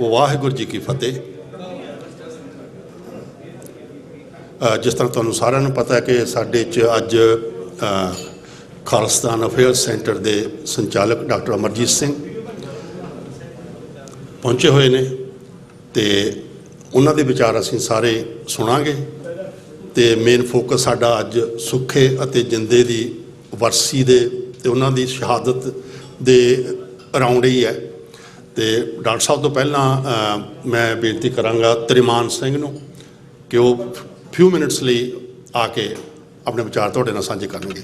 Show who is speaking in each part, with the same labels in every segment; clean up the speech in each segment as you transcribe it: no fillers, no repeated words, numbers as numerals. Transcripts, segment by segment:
Speaker 1: वाहिगुरू जी की फतेह। जिस तरह तुहानूं सारिਆਂ ਨੂੰ पता है कि साडे च अज खालिस्तान अफेयर्स सेंटर के संचालक डॉक्टर अमरजीत सिंह पहुँचे हुए ने ते उन्हां दे विचार असीं सारे सुणांगे। ते मेन फोकस साडा अज सुखे अते जिंदे दी वरसी दे ते उन्हां दी शहादत दे अराउंड ही है। तो डॉक्टर साहब तो पहला मैं बेनती करांगा त्रिमान सिंह नूं कि वो फ्यू मिनट्स लिए आके अपने विचार तुहाडे नाल साझे करनगे।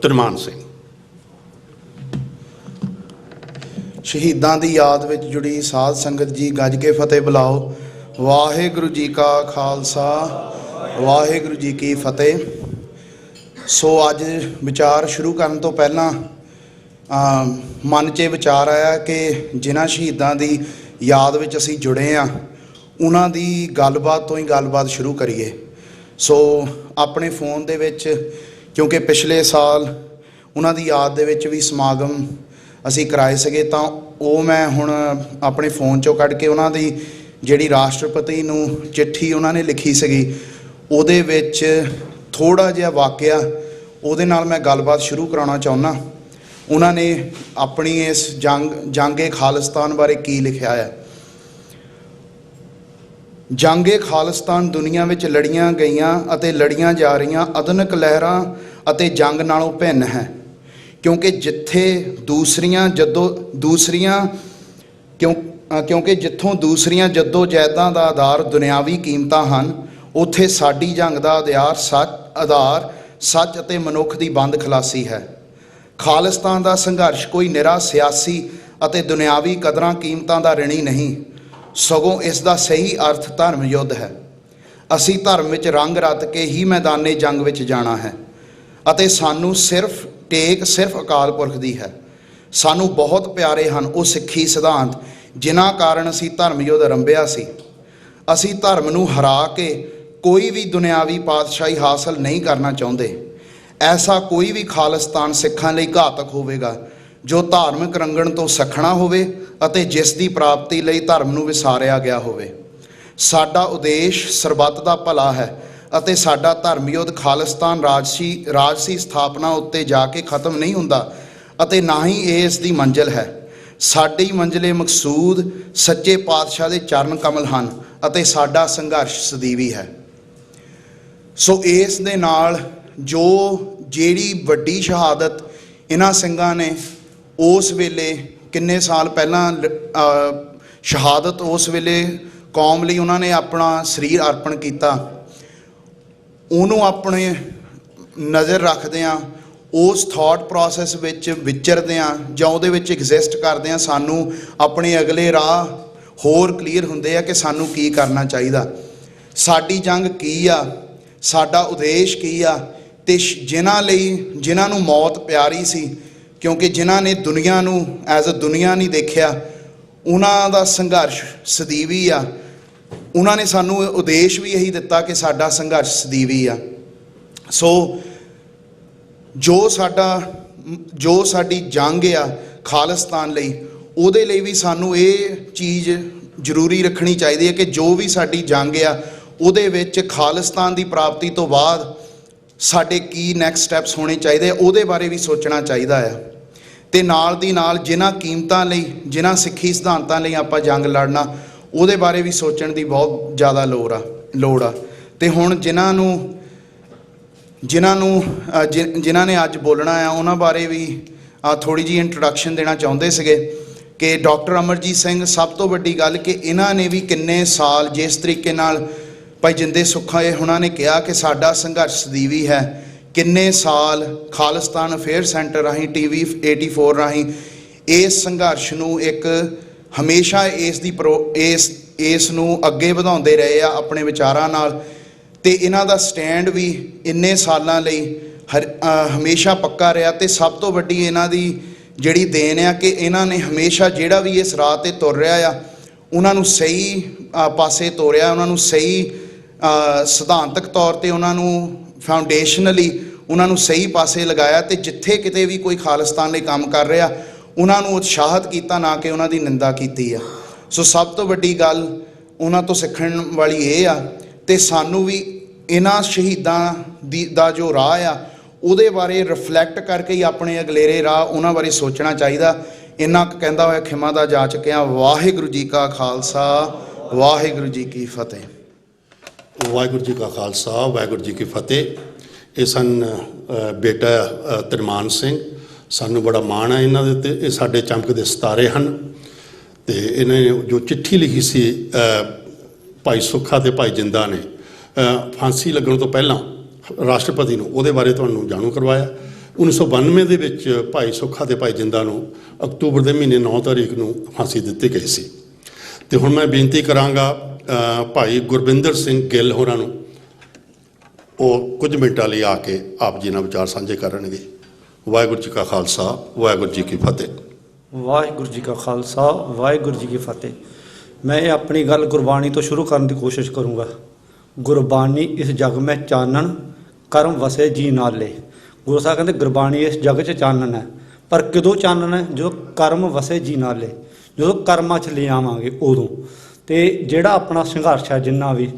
Speaker 1: त्रिमान सिंह।
Speaker 2: शहीदां दी याद विच जुड़ी साध संगत जी गज के फतेह बुलाओ। वाहिगुरू जी का खालसा वाहिगुरू जी की फतेह। सो अज विचार शुरू करन तो पहला मन 'च विचार आया कि जिन्हां शहीदां दी याद विच असीं जुड़े हाँ उन्हां दी गलबात तो ही गलबात शुरू करिए। सो अपने फोन दे विच क्योंकि पिछले साल उन्हां दी याद दे विच भी समागम असीं कराए सगे तां ओह मैं हुण अपने फोन चों कढ के उन्हां दी जिहड़ी राष्ट्रपति नूं चिट्ठी उन्हां ने लिखी सीगी उहदे विच थोड़ा जिहा वाकिया उहदे नाल मैं गलबात शुरू कराउणा चाहुंदा। उन्होंने अपनी इस जंगे खालिस्तान बारे की लिखा है। जंगे खालिस्तान दुनिया में लड़ियां गईयां अते लड़ियां जा रहीआं आधुनिक लहरां अते जंग नालों भिन्न है क्योंकि जिथे क्योंकि जिथों दूसरियां जद्दोजहदां दा आधार दुनियावी कीमतां हन उत्थे साडी जंग दा आधार सच अते मनुख दी बंद खलासी है। खालिस्तान का संघर्ष कोई निरा सियासी अते दुनियावी कदरां कीमतां दा ऋणी नहीं सगों इसका सही अर्थ धर्म युद्ध है। असी धर्म विच रंग रत के ही मैदाने जंग विच जाना है अते सानू सिर्फ अकाल पुरख दी है। सानू बहुत प्यारे हैं वो सिੱਖੀ सिद्धांत जिन्हां कारण असी धर्म युद्ध रंभिया सी। असी धर्म नू हरा के कोई भी दुनियावी पातशाही हासिल नहीं करना चाहुंदे। ऐसा कोई भी खालिस्तान सिखां लई घातक होवेगा जो धार्मिक रंगण तो सखणा होवे अते जिस दी प्राप्ति लई धर्म नूं विसारिया गया होवे। साडा उद्देश सरबत दा भला है अते साडा धर्म युद्ध खालिस्तान राजसी स्थापना उत्ते जाके खत्म नहीं हुंदा अते ना ही ये इस दी मंजिल है। साडी मंजिले मकसूद सच्चे पातशाह दे चरण कमल हन अते साडा संघर्ष सਦੀवी है। सो इस दे नाल जो जेड़ी वड्डी शहादत इन्हां सिंघां ने उस वेले किन्ने साल पहलां शहादत उस वेले कौम लई उन्होंने अपना शरीर अर्पण किया उन्होंने अपने नज़र रखदियां उस थॉट प्रोसैस विच विचरदियां जां उहदे विच एग्जिस्ट करदियां सानू अपने अगले राह होर क्लीयर हुंदे आ कि सानू की करना चाहिदा। साडी जंग की आ साडा उद्देश की आ ते जिन्हां नूं मौत प्यारी सी क्योंकि जिन्हां ने दुनिया नूं एज अ दुनिया नहीं देखिया उन्हां दा संघर्ष सदीवी आ। उन्हां ने सानू उद्देश भी यही दिता कि साडा संघर्ष सदीवी आ। सो जो साडी जंग आ खालिस्तान लई उहदे लई भी सानू ये चीज़ जरूरी रखनी चाहिए है कि जो भी साडी जंग आ उहदे विच खालिस्तान की प्राप्ति तो बाद साडे की नैक्सट स्टैप्स होने चाहिए उहदे बारे भी सोचना चाहिए है। तो नाल दी नाल जिन्हां कीमतां लई जिन्हां सिੱਖੀ सिद्धांतां लई आपां जंग लड़ना उहदे बारे भी सोचण दी बहुत ज़्यादा लोड़ आ। ते हुण जिन्हां ने अज बोलना है उन्हां बारे भी थोड़ी जी इंट्रोडक्शन देना चाहुंदे सीगे कि डॉक्टर अमरजीत सिंह सब तो वड्डी गल कि इन्हां ने भी किन्ने साल जिस तरीके नाल भाई जिंदे सुखा हुणां ने कहा कि साडा संघर्ष सदीवी है किन्ने साल खालिस्तान अफेयर सेंटर राहीं TV 84 राहीं इस संघर्ष नूं एक हमेशा इस नूं अगे वधाउंदे रहे आ अपने विचारां नाल। ते इन्हां दा स्टैंड भी इन्ने सालां लई हमेशा पक्का रहा। तो सब तो वड्डी इन्हां दी जिहड़ी देन आ कि इन्हां ने हमेशा जिहड़ा भी इस राह ते तुर रहा आ उन्हां नूं सही पासे तोरिया उन्हां नूं सही सिद्धांतक तौर पर उन्होंने फाउंडेशनली उन्होंने सही पासे लगाया। तो जिथे किते भी कोई खालिस्तान लई काम कर रहा उन्होंने उत्साहित किया ना कि उन्हों की निंदा की है। ਸੋ ਸਭ ਤੋਂ ਵੱਡੀ ਗੱਲ ਉਹਨਾਂ ਤੋਂ ਸਿੱਖਣ ਵਾਲੀ ਇਹ ਆ, ਤੇ ਸਾਨੂੰ ਵੀ ਇਹਨਾਂ ਸ਼ਹੀਦਾਂ ਦਾ ਜੋ ਰਾਹ ਆ ਉਹਦੇ ਬਾਰੇ ਰਿਫਲੈਕਟ ਕਰਕੇ ਹੀ ਆਪਣੇ ਅਗਲੇਰੇ ਰਾਹ ਉਹਨਾਂ ਬਾਰੇ ਸੋਚਣਾ ਚਾਹੀਦਾ। ਇੰਨਾ ਕੁ ਕਹਿੰਦਾ ਹੋਇਆ ਖਿਮਾ ਦਾ ਜਾ ਚੁੱਕਿਆ। ਵਾਹਿਗੁਰੂ ਜੀ ਕਾ ਖਾਲਸਾ, ਵਾਹਿਗੁਰੂ ਜੀ ਕੀ ਫਤਿਹ।
Speaker 1: ਵਾਹਿਗੁਰੂ ਜੀ ਕਾ ਖਾਲਸਾ, ਵਾਹਿਗੁਰੂ ਜੀ ਕੀ ਫਤਿਹ। ਇਹ ਸਨ ਬੇਟਾ ਧਰਮਾਨ ਸਿੰਘ। ਸਾਨੂੰ ਬੜਾ ਮਾਣ ਹੈ ਇਹਨਾਂ ਦੇ ਉੱਤੇ। ਇਹ ਸਾਡੇ ਚਮਕਦੇ ਸਿਤਾਰੇ ਹਨ। ਤੇ ਇਹਨੇ ਜੋ ਚਿੱਠੀ ਲਿਖੀ ਸੀ ਭਾਈ ਸੁੱਖਾ ਤੇ ਭਾਈ ਜਿੰਦਾ ਨੇ ਫਾਂਸੀ ਲੱਗਣ ਤੋਂ ਪਹਿਲਾਂ ਰਾਸ਼ਟਰਪਤੀ ਨੂੰ, ਉਹਦੇ ਬਾਰੇ ਤੁਹਾਨੂੰ ਜਾਣੂ ਕਰਵਾਇਆ। 1992 ਦੇ ਵਿੱਚ ਭਾਈ ਸੁੱਖਾ ਤੇ ਭਾਈ ਜਿੰਦਾ ਨੂੰ ਅਕਤੂਬਰ ਦੇ ਮਹੀਨੇ 9 ਤਾਰੀਖ ਨੂੰ ਫਾਂਸੀ ਦਿੱਤੀ ਗਈ ਸੀ। ਤੇ ਹੁਣ ਮੈਂ ਬੇਨਤੀ ਕਰਾਂਗਾ ਭਾਈ ਗੁਰਵਿੰਦਰ ਸਿੰਘ ਗਿੱਲ ਹੋਰਾਂ ਨੂੰ, ਉਹ ਕੁਝ ਮਿੰਟਾਂ ਲਈ ਆ ਕੇ ਆਪ ਜੀ ਨਾਲ ਵਿਚਾਰ ਸਾਂਝੇ ਕਰਨਗੇ। ਵਾਹਿਗੁਰੂ ਜੀ ਕਾ ਖਾਲਸਾ, ਵਾਹਿਗੁਰੂ ਜੀ ਕੀ ਫਤਿਹ।
Speaker 3: ਵਾਹਿਗੁਰੂ ਜੀ ਕਾ ਖਾਲਸਾ, ਵਾਹਿਗੁਰੂ ਜੀ ਕੀ ਫਤਿਹ। ਮੈਂ ਇਹ ਆਪਣੀ ਗੱਲ ਗੁਰਬਾਣੀ ਤੋਂ ਸ਼ੁਰੂ ਕਰਨ ਦੀ ਕੋਸ਼ਿਸ਼ ਕਰੂੰਗਾ। ਗੁਰਬਾਣੀ ਇਸ ਜਗ ਮੈਂ ਚਾਨਣ, ਕਰਮ ਵਸੇ ਜੀ ਨਾਲੇ। ਗੁਰੂ ਸਾਹਿਬ ਕਹਿੰਦੇ ਗੁਰਬਾਣੀ ਇਸ ਜਗ 'ਚ ਚਾਨਣ ਹੈ, ਪਰ ਕਦੋਂ ਚਾਨਣ ਹੈ? ਜਦੋਂ ਕਰਮ ਵਸੇ ਜੀ ਨਾਲੇ, ਜਦੋਂ ਕਰਮਾਂ 'ਚ ਲੈ ਆਵਾਂਗੇ ਉਦੋਂ। ਤੇ ਜਿਹੜਾ ਆਪਣਾ ਸੰਘਰਸ਼ ਹੈ ਜਿੰਨਾ ਵੀ,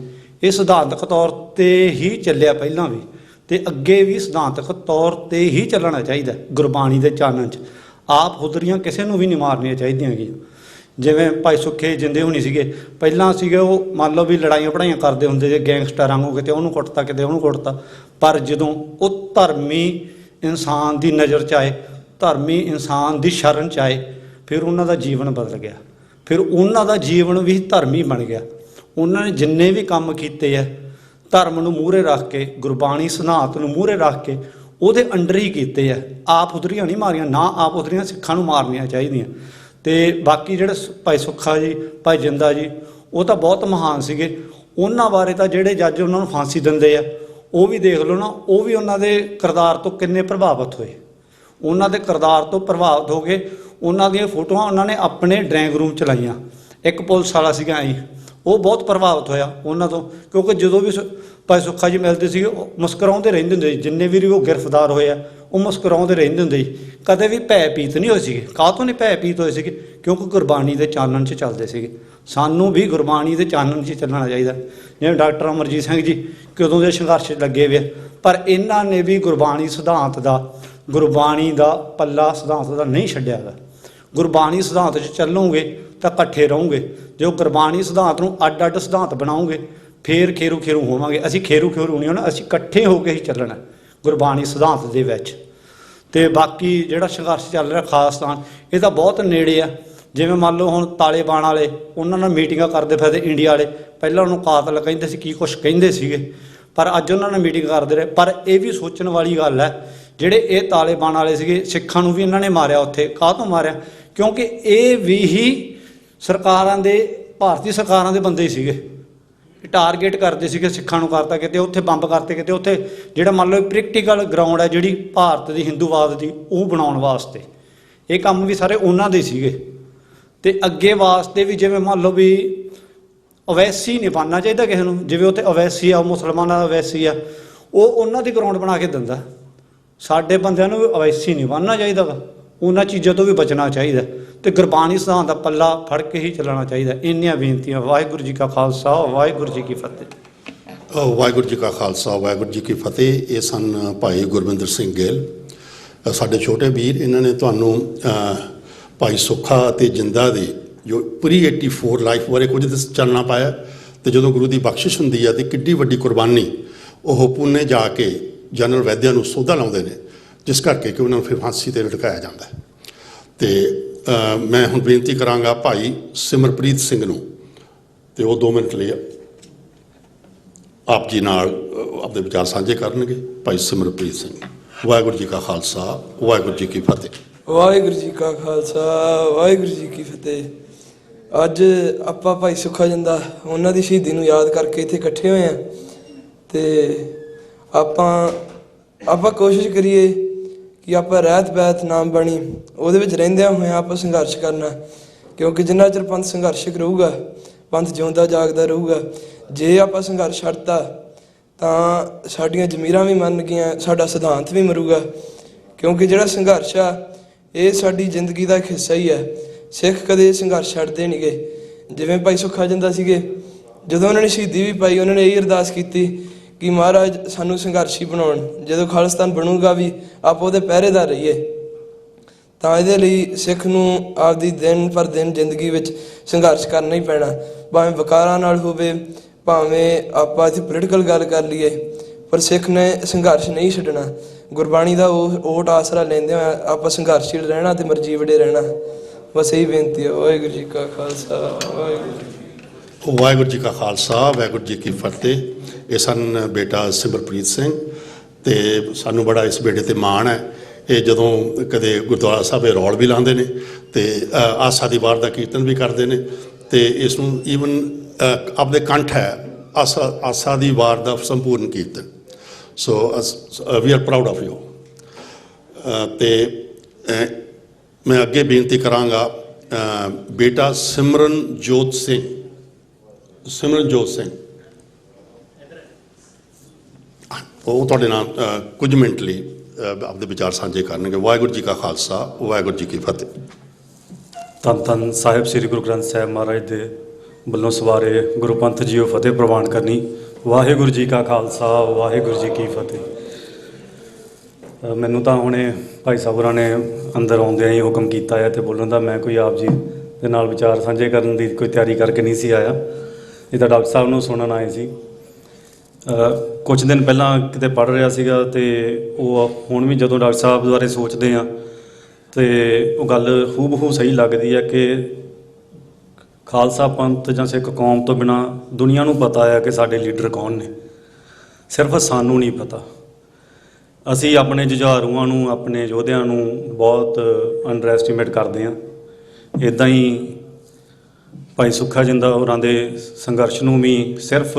Speaker 3: ਇਹ ਸਿਧਾਂਤਕ ਤੌਰ 'ਤੇ ਹੀ ਚੱਲਿਆ ਪਹਿਲਾਂ ਵੀ, ਤੇ ਅੱਗੇ ਵੀ ਸਿਧਾਂਤਕ ਤੌਰ 'ਤੇ ਹੀ ਚੱਲਣਾ ਚਾਹੀਦਾ ਗੁਰਬਾਣੀ ਦੇ ਚਾਨਣ 'ਚ। ਆਪ ਹੁਦਰੀਆਂ ਕਿਸੇ ਨੂੰ ਵੀ ਨਹੀਂ ਮਾਰਨੀਆਂ ਚਾਹੀਦੀਆਂ ਗੀਆਂ। ਜਿਵੇਂ ਭਾਈ ਸੁੱਖੇ ਜਿੰਦੇ ਹੋਣੀ ਸੀਗੇ, ਪਹਿਲਾਂ ਸੀਗੇ ਉਹ ਮੰਨ ਲਓ ਵੀ ਲੜਾਈਆਂ ਪੜਾਈਆਂ ਕਰਦੇ ਹੁੰਦੇ ਜੇ ਗੈਂਗਸਟਰ ਵਾਂਗੂ, ਕਿਤੇ ਉਹਨੂੰ ਕੁੱਟਤਾ ਕਿਤੇ ਉਹਨੂੰ ਕੁੱਟਤਾ। ਪਰ ਜਦੋਂ ਉਹ ਧਰਮੀ ਇਨਸਾਨ ਦੀ ਨਜ਼ਰ 'ਚ ਆਏ, ਧਰਮੀ ਇਨਸਾਨ ਦੀ ਸ਼ਰਨ 'ਚ ਆਏ, ਫਿਰ ਉਹਨਾਂ ਦਾ ਜੀਵਨ ਬਦਲ ਗਿਆ। ਫਿਰ ਉਹਨਾਂ ਦਾ ਜੀਵਨ ਵੀ ਧਰਮੀ ਬਣ ਗਿਆ। ਉਹਨਾਂ ਨੇ ਜਿੰਨੇ ਵੀ ਕੰਮ ਕੀਤੇ ਆ ਧਰਮ ਨੂੰ ਮੂਹਰੇ ਰੱਖ ਕੇ, ਗੁਰਬਾਣੀ ਸਿਧਾਂਤ ਨੂੰ ਮੂਹਰੇ ਰੱਖ ਕੇ ਉਹਦੇ ਅੰਡਰ ਹੀ ਕੀਤੇ ਆ। ਆਪ ਉਧਰੀਆਂ ਨਹੀਂ ਮਾਰੀਆਂ, ਨਾ ਆਪ ਉਧਰੀਆਂ ਸਿੱਖਾਂ ਨੂੰ ਮਾਰਨੀਆਂ ਚਾਹੀਦੀਆਂ। ਤੇ ਬਾਕੀ ਜਿਹੜੇ ਭਾਈ ਸੁੱਖਾ ਜੀ, ਭਾਈ ਜਿੰਦਾ ਜੀ, ਉਹ ਤਾਂ ਬਹੁਤ ਮਹਾਨ ਸੀਗੇ। ਉਹਨਾਂ ਬਾਰੇ ਤਾਂ ਜਿਹੜੇ ਜੱਜ ਉਹਨਾਂ ਨੂੰ ਫਾਂਸੀ ਦਿੰਦੇ ਆ, ਉਹ ਵੀ ਦੇਖ ਲਓ ਨਾ, ਉਹ ਵੀ ਉਹਨਾਂ ਦੇ ਕਿਰਦਾਰ ਤੋਂ ਕਿੰਨੇ ਪ੍ਰਭਾਵਿਤ ਹੋਏ। ਉਹਨਾਂ ਦੇ ਕਿਰਦਾਰ ਤੋਂ ਪ੍ਰਭਾਵਿਤ ਹੋ ਕੇ ਉਹਨਾਂ ਦੀਆਂ ਫੋਟੋਆਂ ਉਹਨਾਂ ਨੇ ਆਪਣੇ ਡਰਾਇੰਗ ਰੂਮ 'ਚ ਲਾਈਆਂ। ਇੱਕ ਪੁਲਿਸ ਵਾਲਾ ਸੀਗਾ ਆਈ, ਉਹ ਬਹੁਤ ਪ੍ਰਭਾਵਿਤ ਹੋਇਆ ਉਹਨਾਂ ਤੋਂ, ਕਿਉਂਕਿ ਜਦੋਂ ਵੀ ਭਾਈ ਸੁੱਖਾ ਜੀ ਮਿਲਦੇ ਸੀਗੇ ਉਹ ਮੁਸਕਰਾਉਂਦੇ ਰਹਿੰਦੇ ਹੁੰਦੇ ਸੀ। ਜਿੰਨੇ ਵੀ ਉਹ ਗ੍ਰਿਫਤਾਰ ਹੋਏ ਆ ਉਹ ਮੁਸਕਰਾਉਂਦੇ ਰਹਿੰਦੇ ਹੁੰਦੇ ਸੀ, ਕਦੇ ਵੀ ਭੈ ਭੀਤ ਨਹੀਂ ਹੋਏ ਸੀਗੇ। ਕਾਹਤੋਂ ਨਹੀਂ ਭੈ ਭੀਤ ਹੋਏ ਸੀਗੇ? ਕਿਉਂਕਿ ਗੁਰਬਾਣੀ ਦੇ ਚਾਨਣ 'ਚ ਚੱਲਦੇ ਸੀਗੇ। ਸਾਨੂੰ ਵੀ ਗੁਰਬਾਣੀ ਦੇ ਚਾਨਣ 'ਚ ਚੱਲਣਾ ਚਾਹੀਦਾ। ਜਿਵੇਂ ਡਾਕਟਰ ਅਮਰਜੀਤ ਸਿੰਘ ਜੀ ਕਦੋਂ ਦੇ ਸੰਘਰਸ਼ 'ਚ ਲੱਗੇ ਵੇ, ਪਰ ਇਹਨਾਂ ਨੇ ਵੀ ਗੁਰਬਾਣੀ ਸਿਧਾਂਤ ਦਾ, ਗੁਰਬਾਣੀ ਦਾ ਪੱਲਾ ਸਿਧਾਂਤ ਦਾ ਨਹੀਂ ਛੱਡਿਆ ਗਾ। ਗੁਰਬਾਣੀ ਸਿਧਾਂਤ 'ਚ ਚੱਲੋਗੇ ਤਾਂ ਇਕੱਠੇ ਰਹੋਗੇ। ਜੋ ਗੁਰਬਾਣੀ ਸਿਧਾਂਤ ਨੂੰ ਅੱਡ ਅੱਡ ਸਿਧਾਂਤ ਬਣਾਓਗੇ ਫੇਰ ਖੇਰੂ ਖੇਰੂ ਹੋਵਾਂਗੇ। ਅਸੀਂ ਖੇਰੂ ਖੇਰੂ ਨਹੀਂ ਹੋਣਾ, ਅਸੀਂ ਇਕੱਠੇ ਹੋ ਕੇ ਹੀ ਚੱਲਣਾ ਗੁਰਬਾਣੀ ਸਿਧਾਂਤ ਦੇ ਵਿੱਚ। ਤੇ ਬਾਕੀ ਜਿਹੜਾ ਸੰਘਰਸ਼ ਚੱਲ ਰਿਹਾ ਖਾਲਿਸਤਾਨ, ਇਹ ਤਾਂ ਬਹੁਤ ਨੇੜੇ ਆ। ਜਿਵੇਂ ਮੰਨ ਲਓ ਹੁਣ ਤਾਲਿਬਾਨ ਵਾਲੇ, ਉਹਨਾਂ ਨਾਲ ਮੀਟਿੰਗਾਂ ਕਰਦੇ ਫਿਰਦੇ ਇੰਡੀਆ ਵਾਲੇ। ਪਹਿਲਾਂ ਉਹਨੂੰ ਕਾਤਲ ਕਹਿੰਦੇ ਸੀ, ਕੀ ਕੁਛ ਕਹਿੰਦੇ ਸੀਗੇ, ਪਰ ਅੱਜ ਉਹਨਾਂ ਨਾਲ ਮੀਟਿੰਗ ਕਰਦੇ ਰਹੇ। ਪਰ ਇਹ ਵੀ ਸੋਚਣ ਵਾਲੀ ਗੱਲ ਹੈ, ਜਿਹੜੇ ਇਹ ਤਾਲਿਬਾਨ ਵਾਲੇ ਸੀਗੇ, ਸਿੱਖਾਂ ਨੂੰ ਵੀ ਇਹਨਾਂ ਨੇ ਮਾਰਿਆ ਉੱਥੇ। ਕਾਹਤੋਂ ਮਾਰਿਆ? ਕਿਉਂਕਿ ਇਹ ਵੀ ਹੀ ਸਰਕਾਰਾਂ ਦੇ, ਭਾਰਤੀ ਸਰਕਾਰਾਂ ਦੇ ਬੰਦੇ ਹੀ ਸੀਗੇ। ਟਾਰਗੇਟ ਕਰਦੇ ਸੀਗੇ ਸਿੱਖਾਂ ਨੂੰ, ਕਰਤਾ ਕਿਤੇ ਉੱਥੇ ਬੰਬ ਕਰਤੇ, ਕਿਤੇ ਉੱਥੇ ਜਿਹੜਾ ਮੰਨ ਲਓ ਪ੍ਰੈਕਟੀਕਲ ਗਰਾਊਂਡ ਹੈ ਜਿਹੜੀ ਭਾਰਤ ਦੀ ਹਿੰਦੂਵਾਦ ਦੀ, ਉਹ ਬਣਾਉਣ ਵਾਸਤੇ ਇਹ ਕੰਮ ਵੀ ਸਾਰੇ ਉਹਨਾਂ ਦੇ ਸੀਗੇ। ਤੇ ਅੱਗੇ ਵਾਸਤੇ ਵੀ ਜਿਵੇਂ ਮੰਨ ਲਓ ਵੀ ਅਵੈਸੀ ਨਹੀਂ ਬਣਨਾ ਚਾਹੀਦਾ ਕਿਸੇ ਨੂੰ। ਜਿਵੇਂ ਉੱਥੇ ਅਵੈਸੀ ਆ, ਮੁਸਲਮਾਨਾਂ ਦਾ ਅਵੈਸੀ ਆ, ਉਹ ਉਹਨਾਂ ਦੀ ਗਰਾਊਂਡ ਬਣਾ ਕੇ ਦਿੰਦਾ। ਸਾਡੇ ਬੰਦਿਆਂ ਨੂੰ ਵੀ ਅਵੈਸੀ ਨਹੀਂ ਬਣਨਾ ਚਾਹੀਦਾ ਵਾ, ਉਹਨਾਂ ਚੀਜ਼ਾਂ ਤੋਂ ਵੀ ਬਚਣਾ ਚਾਹੀਦਾ। ਤੇ ਗੁਰਬਾਣੀ ਸਿਧਾਂਤ ਦਾ ਪੱਲਾ ਫੜ ਕੇ ਹੀ ਚੱਲਣਾ ਚਾਹੀਦਾ। ਇੰਨੀਆਂ ਬੇਨਤੀਆਂ। ਵਾਹਿਗੁਰੂ ਜੀ ਕਾ ਖਾਲਸਾ, ਵਾਹਿਗੁਰੂ ਜੀ ਕੀ ਫਤਿਹ।
Speaker 1: ਵਾਹਿਗੁਰੂ ਜੀ ਕਾ ਖਾਲਸਾ, ਵਾਹਿਗੁਰੂ ਜੀ ਕੀ ਫਤਿਹ। ਇਹ ਸਨ ਭਾਈ ਗੁਰਵਿੰਦਰ ਸਿੰਘ ਗਿੱਲ, ਸਾਡੇ ਛੋਟੇ ਵੀਰ। ਇਹਨਾਂ ਨੇ ਤੁਹਾਨੂੰ ਭਾਈ ਸੁੱਖਾ ਅਤੇ ਜਿੰਦਾ ਦੀ ਜੋ ਪ੍ਰੀ 84 ਲਾਈਫ ਬਾਰੇ ਕੁਝ ਚਾਨਣਾ ਪਾਇਆ। ਤੇ ਜਦੋਂ ਗੁਰੂ ਦੀ ਬਖਸ਼ਿਸ਼ ਹੁੰਦੀ ਹੈ ਤੇ ਕਿੱਡੀ ਵੱਡੀ ਕੁਰਬਾਨੀ, ਉਹ ਪੂਨੇ ਜਾ ਕੇ ਜਨਰਲ ਵੈਦਿਆ ਨੂੰ ਸੋਧਾ ਲਾਉਂਦੇ ਨੇ, ਜਿਸ ਕਰਕੇ ਕਿ ਉਹਨਾਂ ਨੂੰ ਫਿਰ ਫਾਂਸੀ 'ਤੇ ਲਟਕਾਇਆ ਜਾਂਦਾ ਹੈ। ਤੇ ਮੈਂ ਹੁਣ ਬੇਨਤੀ ਕਰਾਂਗਾ ਭਾਈ ਸਿਮਰਪ੍ਰੀਤ ਸਿੰਘ ਨੂੰ, ਤੇ ਉਹ 2 ਮਿੰਟ ਲਈ ਆਪ ਜੀ ਨਾਲ ਆਪਣੇ ਵਿਚਾਰ ਸਾਂਝੇ ਕਰਨਗੇ। ਭਾਈ ਸਿਮਰਪ੍ਰੀਤ ਸਿੰਘ। ਵਾਹਿਗੁਰੂ ਜੀ ਕਾ ਖਾਲਸਾ, ਵਾਹਿਗੁਰੂ ਜੀ ਕੀ ਫਤਿਹ।
Speaker 4: ਵਾਹਿਗੁਰੂ ਜੀ ਕਾ ਖਾਲਸਾ, ਵਾਹਿਗੁਰੂ ਜੀ ਕੀ ਫਤਿਹ। ਅੱਜ ਆਪਾਂ ਭਾਈ ਸੁੱਖਾ ਜਿੰਦਾ, ਉਹਨਾਂ ਦੀ ਸ਼ਹੀਦੀ ਨੂੰ ਯਾਦ ਕਰਕੇ ਇੱਥੇ ਇਕੱਠੇ ਹੋਏ ਹਾਂ। ਤੇ ਆਪਾਂ ਕੋਸ਼ਿਸ਼ ਕਰੀਏ ਕਿ ਆਪਾਂ ਰਹਿਤ ਬੈਤ ਨਾਮ ਬਣੀ ਉਹਦੇ ਵਿੱਚ ਰਹਿੰਦਿਆਂ ਹੋਇਆਂ ਆਪਾਂ ਸੰਘਰਸ਼ ਕਰਨਾ, ਕਿਉਂਕਿ ਜਿੰਨਾ ਚਿਰ ਪੰਥ ਸੰਘਰਸ਼ਕ ਰਹੂਗਾ, ਪੰਥ ਜਿਉਂਦਾ ਜਾਗਦਾ ਰਹੂਗਾ। ਜੇ ਆਪਾਂ ਸੰਘਰਸ਼ ਛੱਡਤਾ ਤਾਂ ਸਾਡੀਆਂ ਜ਼ਮੀਰਾਂ ਵੀ ਮੰਨ ਗਈਆਂ, ਸਾਡਾ ਸਿਧਾਂਤ ਵੀ ਮਰੂਗਾ। ਕਿਉਂਕਿ ਜਿਹੜਾ ਸੰਘਰਸ਼ ਆ ਇਹ ਸਾਡੀ ਜ਼ਿੰਦਗੀ ਦਾ ਇੱਕ ਹਿੱਸਾ ਹੀ ਹੈ। ਸਿੱਖ ਕਦੇ ਸੰਘਰਸ਼ ਛੱਡਦੇ ਨਹੀਂ ਗਏ। ਜਿਵੇਂ ਭਾਈ ਸੁੱਖਾ ਜਿੰਦਾ ਸੀਗੇ, ਜਦੋਂ ਉਹਨਾਂ ਨੇ ਸ਼ਹੀਦੀ ਵੀ ਪਾਈ, ਉਹਨਾਂ ਨੇ ਇਹ ਅਰਦਾਸ ਕੀਤੀ ਕਿ ਮਹਾਰਾਜ ਸਾਨੂੰ ਸੰਘਰਸ਼ੀ ਬਣਾਉਣ, ਜਦੋਂ ਖਾਲਿਸਤਾਨ ਬਣੂਗਾ ਵੀ ਆਪਾਂ ਉਹਦੇ ਪਹਿਰੇਦਾਰ ਰਹੀਏ। ਤਾਂ ਇਹਦੇ ਲਈ ਸਿੱਖ ਨੂੰ ਆਪਦੀ ਦਿਨ ਪਰ ਦਿਨ ਜ਼ਿੰਦਗੀ ਵਿੱਚ ਸੰਘਰਸ਼ ਕਰਨਾ ਹੀ ਪੈਣਾ, ਭਾਵੇਂ ਵਿਕਾਰਾਂ ਨਾਲ ਹੋਵੇ, ਭਾਵੇਂ ਆਪਾਂ ਇੱਥੇ ਪੋਲੀਟੀਕਲ ਗੱਲ ਕਰ ਲਈਏ, ਪਰ ਸਿੱਖ ਨੇ ਸੰਘਰਸ਼ ਨਹੀਂ ਛੱਡਣਾ। ਗੁਰਬਾਣੀ ਦਾ ਉਹ ਓਟ ਆਸਰਾ ਲੈਂਦੇ ਹੋਇਆ ਆਪਾਂ ਸੰਘਰਸ਼ੀਲ ਰਹਿਣਾ ਤੇ ਮਰਜੀ ਵੜੇ ਰਹਿਣਾ। ਬਸ ਇਹੀ ਬੇਨਤੀ ਹੈ। ਵਾਹਿਗੁਰੂ ਜੀ ਕਾ ਖਾਲਸਾ,
Speaker 1: ਵਾਹਿਗੁਰੂ ਜੀ ਕਾ ਖਾਲਸਾ, ਵਾਹਿਗੁਰੂ ਜੀ ਕੀ ਫਤਿਹ। ਇਹ ਸਨ ਬੇਟਾ ਸਿਮਰਪ੍ਰੀਤ ਸਿੰਘ, ਤੇ ਸਾਨੂੰ ਬੜਾ ਇਸ ਬੇਟੇ ਤੇ ਮਾਣ ਹੈ। ਇਹ ਜਦੋਂ ਕਦੇ ਗੁਰਦੁਆਰਾ ਸਾਹਿਬ ਇਹ ਰੌਲ ਵੀ ਲਾਉਂਦੇ ਨੇ ਤੇ ਆਸਾ ਦੀ ਵਾਰ ਦਾ ਕੀਰਤਨ ਵੀ ਕਰਦੇ ਨੇ, ਤੇ ਇਸ ਨੂੰ ਈਵਨ ਆਪਦੇ ਕੰਠ ਹੈ ਆਸਾ ਦੀ ਵਾਰ ਦਾ ਸੰਪੂਰਨ ਕੀਰਤਨ। So we are proud of you. ਤੇ ਮੈਂ ਅੱਗੇ ਬੇਨਤੀ ਕਰਾਂਗਾ ਬੇਟਾ ਸਿਮਰਨਜੋਤ ਸਿੰਘ ਉਹ ਤੁਹਾਡੇ ਨਾਲ ਕੁਝ ਮਿੰਟ ਲਈ ਆਪਦੇ ਵਿਚਾਰ ਸਾਂਝੇ ਕਰਨਗੇ। ਵਾਹਿਗੁਰੂ ਜੀ ਕਾ ਖਾਲਸਾ, ਵਾਹਿਗੁਰੂ ਜੀ ਕੀ ਫਤਿਹ।
Speaker 5: ਧੰਨ ਧੰਨ ਸਾਹਿਬ ਸ੍ਰੀ ਗੁਰੂ ਗ੍ਰੰਥ ਸਾਹਿਬ ਮਹਾਰਾਜ ਦੇ ਵੱਲੋਂ ਸਵਾਰੇ ਗੁਰੂ ਪੰਥ ਜੀਓ ਫਤਿਹ ਪ੍ਰਵਾਨ ਕਰਨੀ। ਵਾਹਿਗੁਰੂ ਜੀ ਕਾ ਖਾਲਸਾ, ਵਾਹਿਗੁਰੂ ਜੀ ਕੀ ਫਤਿਹ। ਮੈਨੂੰ ਤਾਂ ਹੁਣੇ ਭਾਈ ਸਾਹਿਬ ਹੋਰਾਂ ਨੇ ਅੰਦਰ ਆਉਂਦਿਆਂ ਹੀ ਹੁਕਮ ਕੀਤਾ ਹੈ ਤੇ ਬੋਲਣ ਦਾ, ਮੈਂ ਕੋਈ ਆਪ ਜੀ ਦੇ ਨਾਲ ਵਿਚਾਰ ਸਾਂਝੇ ਕਰਨ ਦੀ ਕੋਈ ਤਿਆਰੀ ਕਰਕੇ ਨਹੀਂ ਸੀ ਆਇਆ, ਇਹ ਤਾਂ ਡਾਕਟਰ ਸਾਹਿਬ ਨੂੰ ਸੁਣਨ ਆਏ ਸੀ। ਕੁਝ ਦਿਨ ਪਹਿਲਾਂ ਕਿਤੇ ਪੜ੍ਹ ਰਿਹਾ ਸੀਗਾ, ਤੇ ਉਹ ਹੁਣ ਵੀ ਜਦੋਂ ਡਾਕਟਰ ਸਾਹਿਬ ਬਾਰੇ ਸੋਚਦੇ ਹਾਂ ਤੇ ਉਹ ਗੱਲ ਹੂਬਹੂ ਸਹੀ ਲੱਗਦੀ ਹੈ ਕਿ ਖਾਲਸਾ ਪੰਥ ਜਾਂ ਸਿੱਖ ਕੌਮ ਤੋਂ ਬਿਨਾਂ ਦੁਨੀਆ ਨੂੰ ਪਤਾ ਹੈ ਕਿ ਸਾਡੇ ਲੀਡਰ ਕੌਣ ਨੇ, ਸਿਰਫ ਸਾਨੂੰ ਨਹੀਂ ਪਤਾ। ਅਸੀਂ ਆਪਣੇ ਜੁਝਾਰੂਆਂ ਨੂੰ, ਆਪਣੇ ਯੋਧਿਆਂ ਨੂੰ ਬਹੁਤ ਅੰਡਰ ਐਸਟੀਮੇਟ ਕਰਦੇ ਹਾਂ। ਇੱਦਾਂ ਹੀ ਭਾਈ ਸੁੱਖਾ ਜਿੰਦਾ ਹੋਰਾਂ ਦੇ ਸੰਘਰਸ਼ ਨੂੰ ਵੀ ਸਿਰਫ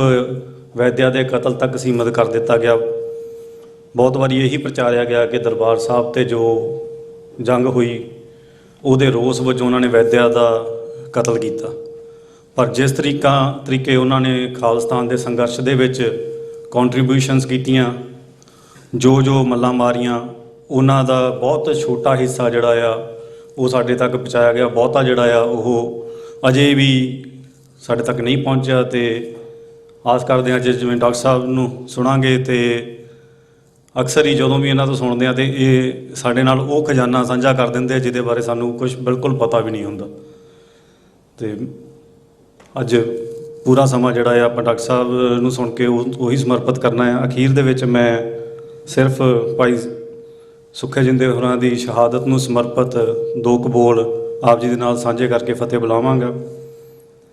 Speaker 5: ਵੈਦਿਆ ਦੇ ਕਤਲ ਤੱਕ ਸੀਮਿਤ ਕਰ ਦਿੱਤਾ ਗਿਆ। ਬਹੁਤ ਵਾਰੀ ਇਹੀ ਪ੍ਰਚਾਰਿਆ ਗਿਆ ਕਿ ਦਰਬਾਰ ਸਾਹਿਬ 'ਤੇ ਜੋ ਜੰਗ ਹੋਈ ਉਹਦੇ ਰੋਸ ਵਜੋਂ ਉਹਨਾਂ ਨੇ ਵੈਦਿਆ ਦਾ ਕਤਲ ਕੀਤਾ, ਪਰ ਜਿਸ ਤਰੀਕੇ ਉਹਨਾਂ ਨੇ ਖਾਲਿਸਤਾਨ ਦੇ ਸੰਘਰਸ਼ ਦੇ ਵਿੱਚ ਕੰਟਰੀਬਿਊਸ਼ਨਸ ਕੀਤੀਆਂ, ਜੋ ਮੱਲਾਂ ਮਾਰੀਆਂ, ਉਹਨਾਂ ਦਾ ਬਹੁਤ ਛੋਟਾ ਹਿੱਸਾ ਜਿਹੜਾ ਆ ਉਹ ਸਾਡੇ ਤੱਕ ਪਹੁੰਚਾਇਆ ਗਿਆ। ਬਹੁਤਾ ਜਿਹੜਾ ਆ ਉਹ ਅਜੇ ਵੀ ਸਾਡੇ ਤੱਕ ਨਹੀਂ ਪਹੁੰਚਿਆ, ਤੇ ਆਸ ਕਰਦੇ ਹਾਂ ਜਿਵੇਂ ਡਾਕਟਰ ਸਾਹਿਬ ਨੂੰ ਸੁਣਾਂਗੇ ਤੇ ਅਕਸਰ ਹੀ ਜਦੋਂ ਵੀ ਇਹਨਾਂ ਤੋਂ ਸੁਣਦੇ ਹਾਂ ਤੇ ਇਹ ਸਾਡੇ ਨਾਲ ਉਹ ਖਜ਼ਾਨਾ ਸਾਂਝਾ ਕਰ ਦਿੰਦੇ ਆ ਜਿਹਦੇ ਬਾਰੇ ਸਾਨੂੰ ਕੁਝ ਬਿਲਕੁਲ ਪਤਾ ਵੀ ਨਹੀਂ ਹੁੰਦਾ। ਤੇ ਅੱਜ ਪੂਰਾ ਸਮਾਂ ਜਿਹੜਾ ਆ ਆਪਾਂ ਡਾਕਟਰ ਸਾਹਿਬ ਨੂੰ ਸੁਣ ਕੇ ਉਹੀ ਸਮਰਪਿਤ ਕਰਨਾ ਹੈ। ਅਖੀਰ ਦੇ ਵਿੱਚ ਮੈਂ ਸਿਰਫ ਭਾਈ ਸੁੱਖੇ ਜਿੰਦੇ ਹੋਰਾਂ ਦੀ ਸ਼ਹਾਦਤ ਨੂੰ ਸਮਰਪਿਤ ਦੋ ਕੁ ਬੋਲ ਆਪ ਜੀ ਦੇ ਨਾਲ ਸਾਂਝੇ ਕਰਕੇ ਫਤਿਹ ਬੁਲਾਵਾਂਗਾ।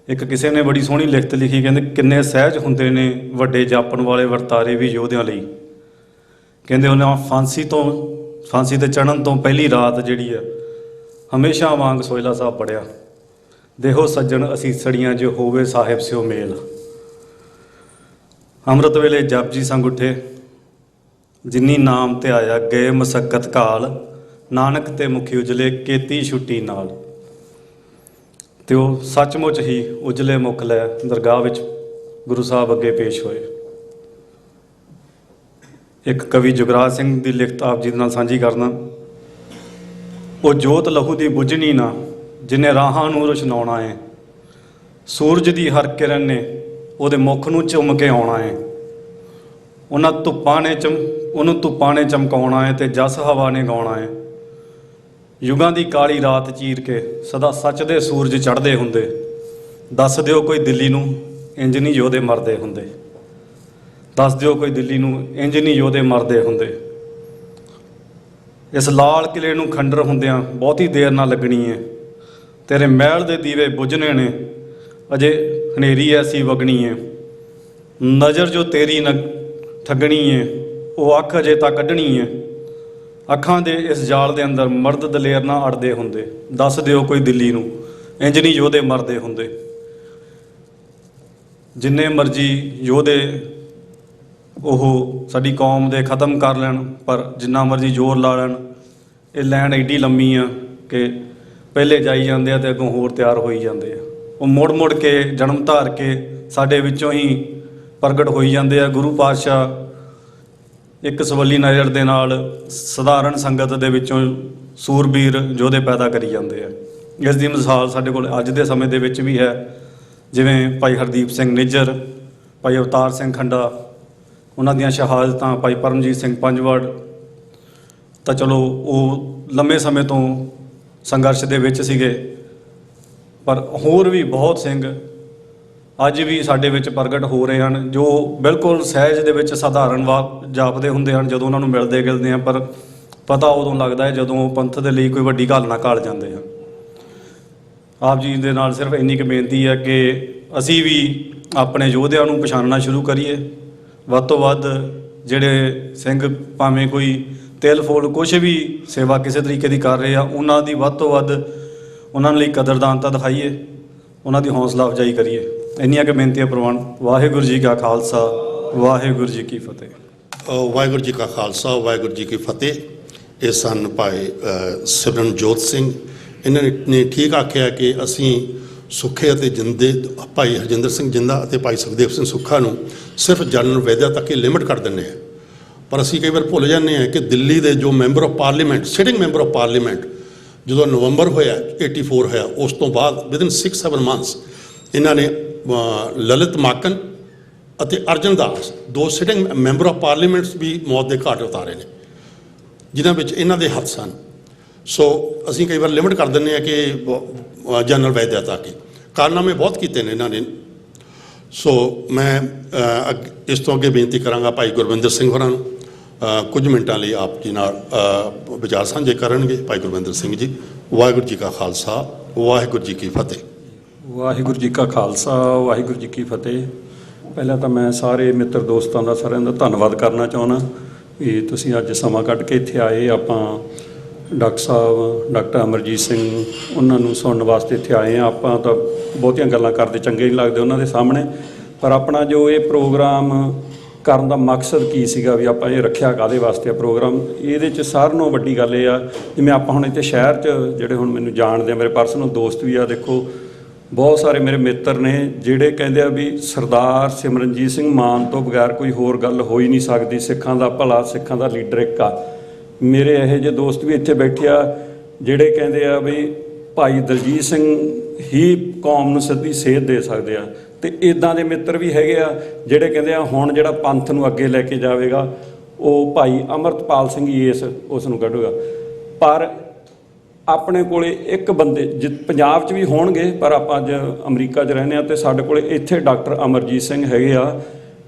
Speaker 5: ਇੱਕ ਕਿਸੇ ਨੇ ਬੜੀ ਸੋਹਣੀ ਲਿਖਤ ਲਿਖੀ, ਕਹਿੰਦੇ ਕਿੰਨੇ ਸਹਿਜ ਹੁੰਦੇ ਨੇ ਵੱਡੇ ਜਾਪਣ ਵਾਲੇ ਵਰਤਾਰੇ ਵੀ ਯੋਧਿਆਂ ਲਈ। ਕਹਿੰਦੇ ਉਹਨਾਂ ਫਾਂਸੀ ਤੇ ਚੜ੍ਹਨ ਤੋਂ ਪਹਿਲੀ ਰਾਤ ਜਿਹੜੀ ਆ ਹਮੇਸ਼ਾ ਵਾਂਗ ਸੋਹਿਲਾ ਸਾਹਿਬ ਪੜ੍ਹਿਆ, ਦੇਹੋ ਸੱਜਣ ਅਸੀਂ ਸੜੀਆਂ ਜੇ ਹੋਵੇ ਸਾਹਿਬ ਸਿਓ ਮੇਲ। ਅੰਮ੍ਰਿਤ ਵੇਲੇ ਜਪਜੀ ਸੰਗ ਉੱਠੇ ਜਿਨੀ ਨਾਮ ਤੇ ਆਇਆ, ਗਏ ਮਸਕਤ ਘਾਲ ਨਾਨਕ ਤੇ ਮੁਖੀ ਉਜਲੇ ਕੀਤੀ ਛੁੱਟੀ ਨਾਲ। ਤੇ ਉਹ ਸੱਚਮੁੱਚ ਹੀ ਉਜਲੇ ਮੁਖ ਲੈ ਦਰਗਾਹ ਵਿੱਚ ਗੁਰੂ ਸਾਹਿਬ ਅੱਗੇ ਪੇਸ਼ ਹੋਏ। ਇੱਕ ਕਵੀ ਜੁਗਰਾਜ ਸਿੰਘ ਦੀ ਲਿਖਤ ਆਪ ਜੀ ਦੇ ਨਾਲ ਸਾਂਝੀ ਕਰਨਾ। ਉਹ ਜੋਤ ਲਹੂ ਦੀ ਬੁਝਣੀ ਨਾ ਜਿਹਨੇ ਰਾਹਾਂ ਨੂੰ ਰੋਸ਼ਨਾਉਣਾ ਹੈ, ਸੂਰਜ ਦੀ ਹਰ ਕਿਰਨ ਨੇ ਉਹਦੇ ਮੁਖ ਨੂੰ ਚੁੰਮ ਕੇ ਆਉਣਾ ਹੈ। ਉਹਨੂੰ ਧੁੱਪਾਂ ਨੇ ਚਮਕਾਉਣਾ ਹੈ ਤੇ ਜਸ ਹਵਾ ਨੇ ਗਾਉਣਾ ਹੈ। ਯੁਗਾਂ ਦੀ ਕਾਲੀ ਰਾਤ ਚੀਰ ਕੇ ਸਦਾ ਸੱਚ ਦੇ ਸੂਰਜ ਚੜ੍ਹਦੇ ਹੁੰਦੇ। ਦੱਸ ਦਿਓ ਕੋਈ ਦਿੱਲੀ ਨੂੰ ਇੰਜ ਨਹੀਂ ਯੋਧੇ ਮਰਦੇ ਹੁੰਦੇ। ਦੱਸ ਦਿਓ ਕੋਈ ਦਿੱਲੀ ਨੂੰ ਇੰਜ ਨਹੀਂ ਯੋਧੇ ਮਰਦੇ ਹੁੰਦੇ। ਇਸ ਲਾਲ ਕਿਲੇ ਨੂੰ ਖੰਡਰ ਹੁੰਦਿਆਂ ਬਹੁਤੀ ਦੇਰ ਨਾ ਲੱਗਣੀ ਹੈ। ਤੇਰੇ ਮਹਿਲ ਦੇ ਦੀਵੇ ਬੁਝਣੇ ਨੇ ਅਜੇ ਹਨੇਰੀ ਐਸੀ ਵਗਣੀ ਹੈ। ਨਜ਼ਰ ਜੋ ਤੇਰੀ ਨ ਠੱਗਣੀ ਹੈ ਉਹ ਅੱਖ ਅਜੇ ਤਾਂ ਕੱਢਣੀ ਹੈ। ਅੱਖਾਂ ਦੇ ਇਸ ਜਾਲ ਦੇ ਅੰਦਰ ਮਰਦ ਦਲੇਰ ਨਾ ਅੜਦੇ ਹੁੰਦੇ। ਦੱਸ ਦਿਓ ਕੋਈ ਦਿੱਲੀ ਨੂੰ ਇੰਜ ਨਹੀਂ ਯੋਧੇ ਮਰਦੇ ਹੁੰਦੇ। ਜਿੰਨੇ ਮਰਜ਼ੀ ਯੋਧੇ ਉਹ ਸਾਡੀ ਕੌਮ ਦੇ ਖਤਮ ਕਰ ਲੈਣ, ਪਰ ਜਿੰਨਾ ਮਰਜ਼ੀ ਜ਼ੋਰ ਲਾ ਲੈਣ, ਇਹ ਲਾਈਨ ਐਡੀ ਲੰਮੀ ਆ ਕਿ ਪਹਿਲੇ ਜਾਈ ਜਾਂਦੇ ਆ ਤੇ ਅੱਗੋਂ ਹੋਰ ਤਿਆਰ ਹੋਈ ਜਾਂਦੇ ਆ। ਉਹ ਮੁੜ ਕੇ ਜਨਮ ਧਾਰ ਕੇ ਸਾਡੇ ਵਿੱਚੋਂ ਹੀ ਪ੍ਰਗਟ ਹੋਈ ਜਾਂਦੇ ਆ। ਗੁਰੂ ਪਾਤਸ਼ਾਹ ਇੱਕ ਸਵੱਲੀ ਨਜ਼ਰ ਦੇ ਨਾਲ ਸਧਾਰਨ ਸੰਗਤ ਦੇ ਵਿੱਚੋਂ ਸੂਰਬੀਰ ਯੋਧੇ ਪੈਦਾ ਕਰੀ ਜਾਂਦੇ ਆ। ਇਸ ਦੀ ਮਿਸਾਲ ਸਾਡੇ ਕੋਲ ਅੱਜ ਦੇ ਸਮੇਂ ਦੇ ਵਿੱਚ ਵੀ ਹੈ। ਜਿਵੇਂ ਭਾਈ ਹਰਦੀਪ ਸਿੰਘ ਨਿੱਜਰ, ਭਾਈ ਅਵਤਾਰ ਸਿੰਘ ਖੰਡਾ, ਉਹਨਾਂ ਦੀਆਂ ਸ਼ਹਾਦਤਾਂ, ਭਾਈ ਪਰਮਜੀਤ ਸਿੰਘ ਪੰਜਵੜ, ਤਾਂ ਚਲੋ ਉਹ ਲੰਮੇ ਸਮੇਂ ਤੋਂ ਸੰਘਰਸ਼ ਦੇ ਵਿੱਚ ਸੀਗੇ। ਪਰ ਹੋਰ ਵੀ ਬਹੁਤ ਸਿੰਘ ਅੱਜ ਵੀ ਸਾਡੇ ਵਿੱਚ ਪ੍ਰਗਟ ਹੋ ਰਹੇ ਹਨ, ਜੋ ਬਿਲਕੁਲ ਸਹਿਜ ਦੇ ਵਿੱਚ ਸਧਾਰਨ ਜਾਪਦੇ ਹੁੰਦੇ ਹਨ ਜਦੋਂ ਉਹਨਾਂ ਨੂੰ ਮਿਲਦੇ ਗਿਲਦੇ ਆ, ਪਰ ਪਤਾ ਉਦੋਂ ਲੱਗਦਾ ਹੈ ਜਦੋਂ ਉਹ ਪੰਥ ਦੇ ਲਈ ਕੋਈ ਵੱਡੀ ਘਾਲਣਾ ਘਾਲ ਜਾਂਦੇ ਹਨ। ਆਪ ਜੀ ਦੇ ਨਾਲ ਸਿਰਫ ਇੰਨੀ ਕੁ ਬੇਨਤੀ ਹੈ ਕਿ ਅਸੀਂ ਵੀ ਆਪਣੇ ਯੋਧਿਆਂ ਨੂੰ ਪਛਾਣਨਾ ਸ਼ੁਰੂ ਕਰੀਏ। ਵੱਧ ਤੋਂ ਵੱਧ ਜਿਹੜੇ ਸਿੰਘ ਭਾਵੇਂ ਕੋਈ ਤਿਲ ਫੁੱਲ ਕੁਛ ਵੀ ਸੇਵਾ ਕਿਸੇ ਤਰੀਕੇ ਦੀ ਕਰ ਰਹੇ ਆ, ਉਹਨਾਂ ਦੀ ਵੱਧ ਤੋਂ ਵੱਧ ਉਹਨਾਂ ਲਈ ਕਦਰਦਾਨਤਾ ਦਿਖਾਈਏ, ਉਹਨਾਂ ਦੀ ਹੌਸਲਾ ਅਫਜ਼ਾਈ ਕਰੀਏ। ਇੰਨੀਆਂ ਕੁ ਬੇਨਤੀਆਂ ਪ੍ਰਵਾਨ। ਵਾਹਿਗੁਰੂ ਜੀ ਕਾ ਖਾਲਸਾ, ਵਾਹਿਗੁਰੂ ਜੀ ਕੀ ਫਤਿਹ।
Speaker 1: ਵਾਹਿਗੁਰੂ ਜੀ ਕਾ ਖਾਲਸਾ, ਵਾਹਿਗੁਰੂ ਜੀ ਕੀ ਫਤਿਹ। ਇਹ ਸਨ ਭਾਈ ਸਿਮਰਨਜੋਤ ਸਿੰਘ। ਇਹਨਾਂ ਨੇ ਠੀਕ ਆਖਿਆ ਕਿ ਅਸੀਂ ਸੁੱਖੇ ਅਤੇ ਜਿੰਦੇ, ਭਾਈ ਹਰਜਿੰਦਰ ਸਿੰਘ ਜਿੰਦਾ ਅਤੇ ਭਾਈ ਸੁਖਦੇਵ ਸਿੰਘ ਸੁੱਖਾ ਨੂੰ ਸਿਰਫ ਜਨਰਲ ਵੈਦਿਆ ਤੱਕ ਹੀ ਲਿਮਿਟ ਕਰ ਦਿੰਦੇ ਹਾਂ। ਪਰ ਅਸੀਂ ਕਈ ਵਾਰ ਭੁੱਲ ਜਾਂਦੇ ਹਾਂ ਕਿ ਦਿੱਲੀ ਦੇ ਜੋ member of parliament, sitting member of parliament, ਜਦੋਂ ਨਵੰਬਰ ਹੋਇਆ 84 ਹੋਇਆ, ਉਸ ਤੋਂ ਬਾਅਦ ਵਿਦਿਨ 6-7 ਮੰਥਸ ਇਹਨਾਂ ਨੇ ਲਲਿਤ ਮਾਕਨ ਅਤੇ ਅਰਜਨ ਦਾਸ, ਦੋ ਸਿਟਿੰਗ ਮੈਂਬਰ ਆਫ ਪਾਰਲੀਮੈਂਟਸ ਵੀ ਮੌਤ ਦੇ ਘਾਟ ਉਤਾਰੇ ਨੇ, ਜਿਨ੍ਹਾਂ ਵਿੱਚ ਇਹਨਾਂ ਦੇ ਹੱਥ ਸਨ। ਸੋ ਅਸੀਂ ਕਈ ਵਾਰ ਲਿਮਿਟ ਕਰ ਦਿੰਦੇ ਹਾਂ ਕਿ ਜਨਰਲ ਵੈਦਿਆ ਤੱਕ ਹੀ। ਕਾਰਨਾਮੇ ਬਹੁਤ ਕੀਤੇ ਨੇ ਇਹਨਾਂ ਨੇ। ਸੋ ਮੈਂ ਇਸ ਤੋਂ ਅੱਗੇ ਬੇਨਤੀ ਕਰਾਂਗਾ ਭਾਈ ਗੁਰਵਿੰਦਰ ਸਿੰਘ ਹੋਰਾਂ ਨੂੰ ਕੁਝ ਮਿੰਟਾਂ ਲਈ ਆਪ ਜੀ ਨਾਲ ਵਿਚਾਰ ਸਾਂਝੇ ਕਰਨਗੇ। ਭਾਈ ਗੁਰਵਿੰਦਰ ਸਿੰਘ ਜੀ। ਵਾਹਿਗੁਰੂ ਜੀ ਕਾ ਖਾਲਸਾ, ਵਾਹਿਗੁਰੂ ਜੀ ਕੀ ਫਤਿਹ।
Speaker 6: ਵਾਹਿਗੁਰੂ ਜੀ ਕਾ ਖਾਲਸਾ, ਵਾਹਿਗੁਰੂ ਜੀ ਕੀ ਫਤਿਹ। ਪਹਿਲਾਂ ਤਾਂ ਮੈਂ ਸਾਰੇ ਮਿੱਤਰ ਦੋਸਤਾਂ ਦਾ, ਸਾਰਿਆਂ ਦਾ ਧੰਨਵਾਦ ਕਰਨਾ ਚਾਹੁੰਦਾ ਵੀ ਤੁਸੀਂ ਅੱਜ ਸਮਾਂ ਕੱਢ ਕੇ ਇੱਥੇ ਆਏ। ਆਪਾਂ ਡਾਕਟਰ ਸਾਹਿਬ, ਡਾਕਟਰ ਅਮਰਜੀਤ ਸਿੰਘ, ਉਹਨਾਂ ਨੂੰ ਸੁਣਨ ਵਾਸਤੇ ਇੱਥੇ ਆਏ ਹਾਂ। ਆਪਾਂ ਤਾਂ ਬਹੁਤੀਆਂ ਗੱਲਾਂ ਕਰਦੇ ਚੰਗੇ ਨਹੀਂ ਲੱਗਦੇ ਉਹਨਾਂ ਦੇ ਸਾਹਮਣੇ, ਪਰ ਆਪਣਾ ਜੋ ਇਹ ਪ੍ਰੋਗਰਾਮ ਕਰਨ ਦਾ ਮਕਸਦ ਕੀ ਸੀਗਾ, ਵੀ ਆਪਾਂ ਇਹ ਰੱਖਿਆ ਕਾਹਦੇ ਵਾਸਤੇ ਆ ਪ੍ਰੋਗਰਾਮ, ਇਹਦੇ 'ਚ ਸਾਰਿਆਂ ਨਾਲੋਂ ਵੱਡੀ ਗੱਲ ਇਹ ਆ, ਜਿਵੇਂ ਆਪਾਂ ਹੁਣ ਇੱਥੇ ਸ਼ਹਿਰ 'ਚ ਜਿਹੜੇ ਹੁਣ ਮੈਨੂੰ ਜਾਣਦੇ ਆ, ਮੇਰੇ ਪਰਸਨਲ ਦੋਸਤ ਵੀ ਆ, ਦੇਖੋ ਬਹੁਤ ਸਾਰੇ ਮੇਰੇ ਮਿੱਤਰ ਨੇ ਜਿਹੜੇ ਕਹਿੰਦੇ ਆ ਵੀ ਸਰਦਾਰ ਸਿਮਰਨਜੀਤ ਸਿੰਘ ਮਾਨ ਤੋਂ ਬਗੈਰ ਕੋਈ ਹੋਰ ਗੱਲ ਹੋ ਹੀ ਨਹੀਂ ਸਕਦੀ, ਸਿੱਖਾਂ ਦਾ ਭਲਾ, ਸਿੱਖਾਂ ਦਾ ਲੀਡਰ ਇੱਕ ਆ। ਮੇਰੇ ਇਹੋ ਜਿਹੇ ਦੋਸਤ ਵੀ ਇੱਥੇ ਬੈਠੇ ਆ ਜਿਹੜੇ ਕਹਿੰਦੇ ਆ ਵੀ ਭਾਈ ਦਲਜੀਤ ਸਿੰਘ ਹੀ ਕੌਮ ਨੂੰ ਸਿੱਧੀ ਸੇਧ ਦੇ ਸਕਦੇ ਆ, ਅਤੇ ਇੱਦਾਂ ਦੇ ਮਿੱਤਰ ਵੀ ਹੈਗੇ ਆ ਜਿਹੜੇ ਕਹਿੰਦੇ ਆ ਹੁਣ ਜਿਹੜਾ ਪੰਥ ਨੂੰ ਅੱਗੇ ਲੈ ਕੇ ਜਾਵੇਗਾ ਉਹ ਭਾਈ ਅੰਮ੍ਰਿਤਪਾਲ ਸਿੰਘ ਹੀ ਉਸ ਨੂੰ ਕੱਢੂਗਾ। ਪਰ ਆਪਣੇ ਕੋਲੇ ਇੱਕ ਬੰਦੇ ਪੰਜਾਬ 'ਚ ਵੀ ਹੋਣਗੇ, ਪਰ ਆਪਾਂ ਅੱਜ ਅਮਰੀਕਾ 'ਚ ਰਹਿੰਦੇ ਹਾਂ ਅਤੇ ਸਾਡੇ ਕੋਲੇ ਇੱਥੇ ਡਾਕਟਰ ਅਮਰਜੀਤ ਸਿੰਘ ਹੈਗੇ ਆ,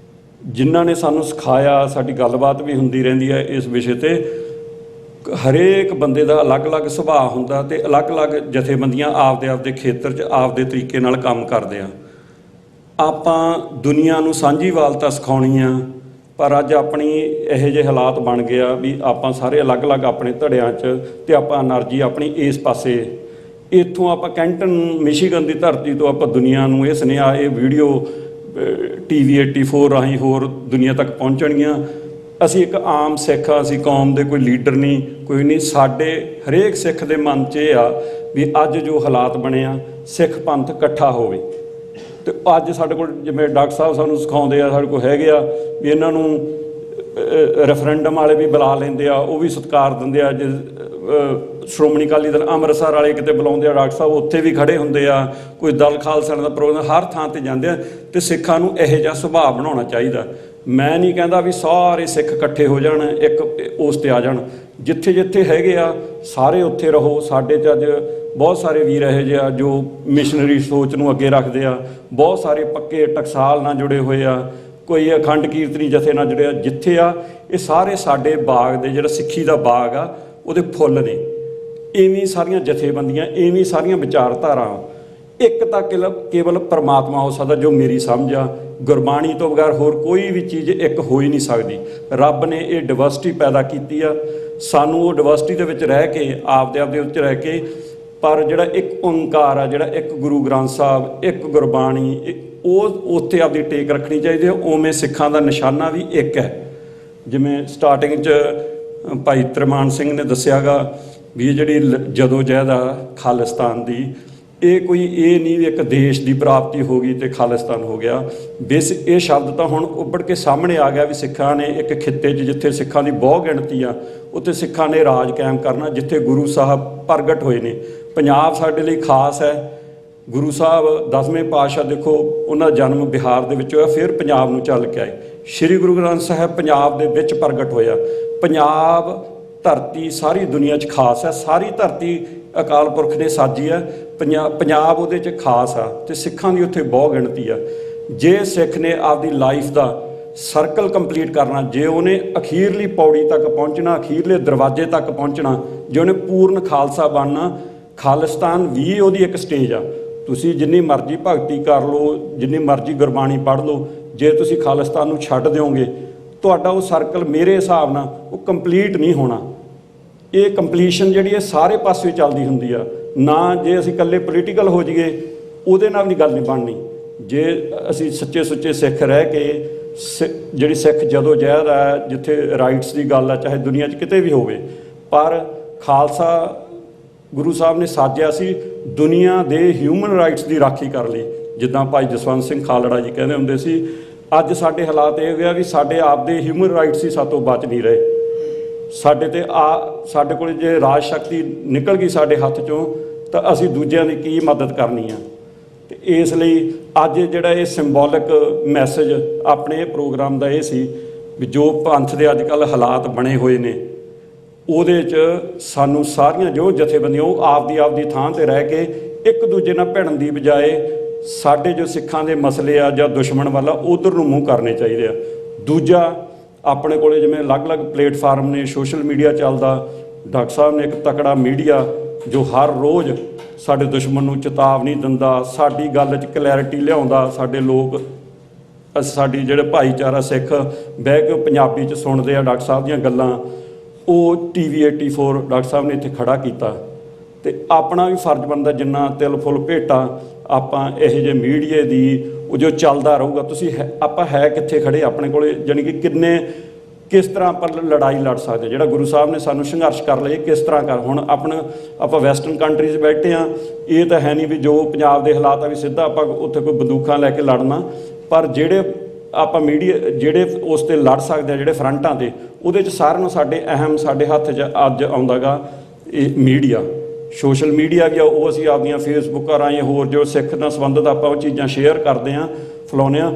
Speaker 6: ਜਿਨ੍ਹਾਂ ਨੇ ਸਾਨੂੰ ਸਿਖਾਇਆ। ਸਾਡੀ ਗੱਲਬਾਤ ਵੀ ਹੁੰਦੀ ਰਹਿੰਦੀ ਹੈ ਇਸ ਵਿਸ਼ੇ 'ਤੇ। ਹਰੇਕ ਬੰਦੇ ਦਾ ਅਲੱਗ-ਅਲੱਗ ਸੁਭਾਅ ਹੁੰਦਾ ਅਤੇ ਅਲੱਗ-ਅਲੱਗ ਜਥੇਬੰਦੀਆਂ ਆਪਦੇ ਖੇਤਰ 'ਚ ਆਪਦੇ ਤਰੀਕੇ ਨਾਲ ਕੰਮ ਕਰਦੇ ਆ। ਆਪਾਂ ਦੁਨੀਆ ਨੂੰ ਸਾਂਝੀਵਾਲਤਾ ਸਿਖਾਉਣੀ ਆ, ਪਰ ਅੱਜ ਆਪਣੀ ਇਹੋ ਜਿਹੇ ਹਾਲਾਤ ਬਣ ਗਏ ਆ ਵੀ ਆਪਾਂ ਸਾਰੇ ਅਲੱਗ-ਅਲੱਗ ਆਪਣੇ ਧੜਿਆਂ 'ਚ, ਅਤੇ ਆਪਾਂ એનર્ਜੀ ਆਪਣੀ ਇਸ ਪਾਸੇ। ਇੱਥੋਂ ਆਪਾਂ ਕੈਂਟਨ ਮਿਸ਼ੀਗਨ ਦੀ ਧਰਤੀ ਤੋਂ ਆਪਾਂ ਦੁਨੀਆ ਨੂੰ ਇਹ ਸੁਨੇਹਾ, ਇਹ ਵੀਡੀਓ TV 84 ਰਾਹੀਂ ਹੋਰ ਦੁਨੀਆ ਤੱਕ ਪਹੁੰਚਣਗੀਆਂ। ਅਸੀਂ ਇੱਕ ਆਮ ਸਿੱਖ ਆ, ਅਸੀਂ ਕੌਮ ਦੇ ਕੋਈ ਲੀਡਰ ਨਹੀਂ, ਕੋਈ ਨਹੀਂ। ਸਾਡੇ ਹਰੇਕ ਸਿੱਖ ਦੇ ਮਨ 'ਚ ਇਹ ਆ ਵੀ ਅੱਜ ਜੋ ਹਾਲਾਤ ਬਣੇ ਆ, ਸਿੱਖ ਪੰਥ ਇਕੱਠਾ ਹੋਵੇ। ਅਤੇ ਅੱਜ ਸਾਡੇ ਕੋਲ ਜਿਵੇਂ ਡਾਕਟਰ ਸਾਹਿਬ ਸਾਨੂੰ ਸਿਖਾਉਂਦੇ ਆ, ਸਾਡੇ ਕੋਲ ਹੈਗੇ ਆ ਵੀ ਇਹਨਾਂ ਨੂੰ ਰੈਫਰੈਂਡਮ ਵਾਲੇ ਵੀ ਬੁਲਾ ਲੈਂਦੇ ਆ, ਉਹ ਵੀ ਸਤਿਕਾਰ ਦਿੰਦੇ ਆ। ਜੇ ਸ਼੍ਰੋਮਣੀ ਅਕਾਲੀ ਦਲ ਅੰਮ੍ਰਿਤਸਰ ਵਾਲੇ ਕਿਤੇ ਬੁਲਾਉਂਦੇ ਆ ਡਾਕਟਰ ਸਾਹਿਬ, ਉੱਥੇ ਵੀ ਖੜੇ ਹੁੰਦੇ ਆ। ਕੋਈ ਦਲ ਖਾਲਸਾ ਦਾ ਪ੍ਰੋਗਰਾਮ, ਹਰ ਥਾਂ 'ਤੇ ਜਾਂਦੇ ਆ। ਅਤੇ ਸਿੱਖਾਂ ਨੂੰ ਇਹੋ ਜਿਹਾ ਸੁਭਾਅ ਬਣਾਉਣਾ ਚਾਹੀਦਾ। ਮੈਂ ਨਹੀਂ ਕਹਿੰਦਾ ਵੀ ਸਾਰੇ ਸਿੱਖ ਇਕੱਠੇ ਹੋ ਜਾਣ, ਇੱਕ ਉਸ 'ਤੇ ਆ ਜਾਣ। ਜਿੱਥੇ ਜਿੱਥੇ ਹੈਗੇ ਆ ਸਾਰੇ ਉੱਥੇ ਰਹੋ। ਸਾਡੇ 'ਚ ਅੱਜ ਬਹੁਤ ਸਾਰੇ ਵੀਰ ਇਹੋ ਜਿਹੇ ਆ ਜੋ ਮਿਸ਼ਨਰੀ ਸੋਚ ਨੂੰ ਅੱਗੇ ਰੱਖਦੇ ਆ, ਬਹੁਤ ਸਾਰੇ ਪੱਕੇ ਟਕਸਾਲ ਨਾਲ ਜੁੜੇ ਹੋਏ ਆ, ਕੋਈ ਅਖੰਡ ਕੀਰਤਨੀ ਜਥੇ ਨਾਲ ਜੁੜੇ ਆ। ਜਿੱਥੇ ਆ ਇਹ ਸਾਰੇ ਸਾਡੇ ਬਾਗ ਦੇ, ਜਿਹੜਾ ਸਿੱਖੀ ਦਾ ਬਾਗ ਆ, ਉਹਦੇ ਫੁੱਲ ਨੇ। ਇਵੇਂ ਸਾਰੀਆਂ ਜਥੇਬੰਦੀਆਂ, ਇਵੇਂ ਸਾਰੀਆਂ ਵਿਚਾਰਧਾਰਾ। ਇੱਕ ਤਾਂ ਕੇਵਲ ਪਰਮਾਤਮਾ ਹੋ ਸਕਦਾ, ਜੋ ਮੇਰੀ ਸਮਝ ਆ। ਗੁਰਬਾਣੀ ਤੋਂ ਬਗੈਰ ਹੋਰ ਕੋਈ ਵੀ ਚੀਜ਼ ਇੱਕ ਹੋ ਹੀ ਨਹੀਂ ਸਕਦੀ। ਰੱਬ ਨੇ ਇਹ ਡਿਵਰਸਿਟੀ ਪੈਦਾ ਕੀਤੀ ਆ, ਸਾਨੂੰ ਉਹ ਡਿਵਰਸਿਟੀ ਦੇ ਵਿੱਚ ਰਹਿ ਕੇ, ਆਪਦੇ ਵਿੱਚ ਰਹਿ ਕੇ, ਪਰ ਜਿਹੜਾ ਇੱਕ ਓਂਕਾਰ ਆ, ਜਿਹੜਾ ਇੱਕ ਗੁਰੂ ਗ੍ਰੰਥ ਸਾਹਿਬ, ਇੱਕ ਗੁਰਬਾਣੀ, ਉਹ ਉੱਥੇ ਆਪਦੀ ਟੇਕ ਰੱਖਣੀ ਚਾਹੀਦੀ ਹੈ। ਉਵੇਂ ਸਿੱਖਾਂ ਦਾ ਨਿਸ਼ਾਨਾ ਵੀ ਇੱਕ ਹੈ। ਜਿਵੇਂ ਸਟਾਰਟਿੰਗ 'ਚ ਭਾਈ ਤਰਮਾਨ ਸਿੰਘ ਨੇ ਦੱਸਿਆਗਾ ਵੀ ਇਹ ਜਿਹੜੀ ਜਦੋਜਹਿਦ ਆ ਖਾਲਿਸਤਾਨ ਦੀ, ਇਹ ਕੋਈ ਇਹ ਨਹੀਂ ਵੀ ਇੱਕ ਦੇਸ਼ ਦੀ ਪ੍ਰਾਪਤੀ ਹੋ ਗਈ ਅਤੇ ਖਾਲਿਸਤਾਨ ਹੋ ਗਿਆ। ਇਹ ਸ਼ਬਦ ਤਾਂ ਹੁਣ ਉੱਭੜ ਕੇ ਸਾਹਮਣੇ ਆ ਗਿਆ ਵੀ ਸਿੱਖਾਂ ਨੇ ਇੱਕ ਖਿੱਤੇ 'ਚ, ਜਿੱਥੇ ਸਿੱਖਾਂ ਦੀ ਬਹੁ ਗਿਣਤੀ ਆ, ਉੱਥੇ ਸਿੱਖਾਂ ਨੇ ਰਾਜ ਕਾਇਮ ਕਰਨਾ, ਜਿੱਥੇ ਗੁਰੂ ਸਾਹਿਬ ਪ੍ਰਗਟ ਹੋਏ ਨੇ। ਪੰਜਾਬ ਸਾਡੇ ਲਈ ਖਾਸ ਹੈ। ਗੁਰੂ ਸਾਹਿਬ 10ਵੇਂ ਪਾਤਸ਼ਾਹ ਦੇਖੋ, ਉਹਨਾਂ ਦਾ ਜਨਮ ਬਿਹਾਰ ਦੇ ਵਿੱਚ ਹੋਇਆ, ਫਿਰ ਪੰਜਾਬ ਨੂੰ ਚੱਲ ਕੇ ਆਏ। ਸ਼੍ਰੀ ਗੁਰੂ ਗ੍ਰੰਥ ਸਾਹਿਬ ਪੰਜਾਬ ਦੇ ਵਿੱਚ ਪ੍ਰਗਟ ਹੋਇਆ। ਪੰਜਾਬ ਧਰਤੀ ਸਾਰੀ ਦੁਨੀਆ 'ਚ ਖਾਸ ਹੈ। ਸਾਰੀ ਧਰਤੀ ਅਕਾਲ ਪੁਰਖ ਨੇ ਸਾਜੀ ਹੈ। ਪੰਜਾਬ ਉਹਦੇ 'ਚ ਖਾਸ ਆ, ਅਤੇ ਸਿੱਖਾਂ ਦੀ ਉੱਥੇ ਬਹੁਤ ਗਿਣਤੀ ਆ। ਜੇ ਸਿੱਖ ਨੇ ਆਪਦੀ ਲਾਈਫ ਦਾ ਸਰਕਲ ਕੰਪਲੀਟ ਕਰਨਾ, ਜੇ ਉਹਨੇ ਅਖੀਰਲੀ ਪੌੜੀ ਤੱਕ ਪਹੁੰਚਣਾ, ਅਖੀਰਲੇ ਦਰਵਾਜ਼ੇ ਤੱਕ ਪਹੁੰਚਣਾ, ਜੇ ਉਹਨੇ ਪੂਰਨ ਖਾਲਸਾ ਬਣਨਾ, ਖਾਲਿਸਤਾਨ ਵੀ ਉਹਦੀ ਇੱਕ ਸਟੇਜ ਆ। ਤੁਸੀਂ ਜਿੰਨੀ ਮਰਜ਼ੀ ਭਗਤੀ ਕਰ ਲਓ, ਜਿੰਨੀ ਮਰਜ਼ੀ ਗੁਰਬਾਣੀ ਪੜ੍ਹ ਲਓ, ਜੇ ਤੁਸੀਂ ਖਾਲਿਸਤਾਨ ਨੂੰ ਛੱਡ ਦਿਓਗੇ, ਤੁਹਾਡਾ ਉਹ ਸਰਕਲ ਮੇਰੇ ਹਿਸਾਬ ਨਾਲ ਉਹ ਕੰਪਲੀਟ ਨਹੀਂ ਹੋਣਾ। ਇਹ ਕੰਪਲੀਸ਼ਨ ਜਿਹੜੀ ਹੈ ਸਾਰੇ ਪਾਸੇ ਚੱਲਦੀ ਹੁੰਦੀ ਆ। ਨਾ ਜੇ ਅਸੀਂ ਇਕੱਲੇ ਪੋਲੀਟੀਕਲ ਹੋ ਜਾਈਏ, ਉਹਦੇ ਨਾਲ ਵੀ ਗੱਲ ਨਹੀਂ ਬਣਨੀ। ਜੇ ਅਸੀਂ ਸੱਚੇ ਸੁੱਚੇ ਸਿੱਖ ਰਹਿ ਕੇ ਜਿਹੜੀ ਸਿੱਖ ਜਦੋਂ ਜਹਿਦ ਹੈ, ਜਿੱਥੇ ਰਾਈਟਸ ਦੀ ਗੱਲ ਆ, ਚਾਹੇ ਦੁਨੀਆ 'ਚ ਕਿਤੇ ਵੀ ਹੋਵੇ, ਪਰ ਖਾਲਸਾ ਗੁਰੂ ਸਾਹਿਬ ਨੇ ਸਾਜਿਆ ਸੀ ਦੁਨੀਆ ਦੇ ਹਿਊਮਨ ਰਾਈਟਸ ਦੀ ਰਾਖੀ ਕਰ ਲਈ। ਜਿੱਦਾਂ ਭਾਈ ਜਸਵੰਤ ਸਿੰਘ ਖਾਲੜਾ ਜੀ ਕਹਿੰਦੇ ਹੁੰਦੇ ਸੀ, ਅੱਜ ਸਾਡੇ ਹਾਲਾਤ ਇਹ ਹੋ ਗਿਆ ਵੀ ਸਾਡੇ ਆਪ ਦੇ ਹਿਊਮਨ ਰਾਈਟਸ ਹੀ ਸਾਤੋਂ ਬਚ ਨਹੀਂ ਰਹੇ। ਸਾਡੇ ਕੋਲ ਜੇ ਰਾਜ ਸ਼ਕਤੀ ਨਿਕਲ ਗਈ ਸਾਡੇ ਹੱਥ 'ਚੋਂ, ਤਾਂ ਅਸੀਂ ਦੂਜਿਆਂ ਦੀ ਕੀ ਮਦਦ ਕਰਨੀ ਆ। ਅਤੇ ਇਸ ਲਈ ਅੱਜ ਜਿਹੜਾ ਇਹ ਸਿੰਬੋਲਿਕ ਮੈਸੇਜ ਆਪਣੇ ਪ੍ਰੋਗਰਾਮ ਦਾ ਇਹ ਸੀ ਵੀ ਜੋ ਪੰਥ ਦੇ ਅੱਜ ਕੱਲ੍ਹ ਹਾਲਾਤ ਬਣੇ ਹੋਏ ਨੇ, ਉਹਦੇ 'ਚ ਸਾਨੂੰ ਸਾਰੀਆਂ ਜੋ ਜਥੇਬੰਦੀਆਂ ਉਹ ਆਪਦੀ ਥਾਂ 'ਤੇ ਰਹਿ ਕੇ ਇੱਕ ਦੂਜੇ ਨਾਲ ਭਿੜਨ ਦੀ ਬਜਾਏ ਸਾਡੇ ਜੋ ਸਿੱਖਾਂ ਦੇ ਮਸਲੇ ਆ ਜਾਂ ਦੁਸ਼ਮਣ ਵਾਲਾ ਉਧਰ ਨੂੰ ਮੂੰਹ ਕਰਨੇ ਚਾਹੀਦੇ ਆ। ਦੂਜਾ, ਆਪਣੇ ਕੋਲੇ ਜਿਵੇਂ ਅਲੱਗ-ਅਲੱਗ ਪਲੇਟਫਾਰਮ ਨੇ, ਸੋਸ਼ਲ ਮੀਡੀਆ ਚੱਲਦਾ, ਡਾਕਟਰ ਸਾਹਿਬ ਨੇ ਇੱਕ ਤਕੜਾ ਮੀਡੀਆ ਜੋ ਹਰ ਰੋਜ਼ ਸਾਡੇ ਦੁਸ਼ਮਣ ਨੂੰ ਚੇਤਾਵਨੀ ਦਿੰਦਾ, ਸਾਡੀ ਗੱਲ 'ਚ ਕਲੈਰਿਟੀ ਲਿਆਉਂਦਾ। ਸਾਡੇ ਲੋਕ ਸਾਡੀ ਜਿਹੜੇ ਭਾਈਚਾਰਾ ਸਿੱਖ ਬਹਿ ਕੇ ਪੰਜਾਬੀ 'ਚ ਸੁਣਦੇ ਆ ਡਾਕਟਰ ਸਾਹਿਬ ਦੀਆਂ ਗੱਲਾਂ, ਉਹ TV 84 ਡਾਕਟਰ ਸਾਹਿਬ ਨੇ ਇੱਥੇ ਖੜਾ ਕੀਤਾ। ਅਤੇ ਆਪਣਾ ਵੀ ਫਰਜ਼ ਬਣਦਾ, ਜਿੰਨਾ ਤਿਲ ਫੁੱਲ ਭੇਟਾਂ ਆਪਾਂ ਇਹੋ ਜਿਹੇ ਮੀਡੀਏ ਦੀ ਉਹ ਜੋ ਚੱਲਦਾ ਰਹੂਗਾ। ਤੁਸੀਂ ਆਪਾਂ ਹੈ ਕਿੱਥੇ ਖੜੇ, ਆਪਣੇ ਕੋਲੇ ਜਾਣੀ ਕਿ ਕਿਸ ਤਰ੍ਹਾਂ ਆਪਾਂ ਲੜਾਈ ਲੜ ਸਕਦੇ, ਜਿਹੜਾ ਗੁਰੂ ਸਾਹਿਬ ਨੇ ਸਾਨੂੰ ਸੰਘਰਸ਼ ਕਰ ਲਿਆ, ਕਿਸ ਤਰ੍ਹਾਂ ਕਰ। ਹੁਣ ਆਪਾਂ ਵੈਸਟਰਨ ਕੰਟਰੀਜ਼ ਬੈਠੇ ਹਾਂ, ਇਹ ਤਾਂ ਹੈ ਨਹੀਂ ਵੀ ਜੋ ਪੰਜਾਬ ਦੇ ਹਾਲਾਤ ਆ ਵੀ ਸਿੱਧਾ ਆਪਾਂ ਉੱਥੇ ਕੋਈ ਬੰਦੂਕਾਂ ਲੈ ਕੇ ਲੜਨਾ, ਪਰ ਜਿਹੜੇ ਆਪਾਂ ਮੀਡੀਆ ਜਿਹੜੇ ਉਸ 'ਤੇ ਲੜ ਸਕਦੇ ਆ, ਜਿਹੜੇ ਫਰੰਟਾਂ 'ਤੇ, ਉਹਦੇ 'ਚ ਸਾਰਿਆਂ ਨੂੰ ਸਾਡੇ ਹੱਥ 'ਚ ਅੱਜ ਆਉਂਦਾ ਗਾ ਇਹ ਮੀਡੀਆ। ਸੋਸ਼ਲ ਮੀਡੀਆ ਵੀ ਆ, ਉਹ ਅਸੀਂ ਆਪਦੀਆਂ ਫੇਸਬੁੱਕਾਂ ਰਾਹੀਂ ਹੋਰ ਜੋ ਸਿੱਖ ਨਾਲ ਸੰਬੰਧਿਤ ਆਪਾਂ ਉਹ ਚੀਜ਼ਾਂ ਸ਼ੇਅਰ ਕਰਦੇ ਹਾਂ, ਫੈਲਾਉਂਦੇ ਹਾਂ।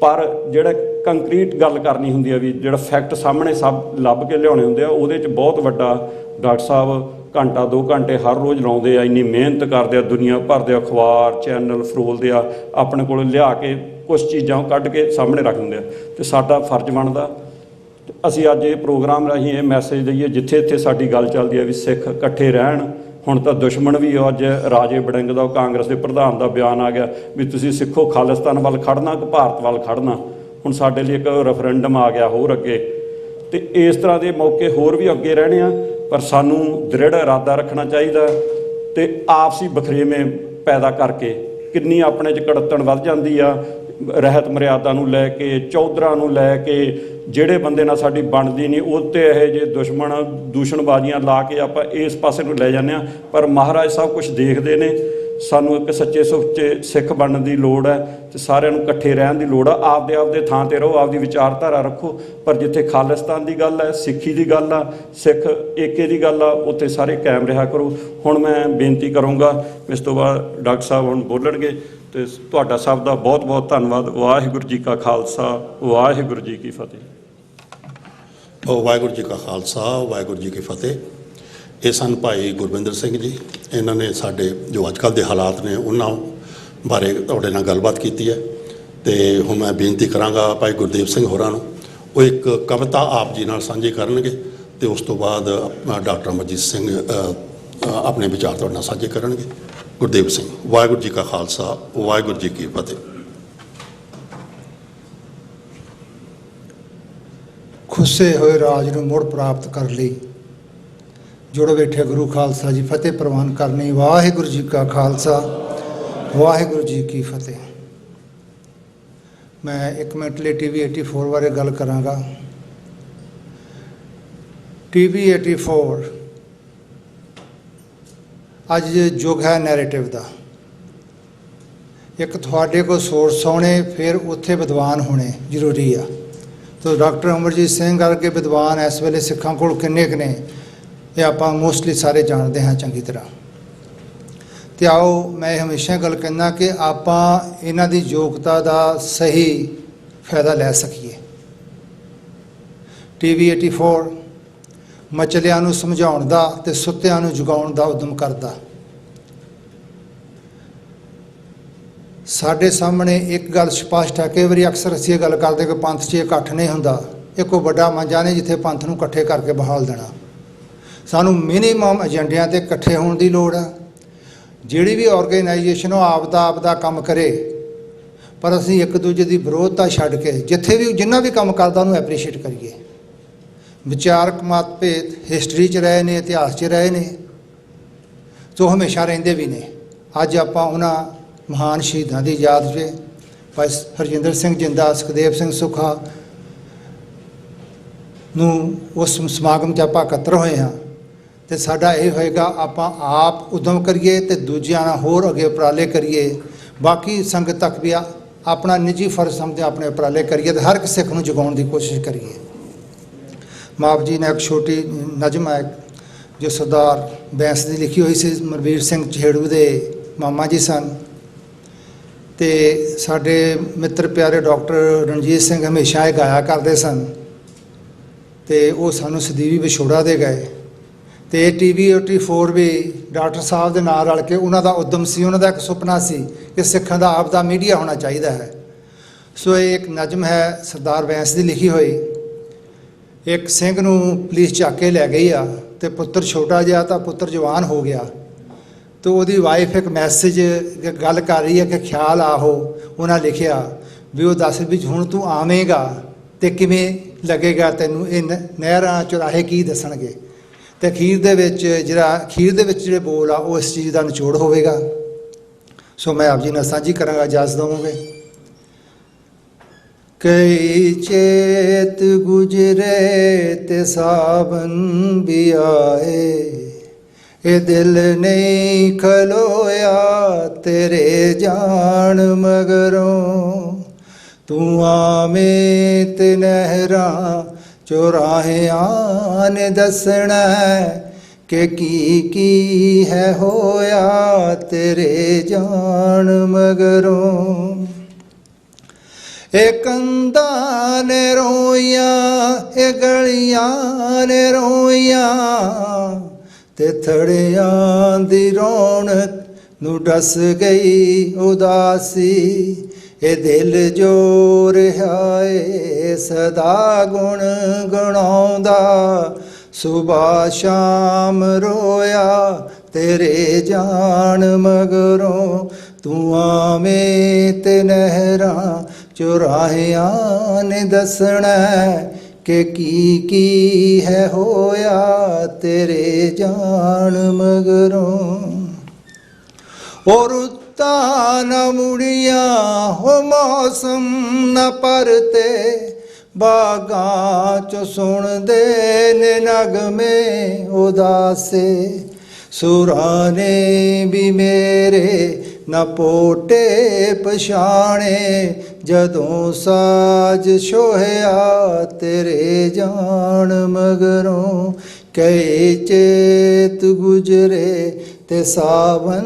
Speaker 6: ਪਰ ਜਿਹੜਾ ਕੰਕਰੀਟ ਗੱਲ ਕਰਨੀ ਹੁੰਦੀ ਆ ਵੀ ਜਿਹੜਾ ਫੈਕਟ ਸਾਹਮਣੇ ਸਭ ਲੱਭ ਕੇ ਲਿਆਉਣੇ ਹੁੰਦੇ ਆ, ਉਹਦੇ 'ਚ ਬਹੁਤ ਵੱਡਾ ਡਾਕਟਰ ਸਾਹਿਬ ਘੰਟਾ 2 ਘੰਟੇ ਹਰ ਰੋਜ਼ ਲਾਉਂਦੇ ਆ, ਇੰਨੀ ਮਿਹਨਤ ਕਰਦੇ ਆ, ਦੁਨੀਆ ਭਰ ਦੇ ਅਖਬਾਰ ਚੈਨਲ ਫਰੋਲਦੇ ਆ, ਆਪਣੇ ਕੋਲ ਲਿਆ ਕੇ ਕੁਛ ਚੀਜ਼ਾਂ ਉਹ ਕੱਢ ਕੇ ਸਾਹਮਣੇ ਰੱਖ ਦਿੰਦੇ ਆ। ਅਤੇ ਸਾਡਾ ਫਰਜ਼ ਬਣਦਾ ਅਸੀਂ ਅੱਜ ਇਹ ਪ੍ਰੋਗਰਾਮ ਰਾਹੀਂ ਇਹ ਮੈਸੇਜ ਦਈਏ, ਜਿੱਥੇ ਸਾਡੀ ਗੱਲ ਚੱਲਦੀ ਹੈ ਵੀ ਸਿੱਖ ਇਕੱਠੇ ਰਹਿਣ। ਹੁਣ ਤਾਂ ਦੁਸ਼ਮਣ ਵੀ ਅੱਜ ਰਾਜੇ ਵੜਿੰਗ ਦਾ, ਕਾਂਗਰਸ ਦੇ ਪ੍ਰਧਾਨ ਦਾ ਬਿਆਨ ਆ ਗਿਆ ਵੀ ਤੁਸੀਂ ਸਿੱਖੋ ਖਾਲਿਸਤਾਨ ਵੱਲ ਖੜਨਾ ਕਿ ਭਾਰਤ ਵੱਲ ਖੜਨਾ। ਹੁਣ ਸਾਡੇ ਲਈ ਇੱਕ ਰੈਫਰੈਂਡਮ ਆ ਗਿਆ ਹੋਰ ਅੱਗੇ, ਅਤੇ ਇਸ ਤਰ੍ਹਾਂ ਦੇ ਮੌਕੇ ਹੋਰ ਵੀ ਅੱਗੇ ਰਹਿਣੇ ਆ। ਪਰ ਸਾਨੂੰ ਦ੍ਰਿੜ ਇਰਾਦਾ ਰੱਖਣਾ ਚਾਹੀਦਾ, ਅਤੇ ਆਪਸੀ ਬਖਰੇਵੇਂ ਪੈਦਾ ਕਰਕੇ ਕਿੰਨੀ ਆਪਣੇ 'ਚ ਕੜੱਤਣ ਵੱਧ ਜਾਂਦੀ ਆ, ਰਹਿਤ ਮਰਿਆਦਾ ਨੂੰ ਲੈ ਕੇ, ਚੌਧਰਾਂ ਨੂੰ ਲੈ ਕੇ, ਜਿਹੜੇ ਬੰਦੇ ਨਾਲ ਸਾਡੀ ਬਣਦੀ ਨਹੀਂ ਉਹ 'ਤੇ ਇਹੋ ਜਿਹੇ ਦੂਸ਼ਣਬਾਜ਼ੀਆਂ ਲਾ ਕੇ ਆਪਾਂ ਇਸ ਪਾਸੇ ਨੂੰ ਲੈ ਜਾਂਦੇ ਹਾਂ। ਪਰ ਮਹਾਰਾਜ ਸਭ ਕੁਛ ਦੇਖਦੇ ਨੇ। ਸਾਨੂੰ ਇੱਕ ਸੱਚੇ ਸੁੱਚੇ ਸਿੱਖ ਬਣਨ ਦੀ ਲੋੜ ਹੈ, ਅਤੇ ਸਾਰਿਆਂ ਨੂੰ ਇਕੱਠੇ ਰਹਿਣ ਦੀ ਲੋੜ ਆ। ਆਪਦੇ ਥਾਂ 'ਤੇ ਰਹੋ, ਆਪਦੀ ਵਿਚਾਰਧਾਰਾ ਰੱਖੋ, ਪਰ ਜਿੱਥੇ ਖਾਲਿਸਤਾਨ ਦੀ ਗੱਲ ਹੈ, ਸਿੱਖੀ ਦੀ ਗੱਲ ਆ, ਸਿੱਖ ਏਕੇ ਦੀ ਗੱਲ ਆ, ਉੱਥੇ ਸਾਰੇ ਕਾਇਮ ਰਿਹਾ ਕਰੋ। ਹੁਣ ਮੈਂ ਬੇਨਤੀ ਕਰੂੰਗਾ, ਇਸ ਤੋਂ ਬਾਅਦ ਡਾਕਟਰ ਸਾਹਿਬ ਹੁਣ ਬੋਲਣਗੇ, ਅਤੇ ਤੁਹਾਡਾ ਸਭ ਦਾ ਬਹੁਤ ਬਹੁਤ ਧੰਨਵਾਦ। ਵਾਹਿਗੁਰੂ ਜੀ ਕਾ ਖਾਲਸਾ, ਵਾਹਿਗੁਰੂ ਜੀ ਕੀ ਫਤਿਹ।
Speaker 1: ਵਾਹਿਗੁਰੂ ਜੀ ਕਾ ਖਾਲਸਾ, ਵਾਹਿਗੁਰੂ ਜੀ ਕੀ ਫਤਿਹ। ਇਹ ਸਨ ਭਾਈ ਗੁਰਵਿੰਦਰ ਸਿੰਘ ਜੀ। ਇਹਨਾਂ ਨੇ ਸਾਡੇ ਜੋ ਅੱਜ ਕੱਲ੍ਹ ਦੇ ਹਾਲਾਤ ਨੇ ਉਹਨਾਂ ਬਾਰੇ ਤੁਹਾਡੇ ਨਾਲ ਗੱਲਬਾਤ ਕੀਤੀ ਹੈ। ਅਤੇ ਹੁਣ ਮੈਂ ਬੇਨਤੀ ਕਰਾਂਗਾ ਭਾਈ ਗੁਰਦੇਵ ਸਿੰਘ ਹੋਰਾਂ ਨੂੰ, ਉਹ ਇੱਕ ਕਵਿਤਾ ਆਪ ਜੀ ਨਾਲ ਸਾਂਝੀ ਕਰਨਗੇ, ਅਤੇ ਉਸ ਤੋਂ ਬਾਅਦ ਡਾਕਟਰ ਅਮਰਜੀਤ ਸਿੰਘ ਆਪਣੇ ਵਿਚਾਰ ਤੁਹਾਡੇ ਨਾਲ ਸਾਂਝੇ ਕਰਨਗੇ। ਗੁਰਦੇਵ ਸਿੰਘ। ਵਾਹਿਗੁਰੂ ਜੀ ਕਾ ਖਾਲਸਾ, ਵਾਹਿਗੁਰੂ ਜੀ ਕੀ ਫਤਿਹ।
Speaker 7: ਖੁੱਸੇ ਹੋਏ ਰਾਜ ਨੂੰ ਮੁੜ ਪ੍ਰਾਪਤ ਕਰ ਲਈ, ਜੁੜ ਬੈਠੇ ਗੁਰੂ ਖਾਲਸਾ ਜੀ ਫਤਿਹ ਪ੍ਰਵਾਨ ਕਰਨੀ। ਵਾਹਿਗੁਰੂ ਜੀ ਕਾ ਖਾਲਸਾ, ਵਾਹਿਗੁਰੂ ਜੀ ਕੀ ਫਤਿਹ। ਮੈਂ 1 ਮਿੰਟ ਲਈ TV 84 ਬਾਰੇ ਗੱਲ ਕਰਾਂਗਾ। TV 84 ਅੱਜ ਯੁੱਗ ਹੈ ਨੈਰੇਟਿਵ ਦਾ। ਇੱਕ ਤੁਹਾਡੇ ਕੋਲ ਸੋਰਸ ਹੋਣੇ, ਫਿਰ ਉੱਥੇ ਵਿਦਵਾਨ ਹੋਣੇ ਜ਼ਰੂਰੀ ਆ। ਤੋ ਡਾਕਟਰ ਅਮਰਜੀਤ ਸਿੰਘ ਵਰਗੇ ਵਿਦਵਾਨ ਇਸ ਵੇਲੇ ਸਿੱਖਾਂ ਕੋਲ ਕਿੰਨੇ ਕੁ ਨੇ, ਇਹ ਆਪਾਂ ਮੋਸਟਲੀ ਸਾਰੇ ਜਾਣਦੇ ਹਾਂ ਚੰਗੀ ਤਰ੍ਹਾਂ। ਤੇ ਆਓ ਮੈਂ ਹਮੇਸ਼ਾ ਗੱਲ ਕਹਿੰਦਾ ਕਿ ਆਪਾਂ ਇਹਨਾਂ ਦੀ ਯੋਗਤਾ ਦਾ ਸਹੀ ਫਾਇਦਾ ਲੈ ਸਕੀਏ। TV 84 ਮਚਲਿਆਂ ਨੂੰ ਸਮਝਾਉਣ ਦਾ ਤੇ ਸੁੱਤਿਆਂ ਨੂੰ ਜਗਾਉਣ ਦਾ ਉਦਮ ਕਰਦਾ। ਸਾਡੇ ਸਾਹਮਣੇ ਇੱਕ ਗੱਲ ਸਪਸ਼ਟ ਹੈ, ਕਈ ਵਾਰੀ ਅਕਸਰ ਅਸੀਂ ਇਹ ਗੱਲ ਕਰਦੇ ਕਿ ਪੰਥ 'ਚ ਇਕੱਠ ਨਹੀਂ ਹੁੰਦਾ, ਇਹ ਕੋਈ ਵੱਡਾ ਮੰਜਾ ਨਹੀਂ ਜਿੱਥੇ ਪੰਥ ਨੂੰ ਇਕੱਠੇ ਕਰਕੇ ਬਹਾਲ ਦੇਣਾ। ਸਾਨੂੰ ਮਿਨੀਮਮ ਏਜੰਡਿਆਂ 'ਤੇ ਇਕੱਠੇ ਹੋਣ ਦੀ ਲੋੜ ਹੈ। ਜਿਹੜੀ ਵੀ ਆਰਗੇਨਾਈਜੇਸ਼ਨ ਉਹ ਆਪਦਾ ਕੰਮ ਕਰੇ, ਪਰ ਅਸੀਂ ਇੱਕ ਦੂਜੇ ਦੀ ਵਿਰੋਧਤਾ ਛੱਡ ਕੇ ਜਿੱਥੇ ਵੀ ਜਿੰਨਾ ਵੀ ਕੰਮ ਕਰਦਾ ਉਹਨੂੰ ਐਪਰੀਸ਼ੀਏਟ ਕਰੀਏ। ਵਿਚਾਰਕ ਮਤਭੇਦ ਹਿਸਟਰੀ 'ਚ ਰਹੇ ਨੇ, ਇਤਿਹਾਸ 'ਚ ਰਹੇ ਨੇ, ਸੋ ਹਮੇਸ਼ਾ ਰਹਿੰਦੇ ਵੀ ਨੇ। ਅੱਜ ਆਪਾਂ ਉਹਨਾਂ ਮਹਾਨ ਸ਼ਹੀਦਾਂ ਦੀ ਯਾਦ 'ਚ ਭਾਈ ਹਰਜਿੰਦਰ ਸਿੰਘ ਜਿੰਦਾ, ਸੁਖਦੇਵ ਸਿੰਘ ਸੁਖਾ ਨੂੰ ਉਸ ਸਮਾਗਮ 'ਚ ਆਪਾਂ ਇਕੱਤਰ ਹੋਏ ਹਾਂ। ਤੇ ਸਾਡਾ ਇਹ ਹੋਏਗਾ ਆਪਾਂ ਆਪ ਉਦਮ ਕਰੀਏ ਤੇ ਦੂਜਿਆਂ ਨਾਲ ਹੋਰ ਅੱਗੇ ਉਪਰਾਲੇ ਕਰੀਏ। ਬਾਕੀ ਸੰਗਤ ਤੱਕ ਵੀ ਆਪਣਾ ਨਿੱਜੀ ਫਰਜ਼ ਸਮਝਦੇ ਆਪਣੇ ਉਪਰਾਲੇ ਕਰੀਏ ਤੇ ਹਰ ਇੱਕ ਸਿੱਖ ਨੂੰ ਜਗਾਉਣ ਦੀ ਕੋਸ਼ਿਸ਼ ਕਰੀਏ। ਮਾਪ ਜੀ ਨੇ ਇੱਕ ਛੋਟੀ ਨਜ਼ਮ ਹੈ ਜੋ ਸਰਦਾਰ ਬੈਂਸ ਦੀ ਲਿਖੀ ਹੋਈ ਸੀ, ਮਰਵੀਰ ਸਿੰਘ ਛੇੜੂ ਦੇ ਮਾਮਾ ਜੀ ਸਨ। ਤੇ ਸਾਡੇ ਮਿੱਤਰ ਪਿਆਰੇ ਡਾਕਟਰ ਰਣਜੀਤ ਸਿੰਘ ਹਮੇਸ਼ਾ ਇਹ ਗਾਇਆ ਕਰਦੇ ਸਨ ਤੇ ਉਹ ਸਾਨੂੰ ਸਦੀਵੀ ਵਿਛੋੜਾ ਦੇ ਗਏ। ਤੇ TV 84 ਵੀ ਡਾਕਟਰ ਸਾਹਿਬ ਦੇ ਨਾਲ ਰਲ ਕੇ ਉਹਨਾਂ ਦਾ ਉਦਮ ਸੀ, ਉਹਨਾਂ ਦਾ ਇੱਕ ਸੁਪਨਾ ਸੀ ਕਿ ਸਿੱਖਾਂ ਦਾ ਆਪ ਦਾ ਮੀਡੀਆ ਹੋਣਾ ਚਾਹੀਦਾ ਹੈ। ਸੋ ਇਹ ਇੱਕ ਨਜ਼ਮ ਹੈ ਸਰਦਾਰ ਬੈਂਸ ਦੀ ਲਿਖੀ ਹੋਈ। ਇੱਕ ਸਿੰਘ ਨੂੰ ਪੁਲਿਸ ਚੱਕ ਕੇ ਲੈ ਗਈ ਆ ਤੇ ਪੁੱਤਰ ਛੋਟਾ ਜਿਹਾ ਤਾਂ ਪੁੱਤਰ ਜਵਾਨ ਹੋ ਗਿਆ। ਤੇ ਉਹਦੀ ਵਾਈਫ ਇੱਕ ਮੈਸੇਜ ਗੱਲ ਕਰ ਰਹੀ ਹੈ ਕਿ ਖਿਆਲ ਆਹੋ। ਉਹਨਾਂ ਲਿਖਿਆ ਵੀ ਉਹ ਦੱਸ ਵੀ ਹੁਣ ਤੂੰ ਆਵੇਂਗਾ ਤੇ ਕਿਵੇਂ ਲੱਗੇਗਾ ਤੈਨੂੰ, ਇਹ ਨਹਿਰਾਂ ਚੁਰਾਹੇ ਕੀ ਦੱਸਣਗੇ। ਤੇ ਅਖੀਰ ਦੇ ਵਿੱਚ ਜਿਹੜੇ ਬੋਲ ਆ ਉਹ ਇਸ ਚੀਜ਼ ਦਾ ਨਿਚੋੜ ਹੋਵੇਗਾ। ਸੋ ਮੈਂ ਆਪ ਜੀ ਨਾਲ ਸਾਂਝੀ ਕਰਾਂਗਾ, ਇਜਾਜ਼ਤ ਦੇਵੋਗੇ। ਕਈ ਚੇਤ ਗੁਜਰੇ ਤੇ ਸਾਵਨ ਵੀ ਆਏ, ਇਹ ਦਿਲ ਨਹੀਂ ਖਲੋਇਆ ਤੇਰੇ ਜਾਣ ਮਗਰੋਂ। ਤੂੰ ਆਵੇਂ ਤੇ ਨਹਿਰਾਂ ਚੁਰਾਹਿਆਂ ਨੇ ਦੱਸਣਾ ਕਿ ਕੀ ਹੈ ਹੋਇਆ ਤੇਰੇ ਜਾਣ ਮਗਰੋਂ। ਇਹ ਕੰਧਾਂ ਨੇ ਰੋਈਆਂ, ਇਹ ਗਲੀਆਂ ਨੇ ਰੋਈਆਂ, ਤੇ ਥੜਿਆਂ ਦੀ ਰੌਣਕ ਨੂੰ ਡਸ ਗਈ ਉਦਾਸੀ। ਇਹ ਦਿਲ ਜੋ ਰਿਹਾ ਏ ਸਦਾ ਗੁਣ ਗਣਾਉਂਦਾ, ਸੁਬਾ ਸ਼ਾਮ ਰੋਇਆ ਤੇਰੇ ਜਾਣ ਮਗਰੋਂ। ਤੂੰ ਆਵੇਂ ਤੇ ਨਹਿਰਾਂ ਚੁਰਾਹਿਆਂ ਨੇ ਦੱਸਣਾ ਕਿ ਕੀ ਹੈ ਹੋਇਆ ਤੇਰੇ ਜਾਣ ਮਗਰੋਂ। ਉਹ ਰੁੱਤਾਂ ਨਾ ਮੁੜੀਆਂ, ਹੋ ਮੌਸਮ ਨਾ ਪਰਤੇ, ਬਾਗਾਂ ਚੋਂ ਸੁਣਦੇ ਨੇ ਨਗਮੇ ਉਦਾਸੇ। ਸੁਰਾਂ ਨੇ ਵੀ ਮੇਰੇ ਨਾ ਪੋਟੇ ਪਛਾਣੇ, ਜਦੋਂ ਸਾਜ ਛੋਹਿਆ ਤੇਰੇ ਜਾਣ ਮਗਰੋਂ। ਕਈ ਚੇਤ ਗੁਜਰੇ ਤੇ ਸਾਵਨ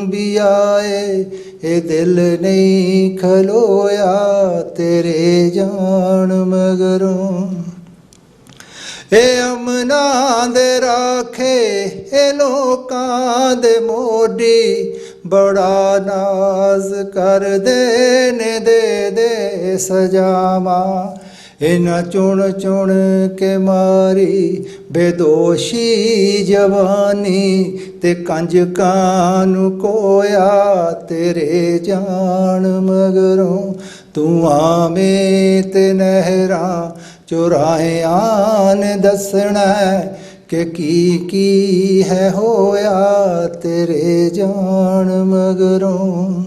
Speaker 7: ਵੀ ਆਏ, ਇਹ ਦਿਲ ਨਹੀਂ ਖਲੋਇਆ ਤੇਰੇ ਜਾਣ ਮਗਰੋਂ। ਇਹ ਅਮਨਾਂ ਦੇ ਰਾਖੇ, ਇਹ ਲੋਕਾਂ ਦੇ ਮੋਢੀ, ਬੜਾ ਨਾਜ਼ ਕਰਦੇ ਨੇ ਦੇ ਸਜਾਵਾਂ। ਇਹਨਾਂ ਚੁਣ ਚੁਣ ਕੇ ਮਾਰੀ ਬੇਦੋਸ਼ੀ ਜਵਾਨੀ, ਤੇ ਕੰਜਕਾਂ ਨੂੰ ਕੋਇਆ ਤੇਰੇ ਜਾਣ ਮਗਰੋਂ। ਤੂੰ ਆਵੇਂ ਤੇ ਨਹਿਰਾਂ ਚੁਰਾਹਿਆਂ ਨੇ ਦੱਸਣਾ ਕਿ ਕੀ ਹੈ ਹੋਇਆ ਤੇਰੇ ਜਾਣ ਮਗਰੋਂ।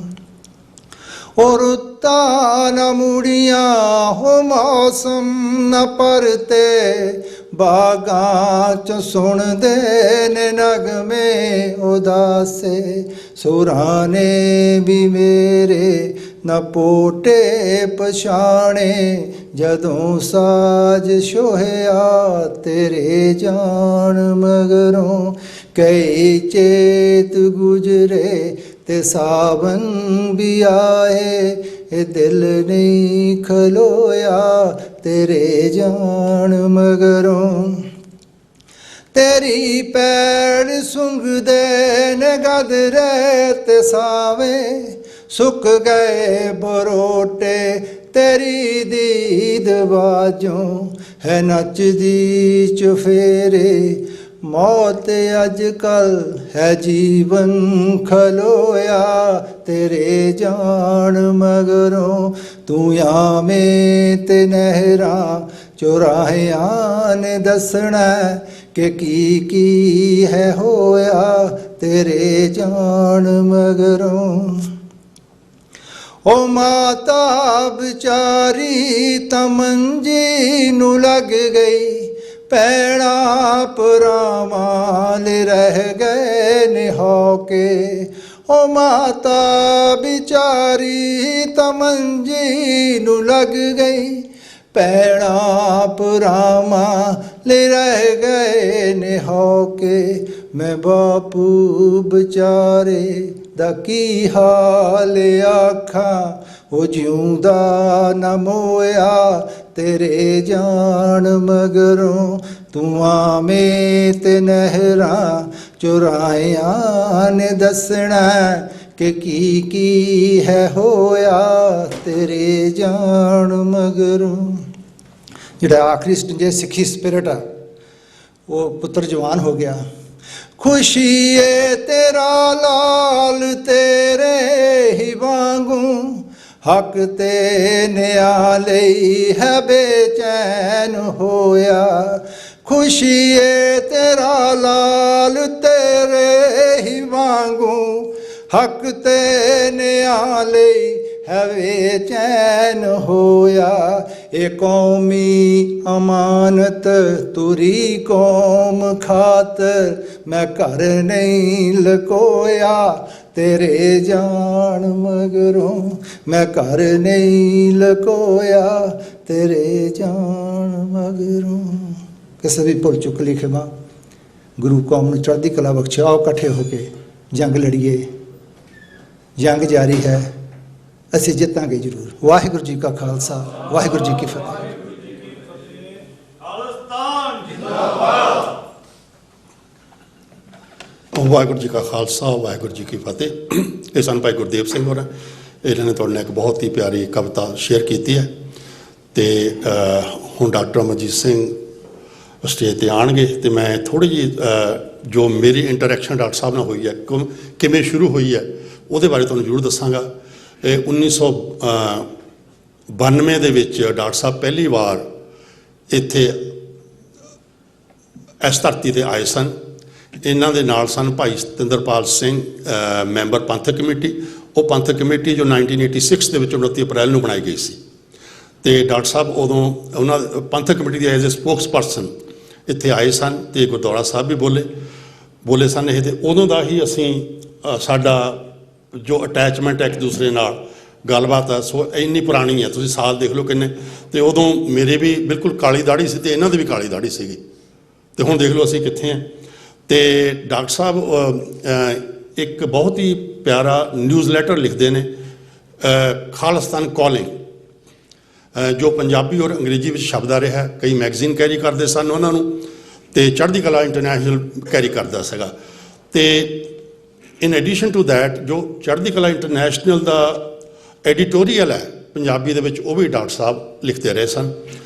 Speaker 7: ਉਹ ਰੁੱਤਾਂ ਨਾ ਮੁੜੀਆਂ, ਹੋ ਮੌਸਮ ਨਾ ਪਰਤੇ, ਬਾਗਾਂ ਚੋਂ ਸੁਣਦੇ ਨੇ ਨਗਮੇ ਉਦਾਸੇ। ਸੁਰਾਂ ਨੇ ਵੀ ਮੇਰੇ ਨਾ ਪੋਟੇ ਪਛਾਣੇ ਜਦੋਂ ਸਾਜ ਛੋਹਿਆ ਤੇਰੇ ਜਾਣ ਮਗਰੋਂ ਕਈ ਚੇਤ ਗੁਜਰੇ ਤੇ ਸਾਵਨ ਵੀ ਆਏ ਇਹ ਦਿਲ ਨਹੀਂ ਖਲੋਇਆ ਤੇਰੇ ਜਾਣ ਮਗਰੋਂ ਤੇਰੀ ਪੈੜ ਸੁੰਘਦੇ ਨੇ ਗਦਰੇ ਤੇ ਸਾਵੇਂ ਸੁੱਕ ਗਏ ਬਰੋਟੇ ਤੇਰੀ ਦੀਦ ਬਾਝੋਂ ਹੈ ਨੱਚਦੀ ਚੁਫੇਰੇ ਮੌਤ ਅੱਜ ਕੱਲ ਹੈ ਜੀਵਨ ਖਲੋਇਆ ਤੇਰੇ ਜਾਣ ਮਗਰੋਂ ਤੂੰ ਆਵੇਂ ਤੇ ਨਹਿਰਾਂ ਚੁਰਾਹਿਆਂ ਨੇ ਦੱਸਣਾ ਕਿ ਕੀ ਹੈ ਹੋਇਆ ਤੇਰੇ ਜਾਣ ਮਗਰੋਂ ਓ ਮਾਤਾ ਵਿਚਾਰੀ ਤਮੰਜੀ ਨੂੰ ਲੱਗ ਗਈ ਪੈਣਾ ਪਰਾਵਾਂ ਰਹਿ ਗਏ ਨੇ ਹੋ ਕੇ ਓ ਮਾਤਾ ਵਿਚਾਰੀ ਤਮੰਜੀ ਨੂੰ ਲੱਗ ਗਈ ਪੈਣਾ ਪਰਾਵਾਂ ਰਹਿ ਗਏ ਨੇ ਹੋ ਕੇ ਮੈਂ ਬਾਪੂ ਵਿਚਾਰੇ ਦਾ ਕੀ ਹਾਲ ਆਖਾਂ ਉਹ ਜਿਉਂਦਾ ਨਾ ਮੋਇਆ ਤੇਰੇ ਜਾਣ ਮਗਰੋਂ ਤੂੰ ਆਵੇਂ ਤੇ ਨਹਿਰਾਂ ਚੁਰਾਹਿਆਂ ਨੇ ਦੱਸਣਾ ਕਿ ਕੀ ਹੈ ਹੋਇਆ ਤੇਰੇ ਜਾਣ ਮਗਰੋਂ। ਜਿਹੜਾ ਆਖਰੀ ਜੇ ਸਿੱਖੀ ਸਪਿਰਿਟ ਆ ਉਹ ਪੁੱਤਰ ਜਵਾਨ ਹੋ ਗਿਆ ਖੁਸ਼ੀ ਏ ਤੇਰਾ ਲਾਲ ਤੇਰੇ ਹੀ ਵਾਂਗੂ ਹੱਕ ਤੇ ਨਿਆਲੇ ਹੈ ਬੇਚੈਨ ਹੋਇਆ ਖੁਸ਼ੀ ਏ ਤੇਰਾ ਲਾਲ ਤੇਰੇ ਹੀ ਵਾਂਗੂ ਹੱਕ ਤੇ ਨਿਆਲੇ ਹੈ ਬੇਚੈਨ ਹੋਇਆ ਇਹ ਕੌਮੀ ਅਮਾਨਤ ਤੁਰੀ ਕੌਮ ਖਾਤਰ ਮੈਂ ਘਰ ਨਹੀਂ ਲਕੋਇਆ ਤੇਰੇ ਜਾਣ ਮਗਰੋਂ ਮੈਂ ਘਰ ਨਹੀਂ ਲਕੋਇਆ ਤੇਰੇ ਜਾਣ ਮਗਰੋਂ। ਕਿਸੇ ਵੀ ਭੁੱਲ ਚੁੱਕ ਲਿਖਵਾ ਗੁਰੂ ਕੌਮ ਨੂੰ ਚੜ੍ਹਦੀ ਕਲਾ ਬਖਸ਼ੇ। ਆਓ ਇਕੱਠੇ ਹੋ ਕੇ ਜੰਗ ਲੜੀਏ, ਜੰਗ ਜਾਰੀ ਹੈ, ਅਸੀਂ ਜਿੱਤਾਂਗੇ ਜ਼ਰੂਰ। ਵਾਹਿਗੁਰੂ ਜੀ ਕਾ ਖਾਲਸਾ, ਵਾਹਿਗੁਰੂ ਜੀ ਕੀ ਫਤਿਹ।
Speaker 1: ਵਾਹਿਗੁਰੂ ਜੀ ਕਾ ਖਾਲਸਾ, ਵਾਹਿਗੁਰੂ ਜੀ ਕੀ ਫਤਿਹ। ਇਹ ਸਨ ਭਾਈ ਗੁਰਦੇਵ ਸਿੰਘ ਹੋਰਾਂ, ਇਹਨਾਂ ਨੇ ਤੁਹਾਡੇ ਨਾਲ ਇੱਕ ਬਹੁਤ ਹੀ ਪਿਆਰੀ ਕਵਿਤਾ ਸ਼ੇਅਰ ਕੀਤੀ ਹੈ ਤੇ ਹੁਣ ਡਾਕਟਰ ਅਮਰਜੀਤ ਸਿੰਘ ਸਟੇਜ 'ਤੇ ਆਉਣਗੇ ਤੇ ਮੈਂ ਥੋੜ੍ਹੀ ਜਿਹੀ ਜੋ ਮੇਰੀ ਇੰਟਰੈਕਸ਼ਨ ਡਾਕਟਰ ਸਾਹਿਬ ਨਾਲ ਹੋਈ ਹੈ, ਕਿਵੇਂ ਸ਼ੁਰੂ ਹੋਈ ਹੈ, ਉਹਦੇ ਬਾਰੇ ਤੁਹਾਨੂੰ ਜ਼ਰੂਰ ਦੱਸਾਂਗਾ। 1992 ਦੇ ਵਿੱਚ ਡਾਕਟਰ ਸਾਹਿਬ ਪਹਿਲੀ ਵਾਰ ਇੱਥੇ ਇਸ ਧਰਤੀ 'ਤੇ ਆਏ ਸਨ। ਇਹਨਾਂ ਦੇ ਨਾਲ ਸਨ ਭਾਈ ਸਤਿੰਦਰਪਾਲ ਸਿੰਘ, ਮੈਂਬਰ ਪੰਥਕ ਕਮੇਟੀ। ਉਹ ਪੰਥਕ ਕਮੇਟੀ ਜੋ 1986 ਦੇ ਵਿੱਚ 29 ਅਪ੍ਰੈਲ ਨੂੰ ਬਣਾਈ ਗਈ ਸੀ ਅਤੇ ਡਾਕਟਰ ਸਾਹਿਬ ਉਦੋਂ ਉਹਨਾਂ ਪੰਥਕ ਕਮੇਟੀ ਦੇ ਐਜ਼ ਏ ਸਪੋਕਸ ਪਰਸਨ ਇੱਥੇ ਆਏ ਸਨ ਅਤੇ ਗੁਰਦੁਆਰਾ ਸਾਹਿਬ ਵੀ ਬੋਲੇ ਸਨ ਇਹ। ਅਤੇ ਉਦੋਂ ਦਾ ਹੀ ਅਸੀਂ ਸਾਡਾ ਜੋ ਅਟੈਚਮੈਂਟ ਹੈ ਇੱਕ ਦੂਸਰੇ ਨਾਲ ਗੱਲਬਾਤ ਹੈ, ਸੋ ਇੰਨੀ ਪੁਰਾਣੀ ਹੈ, ਤੁਸੀਂ ਸਾਲ ਦੇਖ ਲਓ ਕਿੰਨੇ। ਅਤੇ ਉਦੋਂ ਮੇਰੇ ਵੀ ਬਿਲਕੁਲ ਕਾਲੀ ਦਾੜੀ ਸੀ ਅਤੇ ਇਹਨਾਂ ਦੀ ਵੀ ਕਾਲੀ ਦਾੜੀ ਸੀਗੀ ਅਤੇ ਹੁਣ ਦੇਖ ਲਓ ਅਸੀਂ ਕਿੱਥੇ ਹਾਂ। ਅਤੇ ਡਾਕਟਰ ਸਾਹਿਬ ਇੱਕ ਬਹੁਤ ਹੀ ਪਿਆਰਾ ਨਿਊਜ਼ ਲੈਟਰ ਲਿਖਦੇ ਨੇ, ਖਾਲਿਸਤਾਨ ਕਾਲਿੰਗ, ਜੋ ਪੰਜਾਬੀ ਔਰ ਅੰਗਰੇਜ਼ੀ ਵਿੱਚ ਛਪਦਾ ਰਿਹਾ। ਕਈ ਮੈਗਜ਼ੀਨ ਕੈਰੀ ਕਰਦੇ ਸਨ ਉਹਨਾਂ ਨੂੰ ਅਤੇ ਚੜ੍ਹਦੀ ਕਲਾ ਇੰਟਰਨੈਸ਼ਨਲ ਕੈਰੀ ਕਰਦਾ ਸੀਗਾ। ਅਤੇ ਇਨ ਐਡੀਸ਼ਨ ਟੂ ਦੈਟ ਜੋ ਚੜ੍ਹਦੀ ਕਲਾ ਇੰਟਰਨੈਸ਼ਨਲ ਦਾ ਐਡੀਟੋਰੀਅਲ ਹੈ ਪੰਜਾਬੀ ਦੇ ਵਿੱਚ, ਉਹ ਵੀ ਡਾਕਟਰ ਸਾਹਿਬ ਲਿਖਦੇ ਰਹੇ ਸਨ।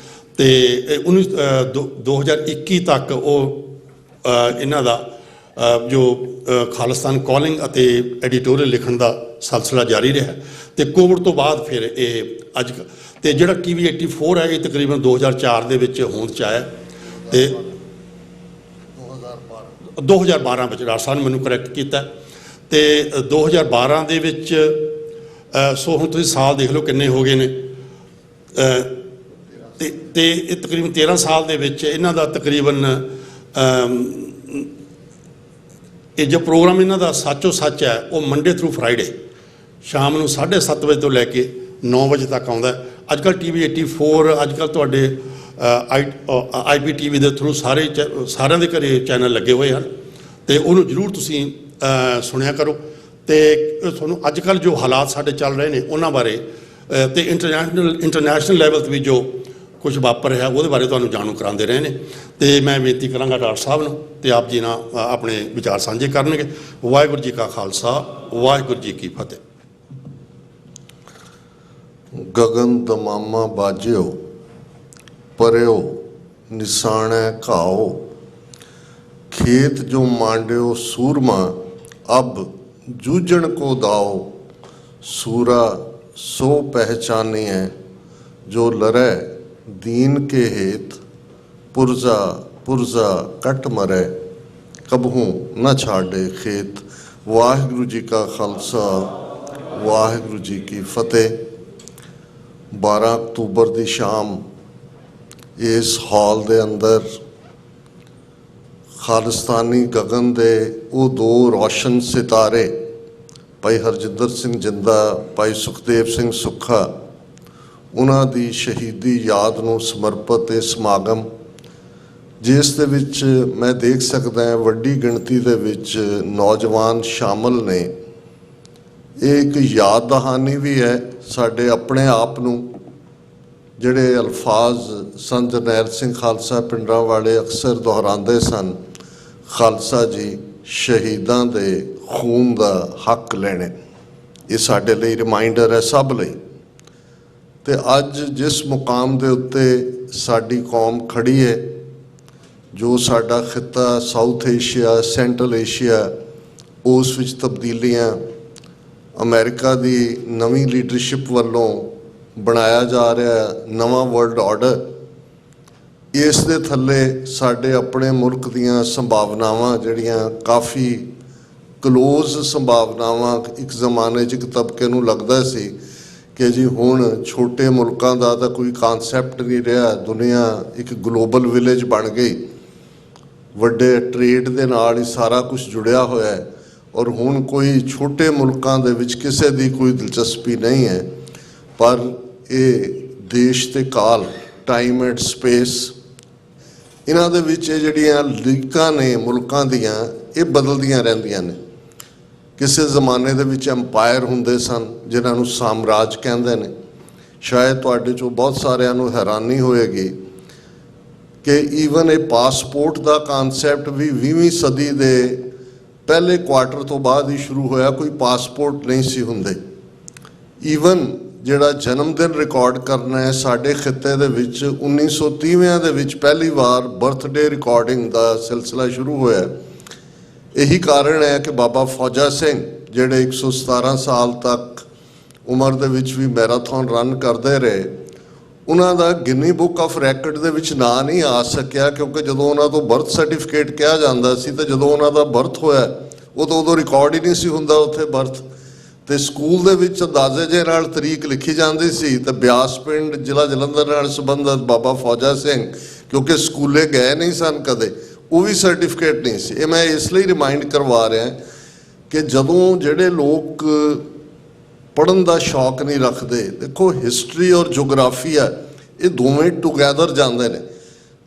Speaker 1: ਅਤੇ 2021 ਤੱਕ ਉਹ ਇਹਨਾਂ ਦਾ ਜੋ ਖਾਲਿਸਤਾਨ ਕਾਲਿੰਗ ਅਤੇ ਐਡੀਟੋਰੀਅਲ ਲਿਖਣ ਦਾ ਸਿਲਸਿਲਾ ਜਾਰੀ ਰਿਹਾ। ਅਤੇ ਕੋਵਿਡ ਤੋਂ ਬਾਅਦ ਫਿਰ ਇਹ ਅੱਜ ਅਤੇ ਜਿਹੜਾ TV 84 ਹੈ ਇਹ ਤਕਰੀਬਨ 2004 ਦੇ ਵਿੱਚ ਹੋਂਦ 'ਚ ਆਇਆ ਅਤੇ 2012 ਵਿੱਚ ਡਾਕਟਰ ਸਾਹਿਬ ਨੇ ਮੈਨੂੰ ਕਰੈਕਟ ਕੀਤਾ। ਅਤੇ 2012 ਦੇ ਵਿੱਚ ਸੋ ਹੁਣ ਤੁਸੀਂ ਸਾਲ ਦੇਖ ਲਓ ਕਿੰਨੇ ਹੋ ਗਏ ਨੇ। ਅਤੇ ਇਹ ਤਕਰੀਬਨ 13 ਸਾਲ ਦੇ ਵਿੱਚ ਇਹਨਾਂ ਦਾ ਤਕਰੀਬਨ ਇਹ ਜੋ ਪ੍ਰੋਗਰਾਮ ਇਹਨਾਂ ਦਾ ਸੱਚੋ ਸੱਚ ਹੈ ਉਹ ਮੰਡੇ ਥਰੂ ਫਰਾਈਡੇ ਸ਼ਾਮ ਨੂੰ 7:30 ਵਜੇ ਤੋਂ ਲੈ ਕੇ 9 ਵਜੇ ਤੱਕ ਆਉਂਦਾ ਹੈ। ਅੱਜ ਕੱਲ੍ਹ TV 84 ਅੱਜ ਕੱਲ੍ਹ ਤੁਹਾਡੇ IPTV ਦੇ ਥਰੂ ਸਾਰਿਆਂ ਦੇ ਘਰੇ ਚੈਨਲ ਲੱਗੇ ਹੋਏ ਹਨ, ਅਤੇ ਉਹਨੂੰ ਜ਼ਰੂਰ ਤੁਸੀਂ ਸੁਣਿਆ ਕਰੋ। ਅਤੇ ਤੁਹਾਨੂੰ ਅੱਜ ਕੱਲ੍ਹ ਜੋ ਹਾਲਾਤ ਸਾਡੇ ਚੱਲ ਰਹੇ ਨੇ ਉਹਨਾਂ ਬਾਰੇ ਅਤੇ ਇੰਟਰਨੈਸ਼ਨਲ ਲੈਵਲ 'ਤੇ ਵੀ ਜੋ ਕੁਝ ਵਾਪਰ ਰਿਹਾ ਉਹਦੇ ਬਾਰੇ ਤੁਹਾਨੂੰ ਜਾਣੂ ਕਰਾਉਂਦੇ ਰਹੇ ਨੇ। ਅਤੇ ਮੈਂ ਬੇਨਤੀ ਕਰਾਂਗਾ ਡਾਕਟਰ ਸਾਹਿਬ ਨੂੰ ਅਤੇ ਆਪ ਜੀ ਨਾਲ ਆਪਣੇ ਵਿਚਾਰ ਸਾਂਝੇ ਕਰਨਗੇ। ਵਾਹਿਗੁਰੂ ਜੀ ਕਾ ਖਾਲਸਾ, ਵਾਹਿਗੁਰੂ ਜੀ ਕੀ ਫਤਿਹ।
Speaker 8: ਗਗਨ ਦਮਾਮਾ ਬਾਜਿਓ ਪਰਿਓ ਨਿਸ਼ਾਨੈ ਘਾਓ, ਖੇਤ ਜੋ ਮਾਂਡਿਓ ਸੂਰਮਾ ਅਬ ਜੂਝਣ ਕੋ ਦਾਓ, ਸੂਰਾ ਸੋ ਪਹਿਚਾਨੀਐ ਜੋ ਲਰੈ ਦੀਨ ਕੇ ਹੇਤ, ਪੁਰਜ਼ਾ ਪੁਰਜ਼ਾ ਕੱਟ ਮਰੈ ਕਬਹੂ ਨਾ ਛਾੜੇ ਖੇਤ। ਵਾਹਿਗੁਰੂ ਜੀ ਕਾ ਖਾਲਸਾ, ਵਾਹਿਗੁਰੂ ਜੀ ਕੀ ਫਤਿਹ। 12 ਅਕਤੂਬਰ ਦੀ ਸ਼ਾਮ ਇਸ ਹਾਲ ਦੇ ਅੰਦਰ ਖਾਲਿਸਤਾਨੀ ਗਗਨ ਦੇ ਉਹ ਦੋ ਰੌਸ਼ਨ ਸਿਤਾਰੇ ਭਾਈ ਹਰਜਿੰਦਰ ਸਿੰਘ ਜਿੰਦਾ, ਭਾਈ ਸੁਖਦੇਵ ਸਿੰਘ ਸੁੱਖਾ, ਉਹਨਾਂ ਦੀ ਸ਼ਹੀਦੀ ਯਾਦ ਨੂੰ ਸਮਰਪਿਤ ਇਹ ਸਮਾਗਮ, ਜਿਸ ਦੇ ਵਿੱਚ ਮੈਂ ਦੇਖ ਸਕਦਾ ਹਾਂ ਵੱਡੀ ਗਿਣਤੀ ਦੇ ਵਿੱਚ ਨੌਜਵਾਨ ਸ਼ਾਮਲ ਨੇ। ਇਹ ਇੱਕ ਯਾਦ ਦਹਾਨੀ ਵੀ ਹੈ ਸਾਡੇ ਆਪਣੇ ਆਪ ਨੂੰ, ਜਿਹੜੇ ਅਲਫਾਜ਼ ਸੰਤ ਜਰਨੈਲ ਸਿੰਘ ਖਾਲਸਾ ਪਿੰਡਰਾਂ ਵਾਲੇ ਅਕਸਰ ਦੁਹਰਾਉਂਦੇ ਸਨ, ਖਾਲਸਾ ਜੀ ਸ਼ਹੀਦਾਂ ਦੇ ਖੂਨ ਦਾ ਹੱਕ ਲੈਣੇ। ਇਹ ਸਾਡੇ ਲਈ ਰਿਮਾਈਂਡਰ ਹੈ ਸਭ ਲਈ। ਅਤੇ ਅੱਜ ਜਿਸ ਮੁਕਾਮ ਦੇ ਉੱਤੇ ਸਾਡੀ ਕੌਮ ਖੜੀ ਹੈ, ਜੋ ਸਾਡਾ ਖਿੱਤਾ ਸਾਊਥ ਏਸ਼ੀਆ, ਸੈਂਟਰਲ ਏਸ਼ੀਆ, ਉਸ ਵਿੱਚ ਤਬਦੀਲੀਆਂ ਅਮਰੀਕਾ ਦੀ ਨਵੀਂ ਲੀਡਰਸ਼ਿਪ ਵੱਲੋਂ ਬਣਾਇਆ ਜਾ ਰਿਹਾ ਨਵਾਂ ਵਰਲਡ ਆਰਡਰ, ਇਸ ਦੇ ਥੱਲੇ ਸਾਡੇ ਆਪਣੇ ਮੁਲਕ ਦੀਆਂ ਸੰਭਾਵਨਾਵਾਂ ਜਿਹੜੀਆਂ ਕਾਫੀ ਕਲੋਜ਼ ਸੰਭਾਵਨਾਵਾਂ, ਇੱਕ ਜ਼ਮਾਨੇ 'ਚ ਇੱਕ ਤਬਕੇ ਨੂੰ ਲੱਗਦਾ ਸੀ ਕਿ ਜੀ ਹੁਣ ਛੋਟੇ ਮੁਲਕਾਂ ਦਾ ਤਾਂ ਕੋਈ ਕਾਨਸੈਪਟ ਨਹੀਂ ਰਿਹਾ, ਦੁਨੀਆ ਇੱਕ ਗਲੋਬਲ ਵਿਲੇਜ ਬਣ ਗਈ, ਵੱਡੇ ਟ੍ਰੇਡ ਦੇ ਨਾਲ ਹੀ ਸਾਰਾ ਕੁਝ ਜੁੜਿਆ ਹੋਇਆ ਹੈ, ਔਰ ਹੁਣ ਕੋਈ ਛੋਟੇ ਮੁਲਕਾਂ ਦੇ ਵਿੱਚ ਕਿਸੇ ਦੀ ਕੋਈ ਦਿਲਚਸਪੀ ਨਹੀਂ ਹੈ। ਪਰ ਇਹ ਦੇਸ਼ ਤੇ ਕਾਲ, ਟਾਈਮ ਐਂਡ ਸਪੇਸ, ਇਹਨਾਂ ਦੇ ਵਿੱਚ ਇਹ ਜਿਹੜੀਆਂ ਲੀਕਾਂ ਨੇ ਮੁਲਕਾਂ ਦੀਆਂ, ਇਹ ਬਦਲਦੀਆਂ ਰਹਿੰਦੀਆਂ ਨੇ। ਕਿਸੇ ਜ਼ਮਾਨੇ ਦੇ ਵਿੱਚ ਅੰਪਾਇਰ ਹੁੰਦੇ ਸਨ ਜਿਨ੍ਹਾਂ ਨੂੰ ਸਾਮਰਾਜ ਕਹਿੰਦੇ ਨੇ। ਸ਼ਾਇਦ ਤੁਹਾਡੇ 'ਚੋਂ ਬਹੁਤ ਸਾਰਿਆਂ ਨੂੰ ਹੈਰਾਨੀ ਹੋਏਗੀ ਕਿ ਈਵਨ ਇਹ ਪਾਸਪੋਰਟ ਦਾ ਕਾਨਸੈਪਟ ਵੀ 20ਵੀਂ ਸਦੀ ਦੇ ਪਹਿਲੇ ਕੁਆਟਰ ਤੋਂ ਬਾਅਦ ਹੀ ਸ਼ੁਰੂ ਹੋਇਆ। ਕੋਈ ਪਾਸਪੋਰਟ ਨਹੀਂ ਸੀ ਹੁੰਦੇ। ਈਵਨ ਜਿਹੜਾ ਜਨਮ ਦਿਨ ਰਿਕਾਰਡ ਕਰਨਾ ਹੈ ਸਾਡੇ ਖਿੱਤੇ ਦੇ ਵਿੱਚ 1930ਵਿਆਂ ਦੇ ਵਿੱਚ ਪਹਿਲੀ ਵਾਰ ਬਰਥਡੇ ਰਿਕਾਰਡਿੰਗ ਦਾ ਸਿਲਸਿਲਾ ਸ਼ੁਰੂ ਹੋਇਆ। ਇਹੀ ਕਾਰਨ ਹੈ ਕਿ ਬਾਬਾ ਫੌਜਾ ਸਿੰਘ ਜਿਹੜੇ 117 ਸਾਲ ਤੱਕ ਉਮਰ ਦੇ ਵਿੱਚ ਵੀ ਮੈਰਾਥਨ ਰਨ ਕਰਦੇ ਰਹੇ, ਉਹਨਾਂ ਦਾ ਗਿਨੀ ਬੁੱਕ ਆਫ ਰੈਕਡ ਦੇ ਵਿੱਚ ਨਾਂ ਨਹੀਂ ਆ ਸਕਿਆ, ਕਿਉਂਕਿ ਜਦੋਂ ਉਹਨਾਂ ਤੋਂ ਬਰਥ ਸਰਟੀਫਿਕੇਟ ਕਿਹਾ ਜਾਂਦਾ ਸੀ ਤੇ ਜਦੋਂ ਉਹਨਾਂ ਦਾ ਬਰਥ ਹੋਇਆ ਉਦੋਂ ਰਿਕਾਰਡ ਹੀ ਨਹੀਂ ਸੀ ਹੁੰਦਾ ਉੱਥੇ ਬਰਥ। ਅਤੇ ਸਕੂਲ ਦੇ ਵਿੱਚ ਅੰਦਾਜ਼ੇ ਜਿਹੇ ਨਾਲ ਤਰੀਕ ਲਿਖੀ ਜਾਂਦੀ ਸੀ ਅਤੇ ਬਿਆਸ ਪਿੰਡ ਜ਼ਿਲ੍ਹਾ ਜਲੰਧਰ ਨਾਲ ਸੰਬੰਧਿਤ ਬਾਬਾ ਫੌਜਾ ਸਿੰਘ, ਕਿਉਂਕਿ ਸਕੂਲੇ ਗਏ ਨਹੀਂ ਸਨ ਕਦੇ, ਉਹ ਵੀ ਸਰਟੀਫਿਕੇਟ ਨਹੀਂ ਸੀ। ਇਹ ਮੈਂ ਇਸ ਲਈ ਰਿਮਾਈਂਡ ਕਰਵਾ ਰਿਹਾ ਕਿ ਜਦੋਂ ਜਿਹੜੇ ਲੋਕ ਪੜ੍ਹਨ ਦਾ ਸ਼ੌਕ ਨਹੀਂ ਰੱਖਦੇ, ਦੇਖੋ ਹਿਸਟਰੀ ਔਰ ਜੋਗਰਾਫੀਆ ਇਹ ਦੋਵੇਂ ਟੁਗੈਦਰ ਜਾਂਦੇ ਨੇ।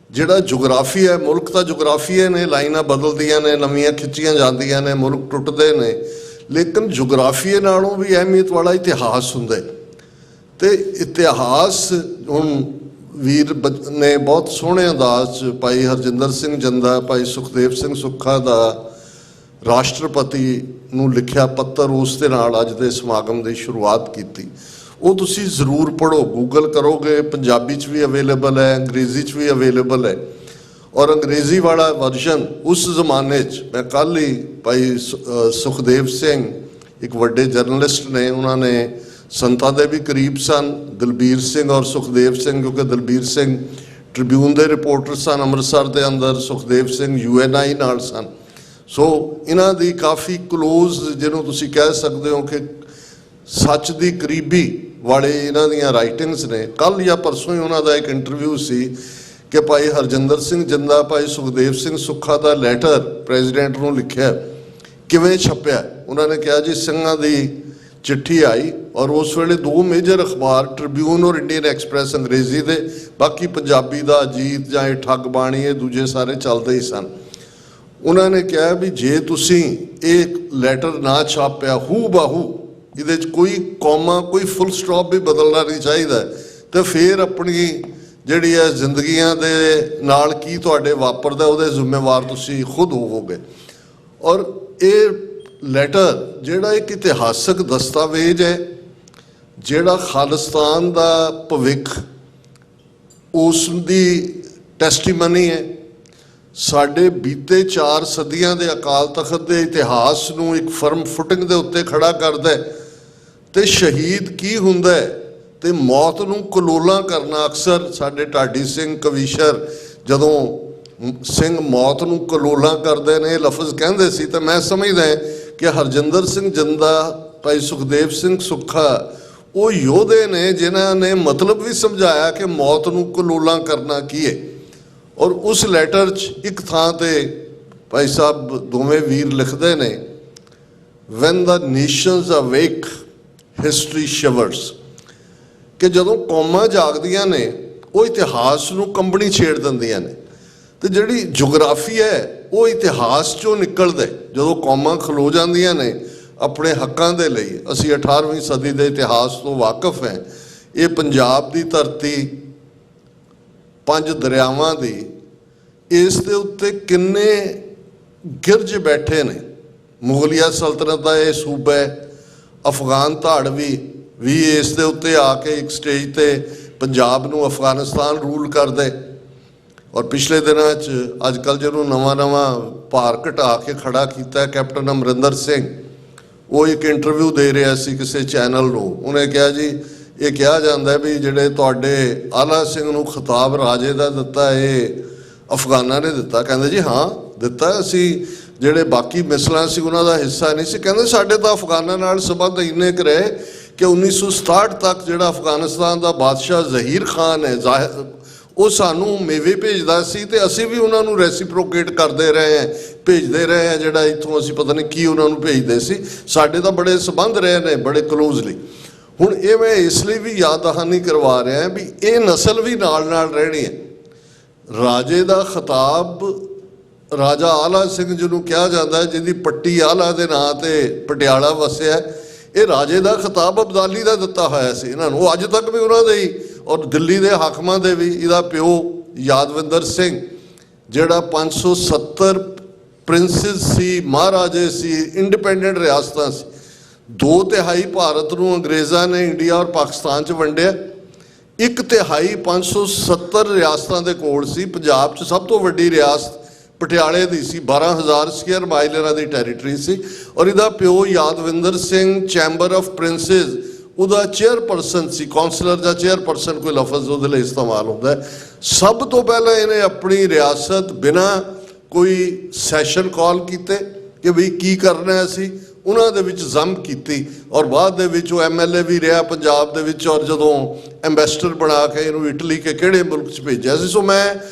Speaker 8: ਜਿਹੜਾ ਜੋਗਰਾਫੀ ਹੈ, ਮੁਲਕ ਤਾਂ ਜੋਗਰਾਫੀਆ ਨੇ, ਲਾਈਨਾਂ ਬਦਲਦੀਆਂ ਨੇ, ਨਵੀਆਂ ਖਿੱਚੀਆਂ ਜਾਂਦੀਆਂ ਨੇ, ਮੁਲਕ ਟੁੱਟਦੇ ਨੇ, ਲੇਕਿਨ ਜੋਗਰਾਫੀਏ ਨਾਲੋਂ ਵੀ ਅਹਿਮੀਅਤ ਵਾਲਾ ਇਤਿਹਾਸ ਹੁੰਦਾ। ਅਤੇ ਇਤਿਹਾਸ ਹੁਣ ਵੀਰ ਨੇ ਬਹੁਤ ਸੋਹਣੇ ਅੰਦਾਜ਼ 'ਚ ਭਾਈ ਹਰਜਿੰਦਰ ਸਿੰਘ ਜੰਦਾ, ਭਾਈ ਸੁਖਦੇਵ ਸਿੰਘ ਸੁੱਖਾ ਦਾ ਰਾਸ਼ਟਰਪਤੀ ਨੂੰ ਲਿਖਿਆ ਪੱਤਰ, ਉਸ ਦੇ ਨਾਲ ਅੱਜ ਦੇ ਸਮਾਗਮ ਦੀ ਸ਼ੁਰੂਆਤ ਕੀਤੀ। ਉਹ ਤੁਸੀਂ ਜ਼ਰੂਰ ਪੜ੍ਹੋ, ਗੂਗਲ ਕਰੋਗੇ, ਪੰਜਾਬੀ 'ਚ ਵੀ ਅਵੇਲੇਬਲ ਹੈ, ਅੰਗਰੇਜ਼ੀ 'ਚ ਵੀ ਅਵੇਲੇਬਲ ਹੈ। ਔਰ ਅੰਗਰੇਜ਼ੀ ਵਾਲਾ ਵਰਜ਼ਨ ਉਸ ਜ਼ਮਾਨੇ 'ਚ, ਮੈਂ ਕੱਲ੍ਹ ਹੀ ਭਾਈ ਸੁਖਦੇਵ ਸਿੰਘ ਇੱਕ ਵੱਡੇ ਜਰਨਲਿਸਟ ਨੇ, ਉਹਨਾਂ ਨੇ ਸੰਤਾਂ ਦੇ ਵੀ ਕਰੀਬ ਸਨ, ਦਲਬੀਰ ਸਿੰਘ ਔਰ ਸੁਖਦੇਵ ਸਿੰਘ, ਕਿਉਂਕਿ ਦਲਬੀਰ ਸਿੰਘ ਟ੍ਰਿਬਿਊਨ ਦੇ ਰਿਪੋਰਟਰ ਸਨ ਅੰਮ੍ਰਿਤਸਰ ਦੇ ਅੰਦਰ, ਸੁਖਦੇਵ ਸਿੰਘ UNI ਨਾਲ ਸਨ। ਸੋ ਇਹਨਾਂ ਦੀ ਕਾਫੀ ਕਲੋਜ਼, ਜਿਹਨੂੰ ਤੁਸੀਂ ਕਹਿ ਸਕਦੇ ਹੋ ਕਿ ਸੱਚ ਦੀ ਕਰੀਬੀ ਵਾਲੇ ਇਹਨਾਂ ਦੀਆਂ ਰਾਈਟਿੰਗਸ ਨੇ। ਕੱਲ੍ਹ ਜਾਂ ਪਰਸੋਂ ਹੀ ਉਹਨਾਂ ਦਾ ਇੱਕ ਇੰਟਰਵਿਊ ਸੀ ਕਿ ਭਾਈ ਹਰਜਿੰਦਰ ਸਿੰਘ ਜਿੰਦਾ, ਭਾਈ ਸੁਖਦੇਵ ਸਿੰਘ ਸੁੱਖਾ ਦਾ ਲੈਟਰ ਪ੍ਰੈਜ਼ੀਡੈਂਟ ਨੂੰ ਲਿਖਿਆ, ਕਿਵੇਂ ਛਪਿਆ। ਉਹਨਾਂ ਨੇ ਕਿਹਾ ਜੀ ਸਿੰਘਾਂ ਦੀ चिट्ठी आई और उस वेले दो मेजर अखबार ट्रिब्यून और इंडियन एक्सप्रैस अंग्रेजी दे, बाकी पंजाबी दा अजीत जां ठग बाणी ये दूजे सारे चलते ही सन। उन्होंने कहा भी जे तुसी एक लैटर ना छापिया हू बाहू, ये कोई कौमा कोई फुल स्टॉप भी बदलना नहीं चाहिए, तो फिर अपनी जिहड़ी है जिंदगियां दे नाल की तुहाडे वापरदा उहदे जिम्मेवार तुसी खुद होवोगे। और ये लैटर जिहड़ा एक इतिहासक दस्तावेज है, जिहड़ा खालिस्तान दा भविख उस दी टैस्टीमनी है, साडे बीते 4 सदियां दे अकाल तखत दे इतिहास नूं एक फर्म फुटिंग दे उत्ते खड़ा करदा है। ते शहीद की हुंदा है ते मौत नूं कलोला करना। अक्सर साडे ढाडी सिंह कविशर जदों सिंह मौत नूं कलोला करदे ने लफज कहंदे सी, ते मैं समझदा कि हरजिंदर सिंह जिंदा, भाई सुखदेव सिंह सुक्खा वो योधे ने जिन्हां ने मतलब भी समझाया कि मौत नूं कलोला करना की है। और उस लैटर च एक थां ते भाई साहब दोवें वीर लिखते ने, when the Nations awake history शिवर्स, कि जदों कौमां जागदियां ने वो इतिहास नूं कंबनी छेड़ दिंदियां ने, तो जिहड़ी जोग्राफी है वो इतिहास चों निकलदा है। जदों कौमां खलो जांदियां ने अपने हक्कां दे लई, असीं 18वीं सदी दे इतिहास तो वाकफ हैं। ये पंजाब दी धरती 5 दरियावां दी, इस दे उत्ते किन्ने गिरज बैठे ने। मुगलिया सल्तनत का यह सूबा है, अफगान धाड़ भी इस दे उत्ते आके एक स्टेज ते पंजाब नूं अफगानिस्तान रूल कर दे। और पिछले दिनों अजकल जो नवा भार घटा के खड़ा किया कैप्टन अमरिंदर सिंह, वो एक इंटरव्यू दे रहा सी किसी चैनल नूं। उन्हें कहा जी ये कहा जाता है भी जिहड़े तुहाडे आला सिंह नूं खिताब राजे का दिता है अफगाना ने दिता। कहंदे जी हाँ दिता, असी जिहड़े बाकी मिसलां सी उन्हां दा हिस्सा नहीं सी। कहंदे साडे तां अफगाना नाल संबंध इन्ने क रहे कि 1967 तक जिहड़ा अफगानिस्तान का बादशाह जहीर खान है वो सानू मेवे भेजदा सी ते असी भी उन्होंने रेसिप्रोकेट करते रहे हैं, भेजते रहे हैं। जिहड़ा इत्थों असी पता नहीं की उन्होंने भेजते सी, साडे तां बड़े संबंध रहे ने बड़े क्लोजली। हुण ये मैं इसलिए भी याद दहानी करवा रहा है भी ये नस्ल भी नाल नाल रहनी है। राजे का खिताब राजा आला सिंह जिन्हों कहा जाता है, जिहदी पट्टी आला के नां ते पटियाला वसिया, ये राजे का खिताब अब्दाली का दिता होया सी इन्होंने। अज तक भी उन्होंने ही और दिल्ली के हाकमां दे भी, इहदा प्यो यादविंदर सिंह जिहड़ा 570 प्रिंसिस सी, महाराजे सी, इंडिपेंडेंट रियासतां सी। 2/3 भारत नूं अंग्रेज़ां ने इंडिया और पाकिस्तान च वंडिया, 1/3 570 रियासतां दे कोल सी। पंजाब च सब तो वड्डी रियासत पटियाले दी सी, 12,000 स्क्वेयर माइल इन्हां दी टैरीटरी सी। और इहदा प्यो Yadvinder Singh Chamber of Princes उहदा चेयरपर्सन सी, कौंसलर या चेयरपर्सन कोई लफज उहदे लई इस्तेमाल हुंदा है। सब तो पहले इन्हें अपनी रियासत बिना कोई सैशन कॉल कीते कि बई की करना है असी, उन्हां दे विच जम कीती। और बाद दे विच वो MLA भी रहा पंजाब दे विच, और जदों एंबेसडर बना के इहनूं इटली के किहड़े मुल्क च भेजिया सी। सो मैं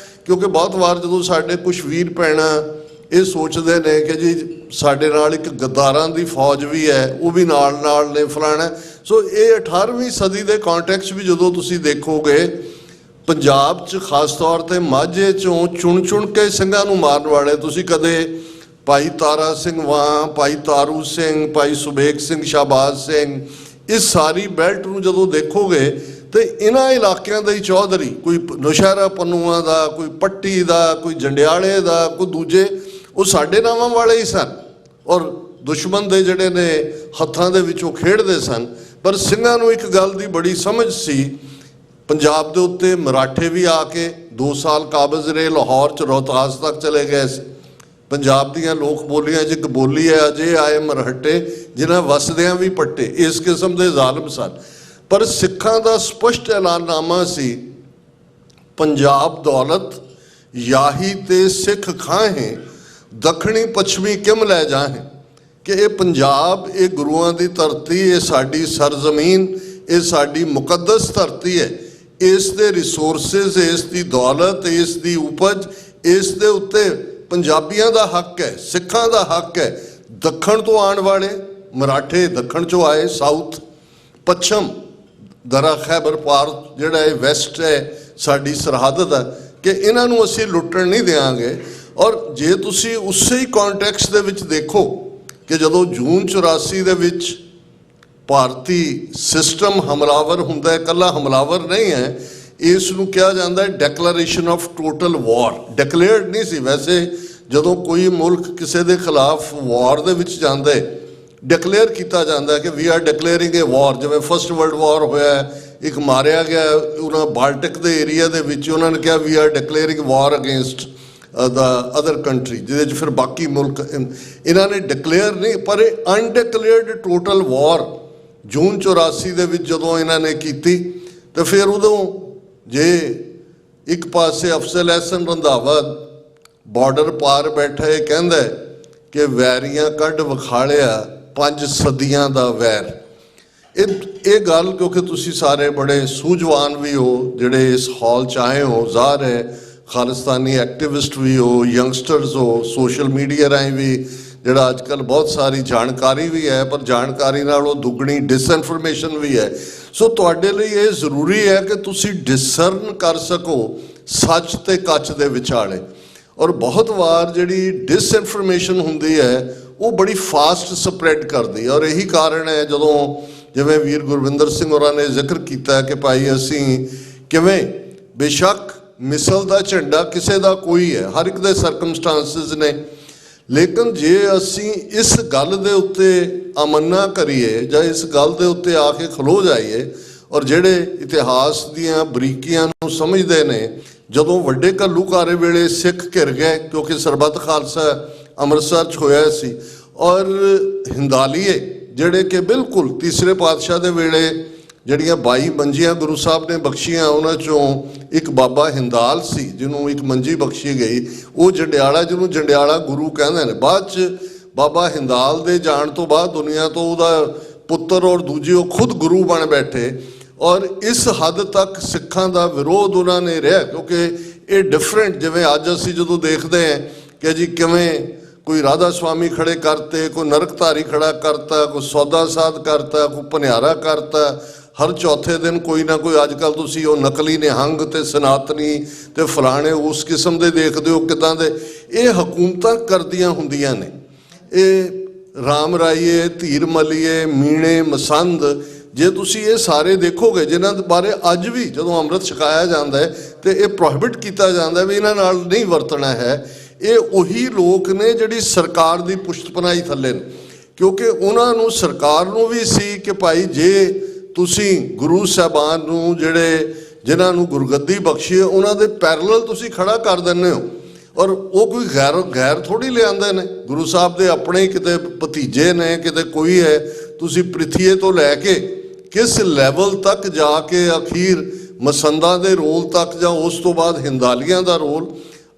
Speaker 8: क्योंकि बहुत बार जदों साडे कुछ वीर भैणां ये सोचते हैं कि जी साडे नाल एक गद्दारां दी फौज भी है, वो भी नाल ने फलाना। सो ये 18वीं सदी के कॉन्टैक्ट भी जदों तुसीं देखोगे पंजाब च खास तौर पर माझे चों चुन के ਸਿੰਘਾਂ ਨੂੰ मारन वाले तुसीं कदे भाई तारा सिंह वां, भाई तारू सिंह, भाई सुबेग सिंह, शाहबाज सिंह, इस सारी बैल्ट नूं जदों देखोगे तो इन्हां इलाकों के चौधरी, कोई नौशहरा पन्नुआ का, कोई पट्टी का, कोई जंडियाले का, कोई दूजे, वो साडे नावां वाले ही सन। और दुश्मन दे जिहड़े ने हत्थां दे विचों खेडदे सन। पर ਸਿੰਘਾਂ ਨੂੰ एक गल की बड़ी समझ सी, पंजाब के उत्ते मराठे भी आके 2 साल काबज रहे, लाहौर च रोहतास तक चले गए सी। पंजाब दीयां लोक बोलियां च एक बोली है, अजे आए मरहटे जिन्हां वसदियां भी पट्टे, इस किस्म के जालिम सन। पर सिखां दा स्पष्ट ऐलाननामा सी, पंजाब दौलत याही ते सिख खाहें, दखणी पश्चिमी किम लै जाहें। कि ये पंजाब ये गुरुआं दी धरती, ये साडी सरजमीन, ये साडी मुकद्दस धरती है। इस दे रिसोर्सिस, इस दी दौलत, इस दी उपज, इस दे उत्ते पंजाबियां दा हक है, सिखां दा हक है। दखण तो आने वाले ਮਰਾਠੇ ਦੱਖਣ 'ਚੋਂ ਆਏ, ਸਾਊਥ ਪੱਛਮ ਦਰਾ ਖੈਬਰ ਪਾਰ ਜਿਹੜਾ ਇਹ ਵੈਸਟ ਹੈ ਸਾਡੀ ਸਰਹੱਦ ਦਾ, ਕਿ ਇਹਨਾਂ ਨੂੰ ਅਸੀਂ ਲੁੱਟਣ ਨਹੀਂ ਦਿਆਂਗੇ। ਔਰ ਜੇ ਤੁਸੀਂ ਉਸੇ ਹੀ ਕੌਂਟੈਕਸਟ ਦੇ ਵਿੱਚ ਦੇਖੋ ਕਿ ਜਦੋਂ ਜੂਨ 84 ਦੇ ਵਿੱਚ ਭਾਰਤੀ ਸਿਸਟਮ ਹਮਲਾਵਰ ਹੁੰਦਾ ਹੈ, ਇਕੱਲਾ ਹਮਲਾਵਰ ਨਹੀਂ ਹੈ, ਇਸ ਨੂੰ ਕਿਹਾ ਜਾਂਦਾ ਹੈ declaration of total war. Declared ਨਹੀਂ ਸੀ, ਵੈਸੇ ਜਦੋਂ ਕੋਈ ਮੁਲਕ ਕਿਸੇ ਦੇ ਖਿਲਾਫ ਵਾਰ ਦੇ ਵਿੱਚ ਜਾਂਦਾ ਹੈ, ਡਿਕਲੇਅਰ ਕੀਤਾ ਜਾਂਦਾ ਹੈ ਕਿ ਵੀ ਆਰ ਡਿਕਲੇਅਰਿੰਗ ਏ ਵਾਰ। ਜਿਵੇਂ ਫਸਟ ਵਰਲਡ ਵਾਰ ਹੋਇਆ, ਇੱਕ ਮਾਰਿਆ ਗਿਆ ਉਹਨਾਂ ਬਾਲਟਿਕ ਦੇ ਏਰੀਆ ਦੇ ਵਿੱਚ, ਉਹਨਾਂ ਨੇ ਕਿਹਾ we are declaring war against the other country, ਜਿਹਦੇ 'ਚ ਫਿਰ ਬਾਕੀ ਮੁਲਕ ਇਹਨਾਂ ਨੇ ਡਿਕਲੇਅਰ ਨਹੀਂ, ਪਰ ਇਹ ਅਨਡਿਕਲੇਅਰਡ ਟੋਟਲ ਵਾਰ ਜੂਨ 84 ਦੇ ਵਿੱਚ ਜਦੋਂ ਇਹਨਾਂ ਨੇ ਕੀਤੀ, ਤੇ ਫਿਰ ਉਦੋਂ ਜੇ ਇੱਕ ਪਾਸੇ ਅਫਜ਼ਲ ਅਹਿਸਨ ਰੰਧਾਵਾ ਬਾਰਡਰ ਪਾਰ ਬੈਠਾ ਇਹ ਕਹਿੰਦਾ ਕਿ ਵੈਰੀਆਂ ਕੱਢ ਵਿਖਾਲਿਆ 5 ਸਦੀਆਂ ਦਾ ਵੈਰ। ਇਹ ਗੱਲ ਕਿਉਂਕਿ ਤੁਸੀਂ ਸਾਰੇ ਬੜੇ ਸੂਝਵਾਨ ਵੀ ਹੋ ਜਿਹੜੇ ਇਸ ਹਾਲ 'ਚ ਆਏ ਹੋ, ਜ਼ਾਹਰ ਹੈ ਖਾਲਿਸਤਾਨੀ ਐਕਟਿਵਿਸਟ ਵੀ ਹੋ, ਯੰਗਸਟਰਸ ਹੋ, ਸੋਸ਼ਲ ਮੀਡੀਆ ਰਾਹੀਂ ਵੀ ਜਿਹੜਾ ਅੱਜ ਕੱਲ੍ਹ ਬਹੁਤ ਸਾਰੀ ਜਾਣਕਾਰੀ ਵੀ ਹੈ, ਪਰ ਜਾਣਕਾਰੀ ਨਾਲੋਂ ਦੁੱਗਣੀ ਡਿਸਇਨਫੋਰਮੇਸ਼ਨ ਵੀ ਹੈ। ਸੋ ਤੁਹਾਡੇ ਲਈ ਇਹ ਜ਼ਰੂਰੀ ਹੈ ਕਿ ਤੁਸੀਂ ਡਿਸਰਨ ਕਰ ਸਕੋ ਸੱਚ ਤੇ ਕੱਚ ਦੇ ਵਿਚਾਲੇ। ਔਰ ਬਹੁਤ ਵਾਰ ਜਿਹੜੀ ਡਿਸਇਨਫੋਰਮੇਸ਼ਨ ਹੁੰਦੀ ਹੈ ਉਹ ਬੜੀ ਫਾਸਟ ਸਪਰੈਡ ਕਰਦੀ, ਔਰ ਇਹੀ ਕਾਰਨ ਹੈ ਜਦੋਂ ਜਿਵੇਂ ਵੀਰ ਗੁਰਵਿੰਦਰ ਸਿੰਘ ਹੋਰਾਂ ਨੇ ਜ਼ਿਕਰ ਕੀਤਾ ਕਿ ਭਾਈ ਅਸੀਂ ਕਿਵੇਂ, ਬੇਸ਼ੱਕ ਮਿਸਲ ਦਾ ਝੰਡਾ ਕਿਸੇ ਦਾ ਕੋਈ ਹੈ, ਹਰ ਇੱਕ ਦੇ ਸਰਕਮਸਟਾਂਸਿਸ ਨੇ, ਲੇਕਿਨ ਜੇ ਅਸੀਂ ਇਸ ਗੱਲ ਦੇ ਉੱਤੇ ਅਮੰਨਾ ਕਰੀਏ ਜਾਂ ਇਸ ਗੱਲ ਦੇ ਉੱਤੇ ਆ ਕੇ ਖਲੋ ਜਾਈਏ, ਔਰ ਜਿਹੜੇ ਇਤਿਹਾਸ ਦੀਆਂ ਬਰੀਕੀਆਂ ਨੂੰ ਸਮਝਦੇ ਨੇ, ਜਦੋਂ ਵੱਡੇ ਘੱਲੂਘਾਰੇ ਵੇਲੇ ਸਿੱਖ ਘਿਰ ਗਏ ਕਿਉਂਕਿ ਸਰਬੱਤ ਖਾਲਸਾ ਅੰਮ੍ਰਿਤਸਰ 'ਚ ਹੋਇਆ ਸੀ, ਔਰ ਹਿੰਦਾਲੀਏ ਜਿਹੜੇ ਕਿ ਬਿਲਕੁਲ ਤੀਸਰੇ ਪਾਤਸ਼ਾਹ ਦੇ ਵੇਲੇ ਜਿਹੜੀਆਂ 22 ਮੰਜੀਆਂ ਗੁਰੂ ਸਾਹਿਬ ਨੇ ਬਖਸ਼ੀਆਂ, ਉਹਨਾਂ 'ਚੋਂ ਇੱਕ ਬਾਬਾ ਹਿੰਦਾਲ ਸੀ ਜਿਹਨੂੰ ਇੱਕ ਮੰਜੀ ਬਖਸ਼ੀ ਗਈ, ਉਹ ਜੰਡਿਆਲਾ, ਜਿਹਨੂੰ ਜੰਡਿਆਲਾ ਗੁਰੂ ਕਹਿੰਦੇ ਨੇ। ਬਾਅਦ 'ਚ ਬਾਬਾ ਹਿੰਦਾਲ ਦੇ ਜਾਣ ਤੋਂ ਬਾਅਦ ਦੁਨੀਆ ਤੋਂ ਉਹਦਾ ਪੁੱਤਰ ਔਰ ਦੂਜੇ ਉਹ ਖੁਦ ਗੁਰੂ ਬਣ ਬੈਠੇ, ਔਰ ਇਸ ਹੱਦ ਤੱਕ ਸਿੱਖਾਂ ਦਾ ਵਿਰੋਧ ਉਹਨਾਂ ਨੇ ਰਿਹਾ ਕਿਉਂਕਿ ਇਹ ਡਿਫਰੈਂਟ, ਜਿਵੇਂ ਅੱਜ ਅਸੀਂ ਜਦੋਂ ਦੇਖਦੇ ਹਾਂ ਕਿ ਜੀ ਕਿਵੇਂ ਕੋਈ ਰਾਧਾ ਸਵਾਮੀ ਖੜੇ ਕਰਤੇ, ਕੋਈ ਨਰਕਧਾਰੀ ਖੜਾ ਕਰਤਾ, ਕੋਈ ਸੌਦਾ ਸਾਧ ਕਰਤਾ, ਕੋਈ ਭਨਿਆਰਾ ਕਰਤਾ, ਹਰ ਚੌਥੇ ਦਿਨ ਕੋਈ ਨਾ ਕੋਈ, ਅੱਜ ਕੱਲ੍ਹ ਤੁਸੀਂ ਉਹ ਨਕਲੀ ਨਿਹੰਗ ਤੇ ਸਨਾਤਨੀ ਤੇ ਫਲਾਣੇ ਉਸ ਕਿਸਮ ਦੇ ਦੇਖਦੇ ਹੋ ਕਿੱਦਾਂ ਦੇ ਇਹ ਹਕੂਮਤਾਂ ਕਰਦੀਆਂ ਹੁੰਦੀਆਂ ਨੇ। ਇਹ ਰਾਮ ਰਾਈਏ, ਧੀਰ ਮਲੀਏ, ਮੀਣੇ ਮਸੰਦ, ਜੇ ਤੁਸੀਂ ਇਹ ਸਾਰੇ ਦੇਖੋਗੇ ਜਿਨ੍ਹਾਂ ਬਾਰੇ ਅੱਜ ਵੀ ਜਦੋਂ ਅੰਮ੍ਰਿਤ ਛਕਾਇਆ ਜਾਂਦਾ ਹੈ ਤੇ ਇਹ ਪ੍ਰੋਹਿਬਿਟ ਕੀਤਾ ਜਾਂਦਾ ਵੀ ਇਹਨਾਂ ਨਾਲ ਨਹੀਂ ਵਰਤਣਾ ਹੈ, ਇਹ ਉਹੀ ਲੋਕ ਨੇ ਜਿਹੜੀ ਸਰਕਾਰ ਦੀ ਪੁਸ਼ਤਪਨਾਹੀ ਥੱਲੇ ਨੇ, ਕਿਉਂਕਿ ਉਹਨਾਂ ਨੂੰ ਸਰਕਾਰ ਨੂੰ ਵੀ ਸੀ ਕਿ ਭਾਈ ਜੇ ਤੁਸੀਂ ਗੁਰੂ ਸਾਹਿਬਾਨ ਨੂੰ ਜਿਨ੍ਹਾਂ ਨੂੰ ਗੁਰਗੱਦੀ ਬਖਸ਼ੀ ਹੈ ਉਹਨਾਂ ਦੇ ਪੈਰਲਲ ਤੁਸੀਂ ਖੜਾ ਕਰ ਦਿੰਦੇ ਹੋ, ਔਰ ਉਹ ਕੋਈ ਗੈਰ ਥੋੜ੍ਹੀ ਲਿਆਉਂਦੇ ਨੇ, ਗੁਰੂ ਸਾਹਿਬ ਦੇ ਆਪਣੇ ਹੀ ਕਿਤੇ ਭਤੀਜੇ ਨੇ, ਕਿਤੇ ਕੋਈ ਹੈ। ਤੁਸੀਂ ਪ੍ਰਿਥੀਏ ਤੋਂ ਲੈ ਕੇ ਕਿਸ ਲੈਵਲ ਤੱਕ ਜਾ ਕੇ ਅਖੀਰ ਮਸੰਦਾਂ ਦੇ ਰੋਲ ਤੱਕ, ਜਾਂ ਉਸ ਤੋਂ ਬਾਅਦ ਹਿੰਦਾਲੀਆਂ ਦਾ ਰੋਲ,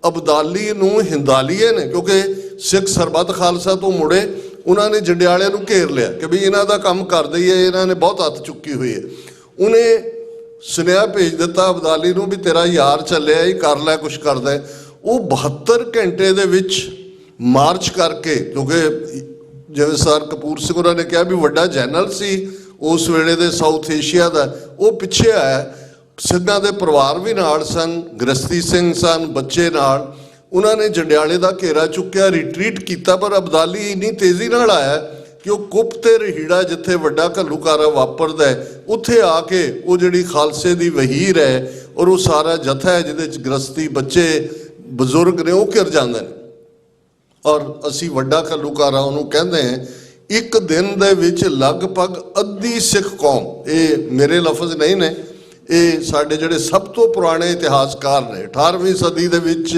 Speaker 8: ਅਬਦਾਲੀ ਨੂੰ ਹਿੰਦਾਲੀਏ ਨੇ ਕਿਉਂਕਿ ਸਿੱਖ ਸਰਬੱਤ ਖਾਲਸਾ ਤੋਂ ਮੁੜੇ, ਉਹਨਾਂ ਨੇ ਜੰਡਿਆਲਿਆਂ ਨੂੰ ਘੇਰ ਲਿਆ ਕਿ ਵੀ ਇਹਨਾਂ ਦਾ ਕੰਮ ਕਰਦੇ ਹੀ ਹੈ, ਇਹਨਾਂ ਨੇ ਬਹੁਤ ਹੱਥ ਚੁੱਕੀ ਹੋਈ ਹੈ। ਉਹਨੇ ਸੁਨੇਹਾ ਭੇਜ ਦਿੱਤਾ ਅਬਦਾਲੀ ਨੂੰ ਵੀ ਤੇਰਾ ਯਾਰ ਚੱਲਿਆ ਹੀ, ਕਰ ਲੈ ਕੁਛ ਕਰਦਾ। ਉਹ 72 ਘੰਟੇ ਦੇ ਵਿੱਚ ਮਾਰਚ ਕਰਕੇ, ਕਿਉਂਕਿ ਜਿਵੇਂ ਸਰ ਕਪੂਰ ਸਿੰਘ ਉਹਨਾਂ ਨੇ ਕਿਹਾ ਵੀ ਵੱਡਾ ਜਨਰਲ ਸੀ ਉਸ ਵੇਲੇ ਦੇ ਸਾਊਥ ਏਸ਼ੀਆ ਦਾ, ਉਹ ਪਿੱਛੇ ਆਇਆ, ਸਿੰਘਾਂ ਦੇ ਪਰਿਵਾਰ ਵੀ ਨਾਲ ਸਨ, ਗ੍ਰਸਤੀ ਸਿੰਘ ਸਨ, ਬੱਚੇ ਨਾਲ, ਉਹਨਾਂ ਨੇ ਜੰਡਿਆਲੇ ਦਾ ਘੇਰਾ ਚੁੱਕਿਆ, ਰਿਟਰੀਟ ਕੀਤਾ, ਪਰ ਅਬਦਾਲੀ ਇੰਨੀ ਤੇਜ਼ੀ ਨਾਲ ਆਇਆ ਕਿ ਉਹ ਕੁੱਪ ਤੇ ਰਹੀੜਾ ਜਿੱਥੇ ਵੱਡਾ ਘੱਲੂਘਾਰਾ ਵਾਪਰਦਾ ਉੱਥੇ ਆ ਕੇ ਉਹ ਜਿਹੜੀ ਖਾਲਸੇ ਦੀ ਵਹੀਰ ਹੈ ਔਰ ਉਹ ਸਾਰਾ ਜਥਾ ਹੈ ਜਿਹਦੇ 'ਚ ਗ੍ਰਸਤੀ ਬੱਚੇ ਬਜ਼ੁਰਗ ਨੇ, ਉਹ ਘਿਰ ਜਾਂਦੇ ਨੇ। ਔਰ ਅਸੀਂ ਵੱਡਾ ਘੱਲੂਘਾਰਾ ਉਹਨੂੰ ਕਹਿੰਦੇ ਹਾਂ। ਇੱਕ ਦਿਨ ਦੇ ਵਿੱਚ ਲਗਭਗ ਅੱਧੀ ਸਿੱਖ ਕੌਮ, ਇਹ ਮੇਰੇ ਲਫ਼ਜ਼ ਨਹੀਂ ਨੇ, ਇਹ ਸਾਡੇ ਜਿਹੜੇ ਸਭ ਤੋਂ ਪੁਰਾਣੇ ਇਤਿਹਾਸਕਾਰ ਨੇ, 18ਵੀਂ ਸਦੀ ਦੇ ਵਿੱਚ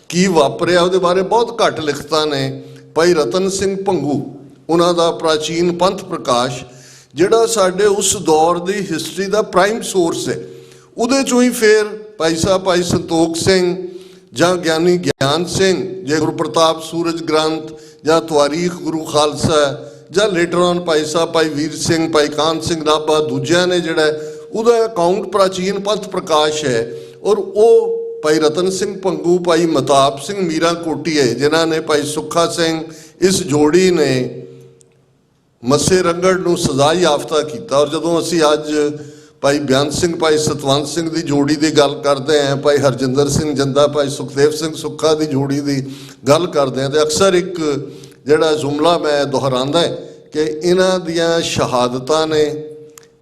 Speaker 8: ਕੀ ਵਾਪਰਿਆ ਉਹਦੇ ਬਾਰੇ ਬਹੁਤ ਘੱਟ ਲਿਖਤਾਂ ਨੇ। ਭਾਈ ਰਤਨ ਸਿੰਘ ਭੰਗੂ, ਉਹਨਾਂ ਦਾ ਪ੍ਰਾਚੀਨ ਪੰਥ ਪ੍ਰਕਾਸ਼, ਜਿਹੜਾ ਸਾਡੇ ਉਸ ਦੌਰ ਦੀ ਹਿਸਟਰੀ ਦਾ ਪ੍ਰਾਈਮ ਸੋਰਸ ਹੈ, ਉਹਦੇ 'ਚੋਂ ਹੀ ਫਿਰ ਭਾਈ ਸਾਹਿਬ ਭਾਈ ਸੰਤੋਖ ਸਿੰਘ ਜਾਂ ਗਿਆਨੀ ਗਿਆਨ ਸਿੰਘ, ਜੇ ਗੁਰੂ ਪ੍ਰਤਾਪ ਸੂਰਜ ਗ੍ਰੰਥ ਜਾਂ ਤਵਾਰੀਖ ਗੁਰੂ ਖਾਲਸਾ, ਜਾਂ ਲੇਟਰ ਔਨ ਭਾਈ ਸਾਹਿਬ ਭਾਈ ਵੀਰ ਸਿੰਘ, ਭਾਈ ਕਾਨ ਸਿੰਘ ਨਾਭਾ, ਦੂਜਿਆਂ ਨੇ ਜਿਹੜਾ ਉਹਦਾ ਅਕਾਊਂਟ ਪ੍ਰਾਚੀਨ ਪੰਥ ਪ੍ਰਕਾਸ਼ ਹੈ। ਔਰ ਉਹ ਭਾਈ ਰਤਨ ਸਿੰਘ ਭੰਗੂ, ਭਾਈ ਮਤਾਬ ਸਿੰਘ ਮੀਰਾਂ ਕੋਟੀਏ, ਜਿਨ੍ਹਾਂ ਨੇ ਭਾਈ ਸੁੱਖਾ ਸਿੰਘ, ਇਸ ਜੋੜੀ ਨੇ ਮੱਸੇ ਰੰਗੜ ਨੂੰ ਸਜ਼ਾ ਯਾਫਤਾ ਕੀਤਾ। ਔਰ ਜਦੋਂ ਅਸੀਂ ਅੱਜ ਭਾਈ ਬੇਅੰਤ ਸਿੰਘ ਭਾਈ ਸਤਵੰਤ ਸਿੰਘ ਦੀ ਜੋੜੀ ਦੀ ਗੱਲ ਕਰਦੇ ਹਾਂ, ਭਾਈ ਹਰਜਿੰਦਰ ਸਿੰਘ ਜਿੰਦਾ ਭਾਈ ਸੁਖਦੇਵ ਸਿੰਘ ਸੁੱਖਾ ਦੀ ਜੋੜੀ ਦੀ ਗੱਲ ਕਰਦੇ ਹਾਂ, ਤੇ ਅਕਸਰ ਇੱਕ ਜਿਹੜਾ ਜੁਮਲਾ ਮੈਂ ਦੁਹਰਾਉਂਦਾ ਕਿ ਇਹਨਾਂ ਦੀਆਂ ਸ਼ਹਾਦਤਾਂ ਨੇ,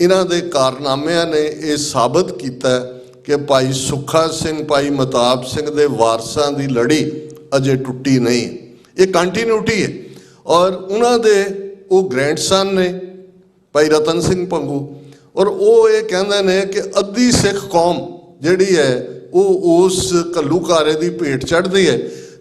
Speaker 8: ਇਹਨਾਂ ਦੇ ਕਾਰਨਾਮਿਆਂ ਨੇ ਇਹ ਸਾਬਤ ਕੀਤਾ ਕਿ ਭਾਈ ਸੁੱਖਾ ਸਿੰਘ ਭਾਈ ਮਹਤਾਬ ਸਿੰਘ ਦੇ ਵਾਰਸਾਂ ਦੀ ਲੜੀ ਅਜੇ ਟੁੱਟੀ ਨਹੀਂ, ਇਹ ਕੰਟੀਨਿਊਟੀ ਹੈ। ਔਰ ਉਹਨਾਂ ਦੇ ਉਹ ਗ੍ਰੈਂਡਸਨ ਨੇ ਭਾਈ ਰਤਨ ਸਿੰਘ ਭੰਗੂ, ਔਰ ਉਹ ਇਹ ਕਹਿੰਦੇ ਨੇ ਕਿ ਅੱਧੀ ਸਿੱਖ ਕੌਮ ਜਿਹੜੀ ਹੈ ਉਹ ਉਸ ਘੱਲੂਘਾਰੇ ਦੀ ਭੇਟ ਚੜ੍ਹਦੀ ਹੈ,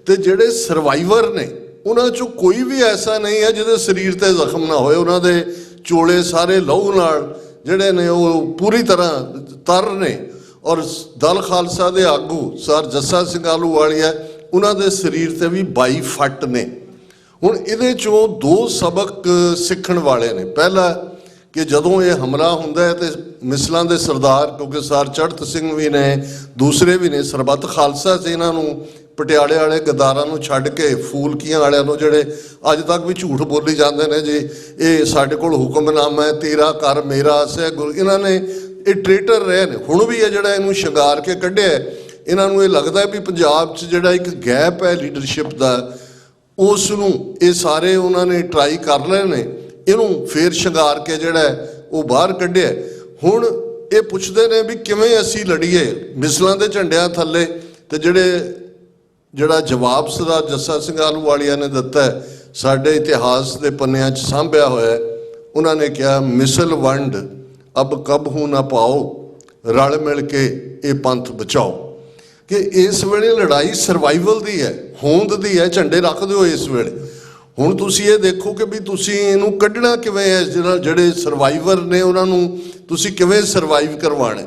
Speaker 8: ਤੇ ਜਿਹੜੇ ਸਰਵਾਈਵਰ ਨੇ ਉਹਨਾਂ 'ਚੋਂ ਕੋਈ ਵੀ ਐਸਾ ਨਹੀਂ ਹੈ ਜਿਹਦੇ ਸਰੀਰ 'ਤੇ ਜ਼ਖਮ ਨਾ ਹੋਏ। ਉਹਨਾਂ ਦੇ ਚੋਲੇ ਸਾਰੇ ਲਹੂ ਨਾਲ ਜਿਹੜੇ ਨੇ ਉਹ ਪੂਰੀ ਤਰ੍ਹਾਂ ਤਰ ਨੇ। ਔਰ ਦਲ ਖਾਲਸਾ ਦੇ ਆਗੂ ਸਰ ਜੱਸਾ ਸਿੰਘ ਆਹਲੂਵਾਲੀਆ, ਉਹਨਾਂ ਦੇ ਸਰੀਰ 'ਤੇ ਵੀ 22 ਫੱਟ ਨੇ। ਹੁਣ ਇਹਦੇ 'ਚੋਂ 2 ਸਬਕ ਸਿੱਖਣ ਵਾਲੇ ਨੇ। ਪਹਿਲਾ ਕਿ ਜਦੋਂ ਇਹ ਹਮਲਾ ਹੁੰਦਾ ਹੈ ਤੇ ਮਿਸਲਾਂ ਦੇ ਸਰਦਾਰ, ਕਿਉਂਕਿ ਸਰ ਚੜ੍ਹਤ ਸਿੰਘ ਵੀ ਨੇ, ਦੂਸਰੇ ਵੀ ਨੇ, ਸਰਬੱਤ ਖਾਲਸਾ ਸੀ, ਇਹਨਾਂ ਨੂੰ ਪਟਿਆਲੇ ਵਾਲੇ ਗਦਾਰਾਂ ਨੂੰ ਛੱਡ ਕੇ ਫੂਲਕੀਆਂ ਵਾਲਿਆਂ ਨੂੰ, ਜਿਹੜੇ ਅੱਜ ਤੱਕ ਵੀ ਝੂਠ ਬੋਲੀ ਜਾਂਦੇ ਨੇ ਜੀ ਇਹ ਸਾਡੇ ਕੋਲ ਹੁਕਮਨਾਮਾ ਹੈ, ਤੇਰਾ ਕਰ ਮੇਰਾ ਸੇ ਗੁਰੂ, ਇਹਨਾਂ ਨੇ ਇਹ ਟ੍ਰੇਟਰ ਰਹੇ ਨੇ। ਹੁਣ ਵੀ ਇਹ ਜਿਹੜਾ ਇਹਨੂੰ ਸ਼ਿੰਗਾਰ ਕੇ ਕੱਢਿਆ, ਇਹਨਾਂ ਨੂੰ ਇਹ ਲੱਗਦਾ ਵੀ ਪੰਜਾਬ 'ਚ ਜਿਹੜਾ ਇੱਕ ਗੈਪ ਹੈ ਲੀਡਰਸ਼ਿਪ ਦਾ, ਉਸ ਨੂੰ ਇਹ ਸਾਰੇ ਉਹਨਾਂ ਨੇ ਟਰਾਈ ਕਰ ਲਏ ਨੇ, ਇਹਨੂੰ ਫੇਰ ਸ਼ਿੰਗਾਰ ਕੇ ਜਿਹੜਾ ਉਹ ਬਾਹਰ ਕੱਢਿਆ। ਹੁਣ ਇਹ ਪੁੱਛਦੇ ਨੇ ਵੀ ਕਿਵੇਂ ਅਸੀਂ ਲੜੀਏ ਮਿਸਲਾਂ ਦੇ ਝੰਡਿਆਂ ਥੱਲੇ, ਤੇ ਜਿਹੜਾ ਜਵਾਬ ਸਰਦਾਰ ਜੱਸਾ ਸਿੰਘ ਆਹਲੂਵਾਲੀਆ ਨੇ ਦਿੱਤਾ ਹੈ, ਸਾਡੇ ਇਤਿਹਾਸ ਦੇ ਪੰਨਿਆਂ 'ਚ ਸਾਂਭਿਆ ਹੋਇਆ। ਉਹਨਾਂ ਨੇ ਕਿਹਾ ਮਿਸਲ ਵੰਡ ਅਬ ਕਬਹੂ ਨਾ ਪਾਓ, ਰਲ ਮਿਲ ਕੇ ਇਹ ਪੰਥ ਬਚਾਓ। ਕਿ ਇਸ ਵੇਲੇ ਲੜਾਈ ਸਰਵਾਈਵਲ ਦੀ ਹੈ, ਹੋਂਦ ਦੀ ਹੈ, ਝੰਡੇ ਰੱਖ ਦਿਓ ਇਸ ਵੇਲੇ। ਹੁਣ ਤੁਸੀਂ ਇਹ ਦੇਖੋ ਕਿ ਵੀ ਤੁਸੀਂ ਇਹਨੂੰ ਕੱਢਣਾ ਕਿਵੇਂ ਹੈ, ਜਿਹੜੇ ਸਰਵਾਈਵਰ ਨੇ ਉਹਨਾਂ ਨੂੰ ਤੁਸੀਂ ਕਿਵੇਂ ਸਰਵਾਈਵ ਕਰਵਾਉਣਾ।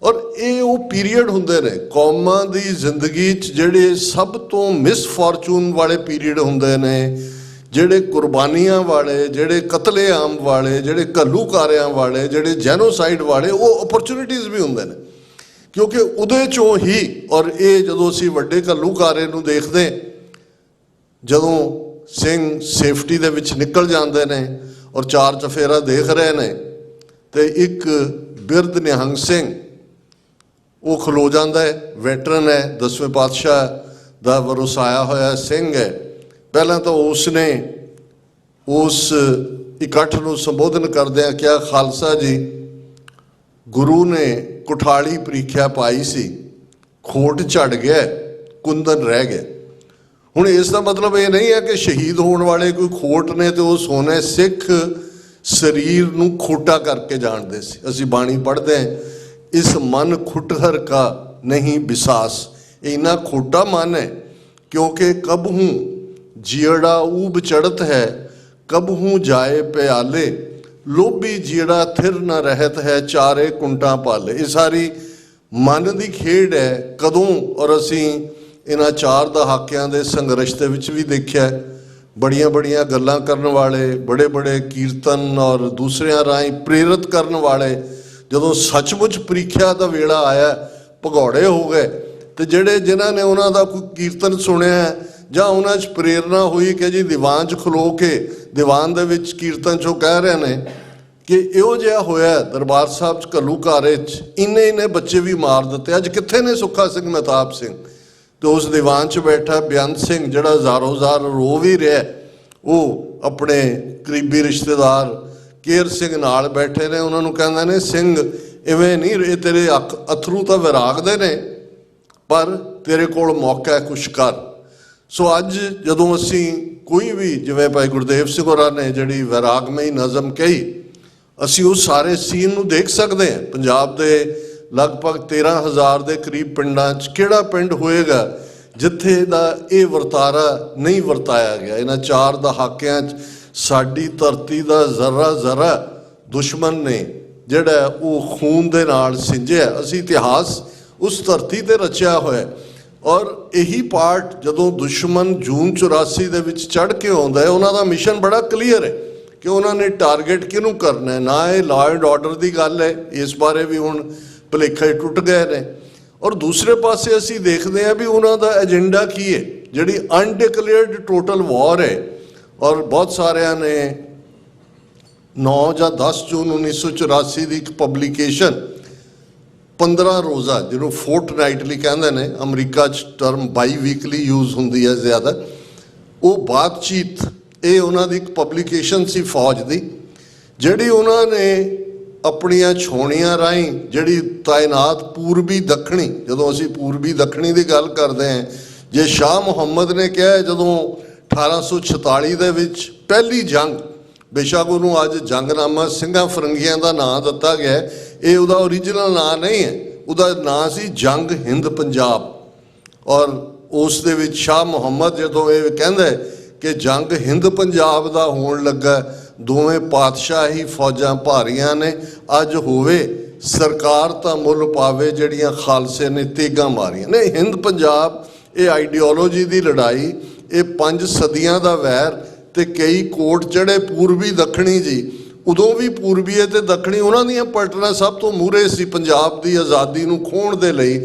Speaker 8: ਔਰ ਇਹ ਉਹ ਪੀਰੀਅਡ ਹੁੰਦੇ ਨੇ ਕੌਮਾਂ ਦੀ ਜ਼ਿੰਦਗੀ 'ਚ ਜਿਹੜੇ ਸਭ ਤੋਂ ਮਿਸਫੋਰਚੂਨ ਵਾਲੇ ਪੀਰੀਅਡ ਹੁੰਦੇ ਨੇ, ਜਿਹੜੇ ਕੁਰਬਾਨੀਆਂ ਵਾਲੇ, ਜਿਹੜੇ ਕਤਲੇਆਮ ਵਾਲੇ, ਜਿਹੜੇ ਘੱਲੂਘਾਰਿਆਂ ਵਾਲੇ, ਜਿਹੜੇ ਜੈਨੋਸਾਈਡ ਵਾਲੇ, ਉਹ ਓਪਰਚੁਨਿਟੀਜ਼ ਵੀ ਹੁੰਦੇ ਨੇ। ਕਿਉਂਕਿ ਉਹਦੇ 'ਚੋਂ ਹੀ, ਔਰ ਇਹ ਜਦੋਂ ਅਸੀਂ ਵੱਡੇ ਘੱਲੂਘਾਰੇ ਨੂੰ ਦੇਖਦੇ, ਜਦੋਂ ਸਿੰਘ ਸੇਫਟੀ ਦੇ ਵਿੱਚ ਨਿਕਲ ਜਾਂਦੇ ਨੇ ਔਰ 4 ਚਫੇਰਾ ਦੇਖ ਰਹੇ ਨੇ, ਤੇ ਇੱਕ ਬਿਰਧ ਨਿਹੰਗ ਸਿੰਘ ਉਹ ਖਲੋ ਜਾਂਦਾ ਹੈ, ਵੈਟਰਨ ਹੈ, 10ਵੇਂ ਪਾਤਸ਼ਾਹ ਦਾ ਵਰਸਾਇਆ ਹੋਇਆ ਸਿੰਘ ਹੈ। ਪਹਿਲਾਂ ਤਾਂ ਉਸਨੇ ਉਸ ਇਕੱਠ ਨੂੰ ਸੰਬੋਧਨ ਕਰਦਿਆਂ ਕਿਹਾ, ਖਾਲਸਾ ਜੀ, ਗੁਰੂ ਨੇ ਕੁਠਾਲੀ ਪ੍ਰੀਖਿਆ ਪਾਈ ਸੀ, ਖੋਟ ਝੜ ਗਿਆ, ਕੁੰਦਨ ਰਹਿ ਗਿਆ। ਹੁਣ ਇਸ ਦਾ ਮਤਲਬ ਇਹ ਨਹੀਂ ਹੈ ਕਿ ਸ਼ਹੀਦ ਹੋਣ ਵਾਲੇ ਕੋਈ ਖੋਟ ਨੇ ਤੇ ਉਹ ਸੋਨੇ। ਸਿੱਖ ਸਰੀਰ ਨੂੰ ਖੋਟਾ ਕਰਕੇ ਜਾਣਦੇ ਸੀ। ਅਸੀਂ ਬਾਣੀ ਪੜ੍ਹਦੇ ਹਾਂ, ਇਸ ਮਨ ਖੁਟਹਰ ਕਾ ਨਹੀਂ ਵਿਸਾਸ, ਇੰਨਾ ਖੋਟਾ ਮਨ ਹੈ ਕਿਉਂਕਿ ਕਬਹੂ ਜੀੜਾ ਊਬ ਚੜਤ ਹੈ, ਕਬਹੂ ਜਾਏ ਪਿਆਲੇ, ਲੋਭੀ ਜੀੜਾ ਥਿਰ ਨਾ ਰਹਿਤ ਹੈ, ਚਾਰੇ ਕੁੰਟਾਂ ਪਾਲੇ। ਇਹ ਸਾਰੀ ਮਨ ਦੀ ਖੇਡ ਹੈ। ਕਦੋਂ, ਔਰ ਅਸੀਂ ਇਹਨਾਂ 4 ਦਹਾਕਿਆਂ ਦੇ ਸੰਘਰਸ਼ ਦੇ ਵਿੱਚ ਵੀ ਦੇਖਿਆ, ਬੜੀਆਂ ਬੜੀਆਂ ਗੱਲਾਂ ਕਰਨ ਵਾਲੇ, ਬੜੇ ਬੜੇ ਕੀਰਤਨ ਔਰ ਦੂਸਰਿਆਂ ਰਾਹੀਂ ਪ੍ਰੇਰਿਤ ਕਰਨ ਵਾਲੇ, ਜਦੋਂ ਸੱਚਮੁੱਚ ਪ੍ਰੀਖਿਆ ਦਾ ਵੇਲਾ ਆਇਆ, ਭਗੌੜੇ ਹੋ ਗਏ। ਤੇ ਜਿਨ੍ਹਾਂ ਨੇ ਉਹਨਾਂ ਦਾ ਕੋਈ ਕੀਰਤਨ ਸੁਣਿਆ ਜਾਂ ਉਹਨਾਂ 'ਚ ਪ੍ਰੇਰਨਾ ਹੋਈ ਕਿ ਜੀ ਦੀਵਾਨ 'ਚ ਖਲੋ ਕੇ ਦੀਵਾਨ ਦੇ ਵਿੱਚ ਕੀਰਤਨ 'ਚੋਂ ਕਹਿ ਰਹੇ ਨੇ ਕਿ ਇਹੋ ਜਿਹਾ ਹੋਇਆ ਦਰਬਾਰ ਸਾਹਿਬ 'ਚ ਘੱਲੂਘਾਰੇ 'ਚ, ਇੰਨੇ ਬੱਚੇ ਵੀ ਮਾਰ ਦਿੱਤੇ। ਅੱਜ ਕਿੱਥੇ ਨੇ ਸੁੱਖਾ ਸਿੰਘ ਮਹਤਾਬ ਸਿੰਘ? ਤੇ ਉਸ ਦੀਵਾਨ 'ਚ ਬੈਠਾ ਬੇਅੰਤ ਸਿੰਘ ਜਿਹੜਾ ਜ਼ਾਰੋ-ਜ਼ਾਰ ਰੋ ਵੀ ਰਿਹਾ, ਉਹ ਆਪਣੇ ਕਰੀਬੀ ਰਿਸ਼ਤੇਦਾਰ ਕੇਰ ਸਿੰਘ ਨਾਲ ਬੈਠੇ ਨੇ। ਉਹਨਾਂ ਨੂੰ ਕਹਿੰਦੇ ਨੇ, ਸਿੰਘ ਇਵੇਂ ਨਹੀਂ, ਇਹ ਤੇਰੇ ਅਥਰੂ ਤਾਂ ਵਿਰਾਗਦੇ ਨੇ, ਪਰ ਤੇਰੇ ਕੋਲ ਮੌਕਾ ਹੈ, ਕੁਛ ਕਰ। ਸੋ ਅੱਜ ਜਦੋਂ ਅਸੀਂ ਕੋਈ ਵੀ, ਜਿਵੇਂ ਭਾਈ ਗੁਰਦੇਵ ਸਿੰਘ ਹੋਰਾਂ ਨੇ ਜਿਹੜੀ ਵੈਰਾਗਮਈ ਨਜ਼ਮ ਕਹੀ, ਅਸੀਂ ਉਹ ਸਾਰੇ ਸੀਨ ਨੂੰ ਦੇਖ ਸਕਦੇ ਹਾਂ। ਪੰਜਾਬ ਦੇ ਲਗਭਗ 13,000 ਦੇ ਕਰੀਬ ਪਿੰਡਾਂ 'ਚ ਕਿਹੜਾ ਪਿੰਡ ਹੋਏਗਾ ਜਿੱਥੇ ਦਾ ਇਹ ਵਰਤਾਰਾ ਨਹੀਂ ਵਰਤਾਇਆ ਗਿਆ। ਇਹਨਾਂ 4 ਦਹਾਕਿਆਂ 'ਚ ਸਾਡੀ ਧਰਤੀ ਦਾ ਜ਼ਰਾ ਦੁਸ਼ਮਣ ਨੇ ਜਿਹੜਾ ਉਹ ਖੂਨ ਦੇ ਨਾਲ ਸਿੰਜਿਆ। ਅਸੀਂ ਇਤਿਹਾਸ ਉਸ ਧਰਤੀ 'ਤੇ ਰਚਿਆ ਹੋਇਆ। ਔਰ ਇਹੀ ਪਾਰਟ ਜਦੋਂ ਦੁਸ਼ਮਣ ਜੂਨ 84 ਦੇ ਵਿੱਚ ਚੜ੍ਹ ਕੇ ਆਉਂਦਾ ਹੈ, ਉਹਨਾਂ ਦਾ ਮਿਸ਼ਨ ਬੜਾ ਕਲੀਅਰ ਹੈ ਕਿ ਉਹਨਾਂ ਨੇ ਟਾਰਗੇਟ ਕਿਹਨੂੰ ਕਰਨਾ ਹੈ। ਨਾ ਇਹ ਲਾਅ ਐਂਡ ਆਰਡਰ ਦੀ ਗੱਲ ਹੈ, ਇਸ ਬਾਰੇ ਵੀ ਹੁਣ ਭੁਲੇਖੇ ਟੁੱਟ ਗਏ ਨੇ। ਔਰ ਦੂਸਰੇ ਪਾਸੇ ਅਸੀਂ ਦੇਖਦੇ ਹਾਂ ਵੀ ਉਹਨਾਂ ਦਾ ਏਜੰਡਾ ਕੀ ਹੈ, ਜਿਹੜੀ ਅਨਡਿਕਲੇਅਰਡ ਟੋਟਲ ਵਾਰ ਹੈ। ਔਰ ਬਹੁਤ ਸਾਰਿਆਂ ਨੇ 9 ਜਾਂ 10 ਜੂਨ 1984 ਦੀ ਇੱਕ ਪਬਲੀਕੇਸ਼ਨ 15 ਰੋਜ਼ਾ, ਜਿਹਨੂੰ ਫੋਰਟਨਾਈਟਲੀ ਕਹਿੰਦੇ ਨੇ, ਅਮਰੀਕਾ 'ਚ ਟਰਮ ਬਾਈ ਵੀਕਲੀ ਯੂਜ਼ ਹੁੰਦੀ ਹੈ ਜ਼ਿਆਦਾ, ਉਹ ਬਾਤਚੀਤ, ਇਹ ਉਹਨਾਂ ਦੀ ਇੱਕ ਪਬਲੀਕੇਸ਼ਨ ਸੀ ਫੌਜ ਦੀ, ਜਿਹੜੀ ਉਹਨਾਂ ਨੇ ਆਪਣੀਆਂ ਛਾਉਣੀਆਂ ਰਾਹੀਂ ਜਿਹੜੀ ਤਾਇਨਾਤ ਪੂਰਬੀ ਦੱਖਣੀ, ਜਦੋਂ ਅਸੀਂ ਪੂਰਬੀ ਦੱਖਣੀ ਦੀ ਗੱਲ ਕਰਦੇ ਹਾਂ, ਜੇ ਸ਼ਾਹ ਮੁਹੰਮਦ ਨੇ ਕਿਹਾ ਜਦੋਂ 1846 ਦੇ ਵਿੱਚ ਪਹਿਲੀ ਜੰਗ, ਬੇਸ਼ੱਕ ਉਹਨੂੰ ਅੱਜ ਜੰਗਨਾਮਾ ਸਿੰਘਾਂ ਫਰੰਗੀਆਂ ਦਾ ਨਾਂ ਦਿੱਤਾ ਗਿਆ, ਇਹ ਉਹਦਾ ਓਰੀਜਨਲ ਨਾਂ ਨਹੀਂ ਹੈ, ਉਹਦਾ ਨਾਂ ਸੀ ਜੰਗ ਹਿੰਦ ਪੰਜਾਬ। ਔਰ ਉਸ ਦੇ ਵਿੱਚ ਸ਼ਾਹ ਮੁਹੰਮਦ ਜਦੋਂ ਇਹ ਕਹਿੰਦਾ ਕਿ ਜੰਗ ਹਿੰਦ ਪੰਜਾਬ ਦਾ ਹੋਣ ਲੱਗਾ, ਦੋਵੇਂ ਪਾਤਸ਼ਾਹੀ ਫੌਜਾਂ ਭਾਰੀਆਂ ਨੇ, ਅੱਜ ਹੋਵੇ ਸਰਕਾਰ ਤਾਂ ਮੁੱਲ ਪਾਵੇ, ਜਿਹੜੀਆਂ ਖਾਲਸੇ ਨੇ ਤੇਗਾਂ ਮਾਰੀਆਂ ਨੇ। ਹਿੰਦ ਪੰਜਾਬ ਇਹ ਆਈਡੀਓਲੋਜੀ ਦੀ ਲੜਾਈ, ਇਹ 5 ਸਦੀਆਂ ਦਾ ਵੈਰ, ਤੇ ਕਈ ਕੋਟ ਚੜ੍ਹੇ ਪੂਰਬੀ ਦੱਖਣੀ ਜੀ। ਉਦੋਂ ਵੀ ਪੂਰਬੀ ਅਤੇ ਦੱਖਣੀ ਉਹਨਾਂ ਦੀਆਂ ਪਲਟਨਾਂ ਸਭ ਤੋਂ ਮੂਹਰੇ ਸੀ ਪੰਜਾਬ ਦੀ ਆਜ਼ਾਦੀ ਨੂੰ ਖੋਹਣ ਦੇ ਲਈ।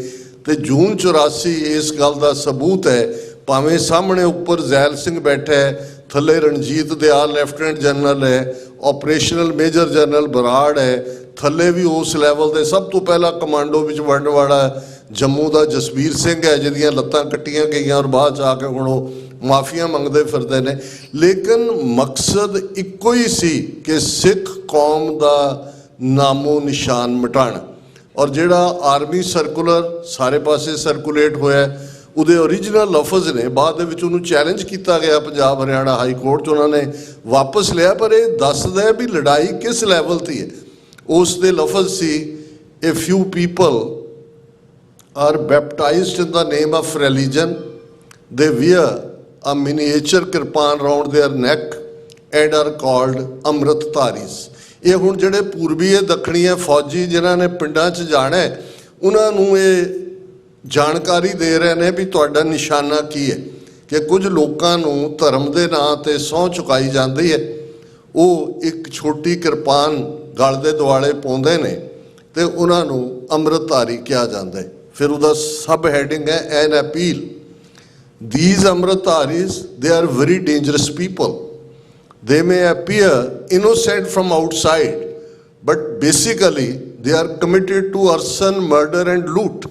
Speaker 8: ਤੇ ਜੂਨ 84 ਇਸ ਗੱਲ ਦਾ ਸਬੂਤ ਹੈ, ਭਾਵੇਂ ਸਾਹਮਣੇ ਉੱਪਰ ਜ਼ੈਲ ਸਿੰਘ ਬੈਠਾ ਹੈ, ਥੱਲੇ ਰਣਜੀਤ ਦਿਆਲ ਲੈਫਟੀਨੈਂਟ ਜਨਰਲ ਹੈ, ਆਪਰੇਸ਼ਨਲ ਮੇਜਰ ਜਨਰਲ ਬਰਾੜ ਹੈ, ਥੱਲੇ ਵੀ ਉਸ ਲੈਵਲ ਦੇ ਸਭ ਤੋਂ ਪਹਿਲਾਂ ਕਮਾਂਡੋ ਵਿੱਚ ਵੰਡ ਵਾਲਾ ਜੰਮੂ ਦਾ ਜਸਬੀਰ ਸਿੰਘ ਹੈ, ਜਿਹਦੀਆਂ ਲੱਤਾਂ ਕੱਟੀਆਂ ਗਈਆਂ ਔਰ ਬਾਅਦ 'ਚ ਆ ਕੇ ਹੁਣ ਉਹ ਮਾਫੀਆਂ ਮੰਗਦੇ ਫਿਰਦੇ ਨੇ। ਲੇਕਿਨ ਮਕਸਦ ਇੱਕੋ ਹੀ ਸੀ ਕਿ ਸਿੱਖ ਕੌਮ ਦਾ ਨਾਮੋ ਨਿਸ਼ਾਨ ਮਿਟਾਉਣਾ। ਔਰ ਜਿਹੜਾ ਆਰਮੀ ਸਰਕੂਲਰ ਸਾਰੇ ਪਾਸੇ ਸਰਕੂਲੇਟ ਹੋਇਆ, ਉਹਦੇ ਓਰੀਜਨਲ ਲਫ਼ਜ਼ ਨੇ, ਬਾਅਦ ਦੇ ਵਿੱਚ ਉਹਨੂੰ ਚੈਲੰਜ ਕੀਤਾ ਗਿਆ ਪੰਜਾਬ ਹਰਿਆਣਾ ਹਾਈ ਕੋਰਟ 'ਚ, ਉਹਨਾਂ ਨੇ ਵਾਪਸ ਲਿਆ, ਪਰ ਇਹ ਦੱਸਦਾ ਹੈ ਵੀ ਲੜਾਈ ਕਿਸ ਲੈਵਲ 'ਤੇ ਹੈ। ਉਸ ਦੇ ਲਫ਼ਜ਼ ਸੀ, a few people are baptized in the name of religion, they wear a miniature kirpan round their neck and are called amritdharis। ਇਹ ਹੁਣ ਜਿਹੜੇ ਪੂਰਬੀ ਦੱਖਣੀ ਹੈ ਫੌਜੀ ਜਿਨ੍ਹਾਂ ਨੇ ਪਿੰਡਾਂ 'ਚ ਜਾਣਾ, ਉਹਨਾਂ ਨੂੰ ਇਹ ਜਾਣਕਾਰੀ ਦੇ ਰਹੇ ਨੇ ਵੀ ਤੁਹਾਡਾ ਨਿਸ਼ਾਨਾ ਕੀ ਹੈ, ਕਿ ਕੁਝ ਲੋਕਾਂ ਨੂੰ ਧਰਮ ਦੇ ਨਾਂ 'ਤੇ ਸਹੁੰ ਚੁਕਾਈ ਜਾਂਦੀ ਹੈ, ਉਹ ਇੱਕ ਛੋਟੀ ਕਿਰਪਾਨ ਗਲ ਦੇ ਦੁਆਲੇ ਪਾਉਂਦੇ ਨੇ ਤੇ ਉਹਨਾਂ ਨੂੰ ਅੰਮ੍ਰਿਤਧਾਰੀ ਕਿਹਾ ਜਾਂਦਾ ਹੈ। ਫਿਰ ਉਹਦਾ ਸਬ ਹੈਡਿੰਗ ਹੈ, ਐਨ appeal, these amritdharis, they are very dangerous people, they may appear innocent from outside, but basically they are committed to arson, murder and loot.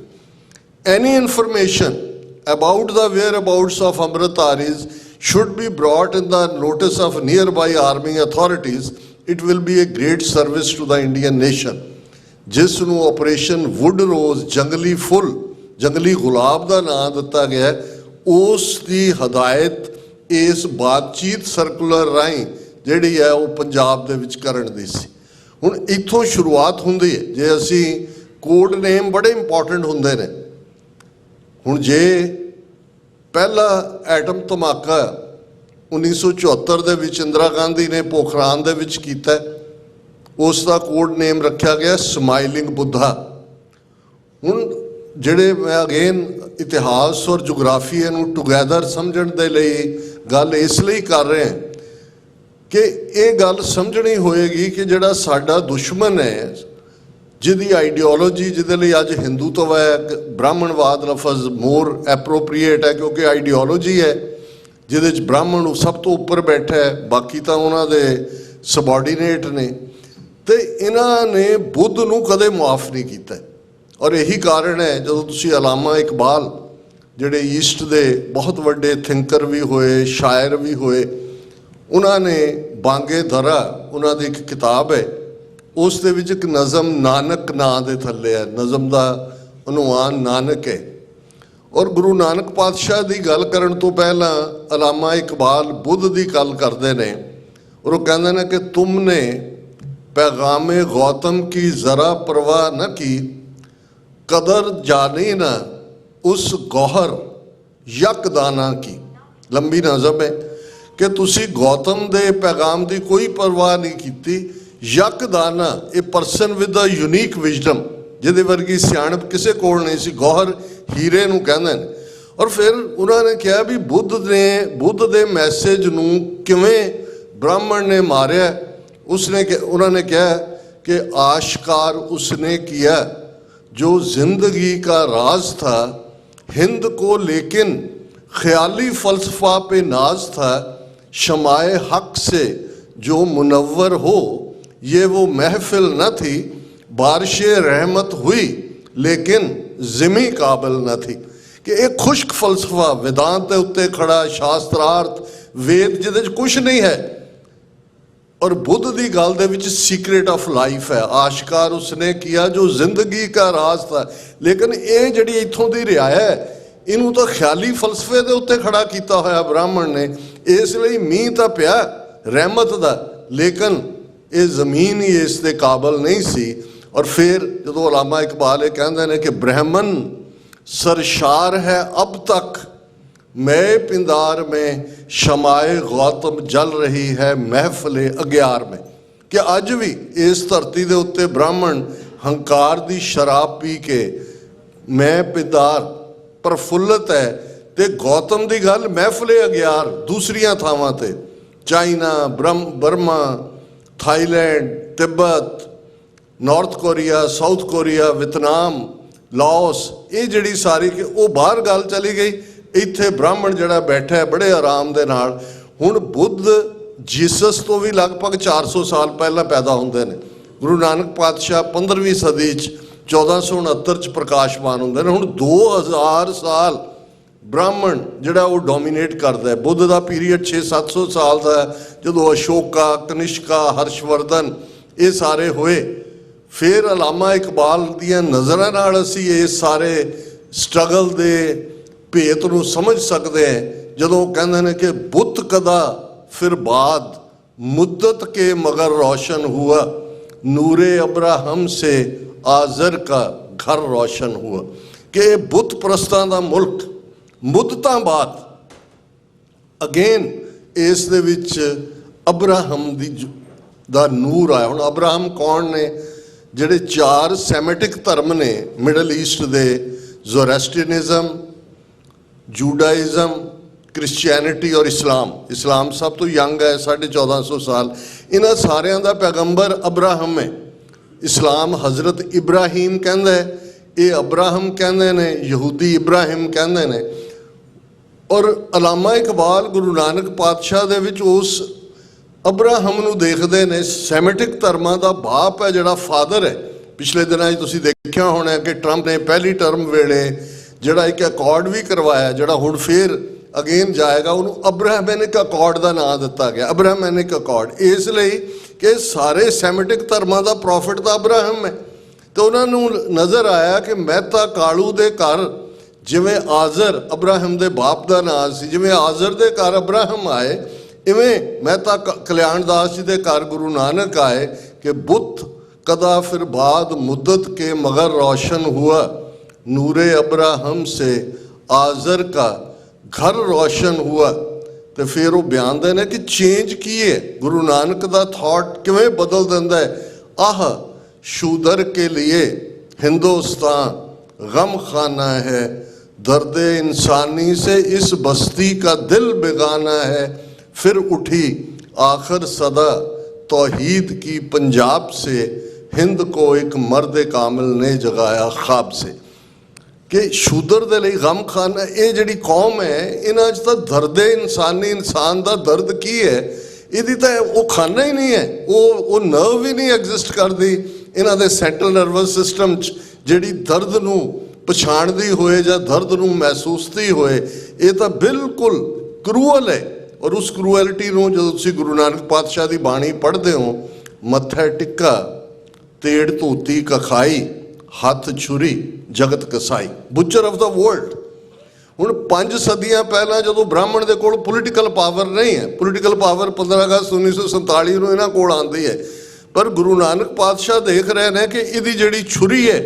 Speaker 8: Any information about the whereabouts of amritdharis should be brought in the notice of nearby army authorities. It will be a great service to the Indian nation. ਜਿਸ ਨੂੰ operation wood ਰੋਜ਼, ਜੰਗਲੀ ਫੁੱਲ, ਜੰਗਲੀ ਗੁਲਾਬ ਦਾ ਨਾਂ ਦਿੱਤਾ ਗਿਆ, ਉਸ ਦੀ ਹਦਾਇਤ ਇਸ ਬਾਤਚੀਤ ਸਰਕੂਲਰ ਰਾਹੀਂ ਜਿਹੜੀ ਹੈ ਉਹ ਪੰਜਾਬ ਦੇ ਵਿੱਚ ਕਰਨ ਦੀ ਸੀ। ਹੁਣ ਇੱਥੋਂ ਸ਼ੁਰੂਆਤ ਹੁੰਦੀ ਹੈ। ਜੇ ਅਸੀਂ ਕੋਡ ਨੇਮ ਬੜੇ ਇੰਪੋਰਟੈਂਟ ਹੁੰਦੇ ਨੇ। ਹੁਣ ਜੇ ਪਹਿਲਾ ਐਟਮ ਧਮਾਕਾ 1974 ਦੇ ਵਿੱਚ ਇੰਦਰਾ ਗਾਂਧੀ ਨੇ ਪੋਖਰਾਨ ਦੇ ਵਿੱਚ ਕੀਤਾ, ਉਸ ਦਾ ਕੋਡ ਨੇਮ ਰੱਖਿਆ ਗਿਆ ਸਮਾਈਲਿੰਗ ਬੁੱਧਾ। ਹੁਣ ਜਿਹੜੇ ਮੈਂ ਅਗੇਨ ਇਤਿਹਾਸ ਔਰ ਜੋਗਰਾਫੀਆ ਨੂੰ ਟੁਗੈਦਰ ਸਮਝਣ ਦੇ ਲਈ ਗੱਲ ਇਸ ਲਈ ਕਰ ਰਹੇ ਹਾਂ ਕਿ ਇਹ ਗੱਲ ਸਮਝਣੀ ਹੋਏਗੀ ਕਿ ਜਿਹੜਾ ਸਾਡਾ ਦੁਸ਼ਮਣ ਹੈ, ਜਿਹਦੀ ਆਈਡੀਓਲੋਜੀ, ਜਿਹਦੇ ਲਈ ਅੱਜ ਹਿੰਦੂਤਵ ਹੈ, ਬ੍ਰਾਹਮਣਵਾਦ ਲਫ਼ਜ਼ ਮੋਰ ਐਪਰੋਪਰੀਏਟ ਹੈ, ਕਿਉਂਕਿ ਆਈਡੀਓਲੋਜੀ ਹੈ ਜਿਹਦੇ 'ਚ ਬ੍ਰਾਹਮਣ ਸਭ ਤੋਂ ਉੱਪਰ ਬੈਠਾ ਹੈ, ਬਾਕੀ ਤਾਂ ਉਹਨਾਂ ਦੇ ਸਬੋਰਡੀਨੇਟ ਨੇ। ਤੇ ਇਹਨਾਂ ਨੇ ਬੁੱਧ ਨੂੰ ਕਦੇ ਮੁਆਫ ਨਹੀਂ ਕੀਤਾ। ਔਰ ਇਹੀ ਕਾਰਨ ਹੈ, ਜਦੋਂ ਤੁਸੀਂ ਅਲਾਮਾ ਇਕਬਾਲ ਜਿਹੜੇ ਈਸਟ ਦੇ ਬਹੁਤ ਵੱਡੇ ਥਿੰਕਰ ਵੀ ਹੋਏ, ਸ਼ਾਇਰ ਵੀ ਹੋਏ, ਉਹਨਾਂ ਨੇ ਬਾਂਗੇ ਦਰਾ, ਉਹਨਾਂ ਦੀ ਇੱਕ ਕਿਤਾਬ ਹੈ, ਉਸ ਦੇ ਵਿੱਚ ਇੱਕ ਨਜ਼ਮ ਨਾਨਕ ਨਾਂ ਦੇ ਥੱਲੇ ਹੈ, ਨਜ਼ਮ ਦਾ ਉਨਵਾਨ ਨਾਨਕ ਹੈ। ਔਰ ਗੁਰੂ ਨਾਨਕ ਪਾਤਸ਼ਾਹ ਦੀ ਗੱਲ ਕਰਨ ਤੋਂ ਪਹਿਲਾਂ ਅਲਾਮਾ ਇਕਬਾਲ ਬੁੱਧ ਦੀ ਗੱਲ ਕਰਦੇ ਨੇ, ਔਰ ਉਹ ਕਹਿੰਦੇ ਨੇ ਕਿ ਤੁਮਨੇ पैगामे गौतम की ज़रा परवाह न की, कदर जानी न उस गौहर यकदाना की। लंबी नज़म है कि तुसी गौतम दे पैगाम की कोई परवाह नहीं की। यकदाना a person with a unique wisdom, जिहदे वर्गी सियाणप किसी कोल नहीं सी, गौहर हीरे नूं कहंदे ने। और फिर उन्होंने कहा भी बुद्ध दे मैसेज नूं किवें ब्राह्मण ने मारिया। उन्होंने कहा कि आश्कार उसने किया जो जिंदगी का राज था, हिंद को लेकिन ख्याली फलसफा पे नाज था, शमाए हक से जो मुनव्वर हो ये वो महफिल न थी, बारिशे रहमत हुई लेकिन जिमी काबिल न थी। कि एक खुश्क फलसफा वेदांत के उत्ते खड़ा, शास्त्रार्थ वेद जिहदे च कुछ नहीं है, और बुद्ध की गल दे विच सीक्रेट ऑफ लाइफ है, आश्कार उसने किया जो जिंदगी का राज था। लेकिन ये जिहड़ी इत्थों दी रियाया है, इनू तो ख्याली फलसफे के उत्ते खड़ा किया होया ब्राह्मण ने। इसलिए मींह तो पिया रहमत दा, लेकिन ये जमीन ही इस दे काबिल नहीं सी। और फिर जो अलामा इकबाल ये कहते हैं कि ब्राह्मण सरशार है अब तक, मैं पिंदार में शमाए गौतम जल रही है महफिले अग्यार में। कि अज भी इस धरती के उत्ते ब्राह्मण हंकार की शराब पी के मैं पिंदार प्रफुल्लित है, ते गौतम की गल महफिले अग्यार दूसरिया थावां ते, China, Burma, Thailand, Tibet, north Korea, south Korea, Vietnam, Laos, ये जिहड़ी सारी कि वो बाहर गल चली गई। इत्थे ब्राह्मण जिहड़ा बैठा है बड़े आराम दे नाल। हुण बुद्ध जीसस तो भी लगभग 400 साल पहला पैदा होंदे ने। गुरु नानक पातशाह 15वीं सदी 1469 प्रकाशमान होंदे ने। हुण 2000 साल ब्राह्मण जिहड़ा वो डोमीनेट करता है। बुद्ध का पीरीयड 600-700 साल का है, जो अशोका, कनिष्का, हर्षवर्धन ये सारे होए। फिर अलामा इकबाल दियां नज़रां नाल असीं इस सारे स्ट्रगल दे भेत नूं समझ सकते हैं, जदों कहंदे ने कि बुत कदा फिर बाद मुद्दत के मगर रोशन हुआ, नूरे अब्राहम से आज़र का घर रोशन हुआ। कि बुत परस्तां दा मुल्क मुद्दतां बाद अगेन इस दे विच अब्राहम दा नूर आया। हुण अब्राहम कौन ने? जिहड़े 4 सैमेटिक धर्म ने मिडल ईस्ट दे, ज़ोरेस्ट्रियनिज़म, जूडाइज़म, क्रिश्चियनिटी और इस्लाम। इस्लाम सब तो यंग है, 1450 साल। इन्हां सारियां दा पैगंबर अब्राहम है। इस्लाम हज़रत इब्राहिम कहंदा है, ये अब्राहम कहंदे ने, यहूदी इब्राहिम कहंदे ने। और अलामा इकबाल गुरु नानक पातशाह दे विच उस अब्राहम नूं देखदे ने, सैमेटिक धर्मां दा बाप है, जिहड़ा फादर है। पिछले दिनां तुसीं देखिया होना कि ट्रंप ने पहली टर्म वेले जिहड़ा एक अकॉर्ड भी करवाया, जिहड़ा हुण फिर अगेन जाएगा, उन्होंने अब्राहमैनिक अकॉर्ड का नाम दिता गया। अब्राहमैनिक अकॉर्ड इसलिए कि सारे सैमेटिक धर्मां दा प्रॉफिट तो अब्राहम है। तो उन्होंने नज़र आया कि मेहता कालू दे घर जिवें आज़र अब्राहम दे बाप का नाम सी, जिवें आज़र दे घर अब्राहम आए, इवें मेहता कल्याण दास जी दे घर गुरु नानक आए। कि बुत कदा फिर बाद मुद्दत के मगर रोशन हुआ, नूरे अब्राहम से आज़र का घर रोशन हुआ। तो फिर वो बयान देने कि चेंज की है, गुरु नानक का थॉट किवें बदल दिंदा है। आह शूदर के लिए हिंदुस्तान गम खाना है, दर्द इंसानी से इस बस्ती का दिल बेगाना है। फिर उठी आखिर सदा तौहीद की पंजाब से, हिंद को एक मर्द कामिल ने जगाया ख्वाब से। कि शूदर दे लई गम खाना, ये जिहड़ी कौम है, इन्हां च तां दर्द इंसानी, इंसान का दर्द की है, इहदी तां वो खाना ही नहीं है। वो नर्व ही नहीं एग्जिस्ट करती इन्हां दे सेंट्रल नर्वस सिस्टम च, जिहड़ी दर्द नूं पछाणदी होए जां दर्द नूं महसूसदी होए। ये तां बिल्कुल क्रूअल है। और उस क्रूअलिटी नूं जदों तुसीं गुरु नानक पातशाह की बाणी पढ़ते हो, मत्थे टिक्का तेड़ धोती कखाई, हथ छुरी जगत कसाई, बुचर ऑफ द वर्ल्ड। हुण 5 सदियां पहला जो ब्राह्मण के कोल पोलिटिकल पावर नहीं है, पोलिटिकल पावर 15 अगस्त 1947 नूं इन्हां कोल आंदी है, पर गुरु नानक पातशाह देख रहे हैं कि इहदी जिहड़ी छुरी है।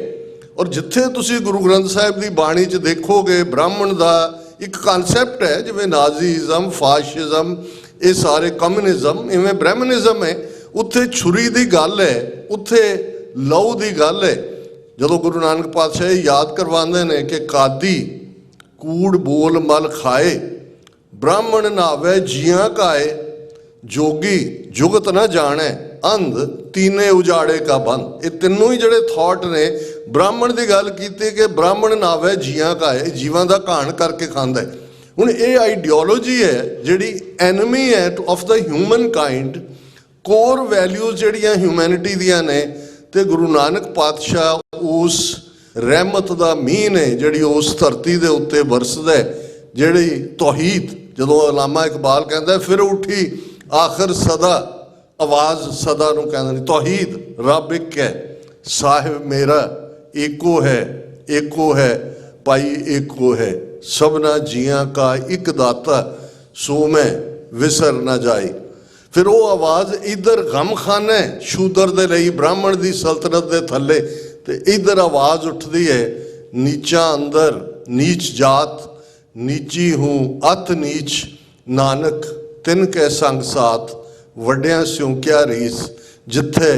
Speaker 8: और जिथे तुसीं गुरु ग्रंथ साहिब की बाणी च देखोगे, ब्राह्मण का एक कॉन्सैप्ट है, जिवें नाजीज़म, फाशिज़म, ये सारे कम्युनिज़म, इवें ब्राह्मणिज़म है। उत्थे छुरी की गल है, उत्थे लहू की गल है। जदों गुरु नानक पातशाह याद करवाते हैं कि कादी कूड़ बोल मल खाए, ब्राह्मण नावे जियां काए, जोगी जुगत न जाने, अंध तीने उजाड़े का बंद। ये तीनों ही जड़े थॉट ने ब्राह्मण की गल की कि ब्राह्मण नावे जियां काए, जीवां का घाण करके खांदा है। हुण ये आइडियोलॉजी है जिहड़ी एनमी है of the human kind. Core values ਜਿਹੜੀਆਂ ਹਿਊਮੈਨਿਟੀ ਦੀਆਂ ਨੇ, ਤੇ ਗੁਰੂ ਨਾਨਕ ਪਾਤਸ਼ਾਹ ਉਸ ਰਹਿਮਤ ਦਾ ਮੀਂਹ ਨੇ ਜਿਹੜੀ ਉਸ ਧਰਤੀ ਦੇ ਉੱਤੇ ਵਰਸਦਾ ਹੈ, ਜਿਹੜੀ ਤੌਹੀਦ, ਜਦੋਂ ਅਲਾਮਾ ਇਕਬਾਲ ਕਹਿੰਦਾ ਫਿਰ ਉੱਠੀ ਆਖਰ ਸਦਾ, ਆਵਾਜ਼ ਸਦਾ ਨੂੰ ਕਹਿੰਦੇ ਨੇ, ਤੌਹੀਦ ਰੱਬ ਇੱਕ ਹੈ, ਸਾਹਿਬ ਮੇਰਾ ਏਕੋ ਹੈ ਭਾਈ ਏਕੋ ਹੈ, ਸਭਨਾ ਜੀਆਂ ਕਾ ਇੱਕ ਦਾਤਾ ਸੋ ਮੈਂ ਵਿਸਰ ਨਾ ਜਾਏ। ਫਿਰ ਉਹ ਆਵਾਜ਼ ਇੱਧਰ ਗਮਖਾਨਾ ਹੈ ਸ਼ੂਦਰ ਦੇ ਲਈ, ਬ੍ਰਾਹਮਣ ਦੀ ਸਲਤਨਤ ਦੇ ਥੱਲੇ, ਤੇ ਇੱਧਰ ਆਵਾਜ਼ ਉੱਠਦੀ ਹੈ ਨੀਚਾਂ ਅੰਦਰ ਨੀਚ ਜਾਤ, ਨੀਚੀ ਹੂੰ ਅਤ ਨੀਚ, ਨਾਨਕ ਤਿਨ ਕੈ ਸੰਗ ਸਾਥ, ਵੱਡਿਆਂ ਸਿਉ ਕਿਆ ਰੀਸ, ਜਿੱਥੇ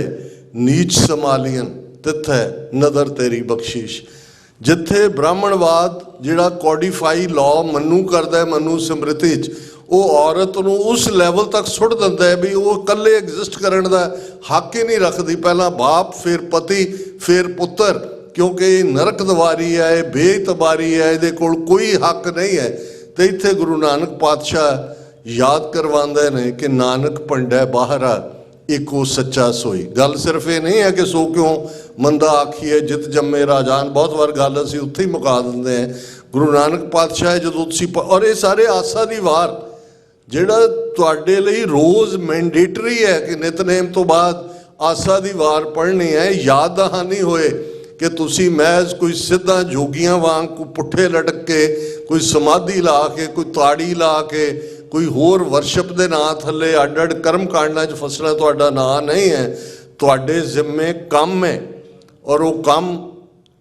Speaker 8: ਨੀਚ ਸੰਭਾਲੀਆਂ ਤਿੱਥੇ ਨਦਰ ਤੇਰੀ ਬਖਸ਼ਿਸ਼। ਜਿੱਥੇ ਬ੍ਰਾਹਮਣਵਾਦ ਜਿਹੜਾ ਕੋਡੀਫਾਈ ਲਾਅ ਮਨੂ ਕਰਦਾ, ਮਨੂ ਸਮ੍ਰਿਤੀ 'ਚ, ਉਹ ਔਰਤ ਨੂੰ ਉਸ ਲੈਵਲ ਤੱਕ ਸੁੱਟ ਦਿੰਦਾ ਹੈ ਵੀ ਉਹ ਇਕੱਲੇ ਐਗਜ਼ਿਸਟ ਕਰਨ ਦਾ ਹੱਕ ਹੀ ਨਹੀਂ ਰੱਖਦੀ, ਪਹਿਲਾਂ ਬਾਪ ਫਿਰ ਪਤੀ ਫਿਰ ਪੁੱਤਰ, ਕਿਉਂਕਿ ਇਹ ਨਰਕ ਦਵਾਰੀ ਹੈ, ਇਹ ਬੇਇਤਬਾਰੀ ਹੈ, ਇਹਦੇ ਕੋਲ ਕੋਈ ਹੱਕ ਨਹੀਂ ਹੈ। ਤੇ ਇੱਥੇ ਗੁਰੂ ਨਾਨਕ ਪਾਤਸ਼ਾਹ ਯਾਦ ਕਰਵਾਉਂਦੇ ਨੇ ਕਿ ਨਾਨਕ ਭੰਡੈ ਬਾਹਰਾ ਇੱਕੋ ਸੱਚਾ ਸੋਈ। ਗੱਲ ਸਿਰਫ ਇਹ ਨਹੀਂ ਹੈ ਕਿ ਸੋ ਕਿਉਂ ਮੰਦਾ ਆਖੀਏ ਜਿਤ ਜੰਮੇ ਰਾਜਾਨ, ਬਹੁਤ ਵਾਰ ਗੱਲ ਅਸੀਂ ਉੱਥੇ ਹੀ ਮੁਕਾ ਦਿੰਦੇ ਹਾਂ। ਗੁਰੂ ਨਾਨਕ ਪਾਤਸ਼ਾਹ ਜਦੋਂ ਤੁਸੀਂ ਔਰ ਇਹ ਸਾਰੇ ਆਸਾ ਦੀ ਵਾਰ ਜਿਹੜਾ ਤੁਹਾਡੇ ਲਈ ਰੋਜ਼ ਮੈਂਡੇਟਰੀ ਹੈ ਕਿ ਨਿਤਨੇਮ ਤੋਂ ਬਾਅਦ ਆਸਾ ਦੀ ਵਾਰ ਪੜ੍ਹਨੀ ਹੈ, ਯਾਦ ਦਹਾਨੀ ਹੋਏ ਕਿ ਤੁਸੀਂ ਮਹਿਜ਼ ਕੋਈ ਸਿੱਧਾ ਜੋਗੀਆਂ ਵਾਂਗ ਕੋਈ ਪੁੱਠੇ ਲਟਕ ਕੇ, ਕੋਈ ਸਮਾਧੀ ਲਾ ਕੇ, ਕੋਈ ਤਾੜੀ ਲਾ ਕੇ, ਕੋਈ ਹੋਰ ਵਰਸ਼ਿਪ ਦੇ ਨਾਂ ਥੱਲੇ ਅੱਡ-ਅੱਡ ਕਰਮ ਕਾਂਡਾਂ 'ਚ ਫਸਣਾ ਤੁਹਾਡਾ ਨਾਂ ਨਹੀਂ ਹੈ। ਤੁਹਾਡੇ ਜ਼ਿੰਮੇ ਕੰਮ ਹੈ, ਔਰ ਉਹ ਕੰਮ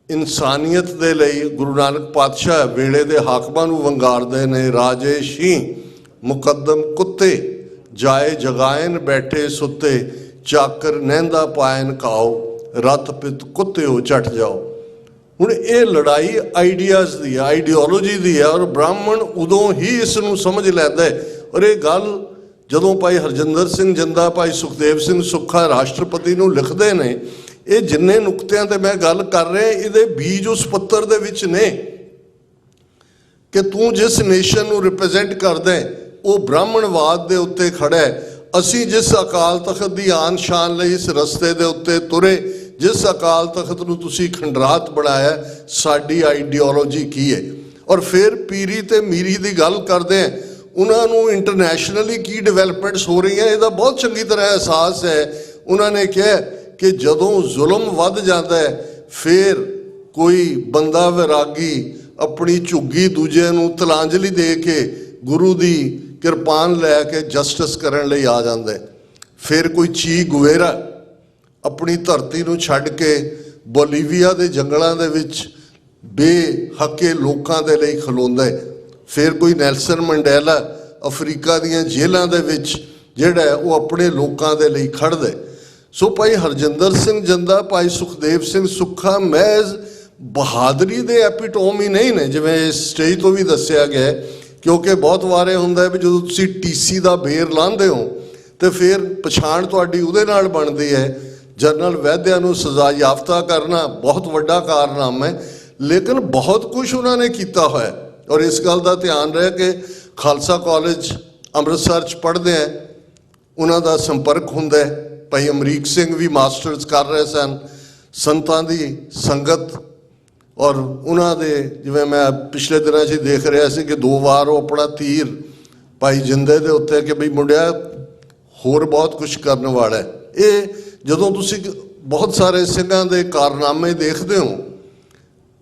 Speaker 8: ਇਨਸਾਨੀਅਤ ਦੇ ਲਈ ਗੁਰੂ ਨਾਨਕ ਪਾਤਸ਼ਾਹ ਵੇਲੇ ਦੇ ਹਾਕਮਾਂ ਨੂੰ ਵੰਗਾਰਦੇ ਨੇ। ਰਾਜੇ ਸ਼ੀਂਹ ਮੁਕੱਦਮ ਕੁੱਤੇ, ਜਾਏ ਜਗਾਇਨ ਬੈਠੇ ਸੁੱਤੇ, ਚਾਕਰ ਨਹਿੰਦਾ ਪਾਇਨ ਖਾਓ, ਰੱਤ ਪਿੱਤ ਕੁੱਤਿਓ ਝਟ ਜਾਓ। ਹੁਣ ਇਹ ਲੜਾਈ ਆਈਡੀਆਜ਼ ਦੀ ਹੈ, ਆਈਡੀਓਲੋਜੀ ਦੀ ਹੈ, ਔਰ ਬ੍ਰਾਹਮਣ ਉਦੋਂ ਹੀ ਇਸ ਨੂੰ ਸਮਝ ਲੈਂਦਾ ਹੈ। ਔਰ ਇਹ ਗੱਲ ਜਦੋਂ ਭਾਈ ਹਰਜਿੰਦਰ ਸਿੰਘ ਜਿੰਦਾ, ਭਾਈ ਸੁਖਦੇਵ ਸਿੰਘ ਸੁੱਖਾ ਰਾਸ਼ਟਰਪਤੀ ਨੂੰ ਲਿਖਦੇ ਨੇ, ਇਹ ਜਿੰਨੇ ਨੁਕਤਿਆਂ ਤੇ ਮੈਂ ਗੱਲ ਕਰ ਰਿਹਾ, ਇਹਦੇ ਬੀਜ ਉਸ ਪੱਤਰ ਦੇ ਵਿੱਚ ਨੇ ਕਿ ਤੂੰ ਜਿਸ ਨੇਸ਼ਨ ਨੂੰ ਰਿਪਰੈਜ਼ੈਂਟ ਕਰਦਾ ਉਹ ਬ੍ਰਾਹਮਣਵਾਦ ਦੇ ਉੱਤੇ ਖੜਾ ਹੈ। ਅਸੀਂ ਜਿਸ ਅਕਾਲ ਤਖਤ ਦੀ ਆਨ ਸ਼ਾਨ ਲਈ ਇਸ ਰਸਤੇ ਦੇ ਉੱਤੇ ਤੁਰੇ, ਜਿਸ ਅਕਾਲ ਤਖਤ ਨੂੰ ਤੁਸੀਂ ਖੰਡਰਾਤ ਬਣਾਇਆ, ਸਾਡੀ ਆਈਡੀਓਲੋਜੀ ਕੀ ਹੈ। ਔਰ ਫਿਰ ਪੀਰੀ ਤੇ ਮੀਰੀ ਦੀ ਗੱਲ ਕਰਦੇ ਹਾਂ, ਉਹਨਾਂ ਨੂੰ ਇੰਟਰਨੈਸ਼ਨਲੀ ਕੀ ਡਿਵੈਲਪਮੈਂਟਸ ਹੋ ਰਹੀਆਂ ਇਹਦਾ ਬਹੁਤ ਚੰਗੀ ਤਰ੍ਹਾਂ ਅਹਿਸਾਸ ਹੈ। ਉਹਨਾਂ ਨੇ ਕਿਹਾ ਕਿ ਜਦੋਂ ਜ਼ੁਲਮ ਵੱਧ ਜਾਂਦਾ ਹੈ, ਫਿਰ ਕੋਈ ਬੰਦਾ ਵਿਰਾਗੀ ਆਪਣੀ ਝੁੱਗੀ ਦੂਜੇ ਨੂੰ ਤਲਾਂਜਲੀ ਦੇ ਕੇ ਗੁਰੂ ਦੀ ਕਿਰਪਾਨ ਲੈ ਕੇ ਜਸਟਿਸ ਕਰਨ ਲਈ ਆ ਜਾਂਦਾ ਹੈ। ਫਿਰ ਕੋਈ ਚੀ ਗੁਵੇਰਾ ਆਪਣੀ ਧਰਤੀ ਨੂੰ ਛੱਡ ਕੇ ਬੋਲੀਵੀਆ ਦੇ ਜੰਗਲਾਂ ਦੇ ਵਿੱਚ ਬੇਹੱਕੇ ਲੋਕਾਂ ਦੇ ਲਈ ਖਲੋਂਦਾ ਹੈ। ਫਿਰ ਕੋਈ ਨੈਲਸਨ ਮੰਡੇਲਾ ਅਫਰੀਕਾ ਦੀਆਂ ਜੇਲ੍ਹਾਂ ਦੇ ਵਿੱਚ ਜਿਹੜਾ ਉਹ ਆਪਣੇ ਲੋਕਾਂ ਦੇ ਲਈ ਖੜਦਾ ਹੈ। ਸੋ ਭਾਈ ਹਰਜਿੰਦਰ ਸਿੰਘ ਜਿੰਦਾ, ਭਾਈ ਸੁਖਦੇਵ ਸਿੰਘ ਸੁੱਖਾ ਮਹਿਜ਼ ਬਹਾਦਰੀ ਦੇ ਐਪੀਟੋਮ ਹੀ ਨਹੀਂ ਨੇ, ਜਿਵੇਂ ਇਸ ਸਟੇਜ ਤੋਂ ਵੀ ਦੱਸਿਆ ਗਿਆ, ਕਿਉਂਕਿ ਬਹੁਤ ਵਾਰੇ ਹੁੰਦਾ ਵੀ ਜਦੋਂ ਤੁਸੀਂ ਟੀਸੀ ਦਾ ਬੇਰ ਲਾਂਦੇ ਹੋ ਤੇ ਫਿਰ ਪਛਾਣ ਤੁਹਾਡੀ ਉਹਦੇ ਨਾਲ ਬਣਦੀ ਹੈ। ਜਨਰਲ ਵੈਦਿਆ ਨੂੰ ਸਜ਼ਾ ਯਾਫਤਾ ਕਰਨਾ ਬਹੁਤ ਵੱਡਾ ਕਾਰਨਾਮਾ ਹੈ, ਲੇਕਿਨ ਬਹੁਤ ਕੁਝ ਉਹਨਾਂ ਨੇ ਕੀਤਾ ਹੋਇਆ। ਔਰ ਇਸ ਗੱਲ ਦਾ ਧਿਆਨ ਰਹੇ ਕਿ ਖਾਲਸਾ ਕਾਲਜ ਅੰਮ੍ਰਿਤਸਰ 'ਚ ਪੜ੍ਹਦੇ ਆ, ਉਹਨਾਂ ਦਾ ਸੰਪਰਕ ਹੁੰਦਾ ਹੈ। ਭਾਈ ਅਮਰੀਕ ਸਿੰਘ ਵੀ ਮਾਸਟਰਸ ਕਰ ਰਹੇ ਸਨ, ਸੰਤਾਂ ਦੀ ਸੰਗਤ, ਔਰ ਉਹਨਾਂ ਦੇ ਜਿਵੇਂ ਮੈਂ ਪਿਛਲੇ ਦਿਨਾਂ 'ਚ ਦੇਖ ਰਿਹਾ ਸੀ ਕਿ 2 ਵਾਰ ਉਹ ਆਪਣਾ ਤੀਰ ਭਾਈ ਜਿੰਦੇ ਦੇ ਉੱਤੇ ਕਿ ਬਈ ਮੁੰਡਿਆ ਹੋਰ ਬਹੁਤ ਕੁਝ ਕਰਨ ਵਾਲਾ ਹੈ। ਇਹ ਜਦੋਂ ਤੁਸੀਂ ਬਹੁਤ ਸਾਰੇ ਸਿੰਘਾਂ ਦੇ ਕਾਰਨਾਮੇ ਦੇਖਦੇ ਹੋ,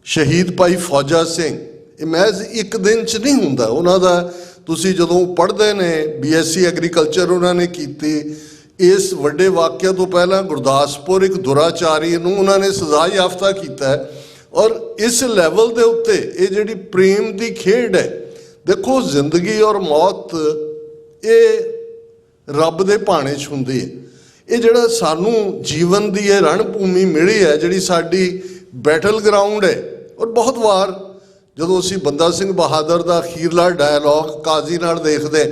Speaker 8: ਸ਼ਹੀਦ ਭਾਈ ਫੌਜਾ ਸਿੰਘ, ਇਹ ਮਹਿਜ਼ ਇੱਕ ਦਿਨ 'ਚ ਨਹੀਂ ਹੁੰਦਾ ਉਹਨਾਂ ਦਾ। ਤੁਸੀਂ ਜਦੋਂ ਪੜ੍ਹਦੇ ਨੇ BSc ਐਗਰੀਕਲਚਰ ਉਹਨਾਂ ਨੇ ਕੀਤੀ, ਇਸ ਵੱਡੇ ਵਾਕਿਆ ਤੋਂ ਪਹਿਲਾਂ ਗੁਰਦਾਸਪੁਰ ਇੱਕ ਦੁਰਾਚਾਰੀ ਨੂੰ ਉਹਨਾਂ ਨੇ ਸਜ਼ਾ ਯਾਫਤਾ ਕੀਤਾ ਹੈ। ਔਰ ਇਸ ਲੈਵਲ ਦੇ ਉੱਤੇ ਇਹ ਜਿਹੜੀ ਪ੍ਰੇਮ ਦੀ ਖੇਡ ਹੈ, ਦੇਖੋ ਜ਼ਿੰਦਗੀ ਔਰ ਮੌਤ ਇਹ ਰੱਬ ਦੇ ਭਾਣੇ 'ਚ ਹੁੰਦੀ ਹੈ। ਇਹ ਜਿਹੜਾ ਸਾਨੂੰ ਜੀਵਨ ਦੀ ਇਹ ਰਣ ਭੂਮੀ ਮਿਲੀ ਹੈ, ਜਿਹੜੀ ਸਾਡੀ ਬੈਟਲ ਗਰਾਊਂਡ ਹੈ। ਔਰ ਬਹੁਤ ਵਾਰ ਜਦੋਂ ਅਸੀਂ ਬੰਦਾ ਸਿੰਘ ਬਹਾਦਰ ਦਾ ਅਖੀਰਲਾ ਡਾਇਲੋਗ ਕਾਜ਼ੀ ਨਾਲ ਦੇਖਦੇ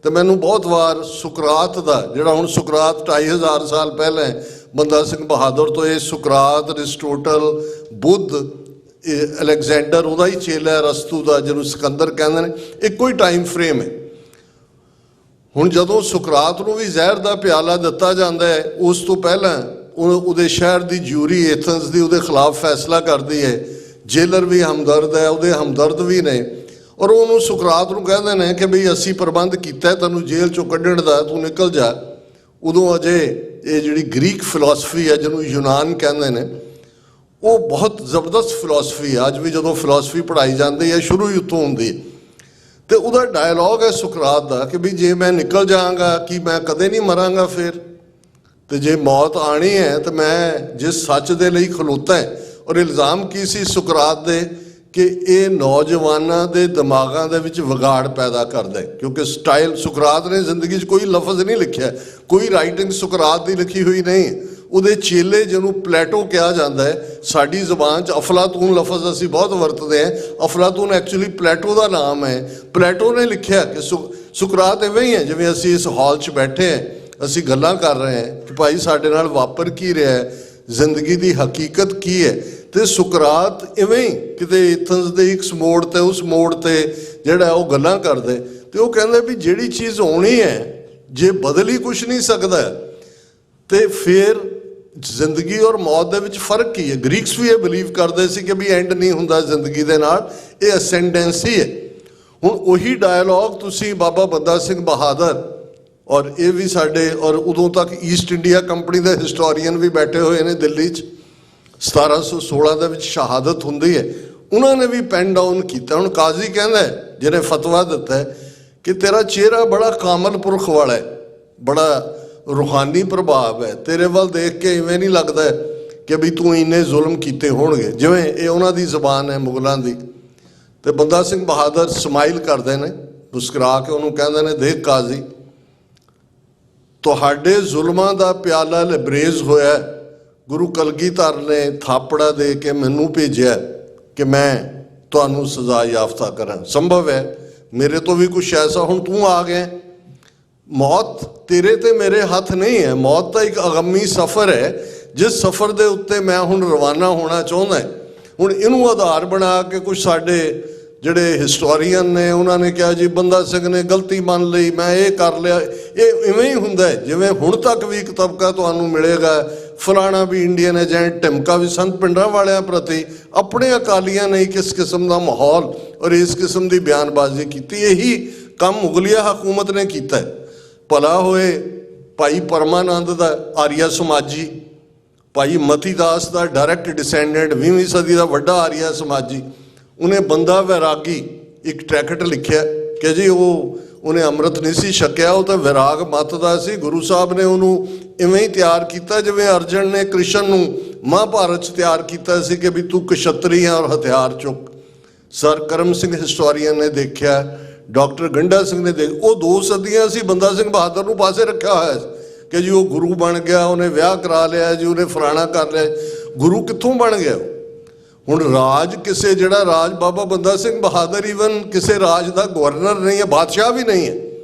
Speaker 8: ਤੇ ਮੈਨੂੰ ਬਹੁਤ ਵਾਰ ਸੁਕਰਾਤ ਦਾ, ਜਿਹੜਾ ਹੁਣ ਸੁਕਰਾਤ 2500 ਸਾਲ ਪਹਿਲਾਂ ਬੰਦਾ ਸਿੰਘ ਬਹਾਦਰ ਤੋਂ, ਇਹ ਸੁਕਰਾਤ, ਅਰਿਸਟੋਟਲ, ਬੁੱਧ, ਅਲੈਗਜ਼ੈਂਡਰ ਉਹਦਾ ਹੀ ਚੇਲਾ ਰਸਤੂ ਦਾ, ਜਿਹਨੂੰ ਸਿਕੰਦਰ ਕਹਿੰਦੇ ਨੇ, ਇੱਕੋ ਹੀ ਟਾਈਮ ਫਰੇਮ ਹੈ। ਹੁਣ ਜਦੋਂ ਸੁਕਰਾਤ ਨੂੰ ਵੀ ਜ਼ਹਿਰ ਦਾ ਪਿਆਲਾ ਦਿੱਤਾ ਜਾਂਦਾ ਹੈ, ਉਸ ਤੋਂ ਪਹਿਲਾਂ ਉਹਦੇ ਸ਼ਹਿਰ ਦੀ ਜਿਊਰੀ ਐਥਨਸ ਦੀ ਉਹਦੇ ਖਿਲਾਫ ਫੈਸਲਾ ਕਰਦੀ ਹੈ। ਜੇਲਰ ਵੀ ਹਮਦਰਦ ਹੈ, ਉਹਦੇ ਹਮਦਰਦ ਵੀ ਨੇ, ਔਰ ਉਹਨੂੰ ਸੁਕਰਾਤ ਨੂੰ ਕਹਿੰਦੇ ਨੇ ਕਿ ਬਈ ਅਸੀਂ ਪ੍ਰਬੰਧ ਕੀਤਾ ਤੈਨੂੰ ਜੇਲ੍ਹ ਚੋਂ ਕੱਢਣ ਦਾ, ਤੂੰ ਨਿਕਲ ਜਾ। ਉਦੋਂ ਅਜੇ ਇਹ ਜਿਹੜੀ ਗ੍ਰੀਕ ਫਿਲਾਸਫੀ ਹੈ, ਜਿਹਨੂੰ ਯੂਨਾਨ ਕਹਿੰਦੇ ਨੇ, ਉਹ ਬਹੁਤ ਜ਼ਬਰਦਸਤ ਫਿਲਾਸਫੀ ਹੈ। ਅੱਜ ਵੀ ਜਦੋਂ ਫਿਲਾਸਫੀ ਪੜ੍ਹਾਈ ਜਾਂਦੀ ਹੈ ਸ਼ੁਰੂ ਹੀ ਉੱਥੋਂ ਹੁੰਦੀ ਹੈ। ਤੇ ਉਹਦਾ ਡਾਇਲੌਗ ਹੈ ਸੁਕਰਾਤ ਦਾ ਕਿ ਵੀ ਜੇ ਮੈਂ ਨਿਕਲ ਜਾਵਾਂਗਾ ਕਿ ਮੈਂ ਕਦੇ ਨਹੀਂ ਮਰਾਂਗਾ ਫਿਰ, ਤੇ ਜੇ ਮੌਤ ਆਣੀ ਹੈ ਤਾਂ ਮੈਂ ਜਿਸ ਸੱਚ ਦੇ ਲਈ ਖਲੋਤਾ ਹੈ। ਔਰ ਇਲਜ਼ਾਮ ਕੀ ਸੀ ਸੁਕਰਾਤ ਦੇ ਕਿ ਇਹ ਨੌਜਵਾਨਾਂ ਦੇ ਦਿਮਾਗਾਂ ਦੇ ਵਿੱਚ ਵਿਗਾੜ ਪੈਦਾ ਕਰਦਾ ਹੈ, ਕਿਉਂਕਿ ਸਟਾਈਲ ਸੁਕਰਾਤ ਨੇ ਜ਼ਿੰਦਗੀ 'ਚ ਕੋਈ ਲਫ਼ਜ਼ ਨਹੀਂ ਲਿਖਿਆ, ਕੋਈ ਰਾਈਟਿੰਗ ਸੁਕਰਾਤ ਦੀ ਲਿਖੀ ਹੋਈ ਨਹੀਂ। ਉਹਦੇ ਚੇਲੇ ਜਿਹਨੂੰ ਪਲੇਟੋ ਕਿਹਾ ਜਾਂਦਾ ਹੈ, ਸਾਡੀ ਜ਼ੁਬਾਨ 'ਚ ਅਫਲਾਤੂਨ ਲਫ਼ਜ਼ ਅਸੀਂ ਬਹੁਤ ਵਰਤਦੇ ਹਾਂ। ਅਫਲਾਤੂਨ ਐਕਚੁਅਲੀ ਪਲੇਟੋ ਦਾ ਨਾਮ ਹੈ। ਪਲੇਟੋ ਨੇ ਲਿਖਿਆ ਕਿ ਸੁਕਰਾਤ ਇਵੇਂ ਹੀ ਹੈ ਜਿਵੇਂ ਅਸੀਂ ਇਸ ਹਾਲ 'ਚ ਬੈਠੇ ਹਾਂ, ਅਸੀਂ ਗੱਲਾਂ ਕਰ ਰਹੇ ਹਾਂ ਕਿ ਭਾਈ ਸਾਡੇ ਨਾਲ ਵਾਪਰ ਕੀ ਰਿਹਾ ਹੈ, ਜ਼ਿੰਦਗੀ ਦੀ ਹਕੀਕਤ ਕੀ ਹੈ। ਤੇ ਸੁਕਰਾਤ ਇਵੇਂ ਹੀ ਕਿਤੇ ਐਥਨਸ ਦੇ ਇੱਕ ਮੋੜ ਤੇ ਉਸ ਮੋੜ ਤੇ ਜਿਹੜਾ ਉਹ ਗੱਲਾਂ ਕਰਦੇ, ਤੇ ਉਹ ਕਹਿੰਦੇ ਵੀ ਜਿਹੜੀ ਚੀਜ਼ ਹੋਣੀ ਹੈ ਜੇ ਬਦਲ ਹੀ ਕੁਛ ਨਹੀਂ ਸਕਦਾ ਤੇ ਫਿਰ ਜ਼ਿੰਦਗੀ ਔਰ ਮੌਤ ਦੇ ਵਿੱਚ ਫਰਕ ਕੀ ਹੈ। ਗ੍ਰੀਕਸ ਵੀ ਇਹ ਬਿਲੀਵ ਕਰਦੇ ਸੀ ਕਿ ਵੀ ਐਂਡ ਨਹੀਂ ਹੁੰਦਾ ਜ਼ਿੰਦਗੀ ਦੇ ਨਾਲ, ਇਹ ਅਸੈਂਡੈਂਸੀ ਹੈ। ਹੁਣ ਉਹੀ ਡਾਇਲੌਗ ਤੁਸੀਂ ਬਾਬਾ ਬੰਦਾ ਸਿੰਘ ਬਹਾਦਰ, ਔਰ ਇਹ ਵੀ ਸਾਡੇ, ਔਰ ਉਦੋਂ ਤੱਕ ਈਸਟ ਇੰਡੀਆ ਕੰਪਨੀ ਦੇ ਹਿਸਟੋਰੀਅਨ ਵੀ ਬੈਠੇ ਹੋਏ ਨੇ ਦਿੱਲੀ 'ਚ, 1716 ਦੇ ਵਿੱਚ ਸ਼ਹਾਦਤ ਹੁੰਦੀ ਹੈ, ਉਹਨਾਂ ਨੇ ਵੀ ਪੈਨ ਡਾਊਨ ਕੀਤਾ। ਹੁਣ ਕਾਜ਼ੀ ਕਹਿੰਦਾ ਜਿਹਨੇ ਫਤਵਾ ਦਿੱਤਾ ਕਿ ਤੇਰਾ ਚਿਹਰਾ ਬੜਾ ਕਾਮਲ ਪੁਰਖ ਵਾਲਾ ਹੈ, ਬੜਾ ਰੂਹਾਨੀ ਪ੍ਰਭਾਵ ਹੈ, ਤੇਰੇ ਵੱਲ ਦੇਖ ਕੇ ਇਵੇਂ ਨਹੀਂ ਲੱਗਦਾ ਕਿ ਵੀ ਤੂੰ ਇੰਨੇ ਜ਼ੁਲਮ ਕੀਤੇ ਹੋਣਗੇ, ਜਿਵੇਂ ਇਹ ਉਹਨਾਂ ਦੀ ਜ਼ਬਾਨ ਹੈ ਮੁਗਲਾਂ ਦੀ। ਤੇ ਬੰਦਾ ਸਿੰਘ ਬਹਾਦਰ ਸਮਾਈਲ ਕਰਦੇ ਨੇ, ਮੁਸਕਰਾ ਕੇ ਉਹਨੂੰ ਕਹਿੰਦੇ ਨੇ, ਦੇਖ ਕਾਜ਼ੀ, ਤੁਹਾਡੇ ਜ਼ੁਲਮਾਂ ਦਾ ਪਿਆਲਾ ਲਬਰੇਜ਼ ਹੋਇਆ, ਗੁਰੂ ਕਲਗੀਧਰ ਨੇ ਥਾਪੜਾ ਦੇ ਕੇ ਮੈਨੂੰ ਭੇਜਿਆ ਕਿ ਮੈਂ ਤੁਹਾਨੂੰ ਸਜ਼ਾ ਯਾਫਤਾ ਕਰਾਂ। ਸੰਭਵ ਹੈ ਮੇਰੇ ਤੋਂ ਵੀ ਕੁਛ ਐਸਾ, ਹੁਣ ਤੂੰ ਆ ਗਿਆ, ਮੌਤ ਤੇਰੇ ਤੇ ਮੇਰੇ ਹੱਥ ਨਹੀਂ ਹੈ, ਮੌਤ ਤਾਂ ਇੱਕ ਅਗੰਮੀ ਸਫ਼ਰ ਹੈ ਜਿਸ ਸਫ਼ਰ ਦੇ ਉੱਤੇ ਮੈਂ ਹੁਣ ਰਵਾਨਾ ਹੋਣਾ ਚਾਹੁੰਦਾ। ਹੁਣ ਇਹਨੂੰ ਆਧਾਰ ਬਣਾ ਕੇ ਕੁਛ ਸਾਡੇ ਜਿਹੜੇ ਹਿਸਟੋਰੀਅਨ ਨੇ ਉਹਨਾਂ ਨੇ ਕਿਹਾ ਜੀ ਬੰਦਾ ਸਿੰਘ ਨੇ ਗਲਤੀ ਮੰਨ ਲਈ, ਮੈਂ ਇਹ ਕਰ ਲਿਆ। ਇਹ ਇਵੇਂ ਹੀ ਹੁੰਦਾ ਜਿਵੇਂ ਹੁਣ ਤੱਕ ਵੀ ਇੱਕ ਤਬਕਾ ਤੁਹਾਨੂੰ ਮਿਲੇਗਾ, ਫਲਾਣਾ ਵੀ ਇੰਡੀਅਨ ਏਜੰਟ, ਢਿਮਕਾ ਵੀ ਸੰਤ ਪਿੰਡਾਂ ਵਾਲਿਆਂ ਪ੍ਰਤੀ। ਆਪਣੇ ਅਕਾਲੀਆਂ ਨੇ ਕਿਸ ਕਿਸਮ ਦਾ ਮਾਹੌਲ ਔਰ ਇਸ ਕਿਸਮ ਦੀ ਬਿਆਨਬਾਜ਼ੀ ਕੀਤੀ, ਇਹੀ ਕੰਮ ਮੁਗਲਿਆ ਹਕੂਮਤ ਨੇ ਕੀਤਾ। ਭਲਾ ਹੋਏ ਭਾਈ ਪਰਮਾਨੰਦ ਦਾ ਆਰੀਆ ਸਮਾਜੀ, ਭਾਈ ਮਤੀ ਦਾਸ ਦਾ ਡਾਇਰੈਕਟ ਡਿਸੈਂਡੈਂਟ 20ਵੀਂ ਸਦੀ ਦਾ ਵੱਡਾ ਆਰੀਆ ਸਮਾਜੀ, ਉਹਨੇ ਬੰਦਾ ਵੈਰਾਗੀ ਇੱਕ ਟ੍ਰੈਕਟ ਲਿਖਿਆ ਕਿ ਜੀ ਉਹਨੇ ਅੰਮ੍ਰਿਤ ਨਹੀਂ ਸੀ ਛਕਿਆ, ਉਹ ਤਾਂ ਵੈਰਾਗ ਮਤ ਦਾ ਸੀ। ਗੁਰੂ ਸਾਹਿਬ ਨੇ ਉਹਨੂੰ ਇਵੇਂ ਹੀ ਤਿਆਰ ਕੀਤਾ ਜਿਵੇਂ ਅਰਜਨ ਨੇ ਕ੍ਰਿਸ਼ਨ ਨੂੰ ਮਹਾਭਾਰਤ 'ਚ ਤਿਆਰ ਕੀਤਾ ਸੀ ਕਿ ਵੀ ਤੂੰ ਕਸ਼ਤਰੀ ਹੈ ਔਰ ਹਥਿਆਰ ਚੁੱਕ। ਸਰ ਕਰਮ ਸਿੰਘ ਹਿਸਟੋਰੀਅਨ ਨੇ ਦੇਖਿਆ, ਡਾਕਟਰ ਗੰਡਾ ਸਿੰਘ ਨੇ ਦੇਖ, ਉਹ 2 ਸਦੀਆਂ ਸੀ ਬੰਦਾ ਸਿੰਘ ਬਹਾਦਰ ਨੂੰ ਪਾਸੇ ਰੱਖਿਆ ਹੋਇਆ ਸੀ ਕਿ ਜੀ ਉਹ ਗੁਰੂ ਬਣ ਗਿਆ, ਉਹਨੇ ਵਿਆਹ ਕਰਾ ਲਿਆ ਜੀ, ਉਹਨੇ ਫਲਾਣਾ ਕਰ ਲਿਆ। ਗੁਰੂ ਕਿੱਥੋਂ ਬਣ ਗਿਆ? ਹੁਣ ਰਾਜ ਕਿਸੇ, ਜਿਹੜਾ ਰਾਜ ਬਾਬਾ ਬੰਦਾ ਸਿੰਘ ਬਹਾਦਰ ਈਵਨ ਕਿਸੇ ਰਾਜ ਦਾ ਗਵਰਨਰ ਨਹੀਂ ਹੈ, ਬਾਦਸ਼ਾਹ ਵੀ ਨਹੀਂ ਹੈ,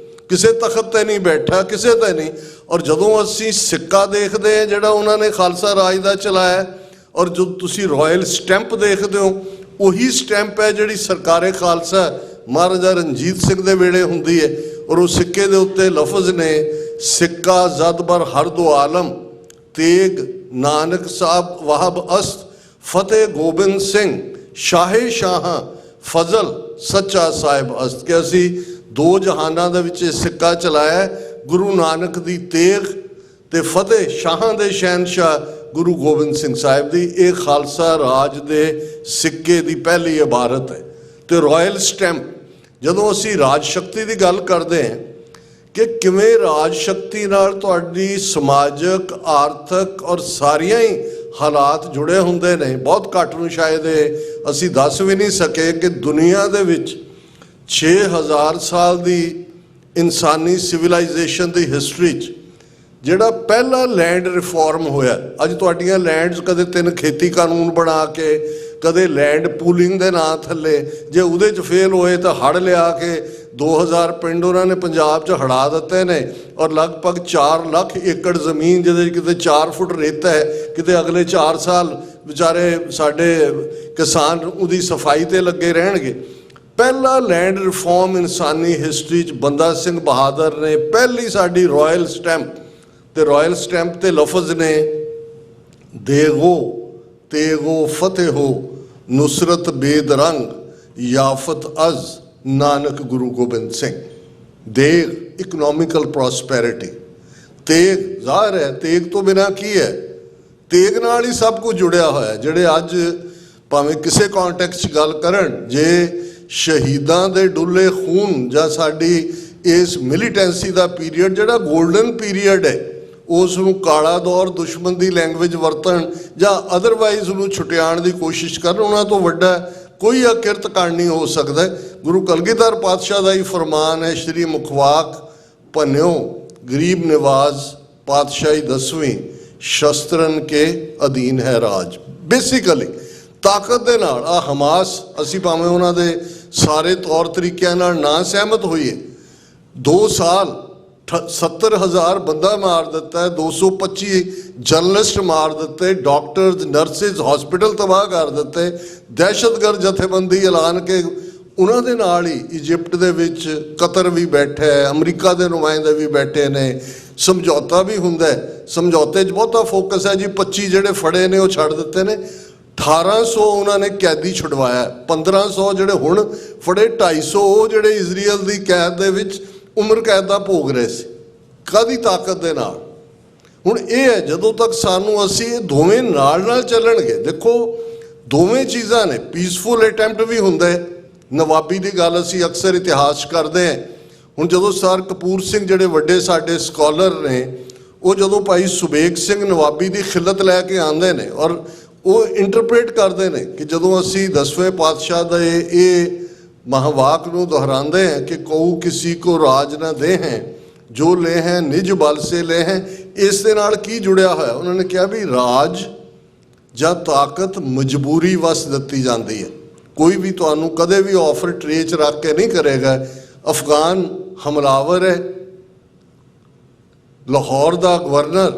Speaker 8: ਕਿਸੇ ਤਖਤ ਤੇ ਨਹੀਂ ਬੈਠਾ, ਕਿਸੇ ਤੇ ਨਹੀਂ। ਔਰ ਜਦੋਂ ਅਸੀਂ ਸਿੱਕਾ ਦੇਖਦੇ ਹਾਂ ਜਿਹੜਾ ਉਹਨਾਂ ਨੇ ਖਾਲਸਾ ਰਾਜ ਦਾ ਚਲਾਇਆ, ਔਰ ਜੋ ਤੁਸੀਂ ਰਾਇਲ ਸਟੈਂਪ ਦੇਖਦੇ ਹੋ, ਉਹੀ ਸਟੈਂਪ ਹੈ ਜਿਹੜੀ ਸਰਕਾਰੇ ਖਾਲਸਾ ਮਹਾਰਾਜਾ ਰਣਜੀਤ ਸਿੰਘ ਦੇ ਵੇਲੇ ਹੁੰਦੀ ਹੈ। ਔਰ ਉਹ ਸਿੱਕੇ ਦੇ ਉੱਤੇ ਲਫ਼ਜ਼ ਨੇ, ਸਿੱਕਾ ਜ਼ਦਬਰ ਹਰ ਦੋ ਆਲਮ, ਤੇਗ ਨਾਨਕ ਸਾਹਿਬ ਵਾਹਬ ਅਸਤ, ਫਤਿਹ ਗੋਬਿੰਦ ਸਿੰਘ ਸ਼ਾਹੇ ਸ਼ਾਹਾਂ, ਫਜ਼ਲ ਸੱਚਾ ਸਾਹਿਬ ਅਸਤ, ਕਿ ਅਸੀਂ 2 ਜਹਾਨਾਂ ਦੇ ਵਿੱਚ ਸਿੱਕਾ ਚਲਾਇਆ, ਗੁਰੂ ਨਾਨਕ ਦੀ ਤੇਗ ਤੇ ਫਤਿਹ ਸ਼ਾਹਾਂ ਦੇ ਸ਼ਹਿਨਸ਼ਾਹ ਗੁਰੂ ਗੋਬਿੰਦ ਸਿੰਘ ਸਾਹਿਬ ਦੀ। ਇਹ ਖਾਲਸਾ ਰਾਜ ਦੇ ਸਿੱਕੇ ਦੀ ਪਹਿਲੀ ਇਬਾਰਤ ਹੈ। ਤੇ ਰਾਇਲ ਸਟੈਂਪ, ਜਦੋਂ ਅਸੀਂ ਰਾਜ ਸ਼ਕਤੀ ਦੀ ਗੱਲ ਕਰਦੇ ਹਾਂ ਕਿ ਕਿਵੇਂ ਰਾਜ ਸ਼ਕਤੀ ਨਾਲ ਤੁਹਾਡੀ ਸਮਾਜਿਕ, ਆਰਥਿਕ ਔਰ ਸਾਰੀਆਂ ਹੀ ਹਾਲਾਤ ਜੁੜੇ ਹੁੰਦੇ ਨੇ। ਬਹੁਤ ਘੱਟ ਨੂੰ ਸ਼ਾਇਦ ਅਸੀਂ ਦੱਸ ਵੀ ਨਹੀਂ ਸਕੇ ਕਿ ਦੁਨੀਆ ਦੇ ਵਿੱਚ 6000 ਸਾਲ ਦੀ ਇਨਸਾਨੀ ਸਿਵਲਾਈਜੇਸ਼ਨ ਦੀ ਹਿਸਟਰੀ 'ਚ ਜਿਹੜਾ ਪਹਿਲਾ ਲੈਂਡ ਰਿਫਾਰਮ ਹੋਇਆ, ਅੱਜ ਤੁਹਾਡੀਆਂ ਲੈਂਡਸ ਕਦੇ 3 ਖੇਤੀ ਕਾਨੂੰਨ ਬਣਾ ਕੇ, ਕਦੇ ਲੈਂਡ ਪੂਲਿੰਗ ਦੇ ਨਾਂ ਥੱਲੇ, ਜੇ ਉਹਦੇ 'ਚ ਫੇਲ ਹੋਏ ਤਾਂ ਹੜ੍ਹ ਲਿਆ ਕੇ 2000 ਪਿੰਡ ਉਹਨਾਂ ਨੇ ਪੰਜਾਬ 'ਚ ਹੜਾ ਦਿੱਤੇ ਨੇ, ਔਰ ਲਗਭਗ 4 ਲੱਖ ਏਕੜ ਜ਼ਮੀਨ ਜਿਹਦੇ 'ਚ ਕਿਤੇ 4 ਫੁੱਟ ਰੇਤਾ ਹੈ, ਕਿਤੇ ਅਗਲੇ 4 ਸਾਲ ਵਿਚਾਰੇ ਸਾਡੇ ਕਿਸਾਨ ਉਹਦੀ ਸਫਾਈ 'ਤੇ ਲੱਗੇ ਰਹਿਣਗੇ। ਪਹਿਲਾ ਲੈਂਡ ਰਿਫਾਰਮ ਇਨਸਾਨੀ ਹਿਸਟਰੀ 'ਚ ਬੰਦਾ ਸਿੰਘ ਬਹਾਦਰ ਨੇ ਪਹਿਲੀ ਸਾਡੀ ਰਾਇਲ ਸਟੈਂਪ, ਤੇ ਰਾਇਲ ਸਟੈਂਪ ਤੇ ਲਫ਼ਜ਼ ਨੇ ਦੇਗੋ ਤੇਗੋ ਫਤਿਹੋ ਨੁਸਰਤ ਬੇਦਰੰਗ ਯਾਫਤ ਅਜ਼ ਨਾਨਕ ਗੁਰੂ ਗੋਬਿੰਦ ਸਿੰਘ। ਦੇਗ ਇਕਨੋਮਿਕਲ ਪ੍ਰੋਸਪੈਰਿਟੀ, ਤੇਗ ਜ਼ਾਹਰ ਹੈ, ਤੇਗ ਤੋਂ ਬਿਨਾਂ ਕੀ ਹੈ? ਤੇਗ ਨਾਲ ਹੀ ਸਭ ਕੁਝ ਜੁੜਿਆ ਹੋਇਆ। ਜਿਹੜੇ ਅੱਜ ਭਾਵੇਂ ਕਿਸੇ ਕੌਂਟੈਕਸਟ 'ਚ ਗੱਲ ਕਰਨ, ਜੇ ਸ਼ਹੀਦਾਂ ਦੇ ਡੁੱਲੇ ਖੂਨ ਜਾਂ ਸਾਡੀ ਇਸ ਮਿਲੀਟੈਂਸੀ ਦਾ ਪੀਰੀਅਡ ਜਿਹੜਾ ਗੋਲਡਨ ਪੀਰੀਅਡ ਹੈ, ਉਸ ਨੂੰ ਕਾਲਾ ਦੌਰ ਦੁਸ਼ਮਣ ਦੀ ਲੈਂਗੁਏਜ ਵਰਤਣ ਜਾਂ ਅਦਰਵਾਈਜ਼ ਉਹਨੂੰ ਛੁਟਿਆਉਣ ਦੀ ਕੋਸ਼ਿਸ਼ ਕਰਨ, ਉਹਨਾਂ ਤੋਂ ਵੱਡਾ ਕੋਈ ਅਕਿਰਤ ਕਾਂਡ ਨਹੀਂ ਹੋ ਸਕਦਾ। ਗੁਰੂ ਕਲਗੀਧਰ ਪਾਤਸ਼ਾਹ ਦਾ ਹੀ ਫਰਮਾਨ ਹੈ, ਸ਼੍ਰੀ ਮੁਖਵਾਕ ਭੰਨਿਓ ਗਰੀਬ ਨਿਵਾਜ਼ ਪਾਤਸ਼ਾਹੀ 10ਵੀਂ ਸ਼ਸਤਰਨ ਕੇ ਅਧੀਨ ਹੈ ਰਾਜ। ਬੇਸਿਕਲੀ ਤਾਕਤ ਦੇ ਨਾਲ ਆ ਹਮਾਸ, ਅਸੀਂ ਭਾਵੇਂ ਉਹਨਾਂ ਦੇ ਸਾਰੇ ਤੌਰ ਤਰੀਕਿਆਂ ਨਾਲ ਨਾ ਸਹਿਮਤ ਹੋਈਏ, 2 ਸਾਲ 70,000 ਬੰਦਾ ਮਾਰ ਦਿੱਤਾ, 225 ਜਰਨਲਿਸਟ ਮਾਰ ਦਿੱਤੇ, ਡਾਕਟਰਸ ਨਰਸਿਸ ਹਸਪੀਟਲ ਤਬਾਹ ਕਰ ਦਿੱਤੇ, ਦਹਿਸ਼ਤਗਰਦ ਜਥੇਬੰਦੀ ਐਲਾਨ ਕੇ ਉਹਨਾਂ ਦੇ ਨਾਲ ਹੀ ਇਜਿਪਟ ਦੇ ਵਿੱਚ ਕਤਰ ਵੀ ਬੈਠਾ ਹੈ, ਅਮਰੀਕਾ ਦੇ ਨੁਮਾਇੰਦੇ ਵੀ ਬੈਠੇ ਨੇ, ਸਮਝੌਤਾ ਵੀ ਹੁੰਦਾ ਹੈ। ਸਮਝੌਤੇ 'ਚ ਬਹੁਤਾ ਫੋਕਸ ਹੈ ਜੀ, 25 ਜਿਹੜੇ ਫੜੇ ਨੇ ਉਹ ਛੱਡ ਦਿੱਤੇ ਨੇ, 1800 ਉਹਨਾਂ ਨੇ ਕੈਦੀ ਛੁਡਵਾਇਆ, 1500 ਜਿਹੜੇ ਹੁਣ ਫੜੇ, 250 ਉਹ ਜਿਹੜੇ ਇਜ਼ਰਾਈਲ ਦੀ ਕੈਦ ਦੇ ਵਿੱਚ ਉਮਰ ਕੈਦ ਦਾ ਭੋਗ ਰਹੇ ਸੀ। ਕਾਹਦੀ ਤਾਕਤ ਦੇ ਨਾਲ? ਹੁਣ ਇਹ ਹੈ, ਜਦੋਂ ਤੱਕ ਸਾਨੂੰ ਅਸੀਂ ਇਹ ਦੋਵੇਂ ਨਾਲ ਚੱਲਣਗੇ। ਦੇਖੋ ਦੋਵੇਂ ਚੀਜ਼ਾਂ ਨੇ, ਪੀਸਫੁਲ ਅਟੈਂਪਟ ਵੀ ਹੁੰਦਾ ਹੈ, ਨਵਾਬੀ ਦੀ ਗੱਲ ਅਸੀਂ ਅਕਸਰ ਇਤਿਹਾਸ ਕਰਦੇ ਹਾਂ। ਹੁਣ ਜਦੋਂ ਸਰ ਕਪੂਰ ਸਿੰਘ ਜਿਹੜੇ ਵੱਡੇ ਸਾਡੇ ਸਕਾਲਰ ਨੇ, ਉਹ ਜਦੋਂ ਭਾਈ ਸੁਬੇਗ ਸਿੰਘ ਨਵਾਬੀ ਦੀ ਖਿਲਤ ਲੈ ਕੇ ਆਉਂਦੇ ਨੇ ਔਰ ਉਹ ਇੰਟਰਪ੍ਰੇਟ ਕਰਦੇ ਨੇ ਕਿ ਜਦੋਂ ਅਸੀਂ 10ਵੇਂ ਪਾਤਸ਼ਾਹ ਦਾ ਇਹ ਮਹਾਵਾਕ ਨੂੰ ਦੁਹਰਾਉਂਦੇ हैं कि कऊ किसी को राज न दे हैं जो ले हैं निज बल से ले हैं, ਇਸ ਦੇ ਨਾਲ ਕੀ ਜੁੜਿਆ ਹੋਇਆ? ਉਹਨਾਂ ਨੇ ਕਿਹਾ ਵੀ ਰਾਜ ਜਾਂ ਤਾਕਤ ਮਜਬੂਰੀ ਵਸ ਦਿੱਤੀ ਜਾਂਦੀ ਹੈ। ਕੋਈ ਵੀ ਤੁਹਾਨੂੰ ਕਦੇ ਵੀ ਆਫਰ ਟਰੇ 'ਚ ਰੱਖ ਕੇ ਨਹੀਂ ਕਰੇਗਾ। ਅਫਗਾਨ ਹਮਲਾਵਰ ਹੈ, ਲਾਹੌਰ ਦਾ ਗਵਰਨਰ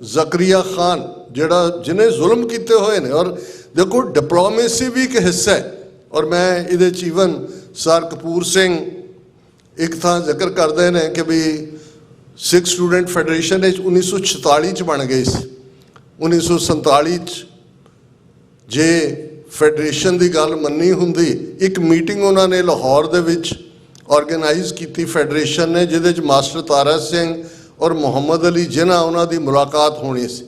Speaker 8: ਜ਼ਕਰੀਆ ਖਾਨ ਜਿਹੜਾ ਜਿਹਨੇ ਜ਼ੁਲਮ ਕੀਤੇ ਹੋਏ ਨੇ, ਔਰ ਦੇਖੋ ਡਿਪਲੋਮੇਸੀ ਵੀ ਇੱਕ ਹਿੱਸਾ ਹੈ। ਔਰ ਮੈਂ ਇਹਦੇ 'ਚ ਈਵਨ ਸਰ ਕਪੂਰ ਸਿੰਘ ਇੱਕ ਥਾਂ ਜ਼ਿਕਰ ਕਰਦੇ ਨੇ ਕਿ ਵੀ ਸਿੱਖ ਸਟੂਡੈਂਟ ਫੈਡਰੇਸ਼ਨ 1946 'ਚ ਬਣ ਗਈ ਸੀ। 1947 'ਚ ਜੇ ਫੈਡਰੇਸ਼ਨ ਦੀ ਗੱਲ ਮੰਨੀ ਹੁੰਦੀ, ਇੱਕ ਮੀਟਿੰਗ ਉਹਨਾਂ ਨੇ ਲਾਹੌਰ ਦੇ ਵਿੱਚ ਆਰਗੇਨਾਈਜ਼ ਕੀਤੀ ਫੈਡਰੇਸ਼ਨ ਨੇ, ਜਿਹਦੇ 'ਚ ਮਾਸਟਰ ਤਾਰਾ ਸਿੰਘ ਔਰ ਮੁਹੰਮਦ ਅਲੀ ਜਿਨਾ ਉਹਨਾਂ ਦੀ ਮੁਲਾਕਾਤ ਹੋਣੀ ਸੀ।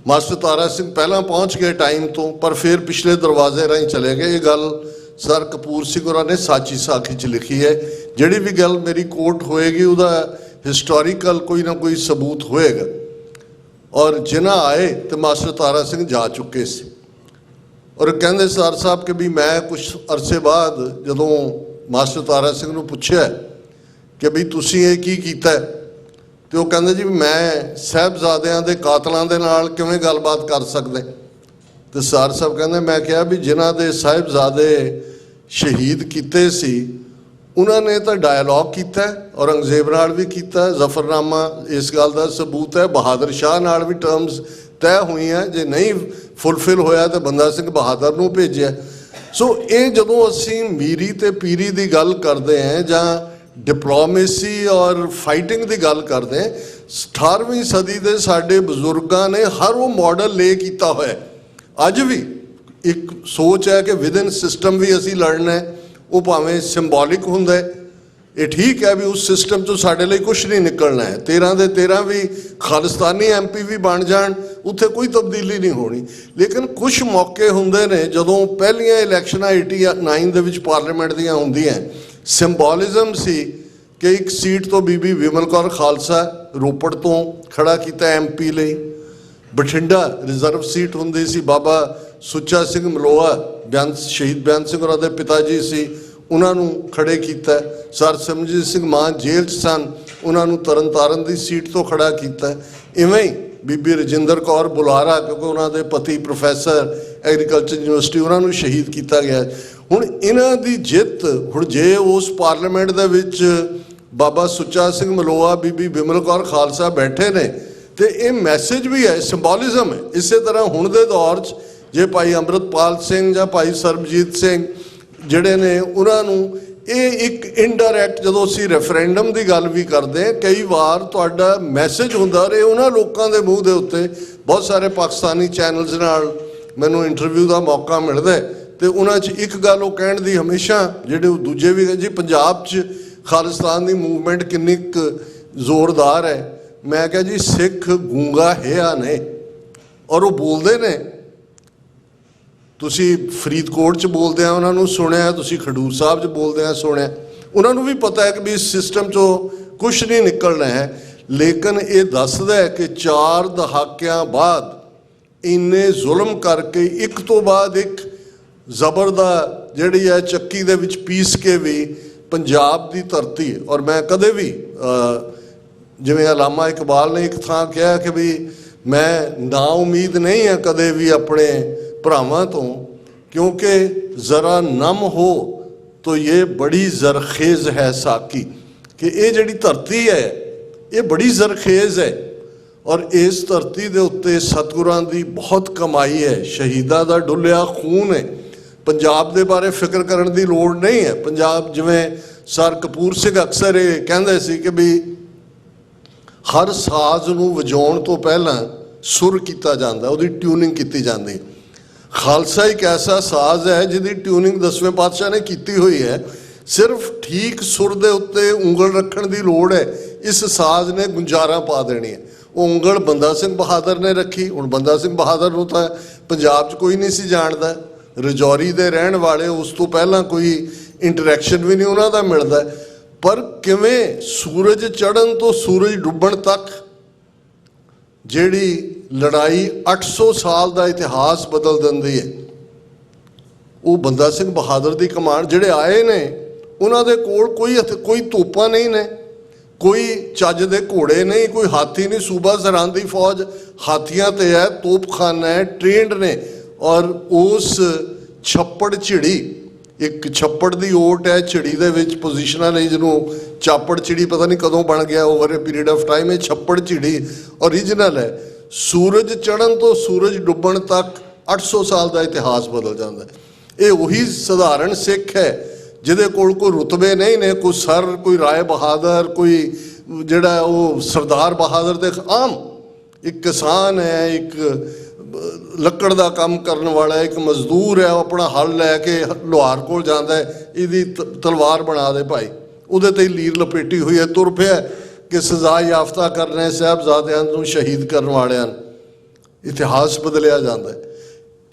Speaker 8: ਮਾਸਟਰ ਤਾਰਾ ਸਿੰਘ ਪਹਿਲਾਂ ਪਹੁੰਚ ਗਏ ਟਾਈਮ ਤੋਂ, ਪਰ ਫਿਰ ਪਿਛਲੇ ਦਰਵਾਜ਼ੇ ਰਾਹੀਂ ਚਲੇ ਗਏ। ਇਹ ਗੱਲ ਸਰ ਕਪੂਰ ਸਿੰਘ ਹੋਰਾਂ ਨੇ ਸਾਚੀ ਸਾਖੀ 'ਚ ਲਿਖੀ ਹੈ। ਜਿਹੜੀ ਵੀ ਗੱਲ ਮੇਰੀ ਕੋਟ ਹੋਏਗੀ ਉਹਦਾ ਹਿਸਟੋਰੀਕਲ ਕੋਈ ਨਾ ਕੋਈ ਸਬੂਤ ਹੋਏਗਾ। ਔਰ ਜਿਨ੍ਹਾਂ ਆਏ ਤੇ ਮਾਸਟਰ ਤਾਰਾ ਸਿੰਘ ਜਾ ਚੁੱਕੇ ਸੀ ਔਰ ਕਹਿੰਦੇ ਸਰ ਸਾਹਿਬ ਕਿ ਵੀ ਮੈਂ ਕੁਛ ਅਰਸੇ ਬਾਅਦ ਜਦੋਂ ਮਾਸਟਰ ਤਾਰਾ ਸਿੰਘ ਨੂੰ ਪੁੱਛਿਆ ਕਿ ਵੀ ਤੁਸੀਂ ਇਹ ਕੀ ਕੀਤਾ, ਤੇ ਉਹ ਕਹਿੰਦੇ ਜੀ ਮੈਂ ਸਾਹਿਬਜ਼ਾਦਿਆਂ ਦੇ ਕਾਤਲਾਂ ਦੇ ਨਾਲ ਕਿਵੇਂ ਗੱਲਬਾਤ ਕਰ ਸਕਦੇ। ਤੇ ਸਰ ਸਾਹਿਬ ਕਹਿੰਦੇ ਮੈਂ ਕਿਹਾ ਵੀ ਜਿਨ੍ਹਾਂ ਦੇ ਸਾਹਿਬਜ਼ਾਦੇ ਸ਼ਹੀਦ ਕੀਤੇ ਸੀ ਉਹਨਾਂ ਨੇ ਤਾਂ ਡਾਇਲੋਗ ਕੀਤਾ ਔਰੰਗਜ਼ੇਬ ਨਾਲ ਵੀ ਕੀਤਾ, ਜ਼ਫਰਨਾਮਾ ਇਸ ਗੱਲ ਦਾ ਸਬੂਤ ਹੈ, ਬਹਾਦਰ ਸ਼ਾਹ ਨਾਲ ਵੀ ਟਰਮਸ ਤੈਅ ਹੋਈਆਂ, ਜੇ ਨਹੀਂ ਫੁੱਲਫਿਲ ਹੋਇਆ ਤਾਂ ਬੰਦਾ ਸਿੰਘ ਬਹਾਦਰ ਨੂੰ ਭੇਜਿਆ। ਸੋ ਇਹ ਜਦੋਂ ਅਸੀਂ ਮੀਰੀ ਤੇ ਪੀਰੀ ਦੀ ਗੱਲ ਕਰਦੇ ਹਾਂ ਜਾਂ ਡਿਪਲੋਮੇਸੀ ਔਰ ਫਾਈਟਿੰਗ ਦੀ ਗੱਲ ਕਰਦੇ ਹਾਂ, 18ਵੀਂ ਸਦੀ ਦੇ ਸਾਡੇ ਬਜ਼ੁਰਗਾਂ ਨੇ ਹਰ ਉਹ ਮਾਡਲ ਲੈ ਕੀਤਾ ਹੋਇਆ। ਅੱਜ ਵੀ ਇੱਕ ਸੋਚ ਹੈ ਕਿ ਵਿਦਿਨ ਸਿਸਟਮ ਵੀ ਅਸੀਂ ਲੜਨਾ ਹੈ, ਉਹ ਭਾਵੇਂ ਸਿੰਬੋਲਿਕ ਹੁੰਦਾ ਹੈ। ਇਹ ਠੀਕ ਹੈ ਵੀ ਉਸ ਸਿਸਟਮ 'ਚੋਂ ਸਾਡੇ ਲਈ ਕੁਛ ਨਹੀਂ ਨਿਕਲਣਾ ਹੈ। 13 ਦੇ 13 ਵੀ ਖਾਲਿਸਤਾਨੀ MP ਵੀ ਬਣ ਜਾਣ, ਉੱਥੇ ਕੋਈ ਤਬਦੀਲੀ ਨਹੀਂ ਹੋਣੀ। ਲੇਕਿਨ ਕੁਛ ਮੌਕੇ ਹੁੰਦੇ ਨੇ ਜਦੋਂ ਪਹਿਲੀਆਂ ਇਲੈਕਸ਼ਨਾਂ 89 ਦੇ ਵਿੱਚ ਪਾਰਲੀਮੈਂਟ ਦੀਆਂ ਹੁੰਦੀਆਂ, ਸਿੰਬੋਲਿਜ਼ਮ ਸੀ ਕਿ ਇੱਕ ਸੀਟ ਤੋਂ ਬੀਬੀ ਵਿਮਲ ਕੌਰ ਖਾਲਸਾ ਰੋਪੜ ਤੋਂ ਖੜਾ ਕੀਤਾ MP ਲਈ, ਬਠਿੰਡਾ ਰਿਜ਼ਰਵ ਸੀਟ ਹੁੰਦੀ ਸੀ, ਬਾਬਾ ਸੁੱਚਾ ਸਿੰਘ ਮਲੋਆ ਸ਼ਹੀਦ ਬਿਆਨ ਸਿੰਘ ਹੋਰਾਂ ਦੇ ਪਿਤਾ ਜੀ ਸੀ, ਉਹਨਾਂ ਨੂੰ ਖੜੇ ਕੀਤਾ। ਸਰ ਸਿਮਰਜੀਤ ਸਿੰਘ ਮਾਨ ਜੇਲ੍ਹ 'ਚ ਸਨ, ਉਹਨਾਂ ਨੂੰ ਤਰਨਤਾਰਨ ਦੀ ਸੀਟ ਤੋਂ ਖੜਾ ਕੀਤਾ। ਇਵੇਂ ਹੀ ਬੀਬੀ ਰਜਿੰਦਰ ਕੌਰ ਬੁਲਾਰਾ, ਕਿਉਂਕਿ ਉਹਨਾਂ ਦੇ ਪਤੀ ਪ੍ਰੋਫੈਸਰ ਐਗਰੀਕਲਚਰ ਯੂਨੀਵਰਸਿਟੀ, ਉਹਨਾਂ ਨੂੰ ਸ਼ਹੀਦ ਕੀਤਾ ਗਿਆ। ਹੁਣ ਇਹਨਾਂ ਦੀ ਜਿੱਤ, ਹੁਣ ਜੇ ਉਸ ਪਾਰਲੀਮੈਂਟ ਦੇ ਵਿੱਚ ਬਾਬਾ ਸੁੱਚਾ ਸਿੰਘ ਮਲੋਆ ਬੀਬੀ ਬਿਮਲ ਕੌਰ ਖਾਲਸਾ ਬੈਠੇ ਨੇ, ਤੇ ਇਹ ਮੈਸੇਜ ਵੀ ਹੈ, ਸਿੰਬੋਲਿਜ਼ਮ ਹੈ। ਇਸੇ ਤਰ੍ਹਾਂ ਹੁਣ ਦੇ ਦੌਰ 'ਚ ਜੇ ਭਾਈ ਅੰਮ੍ਰਿਤਪਾਲ ਸਿੰਘ ਜਾਂ ਭਾਈ ਸਰਬਜੀਤ ਸਿੰਘ ਜਿਹੜੇ ਨੇ ਉਹਨਾਂ ਨੂੰ ਇਹ ਇੱਕ ਇਨਡਾਇਰੈਕਟ, ਜਦੋਂ ਅਸੀਂ ਰੈਫਰੈਂਡਮ ਦੀ ਗੱਲ ਵੀ ਕਰਦੇ ਹਾਂ, ਕਈ ਵਾਰ ਤੁਹਾਡਾ ਮੈਸੇਜ ਹੁੰਦਾ ਰਹੇ ਉਹਨਾਂ ਲੋਕਾਂ ਦੇ ਮੂੰਹ ਦੇ ਉੱਤੇ। ਬਹੁਤ ਸਾਰੇ ਪਾਕਿਸਤਾਨੀ ਚੈਨਲਸ ਨਾਲ ਮੈਨੂੰ ਇੰਟਰਵਿਊ ਦਾ ਮੌਕਾ ਮਿਲਦਾ ਤੇ ਉਹਨਾਂ 'ਚ ਇੱਕ ਗੱਲ ਉਹ ਕਹਿਣ ਦੀ ਹਮੇਸ਼ਾ, ਜਿਹੜੇ ਉਹ ਦੂਜੇ ਵੀ ਜੀ ਪੰਜਾਬ 'ਚ ਖਾਲਿਸਤਾਨ ਦੀ ਮੂਵਮੈਂਟ ਕਿੰਨੀ ਕੁ ਜ਼ੋਰਦਾਰ ਹੈ। ਮੈਂ ਕਿਹਾ ਜੀ ਸਿੱਖ ਗੂੰਗਾ ਹੈ ਨੇ ਔਰ ਉਹ ਬੋਲਦੇ ਨੇ। ਤੁਸੀਂ ਫਰੀਦਕੋਟ 'ਚ ਬੋਲਦੇ ਆ ਉਹਨਾਂ ਨੂੰ ਸੁਣਿਆ, ਤੁਸੀਂ ਖਡੂਰ ਸਾਹਿਬ 'ਚ ਬੋਲਦੇ ਆ ਸੁਣਿਆ। ਉਹਨਾਂ ਨੂੰ ਵੀ ਪਤਾ ਹੈ ਕਿ ਵੀ ਇਸ ਸਿਸਟਮ 'ਚੋਂ ਕੁਛ ਨਹੀਂ ਨਿਕਲਣਾ ਹੈ। ਲੇਕਿਨ ਇਹ ਦੱਸਦਾ ਹੈ ਕਿ 4 ਦਹਾਕਿਆਂ ਬਾਅਦ ਇੰਨੇ ਜ਼ੁਲਮ ਕਰਕੇ ਇੱਕ ਤੋਂ ਬਾਅਦ ਇੱਕ ਜ਼ਬਰ ਦਾ ਜਿਹੜੀ ਹੈ ਚੱਕੀ ਦੇ ਵਿੱਚ ਪੀਸ ਕੇ ਵੀ ਪੰਜਾਬ ਦੀ ਧਰਤੀ, ਔਰ ਮੈਂ ਕਦੇ ਵੀ ਜਿਵੇਂ ਅਲਾਮਾ ਇਕਬਾਲ ਨੇ ਇੱਕ ਥਾਂ ਕਿਹਾ ਕਿ ਵੀ ਮੈਂ ਨਾ ਉਮੀਦ ਨਹੀਂ ਹਾਂ ਕਦੇ ਵੀ ਆਪਣੇ ਭਰਾਵਾਂ ਤੋਂ, ਕਿਉਂਕਿ ਜ਼ਰਾ ਨਮ ਹੋ ਤੋ ਇਹ ਬੜੀ ਜ਼ਰਖੇਜ਼ ਹੈ ਸਾਕੀ, ਕਿ ਇਹ ਜਿਹੜੀ ਧਰਤੀ ਹੈ ਇਹ ਬੜੀ ਜ਼ਰਖੇਜ਼ ਹੈ। ਔਰ ਇਸ ਧਰਤੀ ਦੇ ਉੱਤੇ ਸਤਿਗੁਰਾਂ ਦੀ ਬਹੁਤ ਕਮਾਈ ਹੈ, ਸ਼ਹੀਦਾਂ ਦਾ ਡੁੱਲਿਆ ਖੂਨ ਹੈ। ਪੰਜਾਬ ਦੇ ਬਾਰੇ ਫਿਕਰ ਕਰਨ ਦੀ ਲੋੜ ਨਹੀਂ ਹੈ। ਪੰਜਾਬ, ਜਿਵੇਂ ਸਰ ਕਪੂਰ ਸਿੰਘ ਅਕਸਰ ਇਹ ਕਹਿੰਦੇ ਸੀ ਕਿ ਵੀ ਹਰ ਸਾਜ਼ ਨੂੰ ਵਜਾਉਣ ਤੋਂ ਪਹਿਲਾਂ ਸੁਰ ਕੀਤਾ ਜਾਂਦਾ, ਉਹਦੀ ਟਿਊਨਿੰਗ ਕੀਤੀ ਜਾਂਦੀ। ਖਾਲਸਾ ਇੱਕ ਐਸਾ ਸਾਜ਼ ਹੈ ਜਿਹਦੀ ਟਿਊਨਿੰਗ 10ਵੇਂ ਪਾਤਸ਼ਾਹ ਨੇ ਕੀਤੀ ਹੋਈ ਹੈ। ਸਿਰਫ ਠੀਕ ਸੁਰ ਦੇ ਉੱਤੇ ਉਂਗਲ ਰੱਖਣ ਦੀ ਲੋੜ ਹੈ, ਇਸ ਸਾਜ਼ ਨੇ ਗੁੰਜਾਰਾ ਪਾ ਦੇਣੀ ਹੈ। ਉਹ ਉਂਗਲ ਬੰਦਾ ਸਿੰਘ ਬਹਾਦਰ ਨੇ ਰੱਖੀ। ਹੁਣ ਬੰਦਾ ਸਿੰਘ ਬਹਾਦਰ ਨੂੰ ਤਾਂ ਪੰਜਾਬ 'ਚ ਕੋਈ ਨਹੀਂ ਸੀ ਜਾਣਦਾ, ਰਜੌਰੀ ਦੇ ਰਹਿਣ ਵਾਲੇ, ਉਸ ਤੋਂ ਪਹਿਲਾਂ ਕੋਈ ਇੰਟਰੈਕਸ਼ਨ ਵੀ ਨਹੀਂ ਉਹਨਾਂ ਦਾ ਮਿਲਦਾ। ਪਰ ਕਿਵੇਂ ਸੂਰਜ ਚੜ੍ਹਨ ਤੋਂ ਸੂਰਜ ਡੁੱਬਣ ਤੱਕ ਜਿਹੜੀ ਲੜਾਈ 800 ਸਾਲ ਦਾ ਇਤਿਹਾਸ ਬਦਲ ਦਿੰਦੀ ਹੈ, ਉਹ ਬੰਦਾ ਸਿੰਘ ਬਹਾਦਰ ਦੀ ਕਮਾਂਡ। ਜਿਹੜੇ ਆਏ ਨੇ ਉਹਨਾਂ ਦੇ ਕੋਲ ਕੋਈ ਤੋਪਾਂ ਨਹੀਂ ਨੇ, ਕੋਈ ਚੱਜ ਦੇ ਘੋੜੇ ਨਹੀਂ, ਕੋਈ ਹਾਥੀ ਨਹੀਂ। ਸੂਬਾ ਸਰਹੰਦ ਦੀ ਫੌਜ ਹਾਥੀਆਂ ਤੇ ਹੈ, ਤੋਪਖਾਨਾ ਹੈ, ਟ੍ਰੇਨਡ ਨੇ। ਔਰ ਉਸ ਛੱਪੜ ਝਿੜੀ, ਇੱਕ ਛੱਪੜ ਦੀ ਓਟ ਹੈ ਝਿੜੀ ਦੇ ਵਿੱਚ ਪੋਜੀਸ਼ਨਾਂ ਲਈ, ਜਿਹਨੂੰ ਚਾਪੜ ਝਿੜੀ ਪਤਾ ਨਹੀਂ ਕਦੋਂ ਬਣ ਗਿਆ, over A period of time. ਇਹ ਛੱਪੜ ਝਿੜੀ ਓਰੀਜਨਲ ਹੈ। ਸੂਰਜ ਚੜ੍ਹਨ ਤੋਂ ਸੂਰਜ ਡੁੱਬਣ ਤੱਕ 800 ਸਾਲ ਦਾ ਇਤਿਹਾਸ ਬਦਲ ਜਾਂਦਾ। ਇਹ ਉਹੀ ਸਧਾਰਨ ਸਿੱਖ ਹੈ ਜਿਹਦੇ ਕੋਲ ਕੋਈ ਰੁਤਬੇ ਨਹੀਂ ਨੇ, ਕੋਈ ਸਰ, ਕੋਈ ਰਾਏ ਬਹਾਦਰ, ਕੋਈ ਜਿਹੜਾ ਉਹ ਸਰਦਾਰ ਬਹਾਦਰ ਦੇ ਆਮ ਇੱਕ ਕਿਸਾਨ ਹੈ, ਇੱਕ ਲੱਕੜ ਦਾ ਕੰਮ ਕਰਨ ਵਾਲਾ, ਇੱਕ ਮਜ਼ਦੂਰ ਹੈ। ਉਹ ਆਪਣਾ ਹਲ ਲੈ ਕੇ ਲੁਹਾਰ ਕੋਲ ਜਾਂਦਾ ਹੈ, ਇਹਦੀ ਤਲਵਾਰ ਬਣਾ ਦੇ ਭਾਈ, ਉਹਦੇ ਤੇ ਲੀਰ ਲਪੇਟੀ ਹੋਈ ਹੈ, ਤੁਰ ਪਿਆ ਕਿ ਸਜ਼ਾ ਯਾਫਤਾ ਕਰਨੇ ਸਾਹਿਬਜ਼ਾਦਿਆਂ ਨੂੰ ਸ਼ਹੀਦ ਕਰਨ ਵਾਲਿਆਂ ਨੂੰ। ਇਤਿਹਾਸ ਬਦਲਿਆ ਜਾਂਦਾ ਹੈ।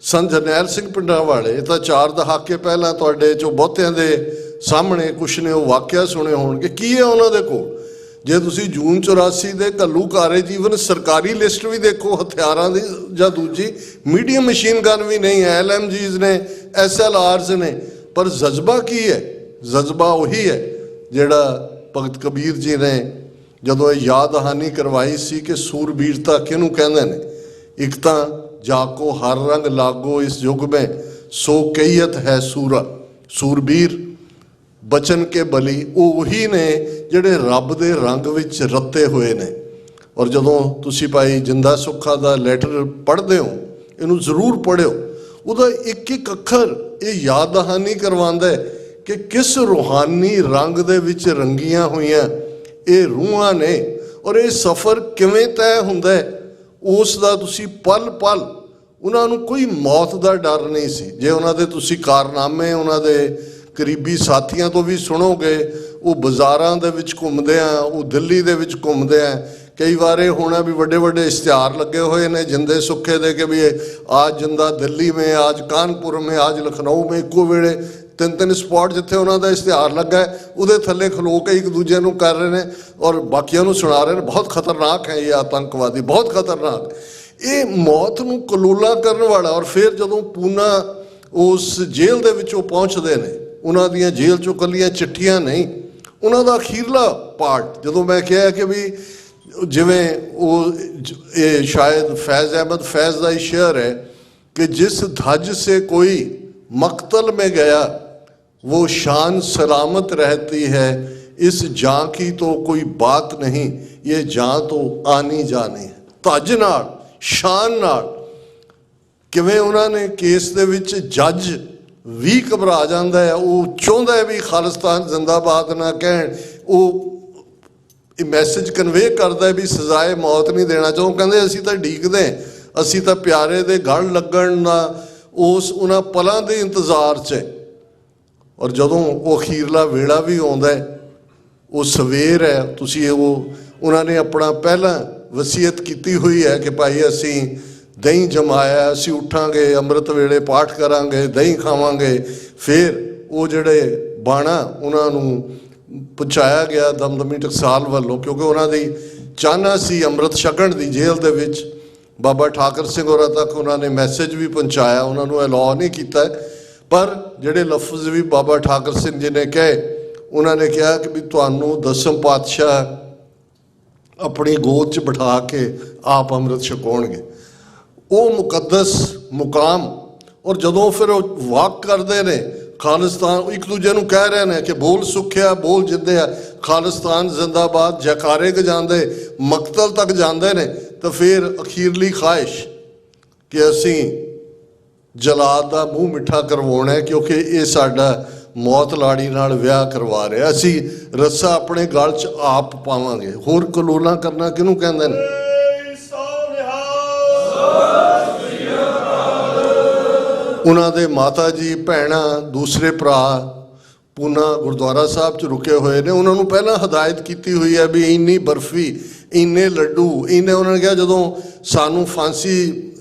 Speaker 8: ਸੰਤ ਜਰਨੈਲ ਸਿੰਘ ਪਿੰਡਾਂ ਵਾਲੇ, ਇਹ ਤਾਂ 4 ਦਹਾਕੇ ਪਹਿਲਾਂ ਤੁਹਾਡੇ 'ਚੋਂ ਬਹੁਤਿਆਂ ਦੇ ਸਾਹਮਣੇ ਕੁਛ ਨੇ ਉਹ ਵਾਕਿਆ ਸੁਣੇ ਹੋਣਗੇ। ਕੀ ਹੈ ਉਹਨਾਂ ਦੇ ਕੋਲ? ਜੇ ਤੁਸੀਂ ਜੂਨ 84 ਦੇ ਘੱਲੂਘਾਰੇ ਜੀਵਨ ਸਰਕਾਰੀ ਲਿਸਟ ਵੀ ਦੇਖੋ ਹਥਿਆਰਾਂ ਦੀ, ਜਾਂ ਦੂਜੀ ਮੀਡੀਅਮ ਮਸ਼ੀਨ ਗਨ ਵੀ ਨਹੀਂ ਹੈ, LMGs ਨੇ, SLRs ਨੇ। ਪਰ ਜਜ਼ਬਾ ਕੀ ਹੈ? ਜਜ਼ਬਾ ਉਹੀ ਹੈ ਜਿਹੜਾ ਭਗਤ ਕਬੀਰ ਜੀ ਨੇ ਜਦੋਂ ਇਹ ਯਾਦ ਦਹਾਨੀ ਕਰਵਾਈ ਸੀ ਕਿ ਸੂਰਬੀਰਤਾ ਕਿਹਨੂੰ ਕਹਿੰਦੇ ਨੇ। ਇੱਕ ਤਾਂ ਜਾਕੋ ਹਰ ਰੰਗ ਲਾਗੋ ਇਸ ਯੁੱਗ ਮੈਂ, ਸੋ ਕਈਅਤ ਹੈ ਸੂਰਾ, ਸੂਰਬੀਰ ਬਚਨ ਕੇ ਬਲੀ। ਉਹ ਉਹੀ ਨੇ ਜਿਹੜੇ ਰੱਬ ਦੇ ਰੰਗ ਵਿੱਚ ਰੱਤੇ ਹੋਏ ਨੇ। ਔਰ ਜਦੋਂ ਤੁਸੀਂ ਭਾਈ ਜਿੰਦਾ ਸੁੱਖਾ ਦਾ ਲੈਟਰ ਪੜ੍ਹਦੇ ਹੋ, ਇਹਨੂੰ ਜ਼ਰੂਰ ਪੜ੍ਹਿਓ। ਉਹਦਾ ਇੱਕ ਇੱਕ ਅੱਖਰ ਇਹ ਯਾਦ ਦਹਾਨੀ ਕਰਵਾਉਂਦਾ ਕਿ ਕਿਸ ਰੂਹਾਨੀ ਰੰਗ ਦੇ ਵਿੱਚ ਰੰਗੀਆਂ ਹੋਈਆਂ ਇਹ ਰੂਹਾਂ ਨੇ, ਔਰ ਇਹ ਸਫ਼ਰ ਕਿਵੇਂ ਤੈਅ ਹੁੰਦਾ ਹੈ ਉਸ ਦਾ ਤੁਸੀਂ ਪਲ ਪਲ, ਉਹਨਾਂ ਨੂੰ ਕੋਈ ਮੌਤ ਦਾ ਡਰ ਨਹੀਂ ਸੀ। ਜੇ ਉਹਨਾਂ ਦੇ ਤੁਸੀਂ ਕਾਰਨਾਮੇ ਉਹਨਾਂ ਦੇ ਕਰੀਬੀ ਸਾਥੀਆਂ ਤੋਂ ਵੀ ਸੁਣੋਗੇ, ਉਹ ਬਾਜ਼ਾਰਾਂ ਦੇ ਵਿੱਚ ਘੁੰਮਦੇ ਆ, ਉਹ ਦਿੱਲੀ ਦੇ ਵਿੱਚ ਘੁੰਮਦੇ ਆ। ਕਈ ਵਾਰ ਇਹ ਹੋਣਾ ਵੀ ਵੱਡੇ ਵੱਡੇ ਇਸ਼ਤਿਹਾਰ ਲੱਗੇ ਹੋਏ ਨੇ ਜਿੰਦੇ ਸੁੱਖੇ ਦੇ ਕਿ ਵੀ ਅੱਜ ਜਿੰਦਾ ਦਿੱਲੀ ਮੇਂ, ਅੱਜ ਕਾਨਪੁਰ ਮੇਂ, ਅੱਜ ਲਖਨਊ ਮੇਂ। ਇੱਕੋ ਵੇਲੇ 3-3 ਸਪੌਟ ਜਿੱਥੇ ਉਹਨਾਂ ਦਾ ਇਸ਼ਤਿਹਾਰ ਲੱਗਾ, ਉਹਦੇ ਥੱਲੇ ਖਲੋ ਕੇ ਇੱਕ ਦੂਜੇ ਨੂੰ ਕਰ ਰਹੇ ਨੇ ਔਰ ਬਾਕੀਆਂ ਨੂੰ ਸੁਣਾ ਰਹੇ ਨੇ ਬਹੁਤ ਖਤਰਨਾਕ ਹੈ ਇਹ ਆਤੰਕਵਾਦੀ, ਬਹੁਤ ਖਤਰਨਾਕ। ਇਹ ਮੌਤ ਨੂੰ ਕਲੋਲਾ ਕਰਨ ਵਾਲਾ। ਔਰ ਫਿਰ ਜਦੋਂ ਪੂਨਾ ਉਸ ਜੇਲ੍ਹ ਦੇ ਵਿੱਚ ਉਹ ਪਹੁੰਚਦੇ ਨੇ, ਉਹਨਾਂ ਦੀਆਂ ਜੇਲ੍ਹ 'ਚੋਂ ਕੱਲੀਆਂ ਚਿੱਠੀਆਂ ਨਹੀਂ, ਉਹਨਾਂ ਦਾ ਅਖੀਰਲਾ ਪਾਰਟ, ਜਦੋਂ ਮੈਂ ਕਿਹਾ ਕਿ ਵੀ ਜਿਵੇਂ ਉਹ ਇਹ ਸ਼ਾਇਦ फैज़ अहमद फैज़ ਦਾ ਹੀ ਸ਼ੇਅਰ ਹੈ कि जिस धज से कोई मकतल में गया वो शान सलामत रहती है, इस जां की तो कोई बात नहीं, ये जां तो आनी जानी है। ਧਜ ਨਾਲ, ਸ਼ਾਨ ਨਾਲ। ਕਿਵੇਂ ਉਹਨਾਂ ਨੇ ਕੇਸ ਦੇ ਵਿੱਚ ਜੱਜ ਵੀ ਘਬਰਾ ਜਾਂਦਾ ਹੈ, ਉਹ ਚਾਹੁੰਦਾ ਹੈ ਵੀ ਖਾਲਿਸਤਾਨ ਜ਼ਿੰਦਾਬਾਦ ਨਾ ਕਹਿਣ, ਉਹ ਇਹ ਮੈਸੇਜ ਕਨਵੇ ਕਰਦਾ ਹੈ ਵੀ ਸਜ਼ਾਏ ਮੌਤ ਨਹੀਂ ਦੇਣਾ ਚਾਹੁੰਦਾ। ਕਹਿੰਦੇ ਅਸੀਂ ਤਾਂ ਡੀਕਦੇ, ਅਸੀਂ ਤਾਂ ਪਿਆਰੇ ਦੇ ਗਲ ਲੱਗਣ ਦਾ ਉਹਨਾਂ ਪਲਾਂ ਦੇ ਇੰਤਜ਼ਾਰ 'ਚ ਹੈ। ਔਰ ਜਦੋਂ ਉਹ ਅਖੀਰਲਾ ਵੇਲਾ ਵੀ ਆਉਂਦਾ ਹੈ, ਉਹ ਸਵੇਰ ਹੈ, ਤੁਸੀਂ ਉਹਨਾਂ ਨੇ ਆਪਣਾ ਪਹਿਲਾਂ ਵਸੀਅਤ ਕੀਤੀ ਹੋਈ ਹੈ ਕਿ ਭਾਈ ਅਸੀਂ ਦਹੀਂ ਜਮਾਇਆ, ਅਸੀਂ ਉੱਠਾਂਗੇ, ਅੰਮ੍ਰਿਤ ਵੇਲੇ ਪਾਠ ਕਰਾਂਗੇ, ਦਹੀਂ ਖਾਵਾਂਗੇ। ਫਿਰ ਉਹ ਜਿਹੜੇ ਬਾਣਾ ਉਹਨਾਂ ਨੂੰ ਪਹੁੰਚਾਇਆ ਗਿਆ ਦਮਦਮੀ ਟਕਸਾਲ ਵੱਲੋਂ, ਕਿਉਂਕਿ ਉਹਨਾਂ ਦੀ ਚਾਹਨਾ ਸੀ ਅੰਮ੍ਰਿਤ ਛਕਣ ਦੀ ਜੇਲ੍ਹ ਦੇ ਵਿੱਚ। ਬਾਬਾ ਠਾਕਰ ਸਿੰਘ ਹੋਰਾਂ ਤੱਕ ਉਹਨਾਂ ਨੇ ਮੈਸੇਜ ਵੀ ਪਹੁੰਚਾਇਆ, ਉਹਨਾਂ ਨੂੰ ਅਲਾਉ ਨਹੀਂ ਕੀਤਾ, ਪਰ ਜਿਹੜੇ ਲਫ਼ਜ਼ ਵੀ ਬਾਬਾ ਠਾਕਰ ਸਿੰਘ ਜੀ ਨੇ ਕਹੇ, ਉਹਨਾਂ ਨੇ ਕਿਹਾ ਕਿ ਵੀ ਤੁਹਾਨੂੰ ਦਸਮ ਪਾਤਸ਼ਾਹ ਆਪਣੀ ਗੋਦ 'ਚ ਬਿਠਾ ਕੇ ਆਪ ਅੰਮ੍ਰਿਤ ਛਕਾਉਣਗੇ। ਉਹ ਮੁਕੱਦਸ ਮੁਕਾਮ। ਔਰ ਜਦੋਂ ਫਿਰ ਉਹ ਵਾਕ ਕਰਦੇ ਨੇ ਖਾਲਿਸਤਾਨ, ਇੱਕ ਦੂਜੇ ਨੂੰ ਕਹਿ ਰਹੇ ਨੇ ਕਿ ਬੋਲ ਸੁੱਖਿਆ ਬੋਲ ਜਿੰਦਿਆ, ਖਾਲਿਸਤਾਨ ਜ਼ਿੰਦਾਬਾਦ, ਜੈਕਾਰੇ ਜਾਂਦੇ, ਮਕਤਲ ਤੱਕ ਜਾਂਦੇ ਨੇ, ਤਾਂ ਫਿਰ ਅਖੀਰਲੀ ਖਾਹਿਸ਼ ਕਿ ਅਸੀਂ ਜਲਾਦ ਦਾ ਮੂੰਹ ਮਿੱਠਾ ਕਰਵਾਉਣਾ, ਕਿਉਂਕਿ ਇਹ ਸਾਡਾ ਮੌਤ ਲਾੜੀ ਨਾਲ ਵਿਆਹ ਕਰਵਾ ਰਿਹਾ, ਅਸੀਂ ਰੱਸਾ ਆਪਣੇ ਗਲ 'ਚ ਆਪ ਪਾਵਾਂਗੇ। ਹੋਰ ਕਲੋਲਾਂ ਕਰਨਾ ਕਿਹਨੂੰ ਕਹਿੰਦੇ ਨੇ? ਉਹਨਾਂ ਦੇ ਮਾਤਾ ਜੀ, ਭੈਣਾਂ, ਦੂਸਰੇ ਭਰਾ ਪੂਨਾ ਗੁਰਦੁਆਰਾ ਸਾਹਿਬ 'ਚ ਰੁਕੇ ਹੋਏ ਨੇ। ਉਹਨਾਂ ਨੂੰ ਪਹਿਲਾਂ ਹਦਾਇਤ ਕੀਤੀ ਹੋਈ ਹੈ ਵੀ ਇੰਨੀ ਬਰਫੀ, ਇੰਨੇ ਲੱਡੂ, ਇੰਨੇ, ਉਹਨਾਂ ਨੇ ਕਿਹਾ ਜਦੋਂ ਸਾਨੂੰ ਫਾਂਸੀ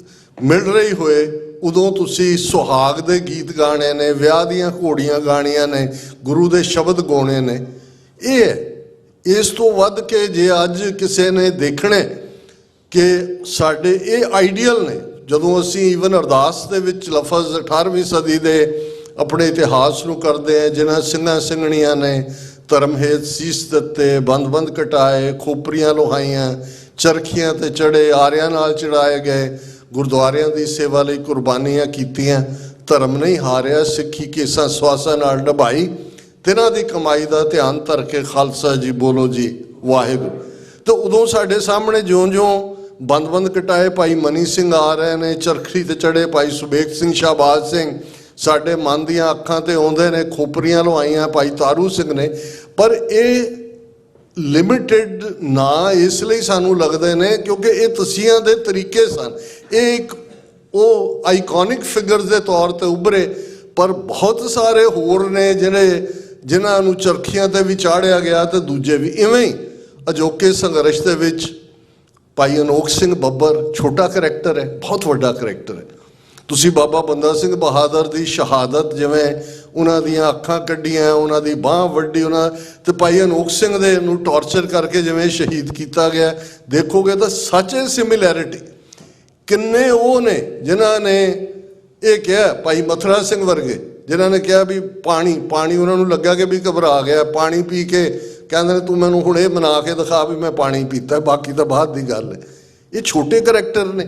Speaker 8: ਮਿਲ ਰਹੀ ਹੋਏ ਉਦੋਂ ਤੁਸੀਂ ਸੁਹਾਗ ਦੇ ਗੀਤ ਗਾਣੇ ਨੇ, ਵਿਆਹ ਦੀਆਂ ਘੋੜੀਆਂ ਗਾਣੀਆਂ ਨੇ, ਗੁਰੂ ਦੇ ਸ਼ਬਦ ਗਾਉਣੇ ਨੇ। ਇਹ ਇਸ ਤੋਂ ਵੱਧ ਕੇ ਜੇ ਅੱਜ ਕਿਸੇ ਨੇ ਦੇਖਣੇ ਕਿ ਸਾਡੇ ਇਹ ਆਈਡੀਅਲ ਨੇ, ਜਦੋਂ ਅਸੀਂ ਈਵਨ ਅਰਦਾਸ ਦੇ ਵਿੱਚ ਲਫ਼ਜ਼ 18ਵੀਂ ਸਦੀ ਦੇ ਆਪਣੇ ਇਤਿਹਾਸ ਨੂੰ ਕਰਦੇ ਹਾਂ, ਜਿਨ੍ਹਾਂ ਸਿੰਘਾਂ ਸਿੰਘਣੀਆਂ ਨੇ ਧਰਮ ਹੇਤ ਸੀਸ ਦਿੱਤੇ, ਬੰਦ ਕਟਾਏ, ਖੋਪਰੀਆਂ ਲੋਹਾਈਆਂ, ਚਰਖੀਆਂ ਤੇ ਚੜੇ, ਆਰਿਆਂ ਨਾਲ ਚੜਾਏ ਗਏ, ਗੁਰਦੁਆਰਿਆਂ ਦੀ ਸੇਵਾ ਲਈ ਕੁਰਬਾਨੀਆਂ ਕੀਤੀਆਂ, ਧਰਮ ਨਹੀਂ ਹਾਰਿਆ, ਸਿੱਖੀ ਕੇਸਾਂ ਸਵਾਸਾਂ ਨਾਲ ਨਿਭਾਈ, ਤਿੰਨਾਂ ਦੀ ਕਮਾਈ ਦਾ ਧਿਆਨ ਧਰ ਕੇ ਖਾਲਸਾ ਜੀ ਬੋਲੋ ਜੀ ਵਾਹਿਗੁਰੂ। ਤੇ ਉਦੋਂ ਸਾਡੇ ਸਾਹਮਣੇ ਜਿਉਂ-ਜਿਉਂ ਬੰਦ ਕਟਾਏ ਭਾਈ ਮਨੀ ਸਿੰਘ ਆ ਰਹੇ ਨੇ, ਚਰਖੀ ਤੇ ਚੜੇ ਭਾਈ ਸੁਬੇਗ ਸਿੰਘ, ਸ਼ਾਹਬਾਜ਼ ਸਿੰਘ ਸਾਡੇ ਮਨ ਦੀਆਂ ਅੱਖਾਂ ਤੇ ਆਉਂਦੇ ਨੇ, ਖੋਪਰੀਆਂ ਲਵਾਈਆਂ ਭਾਈ ਤਾਰੂ ਸਿੰਘ ਨੇ। ਪਰ ਇਹ ਲਿਮਿਟਿਡ ਨਾ ਇਸ ਲਈ ਸਾਨੂੰ ਲੱਗਦੇ ਨੇ ਕਿਉਂਕਿ ਇਹ ਤਸੀਹਾਂ ਦੇ ਤਰੀਕੇ ਸਨ। ਇਹ ਇੱਕ ਉਹ ਆਈਕੋਨਿਕ ਫਿਗਰਸ ਦੇ ਤੌਰ ਤੇ ਉੱਭਰੇ, ਪਰ ਬਹੁਤ ਸਾਰੇ ਹੋਰ ਨੇ ਜਿਨ੍ਹਾਂ ਨੂੰ ਚਰਖੀਆਂ ਤੇ ਵੀ ਚਾੜਿਆ ਗਿਆ ਤੇ ਦੂਜੇ ਵੀ। ਇਵੇਂ ਹੀ ਅਜੋਕੇ ਸੰਘਰਸ਼ ਦੇ ਵਿੱਚ ਭਾਈ ਅਨੋਖ ਸਿੰਘ ਬੱਬਰ ਛੋਟਾ ਕਰੈਕਟਰ ਹੈ, ਬਹੁਤ ਵੱਡਾ ਕਰੈਕਟਰ ਹੈ। ਤੁਸੀਂ ਬਾਬਾ ਬੰਦਾ ਸਿੰਘ ਬਹਾਦਰ ਦੀ ਸ਼ਹਾਦਤ, ਜਿਵੇਂ ਉਹਨਾਂ ਦੀਆਂ ਅੱਖਾਂ ਕੱਢੀਆਂ, ਉਹਨਾਂ ਦੀ ਬਾਂਹ ਵੱਢੀ, ਤੇ ਭਾਈ ਅਨੋਖ ਸਿੰਘ ਦੇ ਨੂੰ ਟੌਰਚਰ ਕਰਕੇ ਜਿਵੇਂ ਸ਼ਹੀਦ ਕੀਤਾ ਗਿਆ, ਦੇਖੋਗੇ ਤਾਂ ਸੱਚੇ ਸਿਮਿਲੈਰਿਟੀ ਕਿੰਨੇ ਉਹ ਨੇ ਜਿਨ੍ਹਾਂ ਨੇ ਇਹ ਕਿਹਾ। ਭਾਈ ਮਥੁਰਾ ਸਿੰਘ ਵਰਗੇ ਜਿਨ੍ਹਾਂ ਨੇ ਕਿਹਾ ਵੀ ਪਾਣੀ ਉਹਨਾਂ ਨੂੰ ਲੱਗਾ ਕਿ ਵੀ ਘਬਰਾ ਗਿਆ, ਪਾਣੀ ਪੀ ਕੇ ਕਹਿੰਦੇ ਨੇ ਤੂੰ ਮੈਨੂੰ ਹੁਣ ਇਹ ਬਣਾ ਕੇ ਦਿਖਾ ਵੀ ਮੈਂ ਪਾਣੀ ਪੀਤਾ, ਬਾਕੀ ਤਾਂ ਬਾਅਦ ਦੀ ਗੱਲ ਹੈ। ਇਹ ਛੋਟੇ ਕਰੈਕਟਰ ਨੇ।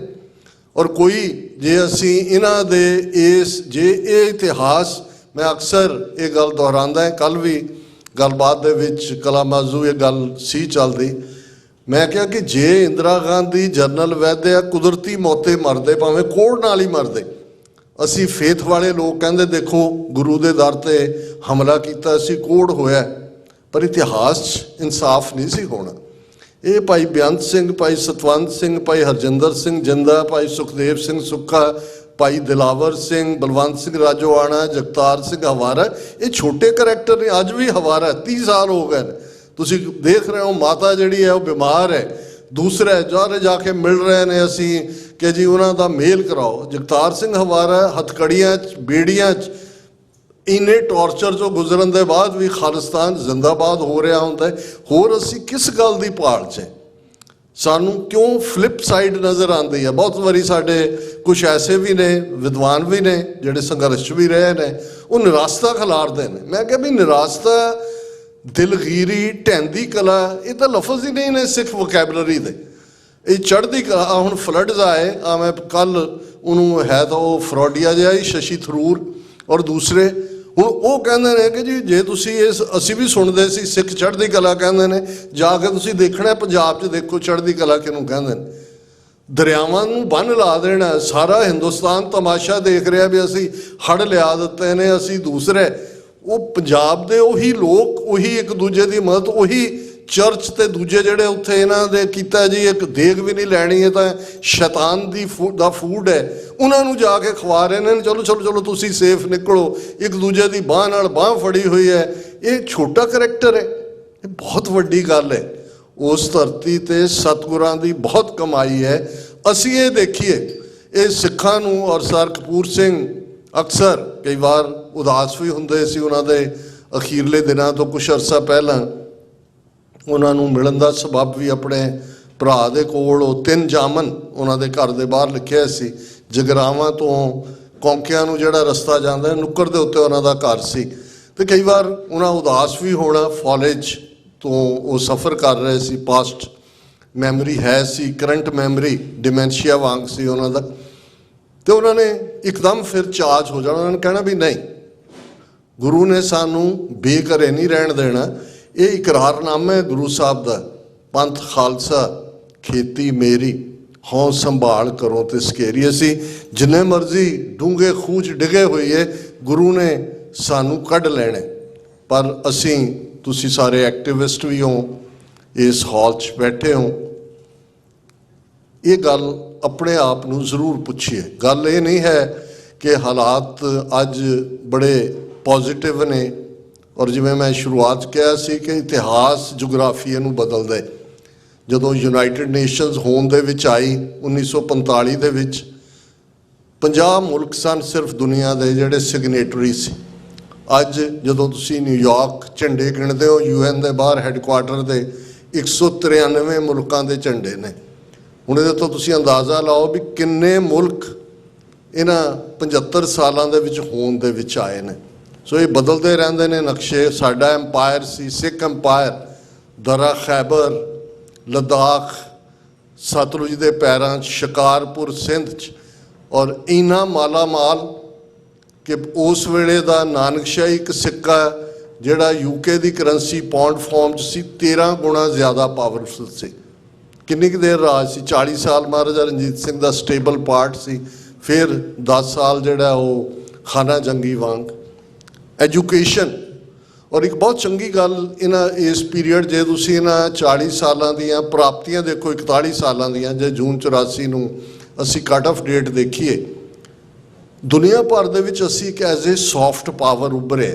Speaker 8: ਔਰ ਕੋਈ ਜੇ ਅਸੀਂ ਇਹਨਾਂ ਦੇ ਜੇ ਇਹ ਇਤਿਹਾਸ, ਮੈਂ ਅਕਸਰ ਇਹ ਗੱਲ ਦੁਹਰਾਉਂਦਾ, ਕੱਲ੍ਹ ਵੀ ਗੱਲਬਾਤ ਦੇ ਵਿੱਚ ਕਲਾਮਾਜ਼ੂ ਇਹ ਗੱਲ ਸੀ ਚੱਲਦੀ, ਮੈਂ ਕਿਹਾ ਕਿ ਜੇ ਇੰਦਰਾ ਗਾਂਧੀ, ਜਨਰਲ ਵੈਦਿਆ ਕੁਦਰਤੀ ਮੌਤੇ ਮਰਦੇ, ਭਾਵੇਂ ਕੋੜ ਨਾਲ ਹੀ ਮਰਦੇ, ਅਸੀਂ ਫੇਥ ਵਾਲੇ ਲੋਕ ਕਹਿੰਦੇ ਦੇਖੋ ਗੁਰੂ ਦੇ ਦਰ ਤੇ ਹਮਲਾ ਕੀਤਾ ਸੀ, ਕੋੜ ਹੋਇਆ, ਪਰ ਇਤਿਹਾਸ 'ਚ ਇਨਸਾਫ ਨਹੀਂ ਸੀ ਹੋਣਾ। ਇਹ ਭਾਈ ਬੇਅੰਤ ਸਿੰਘ, ਭਾਈ ਸਤਵੰਤ ਸਿੰਘ, ਭਾਈ ਹਰਜਿੰਦਰ ਸਿੰਘ ਜਿੰਦਾ, ਭਾਈ ਸੁਖਦੇਵ ਸਿੰਘ ਸੁੱਖਾ, ਭਾਈ ਦਿਲਾਵਰ ਸਿੰਘ, ਬਲਵੰਤ ਸਿੰਘ ਰਾਜੋਆਣਾ, ਜਗਤਾਰ ਸਿੰਘ ਹਵਾਰਾ, ਇਹ ਛੋਟੇ ਕਰੈਕਟਰ ਨੇ, ਅੱਜ ਵੀ ਹਵਾਰਾ 30 ਸਾਲ ਹੋ ਗਏ ਨੇ। ਤੁਸੀਂ ਦੇਖ ਰਹੇ ਹੋ ਮਾਤਾ ਜਿਹੜੀ ਹੈ ਉਹ ਬਿਮਾਰ ਹੈ, ਦੂਸਰੇ ਜਾ ਕੇ ਮਿਲ ਰਹੇ ਨੇ ਅਸੀਂ ਕਿ ਜੀ ਉਹਨਾਂ ਦਾ ਮੇਲ ਕਰਾਓ। ਜਗਤਾਰ ਸਿੰਘ ਹਵਾਰਾ ਹਥਕੜੀਆਂ 'ਚ, ਬੇੜੀਆਂ 'ਚ, ਇੰਨੇ ਟੌਰਚਰ 'ਚੋਂ ਗੁਜ਼ਰਨ ਦੇ ਬਾਅਦ ਵੀ ਖਾਲਿਸਤਾਨ ਜ਼ਿੰਦਾਬਾਦ ਹੋ ਰਿਹਾ ਹੁੰਦਾ ਹੈ। ਹੋਰ ਅਸੀਂ ਕਿਸ ਗੱਲ ਦੀ ਭਾਲ 'ਚ? ਸਾਨੂੰ ਕਿਉਂ ਫਲਿੱਪ ਸਾਈਡ ਨਜ਼ਰ ਆਉਂਦੀ ਹੈ? ਬਹੁਤ ਵਾਰੀ ਸਾਡੇ ਕੁਝ ਐਸੇ ਵੀ ਨੇ, ਵਿਦਵਾਨ ਵੀ ਨੇ ਜਿਹੜੇ ਸੰਘਰਸ਼ ਵੀ ਰਹੇ ਨੇ, ਉਹ ਨਿਰਾਸਤਾ ਖਿਲਾਰਦੇ ਨੇ। ਮੈਂ ਕਿਹਾ ਵੀ ਨਿਰਾਸਤਾ, ਦਿਲਗੀਰੀ, ਢਹਿੰਦੀ ਕਲਾ, ਇਹ ਤਾਂ ਲਫ਼ਜ਼ ਹੀ ਨਹੀਂ ਨੇ ਸਿੱਖ ਵੋਕੈਬਲਰੀ ਦੇ। ਇਹ ਚੜ੍ਹਦੀ ਕਲਾ, ਹੁਣ ਫਲੱਡਸ ਆਏ, ਮੈਂ ਕੱਲ੍ਹ ਉਹਨੂੰ ਹੈ ਤਾਂ ਉਹ ਫਰੋਡੀਆ ਜਿਹਾ ਹੀ, ਸ਼ਸ਼ੀ ਥਰੂਰ ਔਰ ਦੂਸਰੇ, ਹੁਣ ਉਹ ਕਹਿੰਦੇ ਨੇ ਕਿ ਜੀ ਜੇ ਤੁਸੀਂ ਅਸੀਂ ਵੀ ਸੁਣਦੇ ਸੀ ਸਿੱਖ ਚੜ੍ਹਦੀ ਕਲਾ ਕਹਿੰਦੇ ਨੇ, ਜਾ ਕੇ ਤੁਸੀਂ ਦੇਖਣਾ ਪੰਜਾਬ 'ਚ ਦੇਖੋ ਚੜ੍ਹਦੀ ਕਲਾ ਕਿਹਨੂੰ ਕਹਿੰਦੇ ਨੇ। ਦਰਿਆਵਾਂ ਨੂੰ ਬੰਨ੍ਹ ਲਾ ਦੇਣਾ। ਸਾਰਾ ਹਿੰਦੁਸਤਾਨ ਤਮਾਸ਼ਾ ਦੇਖ ਰਿਹਾ ਵੀ ਅਸੀਂ ਹੜ੍ਹ ਲਿਆ ਦਿੱਤੇ ਨੇ, ਅਸੀਂ ਦੂਸਰੇ। ਉਹ ਪੰਜਾਬ ਦੇ ਉਹੀ ਲੋਕ, ਉਹੀ ਇੱਕ ਦੂਜੇ ਦੀ ਮਦਦ, ਉਹੀ ਚਰਚ ਤੇ ਦੂਜੇ ਜਿਹੜੇ ਉੱਥੇ ਇਹਨਾਂ ਦੇ ਕੀਤਾ ਜੀ, ਇੱਕ ਦੇਗ ਵੀ ਨਹੀਂ ਲੈਣੀ, ਇਹ ਤਾਂ ਸ਼ੈਤਾਨ ਦਾ ਫੂਡ ਹੈ, ਉਹਨਾਂ ਨੂੰ ਜਾ ਕੇ ਖਵਾ ਰਹੇ ਨੇ। ਚਲੋ ਚਲੋ ਚਲੋ ਤੁਸੀਂ ਸੇਫ ਨਿਕਲੋ, ਇੱਕ ਦੂਜੇ ਦੀ ਬਾਂਹ ਨਾਲ ਬਾਂਹ ਫੜੀ ਹੋਈ ਹੈ। ਇਹ ਛੋਟਾ ਕਰੈਕਟਰ ਹੈ, ਇਹ ਬਹੁਤ ਵੱਡੀ ਗੱਲ ਹੈ। ਉਸ ਧਰਤੀ ਤੇ ਸਤਿਗੁਰਾਂ ਦੀ ਬਹੁਤ ਕਮਾਈ ਹੈ। ਅਸੀਂ ਇਹ ਦੇਖੀਏ, ਇਹ ਸਿੱਖਾਂ ਨੂੰ, ਔਰ ਸਰ ਕਪੂਰ ਸਿੰਘ ਅਕਸਰ ਕਈ ਵਾਰ ਉਦਾਸ ਵੀ ਹੁੰਦੇ ਸੀ ਉਹਨਾਂ ਦੇ ਅਖੀਰਲੇ ਦਿਨਾਂ ਤੋਂ ਕੁਛ ਅਰਸਾ ਪਹਿਲਾਂ। ਉਹਨਾਂ ਨੂੰ ਮਿਲਣ ਦਾ ਸਬਬ ਵੀ ਆਪਣੇ ਭਰਾ ਦੇ ਕੋਲ ਉਹ 3 ਜਾਮਨ ਉਹਨਾਂ ਦੇ ਘਰ ਦੇ ਬਾਹਰ ਲਿਖਿਆ ਸੀ। ਜਗਰਾਵਾਂ ਤੋਂ ਕੌਂਕਿਆਂ ਨੂੰ ਜਿਹੜਾ ਰਸਤਾ ਜਾਂਦਾ, ਨੁੱਕਰ ਦੇ ਉੱਤੇ ਉਹਨਾਂ ਦਾ ਘਰ ਸੀ। ਅਤੇ ਕਈ ਵਾਰ ਉਹਨਾਂ ਉਦਾਸ ਵੀ ਹੋਣਾ। ਫਾਲੇਜ ਤੋਂ ਉਹ ਸਫ਼ਰ ਕਰ ਰਹੇ ਸੀ, ਪਾਸਟ ਮੈਮਰੀ ਹੈ ਸੀ, ਕਰੰਟ ਮੈਮਰੀ ਡਿਮੈਂਸ਼ੀਆ ਵਾਂਗ ਸੀ ਉਹਨਾਂ ਦਾ। ਅਤੇ ਉਹਨਾਂ ਨੇ ਇੱਕਦਮ ਫਿਰ ਚਾਰਜ ਹੋ ਜਾਣਾ। ਉਹਨਾਂ ਨੇ ਕਹਿਣਾ ਵੀ ਨਹੀਂ, ਗੁਰੂ ਨੇ ਸਾਨੂੰ ਬੇਘਰੇ ਨਹੀਂ ਰਹਿਣ ਦੇਣਾ। ਇਹ ਇਕਰਾਰਨਾਮਾ ਹੈ ਗੁਰੂ ਸਾਹਿਬ ਦਾ, ਪੰਥ ਖਾਲਸਾ ਖੇਤੀ ਮੇਰੀ, ਹਉ ਸੰਭਾਲ ਕਰੋ ਤੇ ਸਕੇਰੀ। ਅਸੀਂ ਜਿੰਨੇ ਮਰਜ਼ੀ ਡੂੰਘੇ ਖੂਹ 'ਚ ਡਿੱਗੇ ਹੋਈਏ, ਗੁਰੂ ਨੇ ਸਾਨੂੰ ਕੱਢ ਲੈਣਾ। ਪਰ ਅਸੀਂ, ਤੁਸੀਂ ਸਾਰੇ ਐਕਟਿਵਿਸਟ ਵੀ ਹੋ, ਇਸ ਹਾਲ 'ਚ ਬੈਠੇ ਹੋ, ਇਹ ਗੱਲ ਆਪਣੇ ਆਪ ਨੂੰ ਜ਼ਰੂਰ ਪੁੱਛੀਏ। ਗੱਲ ਇਹ ਨਹੀਂ ਹੈ ਕਿ ਹਾਲਾਤ ਅੱਜ ਬੜੇ ਪੋਜ਼ਿਟਿਵ ਨੇ, ਔਰ ਜਿਵੇਂ ਮੈਂ ਸ਼ੁਰੂਆਤ ਕਿਹਾ ਸੀ ਕਿ ਇਤਿਹਾਸ ਜੁਗਰਾਫੀਏ ਨੂੰ ਬਦਲਦਾ ਹੈ। ਜਦੋਂ ਯੂਨਾਈਟਿਡ ਨੇਸ਼ਨਸ ਹੋਂਦ ਦੇ ਵਿੱਚ ਆਈ 1945 ਦੇ ਵਿੱਚ, 50 ਮੁਲਕ ਸਨ ਸਿਰਫ ਦੁਨੀਆ ਦੇ ਜਿਹੜੇ ਸਿਗਨੇਟਰੀ ਸੀ। ਅੱਜ ਜਦੋਂ ਤੁਸੀਂ ਨਿਊਯਾਰਕ ਝੰਡੇ ਗਿਣਦੇ ਹੋ UN ਦੇ ਬਾਹਰ ਹੈੱਡਕੁਆਟਰ ਦੇ, 193 ਮੁਲਕਾਂ ਦੇ ਝੰਡੇ ਨੇ। ਹੁਣ ਇਹਦੇ ਤੋਂ ਤੁਸੀਂ ਅੰਦਾਜ਼ਾ ਲਾਓ ਵੀ ਕਿੰਨੇ ਮੁਲਕ ਇਹਨਾਂ 75 ਸਾਲਾਂ ਦੇ ਵਿੱਚ ਹੋਂਦ ਦੇ ਵਿੱਚ ਆਏ ਨੇ। ਸੋ ਇਹ ਬਦਲਦੇ ਰਹਿੰਦੇ ਨੇ ਨਕਸ਼ੇ। ਸਾਡਾ ਐਮਪਾਇਰ ਸੀ ਸਿੱਖ ਐਮਪਾਇਰ, ਦਰਾ ਖੈਬਰ, ਲੱਦਾਖ, ਸਤਲੁਜ ਦੇ ਪੈਰਾਂ 'ਚ, ਸ਼ਿਕਾਰਪੁਰ ਸਿੰਧ 'ਚ, ਔਰ ਇੰਨਾ ਮਾਲਾ ਮਾਲ ਕਿ ਉਸ ਵੇਲੇ ਦਾ ਨਾਨਕਸ਼ਾਹੀ ਇੱਕ ਸਿੱਕਾ ਜਿਹੜਾ UK ਦੀ ਕਰੰਸੀ ਪੌਂਡ ਫਾਰਮ 'ਚ ਸੀ, 13 ਗੁਣਾ ਜ਼ਿਆਦਾ ਪਾਵਰਫੁਲ ਸੀ। ਕਿੰਨੀ ਕੁ ਦੇਰ ਰਾਜ ਸੀ? 40 ਸਾਲ ਮਹਾਰਾਜਾ ਰਣਜੀਤ ਸਿੰਘ ਦਾ ਸਟੇਬਲ ਪਾਰਟ ਸੀ। ਫਿਰ 10 ਸਾਲ ਜਿਹੜਾ ਉਹ ਖਾਨਾ ਜੰਗੀ ਵਾਂਗ। ਐਜੂਕੇਸ਼ਨ, ਔਰ ਇੱਕ ਬਹੁਤ ਚੰਗੀ ਗੱਲ ਇਹਨਾਂ ਇਸ ਪੀਰੀਅਡ, ਜੇ ਤੁਸੀਂ ਇਹਨਾਂ 40 ਸਾਲਾਂ ਦੀਆਂ ਪ੍ਰਾਪਤੀਆਂ ਦੇਖੋ, 41 ਸਾਲਾਂ ਦੀਆਂ, ਜੇ ਜੂਨ 84 ਨੂੰ ਅਸੀਂ ਕੱਟ ਆਫ ਡੇਟ ਦੇਖੀਏ, ਦੁਨੀਆ ਭਰ ਦੇ ਵਿੱਚ ਅਸੀਂ ਇੱਕ ਐਜ਼ ਏ ਸੌਫਟ ਪਾਵਰ ਉੱਭਰੇ।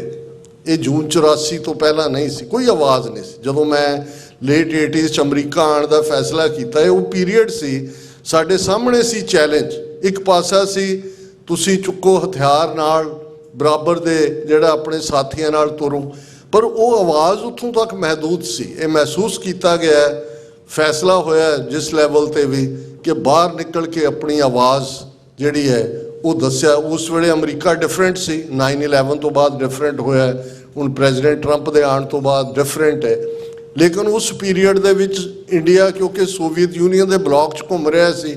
Speaker 8: ਇਹ ਜੂਨ 84 ਤੋਂ ਪਹਿਲਾਂ ਨਹੀਂ ਸੀ, ਕੋਈ ਆਵਾਜ਼ ਨਹੀਂ ਸੀ। ਜਦੋਂ ਮੈਂ ਲੇਟ 80s 'ਚ ਅਮਰੀਕਾ ਆਉਣ ਦਾ ਫੈਸਲਾ ਕੀਤਾ, ਇਹ ਉਹ ਪੀਰੀਅਡ ਸੀ, ਸਾਡੇ ਸਾਹਮਣੇ ਸੀ ਚੈਲੰਜ। ਇੱਕ ਪਾਸਾ ਸੀ ਤੁਸੀਂ ਚੁੱਕੋ ਹਥਿਆਰ ਨਾਲ ਬਰਾਬਰ ਦੇ ਜਿਹੜਾ ਆਪਣੇ ਸਾਥੀਆਂ ਨਾਲ ਤੁਰੋ, ਪਰ ਉਹ ਆਵਾਜ਼ ਉੱਥੋਂ ਤੱਕ ਮਹਿਦੂਦ ਸੀ। ਇਹ ਮਹਿਸੂਸ ਕੀਤਾ ਗਿਆ, ਫੈਸਲਾ ਹੋਇਆ ਜਿਸ ਲੈਵਲ 'ਤੇ ਵੀ, ਕਿ ਬਾਹਰ ਨਿਕਲ ਕੇ ਆਪਣੀ ਆਵਾਜ਼ ਜਿਹੜੀ ਹੈ ਉਹ ਦੱਸਿਆ। ਉਸ ਵੇਲੇ ਅਮਰੀਕਾ ਡਿਫਰੈਂਟ ਸੀ, 9/11 ਤੋਂ ਬਾਅਦ ਡਿਫਰੈਂਟ ਹੋਇਆ, ਹੁਣ ਪ੍ਰੈਜ਼ੀਡੈਂਟ ਟਰੰਪ ਦੇ ਆਉਣ ਤੋਂ ਬਾਅਦ ਡਿਫਰੈਂਟ ਹੈ। ਲੇਕਿਨ ਉਸ ਪੀਰੀਅਡ ਦੇ ਵਿੱਚ ਇੰਡੀਆ, ਕਿਉਂਕਿ ਸੋਵੀਅਤ ਯੂਨੀਅਨ ਦੇ ਬਲਾਕ 'ਚ ਘੁੰਮ ਰਿਹਾ ਸੀ,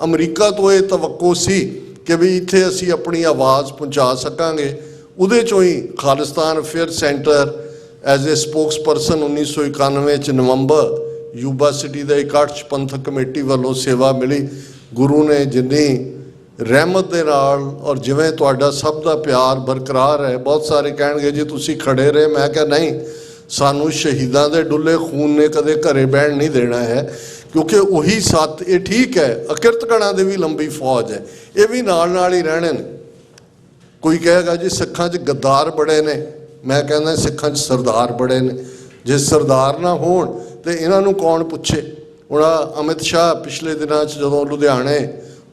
Speaker 8: ਅਮਰੀਕਾ ਤੋਂ ਇਹ ਤਵੱਕੋ ਸੀ ਕਿ ਵੀ ਇੱਥੇ ਅਸੀਂ ਆਪਣੀ ਆਵਾਜ਼ ਪਹੁੰਚਾ ਸਕਾਂਗੇ। ਉਹਦੇ 'ਚੋਂ ਹੀ Khalistan affair centre as a spokesperson 1991 'ਚ ਨਵੰਬਰ, ਯੂਬਾ ਸਿਟੀ ਦੇ ਇਕੱਠ 'ਚ ਪੰਥਕ ਕਮੇਟੀ ਵੱਲੋਂ ਸੇਵਾ ਮਿਲੀ। ਗੁਰੂ ਨੇ ਜਿੰਨੀ ਰਹਿਮਤ ਦੇ ਨਾਲ, ਔਰ ਜਿਵੇਂ ਤੁਹਾਡਾ ਸਭ ਦਾ ਪਿਆਰ ਬਰਕਰਾਰ ਹੈ। ਬਹੁਤ ਸਾਰੇ ਕਹਿਣਗੇ ਜੀ ਤੁਸੀਂ ਖੜੇ ਰਹੇ, ਮੈਂ ਕਿਹਾ ਨਹੀਂ, ਸਾਨੂੰ ਸ਼ਹੀਦਾਂ ਦੇ ਡੁੱਲੇ ਖੂਨ ਨੇ ਕਦੇ ਘਰੇ ਬਹਿਣ ਨਹੀਂ ਦੇਣਾ ਹੈ, ਕਿਉਂਕਿ ਉਹੀ ਸੱਤ, ਇਹ ਠੀਕ ਹੈ ਅਕਿਰਤਗਣਾਂ ਦੀ ਵੀ ਲੰਬੀ ਫੌਜ ਹੈ, ਇਹ ਵੀ ਨਾਲ ਨਾਲ ਹੀ ਰਹਿਣੇ ਨੇ। ਕੋਈ ਕਹੇਗਾ ਜੀ ਸਿੱਖਾਂ 'ਚ ਗੱਦਾਰ ਬੜੇ ਨੇ, ਮੈਂ ਕਹਿੰਦਾ ਸਿੱਖਾਂ 'ਚ ਸਰਦਾਰ ਬੜੇ ਨੇ। ਜੇ ਸਰਦਾਰ ਨਾ ਹੋਣ ਤਾਂ ਇਹਨਾਂ ਨੂੰ ਕੌਣ ਪੁੱਛੇ? ਹੁਣ ਅਮਿਤ ਸ਼ਾਹ ਪਿਛਲੇ ਦਿਨਾਂ 'ਚ ਜਦੋਂ ਲੁਧਿਆਣੇ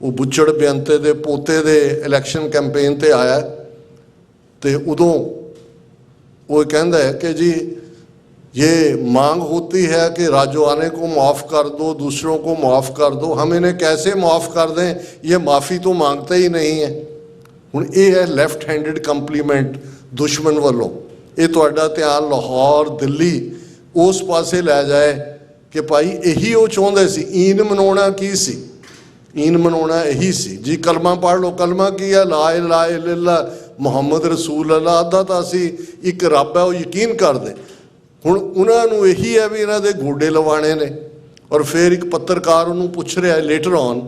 Speaker 8: ਉਹ ਬੁੱਚੜ ਬੇਅੰਤੇ ਦੇ ਪੋਤੇ ਦੇ ਇਲੈਕਸ਼ਨ ਕੈਂਪੇਨ 'ਤੇ ਆਇਆ, ਅਤੇ ਉਦੋਂ ਉਹ ਕਹਿੰਦਾ ਹੈ कि जी ये मांग होती है कि राजवाने को माफ़ कर दो, दूसरों को माफ़ कर दो, हम इन्हें कैसे माफ़ कर दें, ये माफ़ी तो मांगते ही नहीं है। ਹੁਣ ਇਹ ਹੈ ਲੈਫਟ ਹੈਂਡਡ ਕੰਪਲੀਮੈਂਟ ਦੁਸ਼ਮਣ ਵੱਲੋਂ। ਇਹ ਤੁਹਾਡਾ ਧਿਆਨ ਲਾਹੌਰ, ਦਿੱਲੀ ਉਸ ਪਾਸੇ ਲੈ ਜਾਏ ਕਿ ਭਾਈ ਇਹੀ ਉਹ ਚਾਹੁੰਦੇ ਸੀ। ਈਨ ਮਨਾਉਣਾ ਕੀ ਸੀ? ਈਨ ਮਨਾਉਣਾ ਇਹੀ ਸੀ ਜੀ, ਕਲਮਾ ਪੜ੍ਹ ਲਓ। ਕਲਮਾ ਕੀ ਹੈ? ਲਾ ਇਲਾਹਾ ਇਲੱਲਾ ਮੁਹੰਮਦ ਰਸੂਲ ਅੱਲਾ। ਅੱਧਾ ਤਾਂ ਅਸੀਂ ਇੱਕ ਰੱਬ ਹੈ ਉਹ ਯਕੀਨ ਕਰਦੇ। ਹੁਣ ਉਹਨਾਂ ਨੂੰ ਇਹੀ ਹੈ ਵੀ ਇਹਨਾਂ ਦੇ ਗੋਡੇ ਲਵਾਣੇ ਨੇ, ਔਰ ਫਿਰ ਇੱਕ ਪੱਤਰਕਾਰ ਉਹਨੂੰ ਪੁੱਛ ਰਿਹਾ लेटर ऑन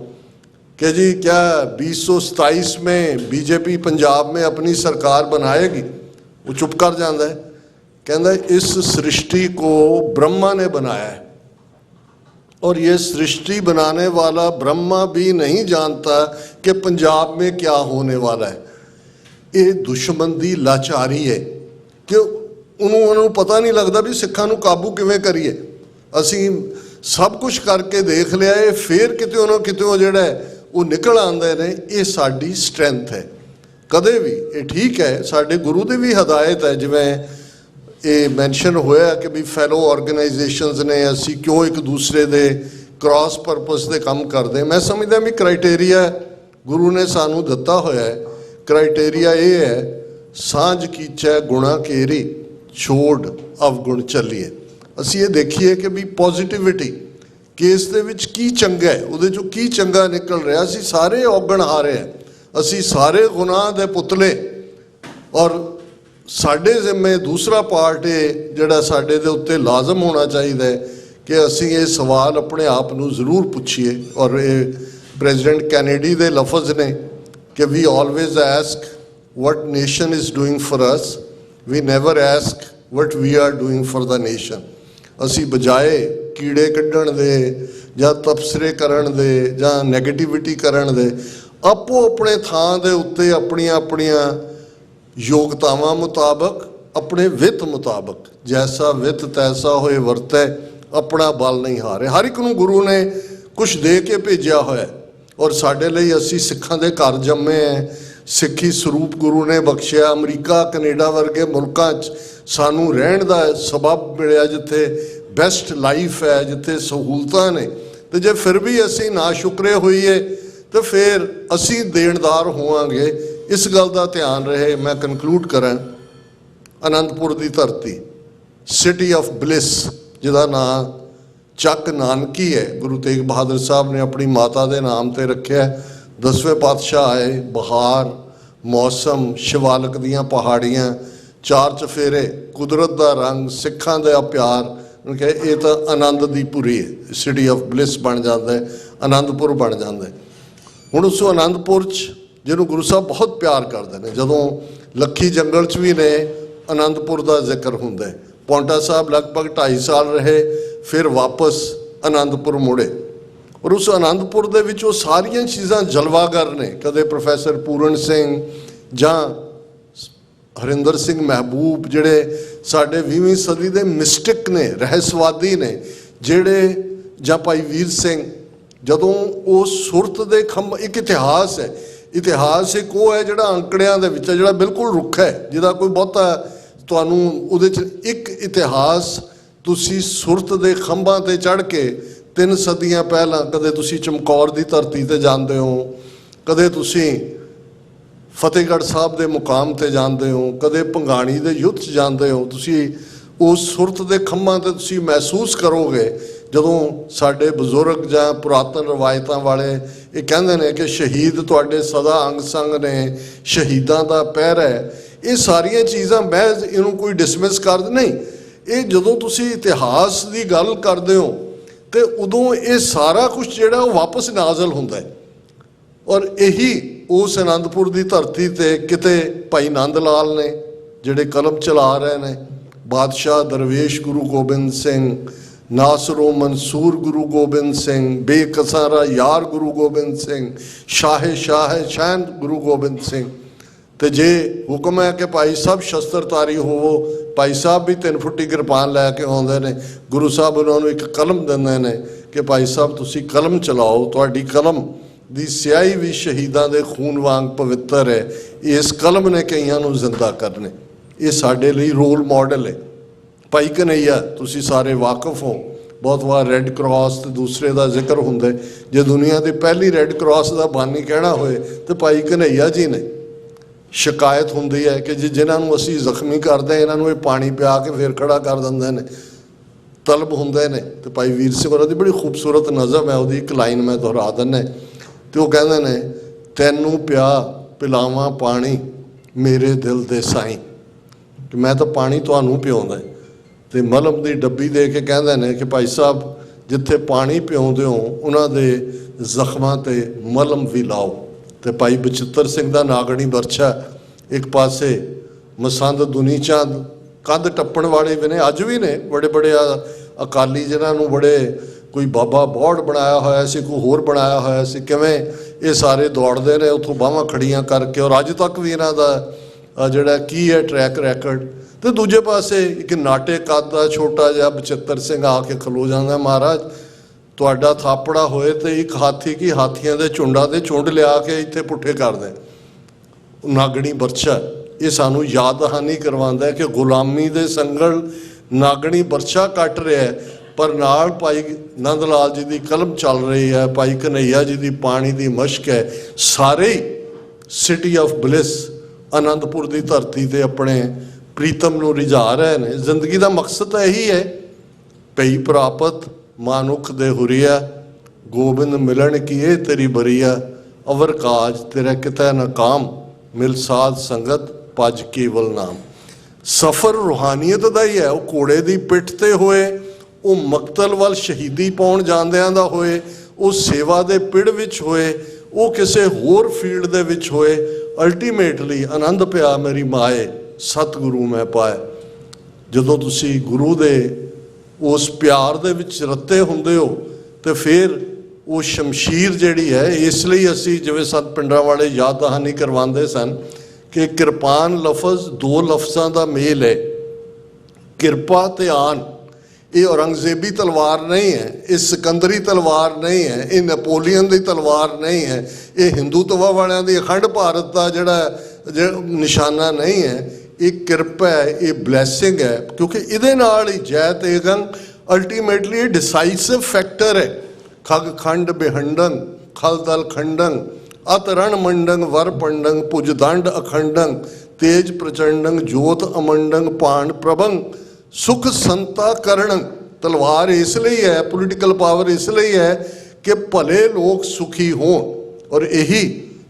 Speaker 8: कि जी क्या 2027 में बीजेपी पंजाब में अपनी सरकार बनाएगी? वो चुप कर जाता है, कहता है इस सृष्टि को ब्रह्मा ने बनाया है और ये सृष्टि बनाने वाला ब्रह्मा भी नहीं जानता कि पंजाब में क्या होने वाला है। ये दुश्मन दी लाचारी है कि उन्होंने पता नहीं लगता भी सिखां नूं काबू किवें करिए। असीं सब कुछ करके देख लिया है, फिर कितों ना कितों जिहड़ा है वो निकल आंदे ने। ये साडी स्ट्रेंथ है। कदे भी ये ठीक है, साडे गुरु दी भी हदायत है, जिवें ये मैंशन होया कि भी फैलो ऑर्गेनाइजेशनस ने असी क्यों एक दूसरे दे क्रॉस परपस दे काम करते। मैं समझदा भी क्राइटेरिया गुरु ने सानू दिता होया है। क्राइटेरिया ये है, सांझ कीचै गुणा केरी छोड़ अवगुण चलीए। ਅਸੀਂ ਇਹ ਦੇਖੀਏ ਕਿ ਵੀ ਪੋਜ਼ਿਟਿਵਿਟੀ ਕੇਸ ਦੇ ਵਿੱਚ ਕੀ ਚੰਗਾ ਹੈ, ਉਹਦੇ ਚੋਂ ਕੀ ਚੰਗਾ ਨਿਕਲ ਰਿਹਾ। ਅਸੀਂ ਸਾਰੇ ਔਗਣ ਹਾਰੇ ਆ, ਅਸੀਂ ਸਾਰੇ ਗੁਨਾਹ ਦੇ ਪੁਤਲੇ। ਔਰ ਸਾਡੇ ਜ਼ਿੰਮੇ ਦੂਸਰਾ ਪਾਰਟ ਇਹ ਜਿਹੜਾ ਸਾਡੇ ਦੇ ਉੱਤੇ ਲਾਜ਼ਮ ਹੋਣਾ ਚਾਹੀਦਾ ਹੈ ਕਿ ਅਸੀਂ ਇਹ ਸਵਾਲ ਆਪਣੇ ਆਪ ਨੂੰ ਜ਼ਰੂਰ ਪੁੱਛੀਏ। ਔਰ ਇਹ ਪ੍ਰੈਜ਼ੀਡੈਂਟ ਕੈਨੇਡੀ ਦੇ ਲਫ਼ਜ਼ ਨੇ ਕਿ ਵੀ always ਐਸਕ what nation is doing for us, we never ask what we are doing for the nation। ਅਸੀਂ ਬਜਾਏ ਕੀੜੇ ਕੱਢਣ ਦੇ ਜਾਂ ਤਬਸਰੇ ਕਰਨ ਦੇ ਜਾਂ ਨੈਗੇਟਿਵਿਟੀ ਕਰਨ ਦੇ, ਆਪੋ ਆਪਣੇ ਥਾਂ ਦੇ ਉੱਤੇ ਆਪਣੀਆਂ ਆਪਣੀਆਂ ਯੋਗਤਾਵਾਂ ਮੁਤਾਬਕ, ਆਪਣੇ ਵਿੱਤ ਮੁਤਾਬਕ, ਜੈਸਾ ਵਿੱਤ ਤੈਸਾ ਹੋਏ ਵਰਤੈ, ਆਪਣਾ ਬਲ ਨਹੀਂ ਹਾਰੇ। ਹਰ ਇੱਕ ਨੂੰ ਗੁਰੂ ਨੇ ਕੁਛ ਦੇ ਕੇ ਭੇਜਿਆ ਹੋਇਆ ਔਰ ਸਾਡੇ ਲਈ ਅਸੀਂ ਸਿੱਖਾਂ ਦੇ ਘਰ ਜੰਮੇ ਹੈ। ਸਿੱਖੀ ਸਰੂਪ ਗੁਰੂ ਨੇ ਬਖਸ਼ਿਆ। ਅਮਰੀਕਾ ਕੈਨੇਡਾ ਵਰਗੇ ਮੁਲਕਾਂ 'ਚ ਸਾਨੂੰ ਰਹਿਣ ਦਾ ਸਬਬ ਮਿਲਿਆ, ਜਿੱਥੇ ਬੈਸਟ ਲਾਈਫ ਹੈ, ਜਿੱਥੇ ਸਹੂਲਤਾਂ ਨੇ। ਤੇ ਜੇ ਫਿਰ ਵੀ ਅਸੀਂ ਨਾ ਸ਼ੁਕਰੇ ਹੋਈਏ ਤਾਂ ਫਿਰ ਅਸੀਂ ਦੇਣਦਾਰ ਹੋਵਾਂਗੇ। ਇਸ ਗੱਲ ਦਾ ਧਿਆਨ ਰਹੇ। ਮੈਂ ਕਨਕਲੂਡ ਕਰਾਂ, ਅਨੰਦਪੁਰ ਦੀ ਧਰਤੀ, ਸਿਟੀ ਆਫ ਬਲਿਸ, ਜਿਹਦਾ ਨਾਂ ਚੱਕ ਨਾਨਕੀ ਹੈ, ਗੁਰੂ ਤੇਗ ਬਹਾਦਰ ਸਾਹਿਬ ਨੇ ਆਪਣੀ ਮਾਤਾ ਦੇ ਨਾਮ ਤੇ ਰੱਖਿਆ। 10ਵੇਂ ਪਾਤਸ਼ਾਹ ਆਏ, ਬਹਾਰ, ਮੌਸਮ, ਸ਼ਿਵਾਲਕ ਦੀਆਂ ਪਹਾੜੀਆਂ, ਚਾਰ ਚਫੇਰੇ, ਕੁਦਰਤ ਦਾ ਰੰਗ, ਸਿੱਖਾਂ ਦਾ ਪਿਆਰ, ਉਹਨੂੰ ਕਹੇ ਇਹ ਤਾਂ ਆਨੰਦ ਦੀ ਪੁਰੀ ਹੈ। ਸਿਟੀ ਆਫ ਬਲਿਸ ਬਣ ਜਾਂਦਾ ਹੈ, ਆਨੰਦਪੁਰ ਬਣ ਜਾਂਦਾ ਹੈ। ਹੁਣ ਉਸ ਆਨੰਦਪੁਰ 'ਚ ਜਿਹਨੂੰ ਗੁਰੂ ਸਾਹਿਬ ਬਹੁਤ ਪਿਆਰ ਕਰਦੇ ਨੇ, ਜਦੋਂ ਲੱਖੀ ਜੰਗਲ 'ਚ ਵੀ ਨੇ ਆਨੰਦਪੁਰ ਦਾ ਜ਼ਿਕਰ ਹੁੰਦਾ ਹੈ। ਪੌਂਟਾ ਸਾਹਿਬ ਲਗਭਗ 2.5 ਸਾਲ ਰਹੇ, ਫਿਰ ਵਾਪਸ ਆਨੰਦਪੁਰ ਮੁੜੇ। ਔਰ ਉਸ ਆਨੰਦਪੁਰ ਦੇ ਵਿੱਚ ਉਹ ਸਾਰੀਆਂ ਚੀਜ਼ਾਂ ਜਲਵਾਗਰ ਨੇ। ਕਦੇ ਪ੍ਰੋਫੈਸਰ ਪੂਰਨ ਸਿੰਘ ਜਾਂ ਹਰਿੰਦਰ ਸਿੰਘ ਮਹਿਬੂਬ, ਜਿਹੜੇ ਸਾਡੇ 20ਵੀਂ ਸਦੀ ਦੇ ਮਿਸਟਿਕ ਨੇ, ਰਹੱਸਵਾਦੀ ਨੇ, ਜਿਹੜੇ, ਜਾਂ ਭਾਈ ਵੀਰ ਸਿੰਘ, ਜਦੋਂ ਉਹ ਸੁਰਤ ਦੇ ਖੰਭ, ਇੱਕ ਇਤਿਹਾਸ ਹੈ। ਇਤਿਹਾਸ ਇੱਕ ਉਹ ਹੈ ਜਿਹੜਾ ਅੰਕੜਿਆਂ ਦੇ ਵਿੱਚ ਹੈ, ਜਿਹੜਾ ਬਿਲਕੁਲ ਰੁੱਖਾ ਹੈ, ਜਿਹਦਾ ਕੋਈ ਬਹੁਤਾ ਤੁਹਾਨੂੰ ਉਹਦੇ 'ਚ ਇੱਕ ਇਤਿਹਾਸ ਤੁਸੀਂ ਸੁਰਤ ਦੇ ਖੰਭਾਂ 'ਤੇ ਚੜ੍ਹ ਕੇ 3 ਸਦੀਆਂ ਪਹਿਲਾਂ, ਕਦੇ ਤੁਸੀਂ ਚਮਕੌਰ ਦੀ ਧਰਤੀ 'ਤੇ ਜਾਂਦੇ ਹੋ, ਕਦੇ ਤੁਸੀਂ ਫਤਿਹਗੜ੍ਹ ਸਾਹਿਬ ਦੇ ਮੁਕਾਮ 'ਤੇ ਜਾਂਦੇ ਹੋ, ਕਦੇ ਭੰਗਾਣੀ ਦੇ ਯੁੱਧ 'ਚ ਜਾਂਦੇ ਹੋ। ਤੁਸੀਂ ਉਸ ਸੁਰਤ ਦੇ ਖੰਭਾਂ 'ਤੇ ਤੁਸੀਂ ਮਹਿਸੂਸ ਕਰੋਗੇ ਜਦੋਂ ਸਾਡੇ ਬਜ਼ੁਰਗ ਜਾਂ ਪੁਰਾਤਨ ਰਵਾਇਤਾਂ ਵਾਲੇ ਇਹ ਕਹਿੰਦੇ ਨੇ ਕਿ ਸ਼ਹੀਦ ਤੁਹਾਡੇ ਸਦਾ ਅੰਗ ਸੰਗ ਨੇ, ਸ਼ਹੀਦਾਂ ਦਾ ਪਹਿਰਾ ਹੈ। ਇਹ ਸਾਰੀਆਂ ਚੀਜ਼ਾਂ ਮੈਂ ਇਹਨੂੰ ਕੋਈ ਡਿਸਮਿਸ ਕਰ ਨਹੀਂ। ਇਹ ਜਦੋਂ ਤੁਸੀਂ ਇਤਿਹਾਸ ਦੀ ਗੱਲ ਕਰਦੇ ਹੋ ਤੇ ਉਦੋਂ ਇਹ ਸਾਰਾ ਕੁਝ ਜਿਹੜਾ ਉਹ ਵਾਪਸ ਨਾਜ਼ਲ ਹੁੰਦਾ ਹੈ। ਔਰ ਇਹੀ ਉਸ ਅਨੰਦਪੁਰ ਦੀ ਧਰਤੀ 'ਤੇ ਕਿਤੇ ਭਾਈ ਨੰਦ ਲਾਲ ਨੇ ਜਿਹੜੇ ਕਲਮ ਚਲਾ ਰਹੇ ਨੇ, ਬਾਦਸ਼ਾਹ ਦਰਵੇਸ਼ ਗੁਰੂ ਗੋਬਿੰਦ ਸਿੰਘ, ਨਾਸਰੋ ਮਨਸੂਰ ਗੁਰੂ ਗੋਬਿੰਦ ਸਿੰਘ, ਬੇਕਸਾਰਾ ਯਾਰ ਗੁਰੂ ਗੋਬਿੰਦ ਸਿੰਘ, ਸ਼ਾਹੇ ਸ਼ਾਹਨ ਗੁਰੂ ਗੋਬਿੰਦ ਸਿੰਘ। ਤੇ ਜੇ ਹੁਕਮ ਹੈ ਕਿ ਭਾਈ ਸਾਹਿਬ ਸ਼ਸਤਰਧਾਰੀ ਹੋਵੋ, ਭਾਈ ਸਾਹਿਬ ਵੀ 3 ਫੁੱਟੀ ਕਿਰਪਾਨ ਲੈ ਕੇ ਆਉਂਦੇ ਨੇ। ਗੁਰੂ ਸਾਹਿਬ ਉਹਨਾਂ ਨੂੰ ਇੱਕ ਕਲਮ ਦਿੰਦੇ ਨੇ ਕਿ ਭਾਈ ਸਾਹਿਬ ਤੁਸੀਂ ਕਲਮ ਚਲਾਓ, ਤੁਹਾਡੀ ਕਲਮ ਦੀ ਸਿਆਹੀ ਵੀ ਸ਼ਹੀਦਾਂ ਦੇ ਖੂਨ ਵਾਂਗ ਪਵਿੱਤਰ ਹੈ। ਇਸ ਕਲਮ ਨੇ ਕਈਆਂ ਨੂੰ ਜ਼ਿੰਦਾ ਕਰਨੇ। ਇਹ ਸਾਡੇ ਲਈ ਰੋਲ ਮਾਡਲ ਹੈ। ਭਾਈ ਕਨ੍ਹਈਆ, ਤੁਸੀਂ ਸਾਰੇ ਵਾਕਿਫ ਹੋ, ਬਹੁਤ ਵਾਰ ਰੈੱਡ ਕਰਾਸ ਤੇ ਦੂਸਰੇ ਦਾ ਜ਼ਿਕਰ ਹੁੰਦਾ। ਜੇ ਦੁਨੀਆ ਦੀ ਪਹਿਲੀ ਰੈੱਡ ਕਰਾਸ ਦਾ ਬਾਨੀ ਕਹਿਣਾ ਹੋਏ ਤਾਂ ਭਾਈ ਕਨ੍ਹਈਆ ਜੀ ਨੇ। ਸ਼ਿਕਾਇਤ ਹੁੰਦੀ ਹੈ ਕਿ ਜਿਨ੍ਹਾਂ ਨੂੰ ਅਸੀਂ ਜ਼ਖਮੀ ਕਰਦੇ ਇਹਨਾਂ ਨੂੰ ਇਹ ਪਾਣੀ ਪਿਆ ਕੇ ਫਿਰ ਖੜਾ ਕਰ ਦਿੰਦੇ ਨੇ, ਤਲਬ ਹੁੰਦੇ ਨੇ। ਤੇ ਭਾਈ ਵੀਰ ਸਿੰਘ ਹੋਰਾਂ ਦੀ ਬੜੀ ਖੂਬਸੂਰਤ ਨਜ਼ਮ ਹੈ, ਉਹਦੀ ਇੱਕ ਲਾਈਨ ਮੈਂ ਦੁਹਰਾ ਦਿੰਦਾ। ਤੇ ਉਹ ਕਹਿੰਦੇ ਨੇ, ਤੈਨੂੰ ਪਿਆ ਪਿਲਾਵਾਂ ਪਾਣੀ ਮੇਰੇ ਦਿਲ ਦੇ ਸਾਈਂ, ਕਿ ਮੈਂ ਤਾਂ ਪਾਣੀ ਤੁਹਾਨੂੰ ਪਿਆਉਂਦਾ। ਤੇ ਮਲਮ ਦੀ ਡੱਬੀ ਦੇ ਕੇ ਕਹਿੰਦੇ ਨੇ ਕਿ ਭਾਈ ਸਾਹਿਬ ਜਿੱਥੇ ਪਾਣੀ ਪਿਆਉਂਦੇ ਹੋ ਉਹਨਾਂ ਦੇ ਜ਼ਖਮਾਂ ਤੇ ਮਲਮ ਵੀ ਲਾਓ। ਤੇ ਭਾਈ ਬਚਿੱਤਰ ਸਿੰਘ ਦਾ ਨਾਗਣੀ ਵਰਛਾ ਇੱਕ ਪਾਸੇ ਮਸੰਦ ਦੁਨੀ ਚੰਦ ਕੰਧ ਟੱਪਣ ਵਾਲੇ ਵੀ ਨੇ, ਅੱਜ ਵੀ ਨੇ ਬੜੇ ਬੜੇ ਅਕਾਲੀ ਜਿਨ੍ਹਾਂ ਨੂੰ ਬੜੇ ਕੋਈ ਬਾਬਾ ਬੋੜ ਬਣਾਇਆ ਹੋਇਆ ਸੀ, ਕੋਈ ਹੋਰ ਬਣਾਇਆ ਹੋਇਆ ਸੀ, ਕਿਵੇਂ ਇਹ ਸਾਰੇ ਦੌੜਦੇ ਨੇ ਉੱਥੋਂ ਬਾਹਾਂ ਖੜੀਆਂ ਕਰਕੇ, ਔਰ ਅੱਜ ਤੱਕ ਵੀ ਇਹਨਾਂ ਦਾ ਜਿਹੜਾ ਕੀ ਹੈ ਟਰੈਕ ਰੈਕਡ। ਤੇ ਦੂਜੇ ਪਾਸੇ ਇੱਕ ਨਾਟੇ ਕੱਦ ਦਾ ਛੋਟਾ ਜਿਹਾ ਬਚਿੱਤਰ ਸਿੰਘ ਆ ਕੇ ਖਲੋ ਜਾਂਦਾ, ਮਹਾਰਾਜ ਤੁਹਾਡਾ ਥਾਪੜਾ ਹੋਏ ਤੇ ਇੱਕ ਹਾਥੀ ਕੀ ਹਾਥੀਆਂ ਦੇ ਝੁੰਡਾਂ ਦੇ ਝੁੰਡ ਲਿਆ ਕੇ ਇੱਥੇ ਪੁੱਠੇ ਕਰਦੇ। ਨਾਗਣੀ ਵਰਛਾ ਇਹ ਸਾਨੂੰ ਯਾਦ ਦਹਾਨੀ ਕਰਵਾਉਂਦਾ ਕਿ ਗੁਲਾਮੀ ਦੇ ਸੰਗਲ ਨਾਗਣੀ ਵਰਛਾ ਕੱਟ ਰਿਹਾ ਹੈ, ਪਰ ਨਾਲ ਭਾਈ ਨੰਦ ਲਾਲ ਜੀ ਦੀ ਕਲਮ ਚੱਲ ਰਹੀ ਹੈ, ਭਾਈ ਕਨ੍ਹਈਆ ਜੀ ਦੀ ਪਾਣੀ ਦੀ ਮਸ਼ਕ ਹੈ। ਸਾਰੇ ਹੀ ਸਿਟੀ ਆਫ ਬਲਿਸ ਆਨੰਦਪੁਰ ਦੀ ਧਰਤੀ ਤੇ ਆਪਣੇ ਪ੍ਰੀਤਮ ਨੂੰ ਰਿਝਾ ਰਹੇ ਨੇ। ਜ਼ਿੰਦਗੀ ਦਾ ਮਕਸਦ ਤਾਂ ਇਹੀ ਹੈ, ਪਈ ਪ੍ਰਾਪਤ ਮਾਨੁਖ ਦੇ ਹੁਰੀਆ, ਗੋਬਿੰਦ ਮਿਲਣ ਕੀ ਇਹ ਤੇਰੀ ਬਰੀਆ, ਅਵਰ ਕਾਜ ਤੇਰਾ ਕਿਤੈ ਨਾ ਕਾਮ, ਮਿਲ ਸਾਧ ਸੰਗਤ ਭਜ ਕੇਵਲ ਨਾਮ। ਸਫ਼ਰ ਰੂਹਾਨੀਅਤ ਦਾ ਹੀ ਹੈ। ਉਹ ਘੋੜੇ ਦੀ ਪਿੱਠ ਤੇ ਹੋਏ, ਉਹ ਮਕਤਲ ਵੱਲ ਸ਼ਹੀਦੀ ਪਾਉਣ ਜਾਂਦਿਆਂ ਦਾ ਹੋਏ, ਉਹ ਸੇਵਾ ਦੇ ਪਿੜ ਵਿੱਚ ਹੋਏ, ਉਹ ਕਿਸੇ ਹੋਰ ਫੀਲਡ ਦੇ ਵਿੱਚ ਹੋਏ, ਅਲਟੀਮੇਟਲੀ ਆਨੰਦ ਪਿਆ ਮੇਰੀ ਮਾਏ ਸਤਿਗੁਰੂ ਮੈਂ ਪਾਏ। ਜਦੋਂ ਤੁਸੀਂ ਗੁਰੂ ਦੇ ਉਸ ਪਿਆਰ ਦੇ ਵਿੱਚ ਰੱਤੇ ਹੁੰਦੇ ਹੋ ਤੇ ਫਿਰ ਉਹ ਸ਼ਮਸ਼ੀਰ ਜਿਹੜੀ ਹੈ, ਇਸ ਲਈ ਅਸੀਂ ਜਿਵੇਂ ਸਤ ਪਿੰਡਾਂ ਵਾਲੇ ਯਾਦ ਦਹਾਨੀ ਕਰਵਾਉਂਦੇ ਸਨ ਕਿ ਕਿਰਪਾਨ ਲਫ਼ਜ਼ ਦੋ ਲਫ਼ਜ਼ਾਂ ਦਾ ਮੇਲ ਹੈ, ਕਿਰਪਾ ਤੇ ਆਨ। ਇਹ ਔਰੰਗਜ਼ੇਬੀ ਤਲਵਾਰ ਨਹੀਂ ਹੈ, ਇਹ ਸਿਕੰਦਰੀ ਤਲਵਾਰ ਨਹੀਂ ਹੈ, ਇਹ ਨੈਪੋਲੀਅਨ ਦੀ ਤਲਵਾਰ ਨਹੀਂ ਹੈ, ਇਹ ਹਿੰਦੂਤਵਾ ਵਾਲਿਆਂ ਦੀ ਅਖੰਡ ਭਾਰਤ ਦਾ ਜਿਹੜਾ ਨਿਸ਼ਾਨਾ ਨਹੀਂ ਹੈ। ਇਹ ਕਿਰਪਾ ਹੈ, ਇਹ ਬਲੈਸਿੰਗ ਹੈ, ਕਿਉਂਕਿ ਇਹਦੇ ਨਾਲ ਹੀ ਜੈ ਤੇਗੰ ਅਲਟੀਮੇਟਲੀ ਇਹ ਡਿਸਾਈਸਿਵ ਫੈਕਟਰ ਹੈ। ਖਗ ਖੰਡ ਬਿਹੰਡੰ ਖਲ ਦਲ ਖੰਡੰ ਅਤ ਰਣ ਮੰਡੰ ਵਰ ਪੰਡੰ ਭੁਜ ਦੰਡ ਅਖੰਡੰ ਤੇਜ ਪ੍ਰਚੰਡੰ ਜੋਤ ਅਮੰਡੰ ਪਾਂਡ ਪ੍ਰਭੰ ਸੁਖ ਸੰਤਾ ਕਰਣੰ। ਤਲਵਾਰ ਇਸ ਲਈ ਹੈ, ਪੋਲੀਟੀਕਲ ਪਾਵਰ ਇਸ ਲਈ ਹੈ ਕਿ ਭਲੇ ਲੋਕ ਸੁਖੀ ਹੋਣ। ਔਰ ਇਹੀ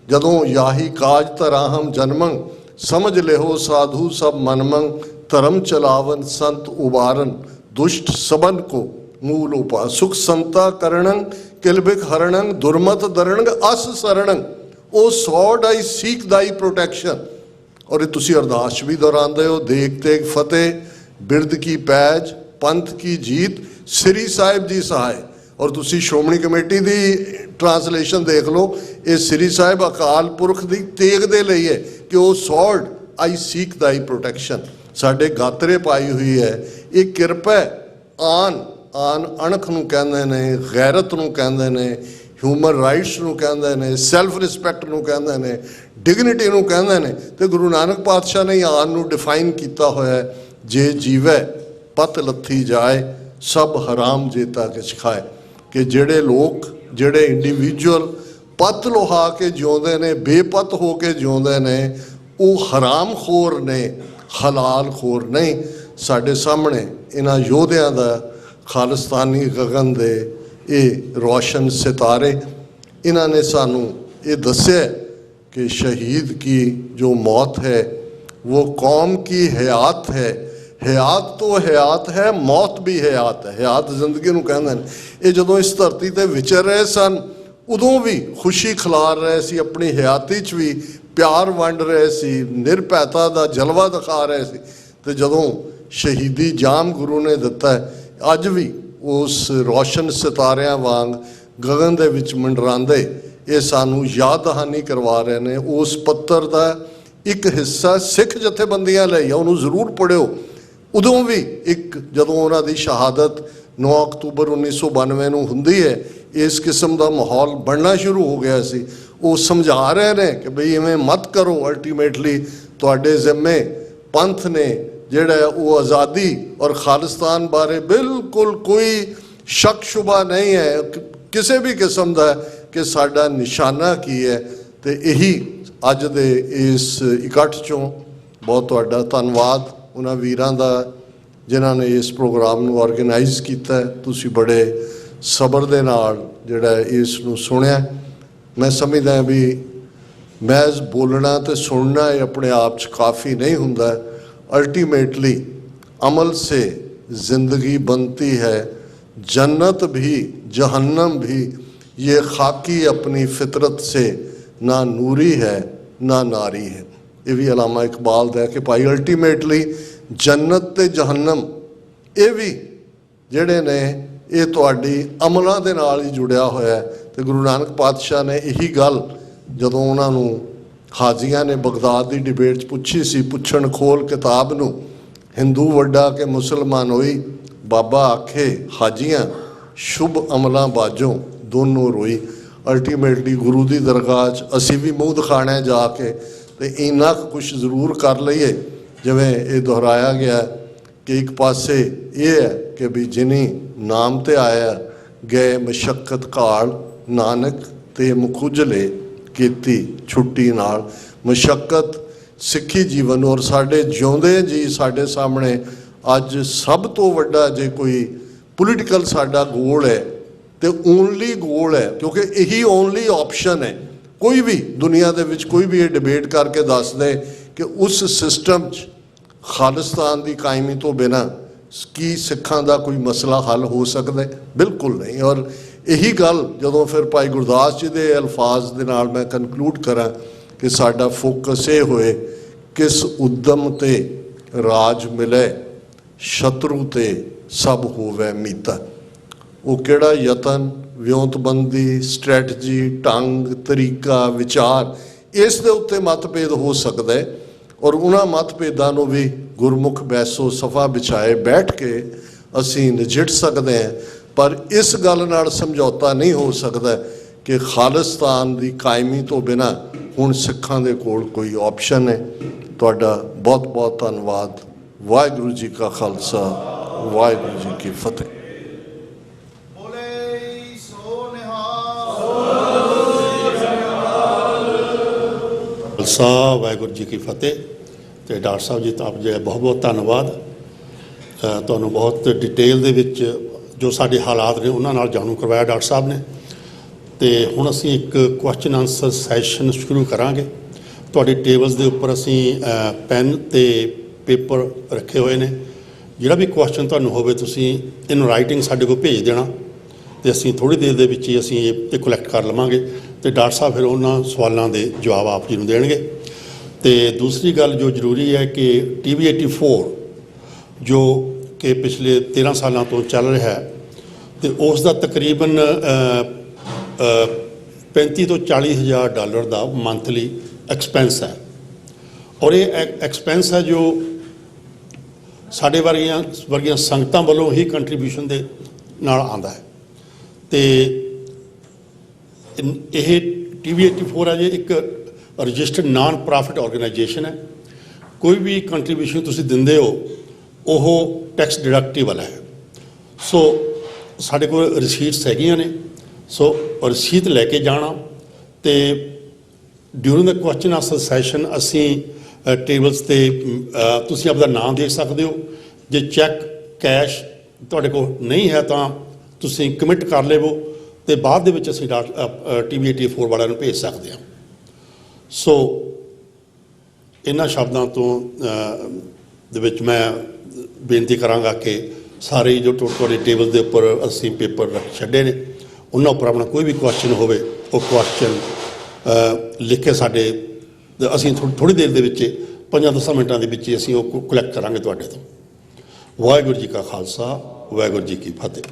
Speaker 8: ਜਦੋਂ ਯਾਹੀ ਕਾਜ ਤਰਾਹਮ ਜਨਮੰ ਸਮਝ ਲਿਓ ਸਾਧੂ ਸਭ ਮਨਮੰ ਧਰਮ ਚਲਾਵਨ ਸੰਤ ਉਬਾਰਨ ਦੁਸ਼ਟ ਸਬਨ ਕੋ ਮੂਲ ਉਪਾ ਸੁਖ ਸੰਤਾ ਕਰਣੰ ਕਿਲਬਿਕ ਹਰਣੰ ਦੁਰਮਤ ਦਰਣੰ ਅਸ ਸਰਣੰ। ਉਹ ਸੌਡ ਆਈ ਸੀਕ ਦਾਈ ਪ੍ਰੋਟੈਕਸ਼ਨ। ਔਰ ਇਹ ਤੁਸੀਂ ਅਰਦਾਸ ਵੀ ਦੁਹਰਾਉਂਦੇ ਹੋ, ਦੇਖ ਤੇਗ ਫਤਿਹ ਬਿਰਦ ਕੀ ਪੈਜ ਪੰਥ ਕੀ ਜੀਤ ਸ੍ਰੀ ਸਾਹਿਬ ਜੀ ਸਹਾਇ। ਔਰ ਤੁਸੀਂ ਸ਼੍ਰੋਮਣੀ ਕਮੇਟੀ ਦੀ ਟ੍ਰਾਂਸਲੇਸ਼ਨ ਦੇਖ ਲਓ, ਇਹ ਸ੍ਰੀ ਸਾਹਿਬ ਅਕਾਲ ਪੁਰਖ ਦੀ ਤੇਗ ਦੇ ਲਈ ਹੈ ਕਿ ਉਹ ਸੌਡ ਆਈ ਸੀਕ ਦਾਈ ਪ੍ਰੋਟੈਕਸ਼ਨ ਸਾਡੇ ਗਾਤਰੇ ਪਾਈ ਹੋਈ ਹੈ। ਇਹ ਕਿਰਪਾ ਆਨ ਆਨ ਅਣਖ ਨੂੰ ਕਹਿੰਦੇ ਨੇ, ਗੈਰਤ ਨੂੰ ਕਹਿੰਦੇ ਨੇ, ਹਿਊਮਨ ਰਾਈਟਸ ਨੂੰ ਕਹਿੰਦੇ ਨੇ, ਸੈਲਫ ਰਿਸਪੈਕਟ ਨੂੰ ਕਹਿੰਦੇ ਨੇ, ਡਿਗਨਿਟੀ ਨੂੰ ਕਹਿੰਦੇ ਨੇ। ਤੇ ਗੁਰੂ ਨਾਨਕ ਪਾਤਸ਼ਾਹ ਨੇ ਆਨ ਨੂੰ ਡਿਫਾਈਨ ਕੀਤਾ ਹੋਇਆ, ਜੇ ਜੀਵੈ ਪਤ ਲੱਥੀ ਜਾਏ ਸਭ ਹਰਾਮ ਜੇਤਾ ਕਿਛ ਖਾਏ। ਕਿ ਜਿਹੜੇ ਲੋਕ ਜਿਹੜੇ ਇੰਡੀਵਿਜੂਅਲ ਪੱਤ ਲੋਹਾ ਕੇ ਜਿਉਂਦੇ ਨੇ, ਬੇਪਤ ਹੋ ਕੇ ਜਿਉਂਦੇ ਨੇ, ਉਹ ਹਰਾਮ ਖੋਰ ਨੇ, ਹਲਾਲ ਖੋਰ ਨਹੀਂ। ਸਾਡੇ ਸਾਹਮਣੇ ਇਹਨਾਂ ਯੋਧਿਆਂ ਦਾ ਖਾਲਿਸਤਾਨੀ ਗਗਨ ਦੇ ਇਹ ਰੋਸ਼ਨ ਸਿਤਾਰੇ, ਇਹਨਾਂ ਨੇ ਸਾਨੂੰ ਇਹ ਦੱਸਿਆ ਕਿ ਸ਼ਹੀਦ ਕੀ ਜੋ ਮੌਤ ਹੈ वो कौम की हयात है। हयात तो हयात है, मौत भी हयात है। हयात जिंदगी ਨੂੰ ਕਹਿੰਦੇ ਨੇ। ਇਹ ਜਦੋਂ ਇਸ ਧਰਤੀ ਤੇ ਵਿਚਰ ਰਹੇ ਸਨ ਉਦੋਂ ਵੀ ਖੁਸ਼ੀ ਖਿਲਾਰ ਰਹੇ ਸੀ, ਆਪਣੀ ਹਯਾਤੀ 'ਚ ਵੀ ਪਿਆਰ ਵੰਡ ਰਹੇ ਸੀ, ਨਿਰਭੈਤਾ ਦਾ ਜਲਵਾ ਦਿਖਾ ਰਹੇ ਸੀ। ਤੇ ਜਦੋਂ ਸ਼ਹੀਦੀ ਜਾਮ ਗੁਰੂ ਨੇ ਦਿੱਤਾ, ਅੱਜ ਵੀ ਉਸ ਰੋਸ਼ਨ ਸਿਤਾਰਿਆਂ ਵਾਂਗ ਗਗਨ ਦੇ ਵਿੱਚ ਮੰਡਰਾਉਂਦੇ ਇਹ ਸਾਨੂੰ ਯਾਦ ਦਹਾਨੀ ਕਰਵਾ ਰਹੇ ਨੇ। ਉਸ ਪੱਤਰ ਦਾ ਇੱਕ ਹਿੱਸਾ ਸਿੱਖ ਜਥੇਬੰਦੀਆਂ ਲਈ ਆ, ਉਹਨੂੰ ਜ਼ਰੂਰ ਪੜ੍ਹਿਓ। ਉਦੋਂ ਵੀ ਇੱਕ ਜਦੋਂ ਉਹਨਾਂ ਦੀ ਸ਼ਹਾਦਤ 9 ਅਕਤੂਬਰ 1992 ਨੂੰ ਹੁੰਦੀ ਹੈ, ਇਸ ਕਿਸਮ ਦਾ ਮਾਹੌਲ ਬਣਨਾ ਸ਼ੁਰੂ ਹੋ ਗਿਆ ਸੀ। ਉਹ ਸਮਝਾ ਰਹੇ ਨੇ ਕਿ ਬਈ ਇਵੇਂ ਮਤ ਕਰੋ, ਅਲਟੀਮੇਟਲੀ ਤੁਹਾਡੇ ਜ਼ਿੰਮੇ ਪੰਥ ਨੇ ਜਿਹੜਾ ਉਹ ਆਜ਼ਾਦੀ ਔਰ ਖਾਲਿਸਤਾਨ ਬਾਰੇ ਬਿਲਕੁਲ ਕੋਈ ਸ਼ੱਕ ਸ਼ੁਬਾ ਨਹੀਂ ਹੈ ਕਿਸੇ ਵੀ ਕਿਸਮ ਦਾ ਕਿ ਸਾਡਾ ਨਿਸ਼ਾਨਾ ਕੀ ਹੈ। ਤੇ ਇਹੀ ਅੱਜ ਦੇ ਇਸ ਇਕੱਠ 'ਚੋਂ ਬਹੁਤ ਤੁਹਾਡਾ ਧੰਨਵਾਦ ਉਹਨਾਂ ਵੀਰਾਂ ਦਾ ਜਿਨ੍ਹਾਂ ਨੇ ਇਸ ਪ੍ਰੋਗਰਾਮ ਨੂੰ ਆਰਗੇਨਾਈਜ਼ ਕੀਤਾ। ਤੁਸੀਂ ਬੜੇ ਸਬਰ ਦੇ ਨਾਲ ਜਿਹੜਾ ਇਸ ਨੂੰ ਸੁਣਿਆ। ਮੈਂ ਸਮਝਦਾ ਵੀ ਮਹਿਜ਼ ਬੋਲਣਾ ਤੇ ਸੁਣਨਾ ਇਹ ਆਪਣੇ ਆਪ 'ਚ ਕਾਫੀ ਨਹੀਂ ਹੁੰਦਾ। अल्टीमेटली अमल से ज़िंदगी बनती है, जन्नत भी जहन्नम भी ये खाकी अपनी फितरत से ना नूरी है ना नारी है। ये भी अलामा इकबाल दा है कि भाई अल्टीमेटली जन्नत ते जहन्नम ये भी ਜਿਹੜੇ ਨੇ ਇਹ ਤੁਹਾਡੀ ਅਮਲਾਂ ਦੇ ਨਾਲ ਹੀ ਜੁੜਿਆ ਹੋਇਆ। ਤੇ ਗੁਰੂ ਨਾਨਕ ਪਾਤਸ਼ਾਹ ਨੇ ਇਹੀ ਗੱਲ ਜਦੋਂ ਉਹਨਾਂ ਨੂੰ ਹਾਜ਼ੀਆਂ ਨੇ ਬਗਦਾਦ ਦੀ ਡਿਬੇਟ 'ਚ ਪੁੱਛੀ ਸੀ, ਪੁੱਛਣ ਖੋਲ ਕਿਤਾਬ ਨੂੰ, ਹਿੰਦੂ ਵੱਡਾ ਕਿ ਮੁਸਲਮਾਨ ਹੋਈ, ਬਾਬਾ ਆਖੇ ਹਾਜੀਆਂ ਸ਼ੁਭ ਅਮਲਾਂ ਬਾਝੋਂ ਦੋਨੋਂ ਰੋਈ। ਅਲਟੀਮੇਟਲੀ ਗੁਰੂ ਦੀ ਦਰਗਾਹ 'ਚ ਅਸੀਂ ਵੀ ਮੂੰਹ ਦਿਖਾਣਾ ਜਾ ਕੇ ਤੇ ਇੰਨਾ ਕੁਛ ਜ਼ਰੂਰ ਕਰ ਲਈਏ ਜਿਵੇਂ ਇਹ ਦੁਹਰਾਇਆ ਗਿਆ ਕਿ ਇੱਕ ਪਾਸੇ ਇਹ ਹੈ ਕਿ ਵੀ ਜਿਨੀ ਨਾਮ ਤੇ ਆਇਆ ਗਏ ਮਸ਼ੱਕਤ ਘਾਲ ਨਾਨਕ ਤੇ ਮੁਖੁਜਲੇ ਕੀਤੀ ਛੁੱਟੀ ਨਾਲ। ਮਸ਼ੱਕਤ ਸਿੱਖੀ ਜੀਵਨ ਔਰ ਸਾਡੇ ਜਿਉਂਦੇ ਜੀ ਸਾਡੇ ਸਾਹਮਣੇ ਅੱਜ ਸਭ ਤੋਂ ਵੱਡਾ ਜੇ ਕੋਈ ਪੋਲੀਟੀਕਲ ਸਾਡਾ ਗੋਲ ਹੈ ਤੇ ਓਨਲੀ ਗੋਲ ਹੈ, ਕਿਉਂਕਿ ਇਹੀ ਓਨਲੀ ਆਪਸ਼ਨ ਹੈ। ਕੋਈ ਵੀ ਦੁਨੀਆ ਦੇ ਵਿੱਚ ਕੋਈ ਵੀ ਇਹ ਡਿਬੇਟ ਕਰਕੇ ਦੱਸ ਦੇ ਕਿ ਉਸ ਸਿਸਟਮ 'ਚ ਖਾਲਿਸਤਾਨ ਦੀ ਕਾਇਮੀ ਤੋਂ ਬਿਨਾਂ ਕੀ ਸਿੱਖਾਂ ਦਾ ਕੋਈ ਮਸਲਾ ਹੱਲ ਹੋ ਸਕਦਾ? ਬਿਲਕੁਲ ਨਹੀਂ। ਔਰ ਇਹੀ ਗੱਲ ਜਦੋਂ ਫਿਰ ਭਾਈ ਗੁਰਦਾਸ ਜੀ ਦੇ ਅਲਫਾਜ਼ ਦੇ ਨਾਲ ਮੈਂ ਕਨਕਲੂਡ ਕਰਾਂ ਕਿ ਸਾਡਾ ਫੋਕਸ ਇਹ ਹੋਏ ਕਿਸ ਉਦਮ ਤੇ ਰਾਜ ਮਿਲੇ ਸ਼ਤਰੂ ਤੇ ਸਭ ਹੋਵੇ ਮੀਤਾ। ਉਹ ਕਿਹੜਾ ਯਤਨ, ਵਿਉਂਤਬੰਦੀ, ਸਟ੍ਰੈਟਜੀ, ਢੰਗ, ਤਰੀਕਾ, ਵਿਚਾਰ, ਇਸ ਦੇ ਉੱਤੇ ਮਤਭੇਦ ਹੋ ਸਕਦਾ ਹੈ। ਔਰ ਉਹਨਾਂ ਮਤਭੇਦਾਂ ਨੂੰ ਵੀ ਗੁਰਮੁਖ ਬੈਸੋ ਸਫਾ ਵਿਛਾਏ ਬੈਠ ਕੇ ਅਸੀਂ ਨਜਿੱਠ ਸਕਦੇ ਹਾਂ। ਪਰ ਇਸ ਗੱਲ ਨਾਲ ਸਮਝੌਤਾ ਨਹੀਂ ਹੋ ਸਕਦਾ ਕਿ ਖਾਲਿਸਤਾਨ ਦੀ ਕਾਇਮੀ ਤੋਂ ਬਿਨਾਂ ਹੁਣ ਸਿੱਖਾਂ ਦੇ ਕੋਲ ਕੋਈ ਆਪਸ਼ਨ ਹੈ। ਤੁਹਾਡਾ ਬਹੁਤ ਬਹੁਤ ਧੰਨਵਾਦ। ਵਾਹਿਗੁਰੂ ਜੀ ਕਾ ਖਾਲਸਾ, ਵਾਹਿਗੁਰੂ ਜੀ ਕੀ ਫਤਿਹ।
Speaker 1: ਖਾਲਸਾ ਵਾਹਿਗੁਰੂ ਜੀ ਕੀ ਫਤਿਹ। ਤੇ ਡਾਕਟਰ ਸਾਹਿਬ ਜੀ ਤਾਂ ਆਪ ਜੀ ਬਹੁਤ ਬਹੁਤ ਧੰਨਵਾਦ। ਤੁਹਾਨੂੰ ਬਹੁਤ ਡਿਟੇਲ ਦੇ ਵਿੱਚ ਜੋ ਸਾਡੇ ਹਾਲਾਤ ਨੇ ਉਹਨਾਂ ਨਾਲ ਜਾਣੂ ਕਰਵਾਇਆ ਡਾਕਟਰ ਸਾਹਿਬ ਨੇ। ਤੇ ਹੁਣ ਅਸੀਂ ਇੱਕ ਕੁਐਸਚਨ ਆਨਸਰ ਸੈਸ਼ਨ ਸ਼ੁਰੂ ਕਰਾਂਗੇ। ਤੁਹਾਡੇ ਟੇਬਲਸ ਦੇ ਉੱਪਰ ਅਸੀਂ ਪੈਨ ਤੇ ਪੇਪਰ ਰੱਖੇ ਹੋਏ ਨੇ। ਜਿਹੜਾ ਵੀ ਕੁਐਸਚਨ ਤੁਹਾਨੂੰ ਹੋਵੇ ਤੁਸੀਂ ਇਨ ਰਾਈਟਿੰਗ ਸਾਡੇ ਕੋਲ ਭੇਜ ਦੇਣਾ ਤੇ ਅਸੀਂ ਥੋੜ੍ਹੀ ਦੇਰ ਦੇ ਵਿੱਚ ਹੀ ਅਸੀਂ ਇਹ ਕਲੈਕਟ ਕਰ ਲਵਾਂਗੇ ਤੇ ਡਾਕਟਰ ਸਾਹਿਬ ਫਿਰ ਉਹਨਾਂ ਸਵਾਲਾਂ ਦੇ ਜਵਾਬ ਆਪ ਜੀ ਨੂੰ ਦੇਣਗੇ। ਤੇ ਦੂਸਰੀ ਗੱਲ ਜੋ ਜ਼ਰੂਰੀ ਹੈ ਕਿ TV 84 ਜੋ ਕਿ ਪਿਛਲੇ 13 ਸਾਲਾਂ ਤੋਂ ਚੱਲ ਰਿਹਾ ਹੈ ਤੇ ਉਸ ਦਾ ਤਕਰੀਬਨ 35 ਤੋਂ 40 ਹਜ਼ਾਰ ਡਾਲਰ ਦਾ ਮੰਥਲੀ ਐਕਸਪੈਂਸ ਹੈ। ਔਰ ਇਹ ਐਕਸਪੈਂਸ ਹੈ ਜੋ ਸਾਡੇ ਵਰਗੀਆਂ ਸੰਗਤਾਂ ਵੱਲੋਂ ਹੀ ਕੰਟਰੀਬਿਊਸ਼ਨ ਦੇ ਨਾਲ ਆਉਂਦਾ ਹੈ। ਤੇ ਇਹ TV 84 ਹੈ ਜੀ ਇੱਕ ਰਜਿਸਟਰਡ ਨਾਨ ਪ੍ਰੋਫਿਟ ਆਰਗੇਨਾਈਜੇਸ਼ਨ ਹੈ। ਕੋਈ ਵੀ ਕੰਟਰੀਬਿਊਸ਼ਨ ਤੁਸੀਂ ਦਿੰਦੇ ਹੋ ਉਹ ਟੈਕਸ ਡਿਡਕਟੇਬਲ ਹੈ। ਸੋ ਸਾਡੇ ਕੋਲ ਰਸੀਟਸ ਹੈਗੀਆਂ ਨੇ। ਸੋ ਰਸੀਦ ਲੈ ਕੇ ਜਾਣਾ ਤੇ ਡਿਊਰਿੰਗ ਦ ਕੁਐਸਚਨ ਆਨਸਰ ਸੈਸ਼ਨ ਅਸੀਂ ਟੇਬਲਸ 'ਤੇ ਤੁਸੀਂ ਆਪਦਾ ਨਾਮ ਦੇ ਸਕਦੇ ਹੋ। ਜੇ ਚੈੱਕ ਕੈਸ਼ ਤੁਹਾਡੇ ਕੋਲ ਨਹੀਂ ਹੈ ਤਾਂ ਤੁਸੀਂ ਕਮਿਟ ਕਰ ਲਵੋ ਤੇ ਬਾਅਦ ਦੇ ਵਿੱਚ ਅਸੀਂ TV 84 ਵਾਲਿਆਂ ਨੂੰ ਭੇਜ ਸਕਦੇ ਹਾਂ। ਸੋ ਇਹਨਾਂ ਸ਼ਬਦਾਂ ਤੋਂ ਦੇ ਵਿੱਚ ਮੈਂ ਬੇਨਤੀ ਕਰਾਂਗਾ ਕਿ ਸਾਰੇ ਜੋ ਤੁਹਾਡੇ ਟੇਬਲ ਦੇ ਉੱਪਰ ਅਸੀਂ ਪੇਪਰ ਰੱਖ ਛੱਡੇ ਨੇ ਉਹਨਾਂ ਉੱਪਰ ਆਪਣਾ ਕੋਈ ਵੀ ਕੁਐਸਚਨ ਹੋਵੇ ਉਹ ਕੁਐਸਚਨ ਲਿਖ ਕੇ ਸਾਡੇ ਅਸੀਂ ਥੋੜ੍ਹੀ ਦੇਰ ਦੇ ਵਿੱਚ 5-10 ਮਿੰਟਾਂ ਦੇ ਵਿੱਚ ਅਸੀਂ ਉਹ ਕਲੈਕਟ ਕਰਾਂਗੇ ਤੁਹਾਡੇ ਤੋਂ। ਵਾਹਿਗੁਰੂ ਜੀ ਕਾ ਖਾਲਸਾ, ਵਾਹਿਗੁਰੂ ਜੀ ਕੀ ਫਤਿਹ।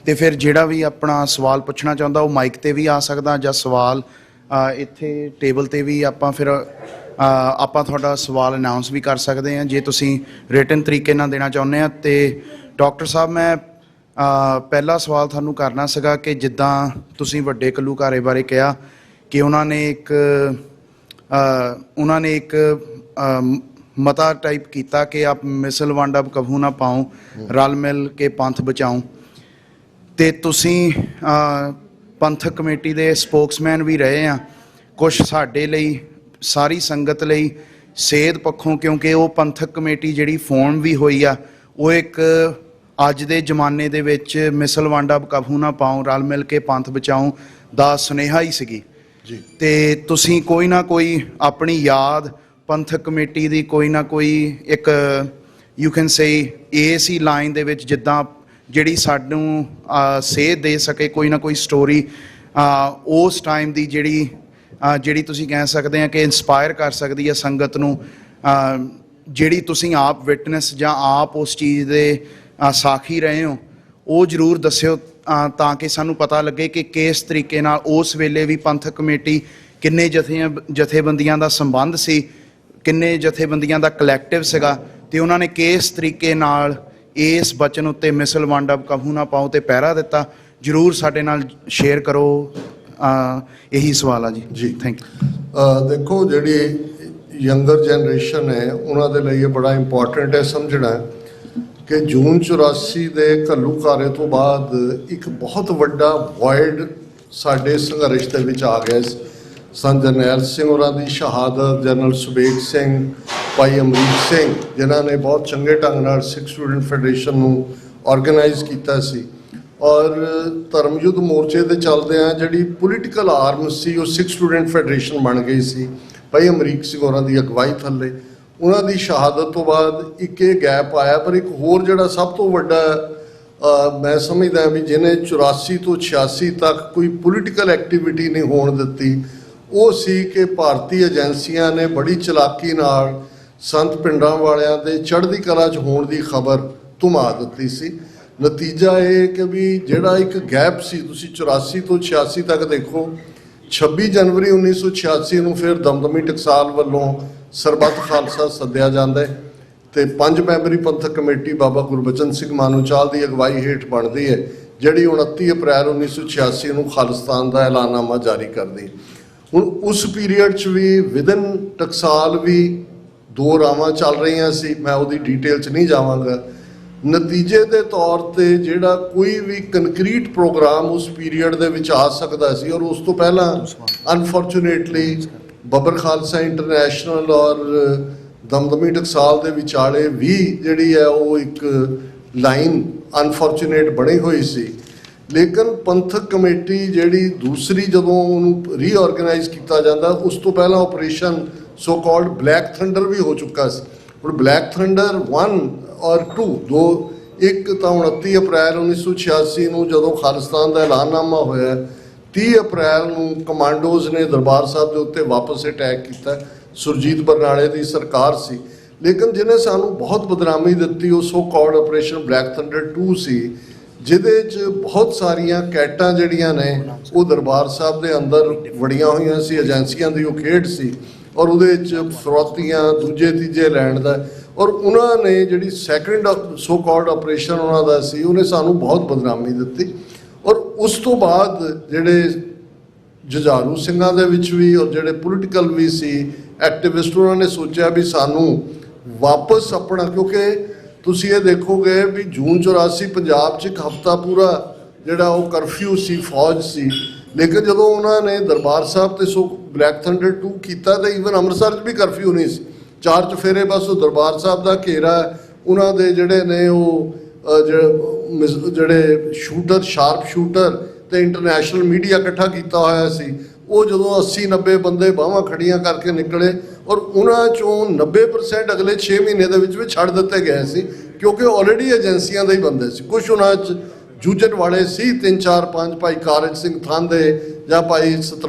Speaker 2: ਤੇ ਫਿਰ ਜਿਹੜਾ ਵੀ ਆਪਣਾ ਸਵਾਲ ਪੁੱਛਣਾ ਚਾਹੁੰਦਾ ਉਹ ਮਾਈਕ ਤੇ ਵੀ ਆ ਸਕਦਾ ਜਾਂ ਸਵਾਲ ਇੱਥੇ ਟੇਬਲ ਤੇ ਵੀ ਆਪਾਂ ਫਿਰ ਆਪਾਂ ਤੁਹਾਡਾ ਸਵਾਲ ਅਨਾਉਂਸ ਵੀ ਕਰ ਸਕਦੇ ਹਾਂ ਜੇ ਤੁਸੀਂ ਰਿਟਨ ਤਰੀਕੇ ਨਾਲ ਦੇਣਾ ਚਾਹੁੰਦੇ ਆ। ਤੇ ਡਾਕਟਰ ਸਾਹਿਬ ਮੈਂ ਪਹਿਲਾ ਸਵਾਲ ਤੁਹਾਨੂੰ ਕਰਨਾ ਸੀਗਾ ਕਿ ਜਿੱਦਾਂ ਤੁਸੀਂ ਵੱਡੇ ਘੱਲੂਘਾਰੇ ਬਾਰੇ ਕਿਹਾ ਕਿ ਉਹਨਾਂ ਨੇ ਇੱਕ ਮਤਾ ਟਾਈਪ ਕੀਤਾ ਕਿ ਆਪ ਮਿਸਲ ਵੰਡ ਕਭੂ ਨਾ ਪਾਉ, ਰਲ ਮਿਲ ਕੇ ਪੰਥ ਬਚਾਉ। ਤੇ ਤੁਸੀਂ ਪੰਥਕ ਕਮੇਟੀ ਦੇ ਸਪੋਕਸਮੈਨ ਵੀ ਰਹੇ ਆ ਕੁਛ ਸਾਡੇ ਲਈ, ਸਾਰੀ ਸੰਗਤ ਲਈ ਸੇਧ ਪੱਖੋਂ, ਕਿਉਂਕਿ ਉਹ ਪੰਥਕ ਕਮੇਟੀ ਜਿਹੜੀ ਫੋਰਮ ਵੀ ਹੋਈ ਆ ਉਹ ਇੱਕ ਅੱਜ ਦੇ ਜ਼ਮਾਨੇ ਦੇ ਵਿੱਚ ਮਿਸਲ ਵੰਡ ਕਭੂ ਨਾ ਪਾਉ, ਰਲ ਮਿਲ ਕੇ ਪੰਥ ਬਚਾਉ ਦਾ ਸੁਨੇਹਾ ਹੀ ਸੀਗੀ ਜੀ। ਤੇ ਤੁਸੀਂ ਕੋਈ ਨਾ ਕੋਈ ਆਪਣੀ ਯਾਦ ਪੰਥਕ ਕਮੇਟੀ ਦੀ ਕੋਈ ਨਾ ਕੋਈ ਇੱਕ you can say AC line ਦੇ ਵਿੱਚ ਜਿੱਦਾਂ ਜਿਹੜੀ ਸਾਨੂੰ ਸੇਧ ਦੇ ਸਕੇ, ਕੋਈ ਨਾ ਕੋਈ ਸਟੋਰੀ ਉਸ ਟਾਈਮ ਦੀ ਜਿਹੜੀ ਤੁਸੀਂ ਕਹਿ ਸਕਦੇ ਆ ਕਿ ਇੰਸਪਾਇਰ ਕਰ ਸਕਦੀ ਹੈ ਸੰਗਤ ਨੂੰ, ਜਿਹੜੀ ਤੁਸੀਂ ਆਪ ਵਿਟਨੈਸ ਜਾਂ ਆਪ ਉਸ ਚੀਜ਼ ਦੇ ਸਾਖੀ ਰਹੇ ਹੋ, ਉਹ ਜ਼ਰੂਰ ਦੱਸਿਓ ਤਾਂ ਕਿ ਸਾਨੂੰ ਪਤਾ ਲੱਗੇ ਕਿ ਕਿਸ ਤਰੀਕੇ ਨਾਲ ਉਸ ਵੇਲੇ ਵੀ ਪੰਥਕ ਕਮੇਟੀ ਕਿੰਨੇ ਜਥੇਬੰਦੀਆਂ ਦਾ ਸੰਬੰਧ ਸੀ, ਕਿੰਨੇ ਜਥੇਬੰਦੀਆਂ ਦਾ ਕਲੈਕਟਿਵ ਸੀਗਾ, ਤੇ ਉਹਨਾਂ ਨੇ ਕਿਸ ਤਰੀਕੇ ਨਾਲ ਇਸ ਬਚਨ ਉੱਤੇ ਮਿਸਲ ਵੰਡ ਅਬ ਕਹੂ ਨਾ ਪਾਉ ਤੇ ਪਹਿਰਾ ਦਿੱਤਾ। ਜ਼ਰੂਰ ਸਾਡੇ ਨਾਲ ਸ਼ੇਅਰ ਕਰੋ। ਇਹੀ ਸਵਾਲ ਆ ਜੀ। Thank you.
Speaker 8: ਦੇਖੋ, ਜਿਹੜੀ ਯੰਗਰ ਜਨਰੇਸ਼ਨ ਹੈ ਉਹਨਾਂ ਦੇ ਲਈ ਇਹ ਬੜਾ ਇੰਪੋਰਟੈਂਟ ਹੈ ਸਮਝਣਾ ਕਿ ਜੂਨ 84 ਦੇ ਘੱਲੂਘਾਰੇ ਤੋਂ ਬਾਅਦ ਇੱਕ ਬਹੁਤ ਵੱਡਾ ਵੋਇਡ ਸਾਡੇ ਸੰਘਰਸ਼ ਦੇ ਵਿੱਚ ਆ ਗਿਆ ਸੀ। ਸੰਤ ਜਰਨੈਲ ਸਿੰਘ ਹੋਰਾਂ ਦੀ ਸ਼ਹਾਦਤ, ਜਨਰਲ ਸੁਬੇਗ ਸਿੰਘ, ਭਾਈ ਅਮਰੀਕ ਸਿੰਘ, ਜਿਨ੍ਹਾਂ ਨੇ ਬਹੁਤ ਚੰਗੇ ਢੰਗ ਨਾਲ ਸਿੱਖ ਸਟੂਡੈਂਟ ਫੈਡਰੇਸ਼ਨ ਨੂੰ ਆਰਗੇਨਾਈਜ਼ ਕੀਤਾ ਸੀ, ਔਰ ਧਰਮ ਯੁੱਧ ਮੋਰਚੇ ਦੇ ਚੱਲਦਿਆਂ ਜਿਹੜੀ ਪੋਲੀਟੀਕਲ ਆਰਮ ਸੀ ਉਹ ਸਿੱਖ ਸਟੂਡੈਂਟ ਫੈਡਰੇਸ਼ਨ ਬਣ ਗਈ ਸੀ ਭਾਈ ਅਮਰੀਕ ਸਿੰਘ ਹੋਰਾਂ ਦੀ ਅਗਵਾਈ ਥੱਲੇ। ਉਹਨਾਂ ਦੀ ਸ਼ਹਾਦਤ ਤੋਂ ਬਾਅਦ ਇੱਕ ਇਹ ਗੈਪ ਆਇਆ। ਪਰ ਇੱਕ ਹੋਰ ਜਿਹੜਾ ਸਭ ਤੋਂ ਵੱਡਾ ਮੈਂ ਸਮਝਦਾ ਵੀ ਜਿਹਨੇ 84 ਤੋਂ 86 ਤੱਕ ਕੋਈ ਪੋਲੀਟੀਕਲ ਐਕਟੀਵਿਟੀ ਨਹੀਂ ਹੋਣ ਦਿੱਤੀ, ਉਹ ਸੀ ਕਿ ਭਾਰਤੀ ਏਜੰਸੀਆਂ ਨੇ ਬੜੀ ਚਲਾਕੀ ਨਾਲ ਸੰਤ ਪਿੰਡਾਂ ਵਾਲਿਆਂ ਦੇ ਚੜ੍ਹਦੀ ਕਲਾ 'ਚ ਹੋਣ ਦੀ ਖਬਰ ਧੁਮਾ ਦਿੱਤੀ ਸੀ। ਨਤੀਜਾ ਇਹ ਕਿ ਵੀ ਜਿਹੜਾ ਇੱਕ ਗੈਪ ਸੀ, ਤੁਸੀਂ 84 ਤੋਂ 86 ਤੱਕ ਦੇਖੋ, 26 ਜਨਵਰੀ 1986 ਨੂੰ ਫਿਰ ਦਮਦਮੀ ਟਕਸਾਲ ਵੱਲੋਂ ਸਰਬੱਤ ਖਾਲਸਾ ਸੱਦਿਆ ਜਾਂਦਾ ਹੈ ਤੇ 5 ਮੈਂਬਰੀ ਪੰਥਕ ਕਮੇਟੀ ਬਾਬਾ ਗੁਰਬਚਨ ਸਿੰਘ ਮਾਨੂੰਚਾਲ ਦੀ ਅਗਵਾਈ ਹੇਠ ਬਣਦੀ ਹੈ, ਜਿਹੜੀ 29 ਅਪ੍ਰੈਲ 1986 ਨੂੰ ਖਾਲਿਸਤਾਨ ਦਾ ਐਲਾਨਨਾਮਾ ਜਾਰੀ ਕਰਦੀ ਹੈ। ਹੁਣ ਉਸ ਪੀਰੀਅਡ 'ਚ ਵੀ ਵਿਦਨ ਟਕਸਾਲ ਵੀ 2 ਰਾਵਾਂ ਚੱਲ ਰਹੀਆਂ ਸੀ, ਮੈਂ ਉਹਦੀ ਡਿਟੇਲ 'ਚ ਨਹੀਂ ਜਾਵਾਂਗਾ। ਨਤੀਜੇ ਦੇ ਤੌਰ ਤੇ ਜਿਹੜਾ ਕੋਈ ਵੀ ਕੰਕਰੀਟ ਪ੍ਰੋਗਰਾਮ ਉਸ ਪੀਰੀਅਡ ਦੇ ਵਿੱਚ ਆ ਸਕਦਾ ਸੀ, ਔਰ ਉਸ ਤੋਂ ਪਹਿਲਾਂ ਅਨਫੋਰਚੂਨੇਟਲੀ ਬੱਬਰ ਖਾਲਸਾ ਇੰਟਰਨੈਸ਼ਨਲ ਔਰ ਦਮਦਮੀ ਟਕਸਾਲ ਦੇ ਵਿਚਾਲੇ ਵੀ ਜਿਹੜੀ ਹੈ ਉਹ ਇੱਕ ਲਾਈਨ ਅਨਫੋਰਚੂਨੇਟ ਬਣੀ ਹੋਈ ਸੀ। ਲੇਕਿਨ ਪੰਥਕ ਕਮੇਟੀ ਜਿਹੜੀ ਦੂਸਰੀ ਜਦੋਂ ਉਹਨੂੰ ਰੀਆਰਗੇਨਾਈਜ਼ ਕੀਤਾ ਜਾਂਦਾ, ਉਸ ਤੋਂ ਪਹਿਲਾਂ Operation so called Black Thunder ਵੀ ਹੋ ਚੁੱਕਾ ਸੀ। ਹੁਣ ਬਲੈਕ ਥੰਡਰ 1 ਔਰ 2 ਇੱਕ ਤਾਂ 29 ਅਪ੍ਰੈਲ 1986 ਨੂੰ ਜਦੋਂ ਖਾਲਿਸਤਾਨ ਦਾ ਐਲਾਨਨਾਮਾ ਹੋਇਆ, 30 ਅਪ੍ਰੈਲ ਨੂੰ ਕਮਾਂਡੋਜ਼ ਨੇ ਦਰਬਾਰ ਸਾਹਿਬ ਦੇ ਉੱਤੇ ਵਾਪਸ ਅਟੈਕ ਕੀਤਾ। ਸੁਰਜੀਤ ਬਰਨਾਲੇ ਦੀ ਸਰਕਾਰ ਸੀ, ਲੇਕਿਨ ਜਿਹਨੇ ਸਾਨੂੰ ਬਹੁਤ ਬਦਨਾਮੀ ਦਿੱਤੀ ਉਹ so called operation black thunder 2 ਸੀ, ਜਿਹਦੇ 'ਚ ਬਹੁਤ ਸਾਰੀਆਂ ਕੈਟਾਂ ਜਿਹੜੀਆਂ ਨੇ ਉਹ ਦਰਬਾਰ ਸਾਹਿਬ ਦੇ ਅੰਦਰ ਵੜੀਆਂ ਹੋਈਆਂ ਸੀ। ਏਜੰਸੀਆਂ ਦੀ ਉਹ ਖੇਡ ਸੀ, ਔਰ ਉਹਦੇ 'ਚ ਫਰੌਤੀਆਂ ਦੂਜੇ ਤੀਜੇ ਲੈਣ ਦਾ, ਔਰ ਉਹਨਾਂ ਨੇ ਜਿਹੜੀ ਸੈਕੰਡ ਸੋ ਕਾਲਡ ਆਪਰੇਸ਼ਨ ਉਹਨਾਂ ਦਾ ਸੀ, ਉਹਨੇ ਸਾਨੂੰ ਬਹੁਤ ਬਦਨਾਮੀ ਦਿੱਤੀ। ਔਰ ਉਸ ਤੋਂ ਬਾਅਦ ਜਿਹੜੇ ਜੁਝਾਰੂ ਸਿੰਘਾਂ ਦੇ ਵਿੱਚ ਵੀ ਔਰ ਜਿਹੜੇ ਪੋਲੀਟੀਕਲ ਵੀ ਸੀ ਐਕਟਿਵਿਸਟ, ਉਹਨਾਂ ਨੇ ਸੋਚਿਆ ਵੀ ਸਾਨੂੰ ਵਾਪਸ ਆਪਣਾ, ਕਿਉਂਕਿ ਤੁਸੀਂ ਇਹ ਦੇਖੋਗੇ ਵੀ ਜੂਨ 84 ਪੰਜਾਬ 'ਚ ਇੱਕ ਹਫ਼ਤਾ ਪੂਰਾ ਜਿਹੜਾ ਉਹ ਕਰਫਿਊ ਸੀ, ਫੌਜ ਸੀ, ਲੇਕਿਨ ਜਦੋਂ ਉਹਨਾਂ ਨੇ ਦਰਬਾਰ ਸਾਹਿਬ ਤੇ ਸੋ ਬਲੈਕ ਥੰਡਰ 2 ਕੀਤਾ ਤਾਂ ਈਵਨ ਅੰਮ੍ਰਿਤਸਰ 'ਚ ਵੀ ਕਰਫਿਊ ਨਹੀਂ ਸੀ। 4 ਚੁਫੇਰੇ ਬਸ ਉਹ ਦਰਬਾਰ ਸਾਹਿਬ ਦਾ ਘੇਰਾ, ਉਹਨਾਂ ਦੇ ਜਿਹੜੇ ਨੇ ਉਹ ਜਿਹੜੇ ਸ਼ੂਟਰ, ਸ਼ਾਰਪ ਸ਼ੂਟਰ ਤੇ ਇੰਟਰਨੈਸ਼ਨਲ ਮੀਡੀਆ ਇਕੱਠਾ ਕੀਤਾ ਹੋਇਆ ਸੀ, ਉਹ ਜਦੋਂ 80-90 ਬੰਦੇ ਬਾਹਾਂ ਖੜੀਆਂ ਕਰਕੇ ਨਿਕਲੇ, ਔਰ ਉਹਨਾਂ 'ਚੋਂ 90% ਅਗਲੇ 6 ਮਹੀਨੇ ਦੇ ਵਿੱਚ ਛੱਡ ਦਿੱਤੇ ਗਏ ਸੀ, ਕਿਉਂਕਿ ਆਲਰੇਡੀ ਏਜੰਸੀਆਂ ਦੇ ਹੀ ਬੰਦੇ ਸੀ। ਕੁਛ ਉਹਨਾਂ 'ਚ ਜੂਝਣ ਵਾਲੇ ਸੀ 3-4-5, ਭਾਈ ਕਾਰਜ ਸਿੰਘ ਥਾਂਦੇ ਜਾਂ ਭਾਈ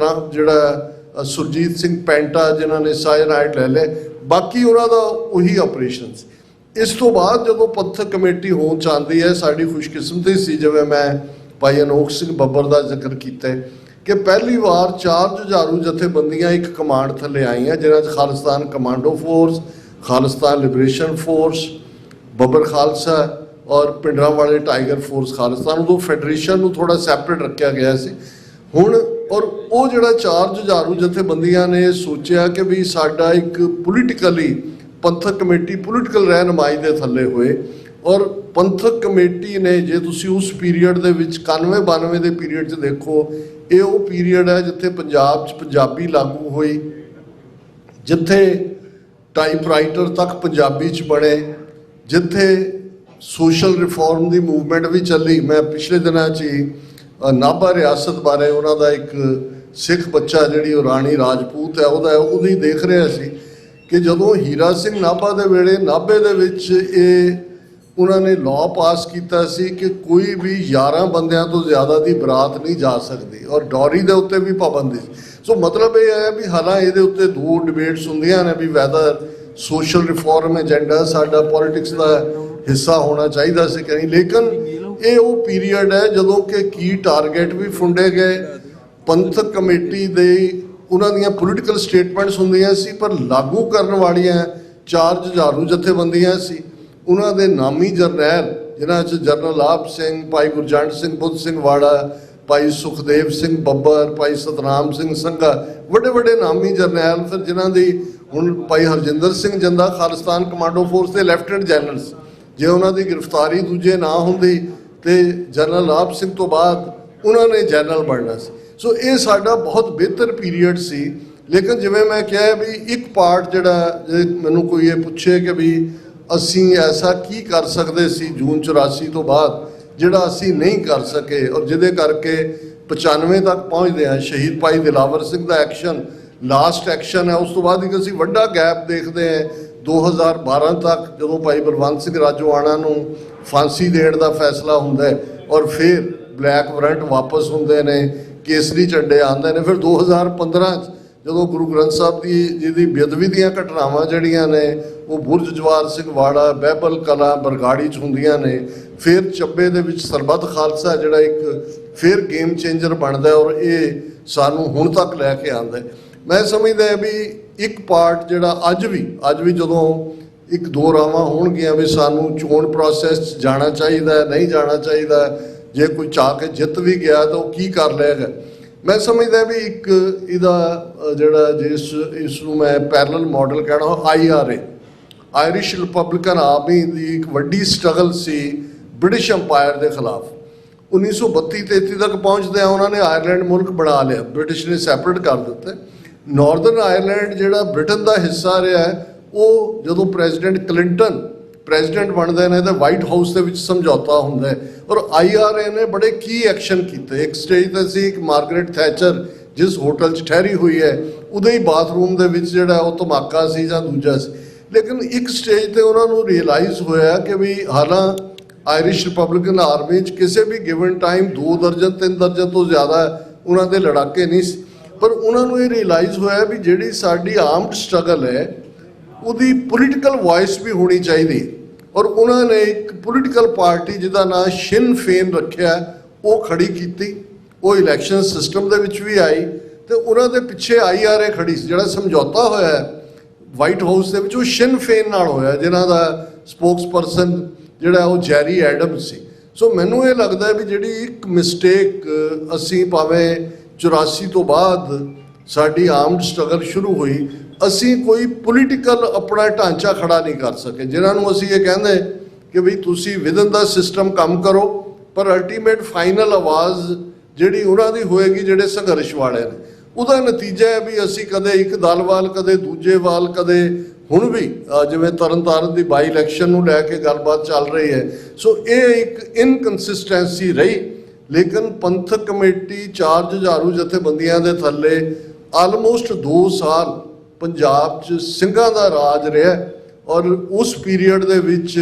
Speaker 8: ਜਿਹੜਾ ਸੁਰਜੀਤ ਸਿੰਘ ਪੈਂਟਾ, ਜਿਨ੍ਹਾਂ ਨੇ ਸਾਇਨਾਈਡ ਲੈ ਲਏ, ਬਾਕੀ ਉਹਨਾਂ ਦਾ ਉਹੀ ਆਪਰੇਸ਼ਨ ਸੀ। ਇਸ ਤੋਂ ਬਾਅਦ ਜਦੋਂ ਪੰਥਕ ਕਮੇਟੀ ਹੋਂਦ 'ਚ ਆਉਂਦੀ ਹੈ, ਸਾਡੀ ਖੁਸ਼ਕਿਸਮਤੀ ਸੀ, ਜਿਵੇਂ ਮੈਂ ਭਾਈ ਅਨੋਖ ਸਿੰਘ ਬੱਬਰ ਦਾ ਜ਼ਿਕਰ ਕੀਤਾ ਕਿ ਪਹਿਲੀ ਵਾਰ 4 ਜੁਝਾਰੂ ਜਥੇਬੰਦੀਆਂ ਇੱਕ ਕਮਾਂਡ ਥੱਲੇ ਆਈਆਂ, ਜਿਨ੍ਹਾਂ 'ਚ Khalistan Commando Force, Khalistan Liberation Force, Babbar Khalsa ਔਰ ਪਿੰਡਰਾਂਵਾਲੇ ਟਾਈਗਰ ਫੋਰਸ ਖਾਲਿਸਤਾਨ। ਉਦੋਂ ਫੈਡਰੇਸ਼ਨ ਨੂੰ ਥੋੜ੍ਹਾ ਸੈਪਰੇਟ ਰੱਖਿਆ ਗਿਆ ਸੀ। ਹੁਣ ਔਰ ਉਹ ਜਿਹੜਾ 4 ਜੁਝਾਰੂ ਜਥੇਬੰਦੀਆਂ ਨੇ ਸੋਚਿਆ ਕਿ ਵੀ ਸਾਡਾ ਇੱਕ ਪੋਲੀਟੀਕਲੀ ਪੰਥਕ ਕਮੇਟੀ ਪੋਲੀਟੀਕਲ ਰਹਿਨੁਮਾਈ ਦੇ ਥੱਲੇ ਹੋਏ, ਔਰ ਪੰਥਕ ਕਮੇਟੀ ਨੇ, ਜੇ ਤੁਸੀਂ ਉਸ ਪੀਰੀਅਡ ਦੇ ਵਿੱਚ 91-92 ਦੇ ਪੀਰੀਅਡ 'ਚ ਦੇਖੋ, ਇਹ ਉਹ ਪੀਰੀਅਡ ਹੈ ਜਿੱਥੇ ਪੰਜਾਬ 'ਚ ਪੰਜਾਬੀ ਲਾਗੂ ਹੋਈ, ਜਿੱਥੇ ਟਾਈਪਰਾਈਟਰ ਤੱਕ ਪੰਜਾਬੀ 'ਚ ਬਣੇ, ਜਿੱਥੇ ਸੋਸ਼ਲ ਰਿਫਾਰਮ ਦੀ ਮੂਵਮੈਂਟ ਵੀ ਚੱਲੀ। ਮੈਂ ਪਿਛਲੇ ਦਿਨਾਂ 'ਚ ਹੀ ਨਾਭਾ ਰਿਆਸਤ ਬਾਰੇ, ਉਹਨਾਂ ਦਾ ਇੱਕ ਸਿੱਖ ਬੱਚਾ ਜਿਹੜੀ ਉਹ ਰਾਣੀ ਰਾਜਪੂਤ ਹੈ ਉਹਦੀ ਦੇਖ ਰਿਹਾ ਸੀ ਕਿ ਜਦੋਂ ਹੀਰਾ ਸਿੰਘ ਨਾਭਾ ਦੇ ਵੇਲੇ ਨਾਭੇ ਦੇ ਵਿੱਚ ਇਹ ਉਹਨਾਂ ਨੇ ਲਾਅ ਪਾਸ ਕੀਤਾ ਸੀ ਕਿ ਕੋਈ ਵੀ 11 ਬੰਦਿਆਂ ਤੋਂ ਜ਼ਿਆਦਾ ਦੀ ਬਰਾਤ ਨਹੀਂ ਜਾ ਸਕਦੀ, ਔਰ ਡੌਰੀ ਦੇ ਉੱਤੇ ਵੀ ਪਾਬੰਦੀ ਸੀ। ਸੋ ਮਤਲਬ ਇਹ ਹੈ ਵੀ ਹਾਲਾਂਕਿ ਇਹਦੇ ਉੱਤੇ ਦੋ ਡਿਬੇਟਸ ਹੁੰਦੀਆਂ ਨੇ ਵੀ ਵੈਦਰ ਸੋਸ਼ਲ ਰਿਫਾਰਮ ਏਜੰਡਾ ਸਾਡਾ ਪੋਲਿਟਿਕਸ ਦਾ ਹਿੱਸਾ ਹੋਣਾ ਚਾਹੀਦਾ ਸੀ ਕਿ ਨਹੀਂ, ਲੇਕਿਨ ਇਹ ਉਹ ਪੀਰੀਅਡ ਹੈ ਜਦੋਂ ਕਿ ਕੀ ਟਾਰਗੇਟ ਵੀ ਫੁੰਡੇ ਗਏ। ਪੰਥਕ ਕਮੇਟੀ ਦੇ ਉਹਨਾਂ ਦੀਆਂ ਪੋਲੀਟੀਕਲ ਸਟੇਟਮੈਂਟਸ ਹੁੰਦੀਆਂ ਸੀ, ਪਰ ਲਾਗੂ ਕਰਨ ਵਾਲੀਆਂ 4 ਜੁਝਾਰੂ ਜਥੇਬੰਦੀਆਂ ਸੀ। ਉਹਨਾਂ ਦੇ ਨਾਮੀ ਜਰਨੈਲ ਜਿਨ੍ਹਾਂ 'ਚ ਜਨਰਲ ਆਪ ਸਿੰਘ, ਭਾਈ ਗੁਰਜੰਟ ਸਿੰਘ ਬੁੱਧ ਸਿੰਘ ਵਾੜਾ, ਭਾਈ ਸੁਖਦੇਵ ਸਿੰਘ ਬੱਬਰ, ਭਾਈ ਸਤਨਾਮ ਸਿੰਘ ਸੰਘਾ, ਵੱਡੇ ਵੱਡੇ ਨਾਮੀ ਜਰਨੈਲ, ਫਿਰ ਜਿਨ੍ਹਾਂ ਦੀ ਹੁਣ ਭਾਈ ਹਰਜਿੰਦਰ ਸਿੰਘ ਜੰਦਾ ਖਾਲਿਸਤਾਨ ਕਮਾਂਡੋ ਫੋਰਸ ਦੇ ਲੈਫਟੀਨੈਂਟ ਜਨਰਲਸ, ਜੇ ਉਹਨਾਂ ਦੀ ਗ੍ਰਿਫਤਾਰੀ ਦੂਜੇ ਨਾ ਹੁੰਦੀ ਤੇ ਜਨਰਲ ਆਪ ਸਿੰਘ ਤੋਂ ਬਾਅਦ ਉਹਨਾਂ ਨੇ ਜਨਰਲ ਬਣਨਾ ਸੀ। ਸੋ ਇਹ ਸਾਡਾ ਬਹੁਤ ਬਿਹਤਰ ਪੀਰੀਅਡ ਸੀ। ਲੇਕਿਨ ਜਿਵੇਂ ਮੈਂ ਕਿਹਾ ਵੀ ਇੱਕ ਪਾਰਟ ਜਿਹੜਾ, ਜੇ ਮੈਨੂੰ ਕੋਈ ਇਹ ਪੁੱਛੇ ਕਿ ਵੀ ਅਸੀਂ ਐਸਾ ਕੀ ਕਰ ਸਕਦੇ ਸੀ ਜੂਨ 84 ਤੋਂ ਬਾਅਦ ਜਿਹੜਾ ਅਸੀਂ ਨਹੀਂ ਕਰ ਸਕੇ, ਔਰ ਜਿਹਦੇ ਕਰਕੇ 95 ਤੱਕ ਪਹੁੰਚਦੇ ਹਾਂ। ਸ਼ਹੀਦ ਭਾਈ ਦਿਲਾਵਰ ਸਿੰਘ ਦਾ ਐਕਸ਼ਨ ਲਾਸਟ ਐਕਸ਼ਨ ਹੈ, ਉਸ ਤੋਂ ਬਾਅਦ ਇੱਕ ਅਸੀਂ ਵੱਡਾ ਗੈਪ ਦੇਖਦੇ ਹਾਂ 2012 ਤੱਕ, ਜਦੋਂ ਭਾਈ ਬਲਵੰਤ ਸਿੰਘ ਰਾਜੋਆਣਾ ਨੂੰ ਫਾਂਸੀ ਦੇਣ ਦਾ ਫੈਸਲਾ ਹੁੰਦਾ ਹੈ, ਔਰ ਫਿਰ ਬਲੈਕ ਵਾਰੰਟ ਵਾਪਸ ਹੁੰਦੇ ਨੇ, ਕੇਸਰੀ ਝੰਡੇ ਆਉਂਦੇ ਨੇ। ਫਿਰ 2015 'ਚ ਜਦੋਂ ਗੁਰੂ ਗ੍ਰੰਥ ਸਾਹਿਬ ਜੀ ਦੀ ਬੇਅਦਬੀ ਦੀਆਂ ਘਟਨਾਵਾਂ ਜਿਹੜੀਆਂ ਨੇ ਉਹ ਬੁਰਜ ਜਵਾਰ ਸਿੰਘ ਵਾੜਾ, ਬਹਿਬਲ ਕਲਾਂ, ਬਰਗਾੜੀ 'ਚ ਹੁੰਦੀਆਂ ਨੇ। ਫਿਰ ਚੱਬੇ ਦੇ ਵਿੱਚ ਸਰਬੱਤ ਖਾਲਸਾ ਜਿਹੜਾ ਇੱਕ ਫਿਰ ਗੇਮ ਚੇਂਜਰ ਬਣਦਾ, ਔਰ ਇਹ ਸਾਨੂੰ ਹੁਣ ਤੱਕ ਲੈ ਕੇ ਆਉਂਦਾ। ਮੈਂ ਸਮਝਦਾ ਵੀ ਇੱਕ ਪਾਰਟ ਜਿਹੜਾ ਅੱਜ ਵੀ ਜਦੋਂ ਇੱਕ ਦੋ ਰਾਵਾਂ ਹੋਣਗੀਆਂ ਵੀ ਸਾਨੂੰ ਚੋਣ ਪ੍ਰੋਸੈਸ 'ਚ ਜਾਣਾ ਚਾਹੀਦਾ, ਨਹੀਂ ਜਾਣਾ ਚਾਹੀਦਾ, ਜੇ ਕੋਈ ਚਾਹ ਕੇ ਜਿੱਤ ਵੀ ਗਿਆ ਤਾਂ ਉਹ ਕੀ ਕਰ ਲਏਗਾ। ਮੈਂ ਸਮਝਦਾ ਵੀ ਇੱਕ ਇਹਦਾ ਜਿਹੜਾ ਇਸ ਨੂੰ ਮੈਂ ਪੈਰਲਲ ਮਾਡਲ ਕਹਿਣਾ, IRA ਆਇਰਿਸ਼ ਰਿਪਬਲਿਕਨ ਆਰਮੀ ਦੀ ਇੱਕ ਵੱਡੀ ਸਟਰਗਲ ਸੀ ਬ੍ਰਿਟਿਸ਼ ਅੰਪਾਇਰ ਦੇ ਖਿਲਾਫ। 1932-33 ਤੱਕ ਪਹੁੰਚਦਿਆਂ ਉਹਨਾਂ ਨੇ ਆਇਰਲੈਂਡ ਮੁਲਕ ਬਣਾ ਲਿਆ, ਬ੍ਰਿਟਿਸ਼ ਨੇ ਸੈਪਰੇਟ ਕਰ ਦਿੱਤਾ। ਨਾਰਦਰਨ ਆਇਰਲੈਂਡ ਜਿਹੜਾ ਬ੍ਰਿਟਨ ਦਾ ਹਿੱਸਾ ਰਿਹਾ, ਉਹ ਜਦੋਂ ਪ੍ਰੈਜ਼ੀਡੈਂਟ ਕਲਿੰਟਨ ਪ੍ਰੈਜ਼ੀਡੈਂਟ ਬਣਦੇ ਨੇ ਤਾਂ ਵਾਈਟ ਹਾਊਸ ਦੇ ਵਿੱਚ ਸਮਝੌਤਾ ਹੁੰਦਾ ਹੈ, ਔਰ IRA ਨੇ ਬੜੇ ਕੀ ਐਕਸ਼ਨ ਕੀਤੇ। ਇੱਕ ਸਟੇਜ 'ਤੇ ਸੀ ਇੱਕ ਮਾਰਗਰੇਟ ਥੈਚਰ ਜਿਸ ਹੋਟਲ 'ਚ ਠਹਿਰੀ ਹੋਈ ਹੈ, ਉਹਦੇ ਹੀ ਬਾਥਰੂਮ ਦੇ ਵਿੱਚ ਜਿਹੜਾ ਉਹ ਧਮਾਕਾ ਸੀ ਜਾਂ ਦੂਜਾ ਸੀ। ਲੇਕਿਨ ਇੱਕ ਸਟੇਜ 'ਤੇ ਉਹਨਾਂ ਨੂੰ ਰਿਅਲਾਈਜ਼ ਹੋਇਆ ਕਿ ਵੀ ਹਾਲਾਂ ਆਇਰਿਸ਼ ਰਿਪਬਲਿਕਨ ਆਰਮੀ 'ਚ ਕਿਸੇ ਵੀ ਗਿਵਨ ਟਾਈਮ 2 ਦਰਜਨ 3 ਦਰਜਨ ਤੋਂ ਜ਼ਿਆਦਾ ਉਹਨਾਂ ਦੇ ਲੜਾਕੇ ਨਹੀਂ ਸੀ, ਪਰ ਉਹਨਾਂ ਨੂੰ ਇਹ ਰਿਅਲਾਈਜ਼ ਹੋਇਆ ਵੀ ਜਿਹੜੀ ਸਾਡੀ ਆਰਮਡ ਸਟਰਗਲ ਹੈ ਉਹਦੀ ਪੋਲੀਟੀਕਲ ਵੌਇਸ ਵੀ ਹੋਣੀ ਚਾਹੀਦੀ। ਔਰ ਉਹਨਾਂ ਨੇ ਇੱਕ ਪੋਲੀਟੀਕਲ ਪਾਰਟੀ ਜਿਹਦਾ ਨਾਂ ਸ਼ਿਨ ਫੇਨ ਰੱਖਿਆ, ਉਹ ਖੜੀ ਕੀਤੀ। ਉਹ ਇਲੈਕਸ਼ਨ ਸਿਸਟਮ ਦੇ ਵਿੱਚ ਵੀ ਆਈ ਤੇ ਉਹਨਾਂ ਦੇ ਪਿੱਛੇ IRA ਖੜੀ ਸੀ। ਜਿਹੜਾ ਸਮਝੌਤਾ ਹੋਇਆ ਵਾਈਟ ਹਾਊਸ ਦੇ ਵਿੱਚ ਉਹ ਸ਼ਿਨ ਫੇਨ ਨਾਲ ਹੋਇਆ, ਜਿਨ੍ਹਾਂ ਦਾ ਸਪੋਕਸਪਰਸਨ ਜਿਹੜਾ ਉਹ ਜੈਰੀ ਐਡਮਸ ਸੀ। ਸੋ ਮੈਨੂੰ ਇਹ ਲੱਗਦਾ ਵੀ ਜਿਹੜੀ ਇੱਕ ਮਿਸਟੇਕ ਅਸੀਂ ਭਾਵੇਂ 84 ਤੋਂ ਬਾਅਦ ਸਾਡੀ ਆਰਮਡ ਸਟਰਗਲ ਸ਼ੁਰੂ ਹੋਈ, ਅਸੀਂ ਕੋਈ ਪੋਲੀਟੀਕਲ ਆਪਣਾ ਢਾਂਚਾ ਖੜਾ ਨਹੀਂ ਕਰ ਸਕੇ, ਜਿਨ੍ਹਾਂ ਨੂੰ ਅਸੀਂ ਇਹ ਕਹਿੰਦੇ ਕਿ ਵੀ ਤੁਸੀਂ ਵਿਦਨ ਦਾ ਸਿਸਟਮ ਕੰਮ ਕਰੋ, ਪਰ ਅਲਟੀਮੇਟ ਫਾਈਨਲ ਆਵਾਜ਼ ਜਿਹੜੀ ਉਹਨਾਂ ਦੀ ਹੋਏਗੀ ਜਿਹੜੇ ਸੰਘਰਸ਼ ਵਾਲੇ ਨੇ। ਉਹਦਾ ਨਤੀਜਾ ਹੈ ਵੀ ਅਸੀਂ ਕਦੇ ਇੱਕ ਦਲ ਵੱਲ, ਕਦੇ ਦੂਜੇ ਵੱਲ, ਕਦੇ ਹੁਣ ਵੀ ਜਿਵੇਂ ਤਰਨਤਾਰਨ ਦੀ ਬਾਈ ਇਲੈਕਸ਼ਨ ਨੂੰ ਲੈ ਕੇ ਗੱਲਬਾਤ ਚੱਲ ਰਹੀ ਹੈ। ਸੋ ਇਹ ਇੱਕ ਇਨਕਨਸਿਸਟੈਂਸੀ ਰਹੀ। ਲੇਕਿਨ ਪੰਥਕ ਕਮੇਟੀ 4 ਜੁਝਾਰੂ ਜਥੇਬੰਦੀਆਂ ਦੇ ਥੱਲੇ ਆਲਮੋਸਟ 2 ਸਾਲ ਪੰਜਾਬ 'ਚ ਸਿੰਘਾਂ ਦਾ ਰਾਜ ਰਿਹਾ, ਔਰ ਉਸ ਪੀਰੀਅਡ ਦੇ ਵਿੱਚ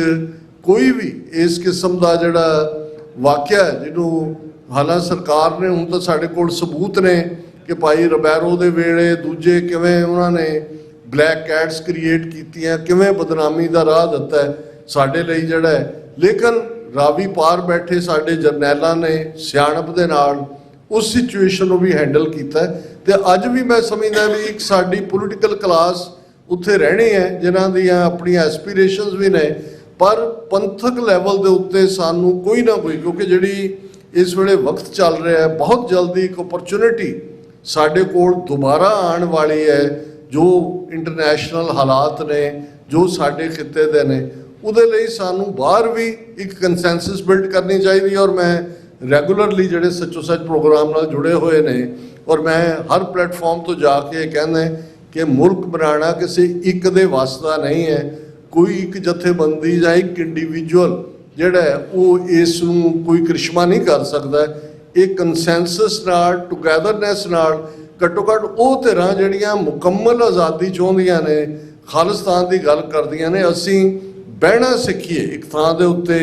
Speaker 8: ਕੋਈ ਵੀ ਇਸ ਕਿਸਮ ਦਾ ਜਿਹੜਾ ਵਾਕਿਆ ਜਿਹਨੂੰ ਹਾਲਾਂਕਿ ਸਰਕਾਰ ਨੇ ਹੁਣ ਤਾਂ ਸਾਡੇ ਕੋਲ ਸਬੂਤ ਨੇ ਕਿ ਭਾਈ ਰਬੈਰੋ ਦੇ ਵੇਲੇ ਦੂਜੇ ਕਿਵੇਂ ਉਹਨਾਂ ਨੇ ਬਲੈਕ ਕੈਟਸ ਕ੍ਰੀਏਟ ਕੀਤੀਆਂ, ਕਿਵੇਂ ਬਦਨਾਮੀ ਦਾ ਰਾਹ ਦਿੱਤਾ ਸਾਡੇ ਲਈ ਜਿਹੜਾ ਹੈ। ਲੇਕਿਨ ਰਾਵੀ ਪਾਰ ਬੈਠੇ ਸਾਡੇ ਜਰਨੈਲਾਂ ਨੇ ਸਿਆਣਪ ਦੇ ਨਾਲ ਉਸ ਸਿਚੁਏਸ਼ਨ ਨੂੰ ਵੀ ਹੈਂਡਲ ਕੀਤਾ। ਤੇ ਅੱਜ ਵੀ ਮੈਂ ਸਮਝਦਾ ਵੀ ਇੱਕ ਸਾਡੀ ਪੋਲੀਟੀਕਲ ਕਲਾਸ ਉੱਥੇ ਰਹਿਣੀ ਹੈ ਜਿਨ੍ਹਾਂ ਦੀਆਂ ਆਪਣੀਆਂ ਐਸਪੀਰੇਸ਼ਨਸ ਵੀ ਨੇ, ਪਰ ਪੰਥਕ ਲੈਵਲ ਦੇ ਉੱਤੇ ਸਾਨੂੰ ਕੋਈ ਨਾ ਕੋਈ, ਕਿਉਂਕਿ ਜਿਹੜੀ ਇਸ ਵੇਲੇ ਵਕਤ ਚੱਲ ਰਿਹਾ ਹੈ, ਬਹੁਤ ਜਲਦੀ ਇੱਕ ਓਪਰਚੁਨਿਟੀ ਸਾਡੇ ਕੋਲ ਦੁਬਾਰਾ ਆਉਣ ਵਾਲੀ ਹੈ। ਜੋ ਇੰਟਰਨੈਸ਼ਨਲ ਹਾਲਾਤ ਨੇ, ਜੋ ਸਾਡੇ ਖਿੱਤੇ ਦੇ ਨੇ, ਉਹਦੇ ਲਈ ਸਾਨੂੰ ਬਾਹਰ ਵੀ ਇੱਕ ਕੰਸੈਂਸਸ ਬਿਲਡ ਕਰਨੀ ਚਾਹੀਦੀ। ਔਰ ਮੈਂ ਰੈਗੂਲਰਲੀ ਜਿਹੜੇ ਸੱਚੋ ਸੱਚ ਪ੍ਰੋਗਰਾਮ ਨਾਲ ਜੁੜੇ ਹੋਏ ਨੇ, ਔਰ ਮੈਂ ਹਰ ਪਲੇਟਫਾਰਮ ਤੋਂ ਜਾ ਕੇ ਕਹਿੰਦਾ ਕਿ ਮੁਲਕ ਬਣਾਉਣਾ ਕਿਸੇ ਇੱਕ ਦੇ ਵੱਸ ਦਾ ਨਹੀਂ ਹੈ। ਕੋਈ ਇੱਕ ਜਥੇਬੰਦੀ ਜਾਂ ਇੱਕ ਇੰਡੀਵਿਜੂਅਲ ਜਿਹੜਾ ਉਹ ਇਸ ਨੂੰ ਕੋਈ ਕ੍ਰਿਸ਼ਮਾ ਨਹੀਂ ਕਰ ਸਕਦਾ। ਇਹ ਕੰਸੈਂਸਸ ਨਾਲ, ਟੁਗੈਦਰਨੈਸ ਨਾਲ, ਘੱਟੋ ਘੱਟ ਉਹ ਧਿਰਾਂ ਜਿਹੜੀਆਂ ਮੁਕੰਮਲ ਆਜ਼ਾਦੀ ਚਾਹੁੰਦੀਆਂ ਨੇ, ਖਾਲਿਸਤਾਨ ਦੀ ਗੱਲ ਕਰਦੀਆਂ ਨੇ, ਅਸੀਂ ਬਹਿਣਾ ਸਿੱਖੀਏ ਇੱਕ ਥਾਂ ਦੇ ਉੱਤੇ,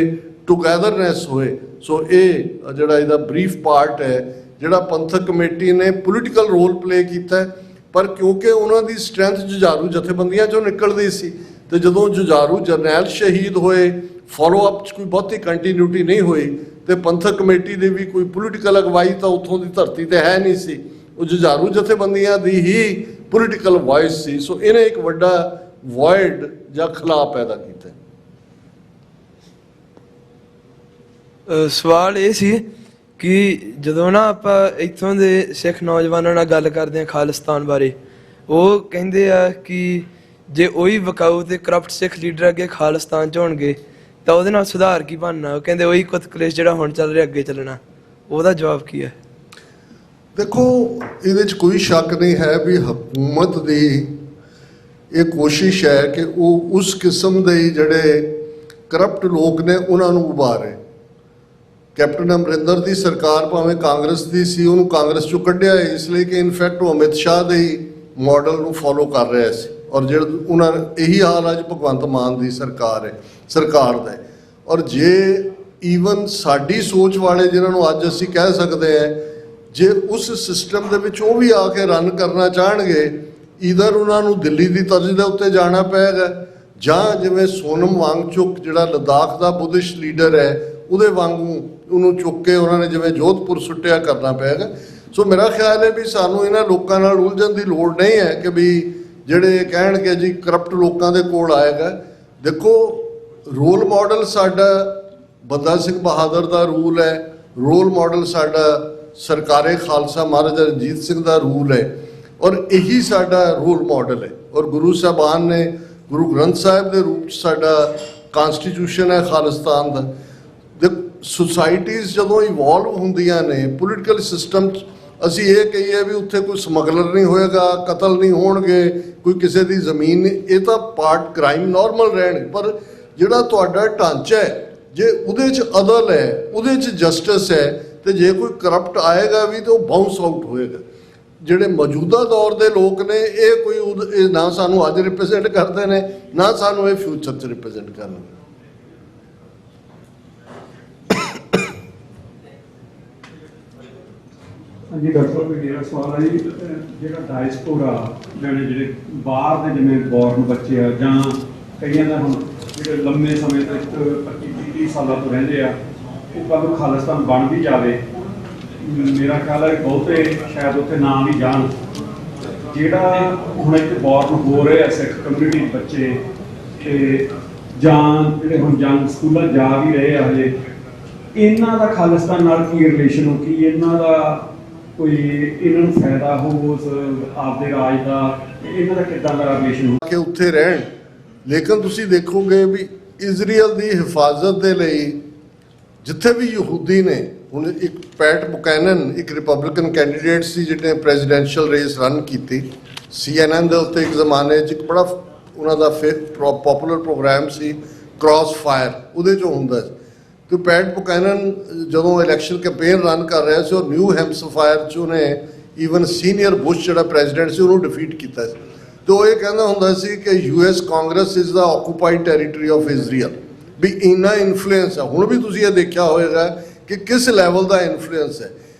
Speaker 8: ਟੁਗੈਦਰਨੈਸ ਹੋਏ। ਸੋ ਇਹ ਜਿਹੜਾ ਇਹਦਾ ਬਰੀਫ ਪਾਰਟ ਹੈ, ਜਿਹੜਾ ਪੰਥਕ ਕਮੇਟੀ ਨੇ ਪੋਲੀਟੀਕਲ ਰੋਲ ਪਲੇ ਕੀਤਾ ਹੈ, ਪਰ ਕਿਉਂਕਿ ਉਹਨਾਂ ਦੀ ਸਟਰੈਂਥ ਜੁਝਾਰੂ ਜਥੇਬੰਦੀਆਂ 'ਚੋਂ ਨਿਕਲਦੀ ਸੀ, ਤੇ ਜਦੋਂ ਜੁਝਾਰੂ ਜਰਨੈਲ ਸ਼ਹੀਦ ਹੋਏ, ਫੋਲੋ ਅਪ 'ਚ ਕੋਈ ਬਹੁਤੀ ਕੰਟੀਨਿਊਟੀ ਨਹੀਂ ਹੋਈ, ਤੇ ਪੰਥਕ ਕਮੇਟੀ ਦੀ ਵੀ ਕੋਈ ਪੋਲੀਟੀਕਲ ਅਗਵਾਈ ਤਾਂ ਉੱਥੋਂ ਦੀ ਧਰਤੀ ਤੇ ਹੈ ਨਹੀਂ ਸੀ, ਉਹ ਜੁਝਾਰੂ ਜਥੇਬੰਦੀਆਂ ਦੀ ਹੀ ਪੋਲੀਟੀਕਲ ਵਾਇਸ ਸੀ। ਸੋ ਇਹਨੇ ਇੱਕ ਵੱਡਾ ਵੋਇਡ ਜਾਂ ਖਲਾ ਪੈਦਾ ਕੀਤਾ।
Speaker 4: ਸਵਾਲ ਇਹ ਸੀ ਕਿ ਜਦੋਂ ਨਾ ਆਪਾਂ ਇੱਥੋਂ ਦੇ ਸਿੱਖ ਨੌਜਵਾਨਾਂ ਨਾਲ ਗੱਲ ਕਰਦੇ ਹਾਂ ਖਾਲਿਸਤਾਨ ਬਾਰੇ, ਉਹ ਕਹਿੰਦੇ ਆ ਕਿ ਜੇ ਉਹੀ ਵਿਕਾਊ ਤੇ ਕਰਪਟ ਸਿੱਖ ਲੀਡਰ ਅੱਗੇ ਖਾਲਿਸਤਾਨ 'ਚ ਹੋਣਗੇ ਤਾਂ ਉਹਦੇ ਨਾਲ ਸੁਧਾਰ ਕੀ ਬਣਨਾ। ਉਹ ਕਹਿੰਦੇ ਉਹੀ ਕੁੱਤ ਕਲੇਸ਼ ਜਿਹੜਾ ਹੁਣ ਚੱਲ ਰਿਹਾ ਅੱਗੇ ਚੱਲਣਾ। ਉਹਦਾ ਜਵਾਬ ਕੀ ਹੈ?
Speaker 8: ਦੇਖੋ, ਇਹਦੇ 'ਚ ਕੋਈ ਸ਼ੱਕ ਨਹੀਂ ਹੈ ਵੀ ਹਕੂਮਤ ਦੀ ਇਹ ਕੋਸ਼ਿਸ਼ ਹੈ ਕਿ ਉਹ ਉਸ ਕਿਸਮ ਦੇ ਜਿਹੜੇ ਕਰਪਟ ਲੋਕ ਨੇ ਉਹਨਾਂ ਨੂੰ ਉਭਾਰੇ। ਕੈਪਟਨ ਅਮਰਿੰਦਰ ਦੀ ਸਰਕਾਰ ਭਾਵੇਂ ਕਾਂਗਰਸ ਦੀ ਸੀ, ਉਹਨੂੰ ਕਾਂਗਰਸ 'ਚੋਂ ਕੱਢਿਆ ਇਸ ਲਈ ਕਿ ਇਨਫੈਕਟ ਉਹ ਅਮਿਤ ਸ਼ਾਹ ਦੇ ਹੀ ਮਾਡਲ ਨੂੰ ਫੋਲੋ ਕਰ ਰਿਹਾ ਸੀ, ਔਰ ਜਿਹੜਾ ਉਹਨਾਂ ਇਹੀ ਹਾਲ ਅੱਜ ਭਗਵੰਤ ਮਾਨ ਦੀ ਸਰਕਾਰ ਦਾ। ਔਰ ਜੇ ਈਵਨ ਸਾਡੀ ਸੋਚ ਵਾਲੇ ਜਿਨ੍ਹਾਂ ਨੂੰ ਅੱਜ ਅਸੀਂ ਕਹਿ ਸਕਦੇ ਹਾਂ, ਜੇ ਉਸ ਸਿਸਟਮ ਦੇ ਵਿੱਚ ਉਹ ਵੀ ਆ ਕੇ ਰਨ ਕਰਨਾ ਚਾਹਣਗੇ, ਈਦਰ ਉਹਨਾਂ ਨੂੰ ਦਿੱਲੀ ਦੀ ਤਰਜ਼ ਦੇ ਉੱਤੇ ਜਾਣਾ ਪਏਗਾ, ਜਾਂ ਜਿਵੇਂ ਸੋਨਮ ਵਾਂਗਚੁਕ ਜਿਹੜਾ ਲੱਦਾਖ ਦਾ ਬੁੱਧਿਸਟ ਲੀਡਰ ਹੈ ਉਹਦੇ ਵਾਂਗੂ ਉਹਨੂੰ ਚੁੱਕ ਕੇ ਉਹਨਾਂ ਨੇ ਜਿਵੇਂ ਜੋਧਪੁਰ ਸੁੱਟਿਆ ਕਰਨਾ ਪਏਗਾ। ਸੋ ਮੇਰਾ ਖਿਆਲ ਹੈ ਵੀ ਸਾਨੂੰ ਇਹਨਾਂ ਲੋਕਾਂ ਨਾਲ ਉਲਝਣ ਦੀ ਲੋੜ ਨਹੀਂ ਹੈ ਕਿ ਵੀ ਜਿਹੜੇ ਕਹਿਣਗੇ ਜੀ ਕਰਪਟ ਲੋਕਾਂ ਦੇ ਕੋਲ ਆਏਗਾ। ਦੇਖੋ, ਰੋਲ ਮਾਡਲ ਸਾਡਾ ਬੰਦਾ ਸਿੰਘ ਬਹਾਦਰ ਦਾ ਰੂਲ ਹੈ, ਰੋਲ ਮਾਡਲ ਸਾਡਾ ਸਰਕਾਰੇ ਖਾਲਸਾ ਮਹਾਰਾਜਾ ਰਣਜੀਤ ਸਿੰਘ ਦਾ ਰੂਲ ਹੈ, ਔਰ ਇਹੀ ਸਾਡਾ ਰੋਲ ਮਾਡਲ ਹੈ। ਔਰ ਗੁਰੂ ਸਾਹਿਬਾਨ ਨੇ ਗੁਰੂ ਗ੍ਰੰਥ ਸਾਹਿਬ ਦੇ ਰੂਪ 'ਚ ਸਾਡਾ ਕਾਨਸਟੀਟਿਊਸ਼ਨ ਹੈ ਖਾਲਿਸਤਾਨ ਦਾ। ਸੁਸਾਇਟੀਜ਼ ਜਦੋਂ ਇਵੋਲਵ ਹੁੰਦੀਆਂ ਨੇ ਪੋਲੀਟੀਕਲ ਸਿਸਟਮ 'ਚ, ਅਸੀਂ ਇਹ ਕਹੀਏ ਵੀ ਉੱਥੇ ਕੋਈ ਸਮਗਲਰ ਨਹੀਂ ਹੋਏਗਾ, ਕਤਲ ਨਹੀਂ ਹੋਣਗੇ, ਕੋਈ ਕਿਸੇ ਦੀ ਜ਼ਮੀਨ ਨਹੀਂ, ਇਹ ਤਾਂ ਪਾਰਟ ਕ੍ਰਾਈਮ ਨਾਰਮਲ ਰਹਿਣਗੇ, ਪਰ ਜਿਹੜਾ ਤੁਹਾਡਾ ਢਾਂਚਾ ਹੈ, ਜੇ ਉਹਦੇ 'ਚ ਅਦਲ ਹੈ, ਉਹਦੇ 'ਚ ਜਸਟਿਸ ਹੈ, ਤੇ ਜੇ ਕੋਈ ਕਰਪਟ ਆਏਗਾ ਵੀ ਤਾਂ ਉਹ ਬਾਉਂਸ ਆਊਟ ਹੋਏਗਾ। ਜਿਹੜੇ ਮੌਜੂਦਾ ਦੌਰ ਦੇ ਲੋਕ ਨੇ, ਇਹ ਕੋਈ ਨਾ ਸਾਨੂੰ ਅੱਜ ਰਿਪਰੈਜ਼ੈਂਟ ਕਰਦੇ ਨੇ, ਨਾ ਸਾਨੂੰ ਇਹ ਫਿਊਚਰ 'ਚ ਰਿਪਰੈਜ਼ੈਂਟ ਕਰਨਗੇ।
Speaker 6: ਹਾਂਜੀ ਡਾਕਟਰ ਸਾਹਿਬ, ਮੇਰਾ ਸਵਾਲ ਹੈ ਜੀ, ਜਿਹੜਾ ਡਾਇਸਪੋਰਾ ਜਿਹੜੇ ਬਾਹਰ ਦੇ ਜਿਵੇਂ ਬੋਰਨ ਬੱਚੇ ਆ, ਜਾਂ ਕਈਆਂ ਦਾ ਹੁਣ ਜਿਹੜੇ ਲੰਮੇ ਸਮੇਂ ਤੱਕ 25-30 ਸਾਲਾਂ ਤੋਂ ਰਹਿੰਦੇ ਆ, ਉਹ ਕਦੋਂ ਖਾਲਿਸਤਾਨ ਬਣ ਵੀ ਜਾਵੇ, ਮੇਰਾ ਖਿਆਲ ਹੈ ਬਹੁਤੇ ਸ਼ਾਇਦ ਉੱਥੇ ਨਾ ਵੀ ਜਾਣ। ਜਿਹੜਾ ਹੁਣ ਇੱਥੇ ਬੋਰਨ ਹੋ ਰਹੇ ਆ ਸਿੱਖ ਕਮਿਊਨਿਟੀ ਬੱਚੇ, ਤੇ ਜਾਂ ਜਿਹੜੇ ਹੁਣ ਜੰਗ ਸਕੂਲਾਂ ਜਾ ਵੀ ਰਹੇ ਆ ਹਜੇ, ਇਹਨਾਂ ਦਾ ਖਾਲਿਸਤਾਨ ਨਾਲ ਕੀ ਰਿਲੇਸ਼ਨ ਹੋ, ਕੀ ਇਹਨਾਂ ਦਾ ਕੋਈ ਇਹਨਾਂ ਨੂੰ ਫਾਇਦਾ ਹੋ ਉਸ ਆਪਦੇ ਰਾਜ ਦਾ, ਇਹਨਾਂ ਦਾ ਕਿੱਦਾਂ ਦਾ ਰਿਲੇਸ਼ਨ ਹੋ
Speaker 8: ਕਿ ਉੱਥੇ ਰਹਿਣ। ਲੇਕਿਨ ਤੁਸੀਂ ਦੇਖੋਗੇ ਵੀ ਇਜ਼ਰਾਈਲ ਦੀ ਹਿਫਾਜ਼ਤ ਦੇ ਲਈ ਜਿੱਥੇ ਵੀ ਯਹੂਦੀ ਨੇ, ਹੁਣ ਇੱਕ ਪੈਟ ਬੁਕੈਨਨ ਇੱਕ ਰਿਪਬਲਿਕਨ ਕੈਂਡੀਡੇਟ ਸੀ ਜਿਹਨੇ ਪ੍ਰੈਜ਼ੀਡੈਂਸ਼ੀਅਲ ਰੇਸ ਰਨ ਕੀਤੀ, CNN ਦੇ ਉੱਤੇ ਇੱਕ ਜ਼ਮਾਨੇ 'ਚ ਇੱਕ ਬੜਾ ਉਹਨਾਂ ਦਾ ਪੋਪੂਲਰ ਪ੍ਰੋਗਰਾਮ ਸੀ ਕ੍ਰਾਸ ਫਾਇਰ, ਉਹਦੇ 'ਚੋਂ ਹੁੰਦਾ ਸੀ। ਤੇ ਪੈਟ ਬੁਕੈਨਨ ਜਦੋਂ ਇਲੈਕਸ਼ਨ ਕੈਂਪੇਨ ਰਨ ਕਰ ਰਿਹਾ ਸੀ, ਉਹ ਨਿਊ ਹੈਂਪਸ਼ਾਇਰ 'ਚ ਉਹਨੇ ਈਵਨ ਸੀਨੀਅਰ ਬੁਸ਼ ਜਿਹੜਾ ਪ੍ਰੈਜ਼ੀਡੈਂਟ ਸੀ ਉਹਨੂੰ ਡਿਫੀਟ ਕੀਤਾ ਸੀ। ਤੇ ਉਹ ਇਹ ਕਹਿੰਦਾ ਹੁੰਦਾ ਸੀ ਕਿ US Congress is the occupied territory of Israel, ਵੀ ਇੰਨਾ ਇਨਫਲੂਐਂਸ ਹੈ। ਹੁਣ ਵੀ ਤੁਸੀਂ ਇਹ ਦੇਖਿਆ ਹੋਏਗਾ ਕਿ ਕਿਸ ਲੈਵਲ ਦਾ ਇਨਫਲੂਐਂਸ ਹੈ।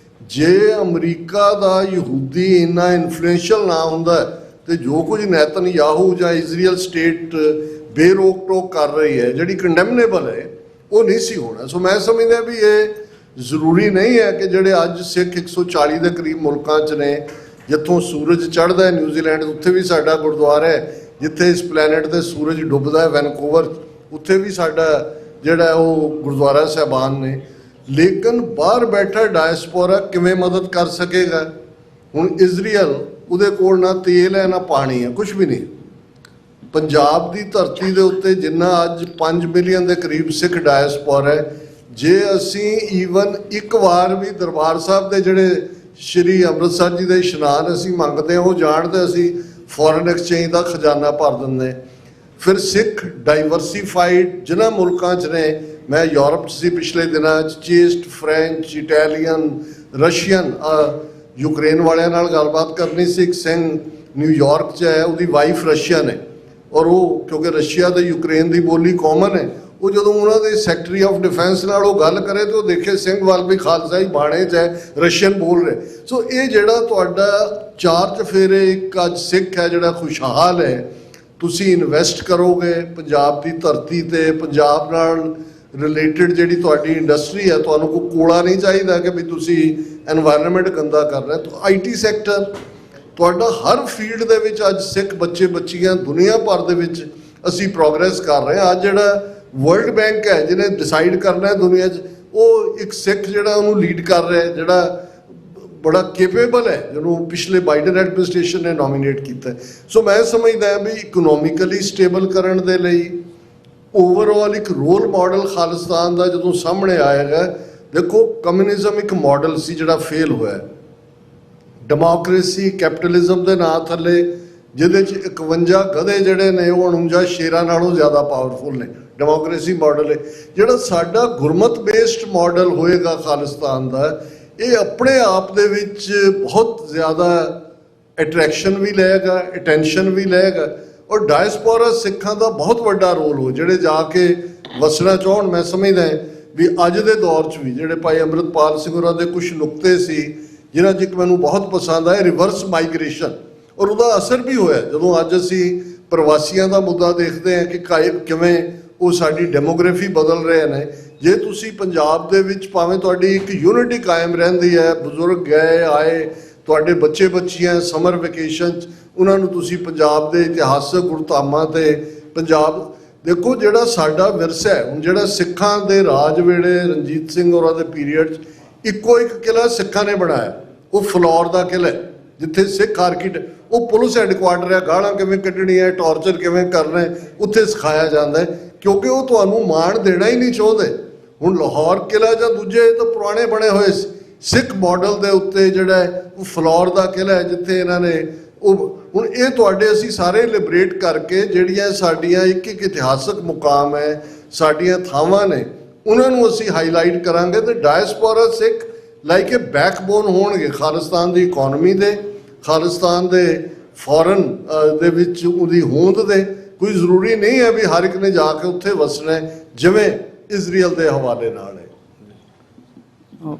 Speaker 8: ਜੇ ਅਮਰੀਕਾ ਦਾ ਯਹੂਦੀ ਇੰਨਾ ਇਨਫਲੂਐਂਸ਼ੀਅਲ ਨਾ ਹੁੰਦਾ, ਤੇ ਜੋ ਕੁਝ ਨੈਤਨਯਾਹੂ ਜਾਂ ਇਜ਼ਰਾਈਲ ਸਟੇਟ ਬੇਰੋਕ ਟੋਕ ਕਰ ਰਹੀ ਹੈ, ਜਿਹੜੀ ਕੰਡੈਮਨੇਬਲ ਹੈ, ਉਹ ਨਹੀਂ ਸੀ ਹੋਣਾ। ਸੋ ਮੈਂ ਸਮਝਦਾ ਵੀ ਇਹ ਜ਼ਰੂਰੀ ਨਹੀਂ ਹੈ ਕਿ ਜਿਹੜੇ ਅੱਜ ਸਿੱਖ 140 ਦੇ ਕਰੀਬ ਮੁਲਕਾਂ 'ਚ ਨੇ, ਜਿੱਥੋਂ ਸੂਰਜ ਚੜ੍ਹਦਾ ਹੈ ਨਿਊਜ਼ੀਲੈਂਡ, ਉੱਥੇ ਵੀ ਸਾਡਾ ਗੁਰਦੁਆਰਾ ਹੈ। ਜਿੱਥੇ ਇਸ ਪਲੈਨਟ 'ਤੇ ਸੂਰਜ ਡੁੱਬਦਾ ਹੈ ਵੈਨਕੂਵਰ, ਉੱਥੇ ਵੀ ਸਾਡਾ ਜਿਹੜਾ ਉਹ ਗੁਰਦੁਆਰਾ ਸਾਹਿਬਾਨ ਨੇ। ਲੇਕਿਨ ਬਾਹਰ ਬੈਠਾ ਡਾਇਸਪੋਰਾ ਕਿਵੇਂ ਮਦਦ ਕਰ ਸਕੇਗਾ? ਹੁਣ ਇਜ਼ਰਾਈਲ, ਉਹਦੇ ਕੋਲ ਨਾ ਤੇਲ ਹੈ ਨਾ ਪਾਣੀ ਹੈ, ਕੁਝ ਵੀ ਨਹੀਂ। ਪੰਜਾਬ ਦੀ ਧਰਤੀ ਦੇ ਉੱਤੇ ਜਿੰਨਾ ਅੱਜ 5 ਮਿਲੀਅਨ ਦੇ ਕਰੀਬ ਸਿੱਖ ਡਾਇਸਪੋਰਾ ਹੈ, ਜੇ ਅਸੀਂ ਈਵਨ ਇੱਕ ਵਾਰ ਵੀ ਦਰਬਾਰ ਸਾਹਿਬ ਦੇ ਜਿਹੜੇ ਸ਼੍ਰੀ ਅੰਮ੍ਰਿਤਸਰ ਜੀ ਦੇ ਇਸ਼ਨਾਨ ਅਸੀਂ ਮੰਗਦੇ ਹਾਂ, ਉਹ ਜਾਣਦੇ ਅਸੀਂ ਫੋਰਨ ਐਕਸਚੇਂਜ ਦਾ ਖਜ਼ਾਨਾ ਭਰ ਦਿੰਦੇ। ਫਿਰ ਸਿੱਖ ਡਾਈਵਰਸੀਫਾਈਡ ਜਿਨ੍ਹਾਂ ਮੁਲਕਾਂ 'ਚ ਨੇ, ਮੈਂ ਯੂਰਪ 'ਚ ਸੀ ਪਿਛਲੇ ਦਿਨਾਂ 'ਚ, ਚੇਸਟ, ਫਰੈਂਚ, ਇਟਾਲੀਅਨ, ਰਸ਼ੀਅਨ, ਯੂਕਰੇਨ ਵਾਲਿਆਂ ਨਾਲ ਗੱਲਬਾਤ ਕਰਨੀ ਸੀ। ਇੱਕ ਸਿੰਘ ਨਿਊਯਾਰਕ 'ਚ ਹੈ, ਉਹਦੀ ਵਾਈਫ ਰਸ਼ੀਅਨ ਹੈ, ਔਰ ਉਹ ਕਿਉਂਕਿ ਰਸ਼ੀਆ ਤੇ ਯੂਕਰੇਨ ਦੀ ਬੋਲੀ ਕਾਮਨ ਹੈ, ਉਹ ਜਦੋਂ ਉਹਨਾਂ ਦੇ ਸੈਕਟਰੀ ਆਫ ਡਿਫੈਂਸ ਨਾਲ ਉਹ ਗੱਲ ਕਰੇ ਤਾਂ ਉਹ ਦੇਖੇ ਸਿੰਘ ਵੱਲ ਵੀ ਖਾਲਸਾ ਹੀ ਬਾਣੇ 'ਚ ਹੈ, ਰਸ਼ੀਅਨ ਬੋਲ ਰਹੇ। ਸੋ ਇਹ ਜਿਹੜਾ ਤੁਹਾਡਾ ਚਾਰ ਚਫੇਰੇ ਇੱਕ ਅੱਜ ਸਿੱਖ ਹੈ ਜਿਹੜਾ ਖੁਸ਼ਹਾਲ ਹੈ, ਤੁਸੀਂ ਇਨਵੈਸਟ ਕਰੋਗੇ ਪੰਜਾਬ ਦੀ ਧਰਤੀ 'ਤੇ, ਪੰਜਾਬ ਨਾਲ ਰਿਲੇਟਡ ਜਿਹੜੀ ਤੁਹਾਡੀ ਇੰਡਸਟਰੀ ਹੈ, ਤੁਹਾਨੂੰ ਕੋਈ ਕੋਲਾ ਨਹੀਂ ਚਾਹੀਦਾ ਕਿ ਵੀ ਤੁਸੀਂ ਐਨਵਾਇਰਨਮੈਂਟ ਗੰਦਾ ਕਰ ਰਹੇ। ਤਾਂ ਆਈਟੀ ਸੈਕਟਰ ਤੁਹਾਡਾ ਹਰ ਫੀਲਡ ਦੇ ਵਿੱਚ ਅੱਜ ਸਿੱਖ ਬੱਚੇ ਬੱਚੀਆਂ ਦੁਨੀਆ ਭਰ ਦੇ ਵਿੱਚ ਅਸੀਂ ਪ੍ਰੋਗਰੈਸ ਕਰ ਰਹੇ ਹਾਂ। ਅੱਜ ਜਿਹੜਾ ਵਰਲਡ ਬੈਂਕ ਹੈ ਜਿਹਨੇ ਡਿਸਾਈਡ ਕਰਨਾ ਹੈ ਦੁਨੀਆ 'ਚ, ਉਹ ਇੱਕ ਸਿੱਖ ਜਿਹੜਾ ਉਹਨੂੰ ਲੀਡ ਕਰ ਰਿਹਾ, ਜਿਹੜਾ ਬੜਾ ਕੇਪੇਬਲ ਹੈ, ਜਿਹਨੂੰ ਪਿਛਲੇ ਬਾਈਡਨ ਐਡਮਿਨਿਸਟ੍ਰੇਸ਼ਨ ਨੇ ਨੋਮੀਨੇਟ ਕੀਤਾ। ਸੋ ਮੈਂ ਸਮਝਦਾ ਵੀ ਇਕਨੋਮਿਕਲੀ ਸਟੇਬਲ ਕਰਨ ਦੇ ਲਈ ਓਵਰਆਲ ਇੱਕ ਰੋਲ ਮਾਡਲ ਖਾਲਿਸਤਾਨ ਦਾ ਜਦੋਂ ਸਾਹਮਣੇ ਆਏਗਾ। ਦੇਖੋ ਕਮਿਊਨਿਜ਼ਮ ਇੱਕ ਮਾਡਲ ਸੀ ਜਿਹੜਾ ਫੇਲ ਹੋਇਆ, ਡੈਮੋਕ੍ਰੇਸੀ ਕੈਪੀਟਲਿਜ਼ਮ ਦੇ ਨਾਂ ਥੱਲੇ ਜਿਹਦੇ 'ਚ 51 ਗਧੇ ਜਿਹੜੇ ਨੇ ਉਹ 49 ਸ਼ੇਰਾਂ ਨਾਲੋਂ ਜ਼ਿਆਦਾ ਪਾਵਰਫੁਲ ਨੇ, ਡੈਮੋਕ੍ਰੇਸੀ ਮਾਡਲ ਹੈ। ਜਿਹੜਾ ਸਾਡਾ ਗੁਰਮਤ ਬੇਸਡ ਮਾਡਲ ਹੋਏਗਾ ਖਾਲਿਸਤਾਨ ਦਾ, ਇਹ ਆਪਣੇ ਆਪ ਦੇ ਵਿੱਚ ਬਹੁਤ ਜ਼ਿਆਦਾ ਅਟਰੈਕਸ਼ਨ ਵੀ ਲਏਗਾ, ਅਟੈਂਸ਼ਨ ਵੀ ਲਏਗਾ, ਔਰ ਡਾਇਸਪੋਰਾ ਸਿੱਖਾਂ ਦਾ ਬਹੁਤ ਵੱਡਾ ਰੋਲ ਹੋ ਜਿਹੜੇ ਜਾ ਕੇ ਵਸਣਾ ਚਾਹੁਣ। ਮੈਂ ਸਮਝਦਾ ਵੀ ਅੱਜ ਦੇ ਦੌਰ 'ਚ ਵੀ ਜਿਹੜੇ ਭਾਈ ਅੰਮ੍ਰਿਤਪਾਲ ਸਿੰਘ ਹੋਰਾਂ ਦੇ ਕੁਝ ਨੁਕਤੇ ਸੀ ਜਿਨ੍ਹਾਂ 'ਚ ਇੱਕ ਮੈਨੂੰ ਬਹੁਤ ਪਸੰਦ ਆਇਆ, ਰਿਵਰਸ ਮਾਈਗ੍ਰੇਸ਼ਨ, ਔਰ ਉਹਦਾ ਅਸਰ ਵੀ ਹੋਇਆ ਜਦੋਂ ਅੱਜ ਅਸੀਂ ਪ੍ਰਵਾਸੀਆਂ ਦਾ ਮੁੱਦਾ ਦੇਖਦੇ ਹਾਂ ਕਿ ਕਿਵੇਂ ਉਹ ਸਾਡੀ ਡੈਮੋਗ੍ਰਾਫੀ ਬਦਲ ਰਹੇ ਨੇ। ਜੇ ਤੁਸੀਂ ਪੰਜਾਬ ਦੇ ਵਿੱਚ ਭਾਵੇਂ ਤੁਹਾਡੀ ਇੱਕ ਯੂਨਿਟੀ ਕਾਇਮ ਰਹਿੰਦੀ ਹੈ, ਬਜ਼ੁਰਗ ਗਏ ਆਏ, ਤੁਹਾਡੇ ਬੱਚੇ ਬੱਚੀਆਂ ਸਮਰ ਵੈਕੇਸ਼ਨ 'ਚ ਉਹਨਾਂ ਨੂੰ ਤੁਸੀਂ ਪੰਜਾਬ ਦੇ ਇਤਿਹਾਸਕ ਗੁਰਧਾਮਾਂ 'ਤੇ ਪੰਜਾਬ ਦੇਖੋ ਜਿਹੜਾ ਸਾਡਾ ਵਿਰਸਾ ਹੈ। ਹੁਣ ਜਿਹੜਾ ਸਿੱਖਾਂ ਦੇ ਰਾਜ ਵੇਲੇ ਰਣਜੀਤ ਸਿੰਘ ਹੋਰਾਂ ਦੇ ਪੀਰੀਅਡ 'ਚ ਇੱਕੋ ਇੱਕ ਕਿਲ੍ਹਾ ਸਿੱਖਾਂ ਨੇ ਬਣਾਇਆ, ਉਹ ਫਲੌਰ ਦਾ ਕਿਲ੍ਹਾ ਜਿੱਥੇ ਸਿੱਖ ਆਰਕੀਟੈਕਟ, ਉਹ ਪੁਲਿਸ ਹੈੱਡਕੁਆਟਰ ਹੈ, ਗਾਲਾਂ ਕਿਵੇਂ ਕੱਢਣੀਆਂ, ਟੌਰਚਰ ਕਿਵੇਂ ਕਰਨਾ, ਉੱਥੇ ਸਿਖਾਇਆ ਜਾਂਦਾ ਹੈ, ਕਿਉਂਕਿ ਉਹ ਤੁਹਾਨੂੰ ਮਾਣ ਦੇਣਾ ਹੀ ਨਹੀਂ ਚਾਹੁੰਦੇ। ਹੁਣ ਲਾਹੌਰ ਕਿਲ੍ਹਾ ਜਾਂ ਦੂਜੇ ਤਾਂ ਪੁਰਾਣੇ ਬਣੇ ਹੋਏ ਸਿੱਖ ਮਾਡਲ ਦੇ ਉੱਤੇ ਜਿਹੜਾ ਉਹ ਫਲੌਰ ਦਾ ਕਿਲ੍ਹਾ ਹੈ ਜਿੱਥੇ ਇਹਨਾਂ ਨੇ ਉਹ ਹੁਣ ਇਹ ਤੁਹਾਡੇ ਅਸੀਂ ਸਾਰੇ ਲਿਬਰੇਟ ਕਰਕੇ ਜਿਹੜੀਆਂ ਸਾਡੀਆਂ ਇੱਕ ਇੱਕ ਇਤਿਹਾਸਕ ਮੁਕਾਮ ਹੈ, ਸਾਡੀਆਂ ਥਾਵਾਂ ਨੇ, ਉਹਨਾਂ ਨੂੰ ਅਸੀਂ ਹਾਈਲਾਈਟ ਕਰਾਂਗੇ ਤੇ ਡਾਇਸਪੋਰਾ ਸਿੱਖ ਲਾਈਕ ਇਹ ਬੈਕਬੋਨ ਹੋਣਗੇ ਖਾਲਿਸਤਾਨ ਦੀ ਇਕਨੋਮੀ ਦੇ, ਖਾਲਿਸਤਾਨ ਦੇ ਫੋਰਨ ਦੇ ਵਿੱਚ ਉਹਦੀ ਹੋਂਦ ਦੇ। ਕੋਈ ਜ਼ਰੂਰੀ ਨਹੀਂ ਹੈ ਵੀ ਹਰ ਇੱਕ ਨੇ ਜਾ ਕੇ ਉੱਥੇ ਵਸਣਾ ਜਿਵੇਂ ਇਜ਼ਰਾਈਲ ਦੇ ਹਵਾਲੇ ਨਾਲ ਹੈ।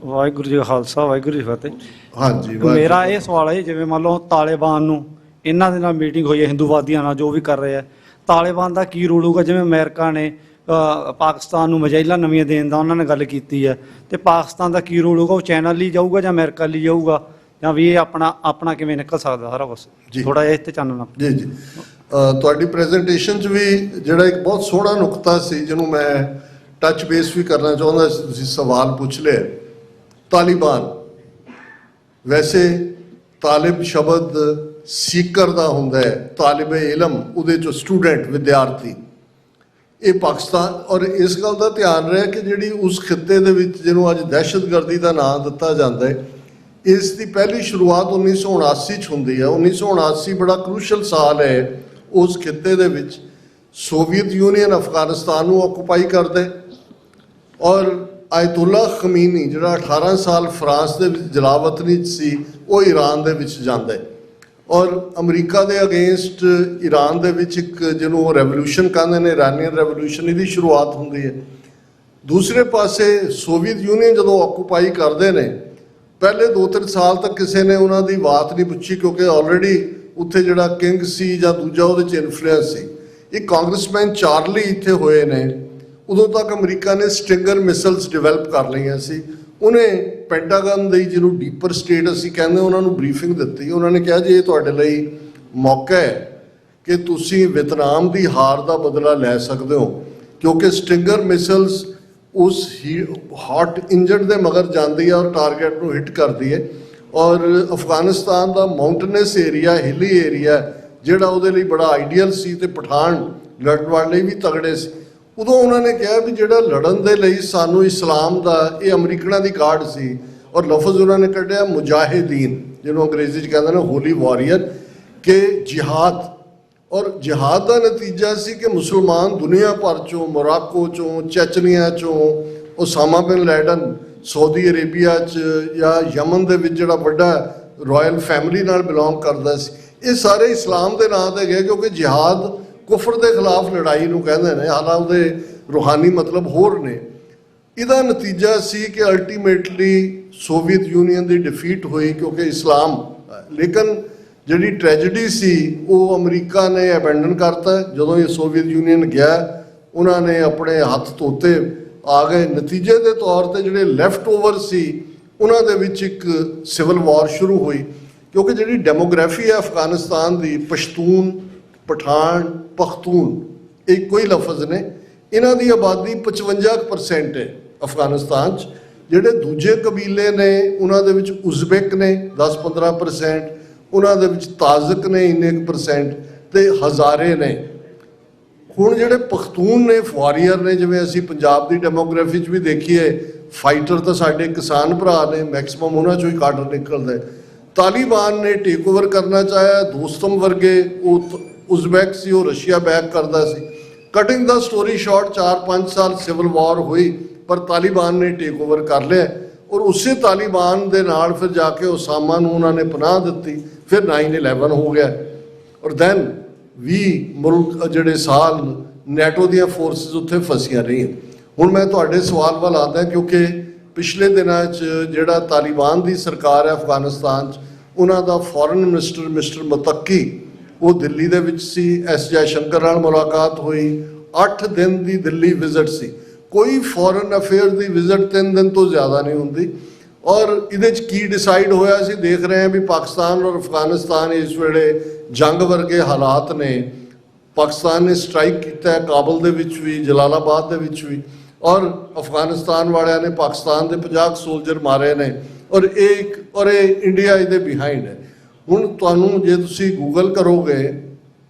Speaker 3: ਵਾਹਿਗੁਰੂ ਜੀ ਕਾ ਖਾਲਸਾ ਵਾਹਿਗੁਰੂ ਜੀ ਕੀ ਫਤਿਹ।
Speaker 8: ਹਾਂਜੀ,
Speaker 3: ਮੇਰਾ ਇਹ ਸਵਾਲ ਹੈ ਜਿਵੇਂ ਮੰਨ ਲਓ ਤਾਲਿਬਾਨ ਨੂੰ ਇਹਨਾਂ ਦੇ ਨਾਲ ਮੀਟਿੰਗ ਹੋਈ ਹੈ, ਹਿੰਦੂਵਾਦੀਆਂ ਨਾਲ ਜੋ ਵੀ ਕਰ ਰਹੇ ਆ, ਤਾਲਿਬਾਨ ਦਾ ਕੀ ਰੋਲ ਹੋਊਗਾ? ਜਿਵੇਂ ਅਮਰੀਕਾ ਨੇ ਪਾਕਿਸਤਾਨ ਨੂੰ ਮਿਜ਼ਾਈਲਾਂ ਨਵੀਆਂ ਦੇਣ ਦਾ ਉਹਨਾਂ ਨੇ ਗੱਲ ਕੀਤੀ ਹੈ, ਤੇ ਪਾਕਿਸਤਾਨ ਦਾ ਕੀ ਰੋਲ ਹੋਊਗਾ? ਉਹ ਚਾਈਨਾ ਲਈ ਜਾਊਗਾ ਜਾਂ ਅਮਰੀਕਾ ਲਈ ਜਾਊਗਾ, ਜਾਂ ਵੀ ਇਹ ਆਪਣਾ ਕਿਵੇਂ ਨਿਕਲ ਸਕਦਾ ਸਾਰਾ ਕੁਛ? ਥੋੜਾ ਜਿਹਾ ਇਸ ਤੇ ਚਾਨਣਾ।
Speaker 8: ਜੀ ਜੀ, ਤੁਹਾਡੀ ਪ੍ਰੈਜੈਂਟੇਸ਼ਨ 'ਚ ਵੀ ਜਿਹੜਾ ਇੱਕ ਬਹੁਤ ਸੋਹਣਾ ਨੁਕਤਾ ਸੀ ਜਿਹਨੂੰ ਮੈਂ ਟੱਚ ਬੇਸ ਵੀ ਕਰਨਾ ਚਾਹੁੰਦਾ ਸੀ, ਤੁਸੀਂ ਸਵਾਲ ਪੁੱਛ ਲਿਆ। ਤਾਲਿਬਾਨ ਵੈਸੇ ਤਾਲਿਬ ਸ਼ਬਦ ਸੀਕਰ ਦਾ ਹੁੰਦਾ ਹੈ, ਤਾਲਿਬੇ ਇਲਮ ਉਹਦੇ 'ਚੋਂ ਸਟੂਡੈਂਟ ਵਿਦਿਆਰਥੀ। ਇਹ ਪਾਕਿਸਤਾਨ ਔਰ ਇਸ ਗੱਲ ਦਾ ਧਿਆਨ ਰਿਹਾ ਕਿ ਜਿਹੜੀ ਉਸ ਖਿੱਤੇ ਦੇ ਵਿੱਚ ਜਿਹਨੂੰ ਅੱਜ ਦਹਿਸ਼ਤਗਰਦੀ ਦਾ ਨਾਮ ਦਿੱਤਾ ਜਾਂਦਾ ਹੈ, ਇਸ ਦੀ ਪਹਿਲੀ ਸ਼ੁਰੂਆਤ 1979 'ਚ ਹੁੰਦੀ ਹੈ। 1979 ਬੜਾ ਕ੍ਰੂਸ਼ਲ ਸਾਲ ਹੈ ਉਸ ਖਿੱਤੇ ਦੇ ਵਿੱਚ। ਸੋਵੀਅਤ ਯੂਨੀਅਨ ਅਫਗਾਨਿਸਤਾਨ ਨੂੰ ਆਕੂਪਾਈ ਕਰਦੇ ਔਰ ਆਇਤੁੱਲਾ ਖਮੀਨੀ ਜਿਹੜਾ 18 ਸਾਲ ਫਰਾਂਸ ਦੇ ਵਿੱਚ ਜਲਾਵਤਨੀ 'ਚ ਸੀ, ਉਹ ਈਰਾਨ ਦੇ ਵਿੱਚ ਜਾਂਦਾ ਹੈ ਔਰ ਅਮਰੀਕਾ ਦੇ ਅਗੇਂਸਟ ਈਰਾਨ ਦੇ ਵਿੱਚ ਇੱਕ ਜਿਹਨੂੰ ਉਹ ਰੈਵੋਲੂਸ਼ਨ ਕਹਿੰਦੇ ਨੇ, ਇਰਾਨੀਅਨ ਰੈਵੋਲੂਸ਼ਨ, ਇਹਦੀ ਸ਼ੁਰੂਆਤ ਹੁੰਦੀ ਹੈ। ਦੂਸਰੇ ਪਾਸੇ ਸੋਵੀਅਤ ਯੂਨੀਅਨ ਜਦੋਂ ਆਕੂਪਾਈ ਕਰਦੇ ਨੇ, ਪਹਿਲੇ 2-3 ਸਾਲ ਤੱਕ ਕਿਸੇ ਨੇ ਉਹਨਾਂ ਦੀ ਬਾਤ ਨਹੀਂ ਪੁੱਛੀ ਕਿਉਂਕਿ ਆਲਰੇਡੀ ਉੱਥੇ ਜਿਹੜਾ ਕਿੰਗ ਸੀ ਜਾਂ ਦੂਜਾ ਉਹਦੇ 'ਚ ਇਨਫਲੂਐਂਸ ਸੀ। ਇਹ ਕਾਂਗਰਸਮੈਨ ਚਾਰਲੀ ਇੱਥੇ ਹੋਏ ਨੇ, ਉਦੋਂ ਤੱਕ ਅਮਰੀਕਾ ਨੇ ਸਟਿੰਗਰ ਮਿਸਲਸ ਡਿਵੈਲਪ ਕਰ ਲਈਆਂ ਸੀ। ਉਹਨੇ ਪੈਂਟਾਗਨ ਦੀ ਜਿਹਨੂੰ ਡੀਪਰ ਸਟੇਟ ਅਸੀਂ ਕਹਿੰਦੇ, ਉਹਨਾਂ ਨੂੰ ਬਰੀਫਿੰਗ ਦਿੱਤੀ। ਉਹਨਾਂ ਨੇ ਕਿਹਾ ਜੀ ਇਹ ਤੁਹਾਡੇ ਲਈ ਮੌਕਾ ਹੈ ਕਿ ਤੁਸੀਂ ਵੀਅਤਨਾਮ ਦੀ ਹਾਰ ਦਾ ਬਦਲਾ ਲੈ ਸਕਦੇ ਹੋ, ਕਿਉਂਕਿ ਸਟਿੰਗਰ ਮਿਸਲਸ ਉਸ ਹਾਟ ਇੰਜਨ ਦੇ ਮਗਰ ਜਾਂਦੀ ਹੈ ਔਰ ਟਾਰਗੇਟ ਨੂੰ ਹਿੱਟ ਕਰਦੀ ਹੈ। ਔਰ ਅਫਗਾਨਿਸਤਾਨ ਦਾ ਮਾਊਂਟੇਨਸ ਏਰੀਆ, ਹਿੱਲੀ ਏਰੀਆ ਜਿਹੜਾ ਉਹਦੇ ਲਈ ਬੜਾ ਆਈਡੀਅਲ ਸੀ ਤੇ ਪਠਾਨ ਲੜਨ ਵਾਲੇ ਲਈ ਵੀ ਤਗੜੇ ਸੀ। ਉਦੋਂ ਉਹਨਾਂ ਨੇ ਕਿਹਾ ਵੀ ਜਿਹੜਾ ਲੜਨ ਦੇ ਲਈ ਸਾਨੂੰ ਇਸਲਾਮ ਦਾ, ਇਹ ਅਮਰੀਕਨਾਂ ਦੀ ਕਾਰਡ ਸੀ ਔਰ ਲਫ਼ਜ਼ ਉਹਨਾਂ ਨੇ ਕੱਢਿਆ ਮੁਜਾਹਿਦੀਨ, ਜਿਹਨੂੰ ਅੰਗਰੇਜ਼ੀ 'ਚ ਕਹਿੰਦੇ ਨੇ ਹੋਲੀ ਵਾਰੀਅਰ, ਕਿ ਜਿਹਾਦ। ਔਰ ਜਿਹਾਦ ਦਾ ਨਤੀਜਾ ਸੀ ਕਿ ਮੁਸਲਮਾਨ ਦੁਨੀਆ ਭਰ 'ਚੋਂ, ਮੋਰਾਕੋ 'ਚੋਂ, ਚੈਚਨੀਆ 'ਚੋਂ, ਉਸਾਮਾ ਬਿਨ ਲੈਡਨ ਸਾਊਦੀ ਅਰੇਬੀਆ 'ਚ ਜਾਂ ਯਮਨ ਦੇ ਵਿੱਚ ਜਿਹੜਾ ਵੱਡਾ ਰਾਇਲ ਫੈਮਿਲੀ ਨਾਲ ਬਿਲੋਂਗ ਕਰਦਾ ਸੀ, ਇਹ ਸਾਰੇ ਇਸਲਾਮ ਦੇ ਨਾਂ 'ਤੇ ਗਏ ਕਿਉਂਕਿ ਜਿਹਾਦ ਕੁਫਰ ਦੇ ਖਿਲਾਫ ਲੜਾਈ ਨੂੰ ਕਹਿੰਦੇ ਨੇ, ਹਾਲਾਂਕਿ ਉਹਦੇ ਰੂਹਾਨੀ ਮਤਲਬ ਹੋਰ ਨੇ। ਇਹਦਾ ਨਤੀਜਾ ਸੀ ਕਿ ਅਲਟੀਮੇਟਲੀ ਸੋਵੀਅਤ ਯੂਨੀਅਨ ਦੀ ਡਿਫੀਟ ਹੋਈ ਕਿਉਂਕਿ ਇਸਲਾਮ, ਲੇਕਿਨ ਜਿਹੜੀ ਟ੍ਰੈਜੇਡੀ ਸੀ ਉਹ ਅਮਰੀਕਾ ਨੇ ਅਬੈਂਡਨ ਕਰਤਾ। ਜਦੋਂ ਇਹ ਸੋਵੀਅਤ ਯੂਨੀਅਨ ਗਿਆ ਉਹਨਾਂ ਨੇ ਆਪਣੇ ਹੱਥ ਧੋਤੇ ਆ ਗਏ। ਨਤੀਜੇ ਦੇ ਤੌਰ ਤੇ ਜਿਹੜੇ ਲੈਫਟ ਓਵਰ ਸੀ ਉਹਨਾਂ ਦੇ ਵਿੱਚ ਇੱਕ ਸਿਵਲ ਵਾਰ ਸ਼ੁਰੂ ਹੋਈ, ਕਿਉਂਕਿ ਜਿਹੜੀ ਡੈਮੋਗ੍ਰਾਫੀ ਹੈ ਅਫਗਾਨਿਸਤਾਨ ਦੀ, ਪਸ਼ਤੂਨ, ਪਠਾਨ, ਪਖਤੂਨ, ਇਹ ਇੱਕੋ ਹੀ ਲਫ਼ਜ਼ ਨੇ। ਇਹਨਾਂ ਦੀ ਆਬਾਦੀ 55% ਹੈ ਅਫਗਾਨਿਸਤਾਨ 'ਚ। ਜਿਹੜੇ ਦੂਜੇ ਕਬੀਲੇ ਨੇ ਉਹਨਾਂ ਦੇ ਵਿੱਚ ਉਜ਼ਬੇਕ ਨੇ 10-15%, ਉਹਨਾਂ ਦੇ ਵਿੱਚ ਤਾਜ਼ਕ ਨੇ ਇੰਨੇ %, ਤੇ ਹਜ਼ਾਰੇ ਨੇ। ਹੁਣ ਜਿਹੜੇ ਪਖਤੂਨ ਨੇ, ਵਾਰੀਅਰ ਨੇ, ਜਿਵੇਂ ਅਸੀਂ ਪੰਜਾਬ ਦੀ ਡੈਮੋਗ੍ਰਾਫੀ 'ਚ ਵੀ ਦੇਖੀਏ, ਫਾਈਟਰ ਤਾਂ ਸਾਡੇ ਕਿਸਾਨ ਭਰਾ ਨੇ, ਮੈਕਸਿਮਮ ਉਹਨਾਂ 'ਚੋਂ ਹੀ ਕਾਡਰ ਨਿਕਲਦਾ। ਤਾਲਿਬਾਨ ਨੇ ਟੇਕ ਓਵਰ ਕਰਨਾ ਚਾਹਿਆ। ਦੋਸਤਮ ਵਰਗੇ, ਉਹ ਉਜ਼ਬੈਕ ਸੀ, ਉਹ ਰਸ਼ੀਆ ਬੈਕ ਕਰਦਾ ਸੀ। ਕਟਿੰਗ ਦਾ ਸਟੋਰੀ ਸ਼ਾਰਟ, 4-5 ਸਾਲ ਸਿਵਲ ਵਾਰ ਹੋਈ, ਪਰ ਤਾਲਿਬਾਨ ਨੇ ਟੇਕ ਓਵਰ ਕਰ ਲਿਆ। ਔਰ ਉਸੇ ਤਾਲਿਬਾਨ ਦੇ ਨਾਲ ਫਿਰ ਜਾ ਕੇ ਉਸਾਮਾ ਨੂੰ ਉਹਨਾਂ ਨੇ ਪਨਾਹ ਦਿੱਤੀ। ਫਿਰ 9/11 ਹੋ ਗਿਆ। ਔਰ ਦੈਨ 20 ਮੁਲਕ ਜਿਹੜੇ ਸਾਲ ਨੈਟੋ ਦੀਆਂ ਫੋਰਸਿਸ ਉੱਥੇ ਫਸੀਆਂ ਰਹੀਆਂ। ਹੁਣ ਮੈਂ ਤੁਹਾਡੇ ਸਵਾਲ ਵੱਲ ਆਉਂਦਾ, ਕਿਉਂਕਿ ਪਿਛਲੇ ਦਿਨਾਂ 'ਚ ਜਿਹੜਾ ਤਾਲਿਬਾਨ ਦੀ ਸਰਕਾਰ ਹੈ ਅਫਗਾਨਿਸਤਾਨ 'ਚ, ਉਹਨਾਂ ਦਾ ਫੋਰਨ ਮਿਨਿਸਟਰ ਮਿਸਟਰ ਮਤੱਕੀ, ਉਹ ਦਿੱਲੀ ਦੇ ਵਿੱਚ ਸੀ। ਐਸ ਜੈ ਸ਼ੰਕਰ ਨਾਲ ਮੁਲਾਕਾਤ ਹੋਈ। 8 ਦਿਨ ਦੀ ਦਿੱਲੀ ਵਿਜ਼ਿਟ ਸੀ। ਕੋਈ ਫੋਰਨ ਅਫੇਅਰ ਦੀ ਵਿਜ਼ਿਟ 3 ਦਿਨ ਤੋਂ ਜ਼ਿਆਦਾ ਨਹੀਂ ਹੁੰਦੀ। ਔਰ ਇਹਦੇ 'ਚ ਕੀ ਡਿਸਾਈਡ ਹੋਇਆ, ਅਸੀਂ ਦੇਖ ਰਹੇ ਹਾਂ ਵੀ ਪਾਕਿਸਤਾਨ ਔਰ ਅਫਗਾਨਿਸਤਾਨ ਇਸ ਵੇਲੇ ਜੰਗ ਵਰਗੇ ਹਾਲਾਤ ਨੇ। ਪਾਕਿਸਤਾਨ ਨੇ ਸਟ੍ਰਾਈਕ ਕੀਤਾ ਹੈ ਕਾਬਲ ਦੇ ਵਿੱਚ ਵੀ, ਜਲਾਲਾਬਾਦ ਦੇ ਵਿੱਚ ਵੀ, ਔਰ ਅਫਗਾਨਿਸਤਾਨ ਵਾਲਿਆਂ ਨੇ ਪਾਕਿਸਤਾਨ ਦੇ 50 ਸੋਲਜਰ ਮਾਰੇ ਨੇ। ਔਰ ਇਹ ਇੰਡੀਆ ਇਹਦੇ ਬਿਹਾਈਂਡ ਹੈ। ਹੁਣ ਤੁਹਾਨੂੰ ਜੇ ਤੁਸੀਂ ਗੂਗਲ ਕਰੋਗੇ,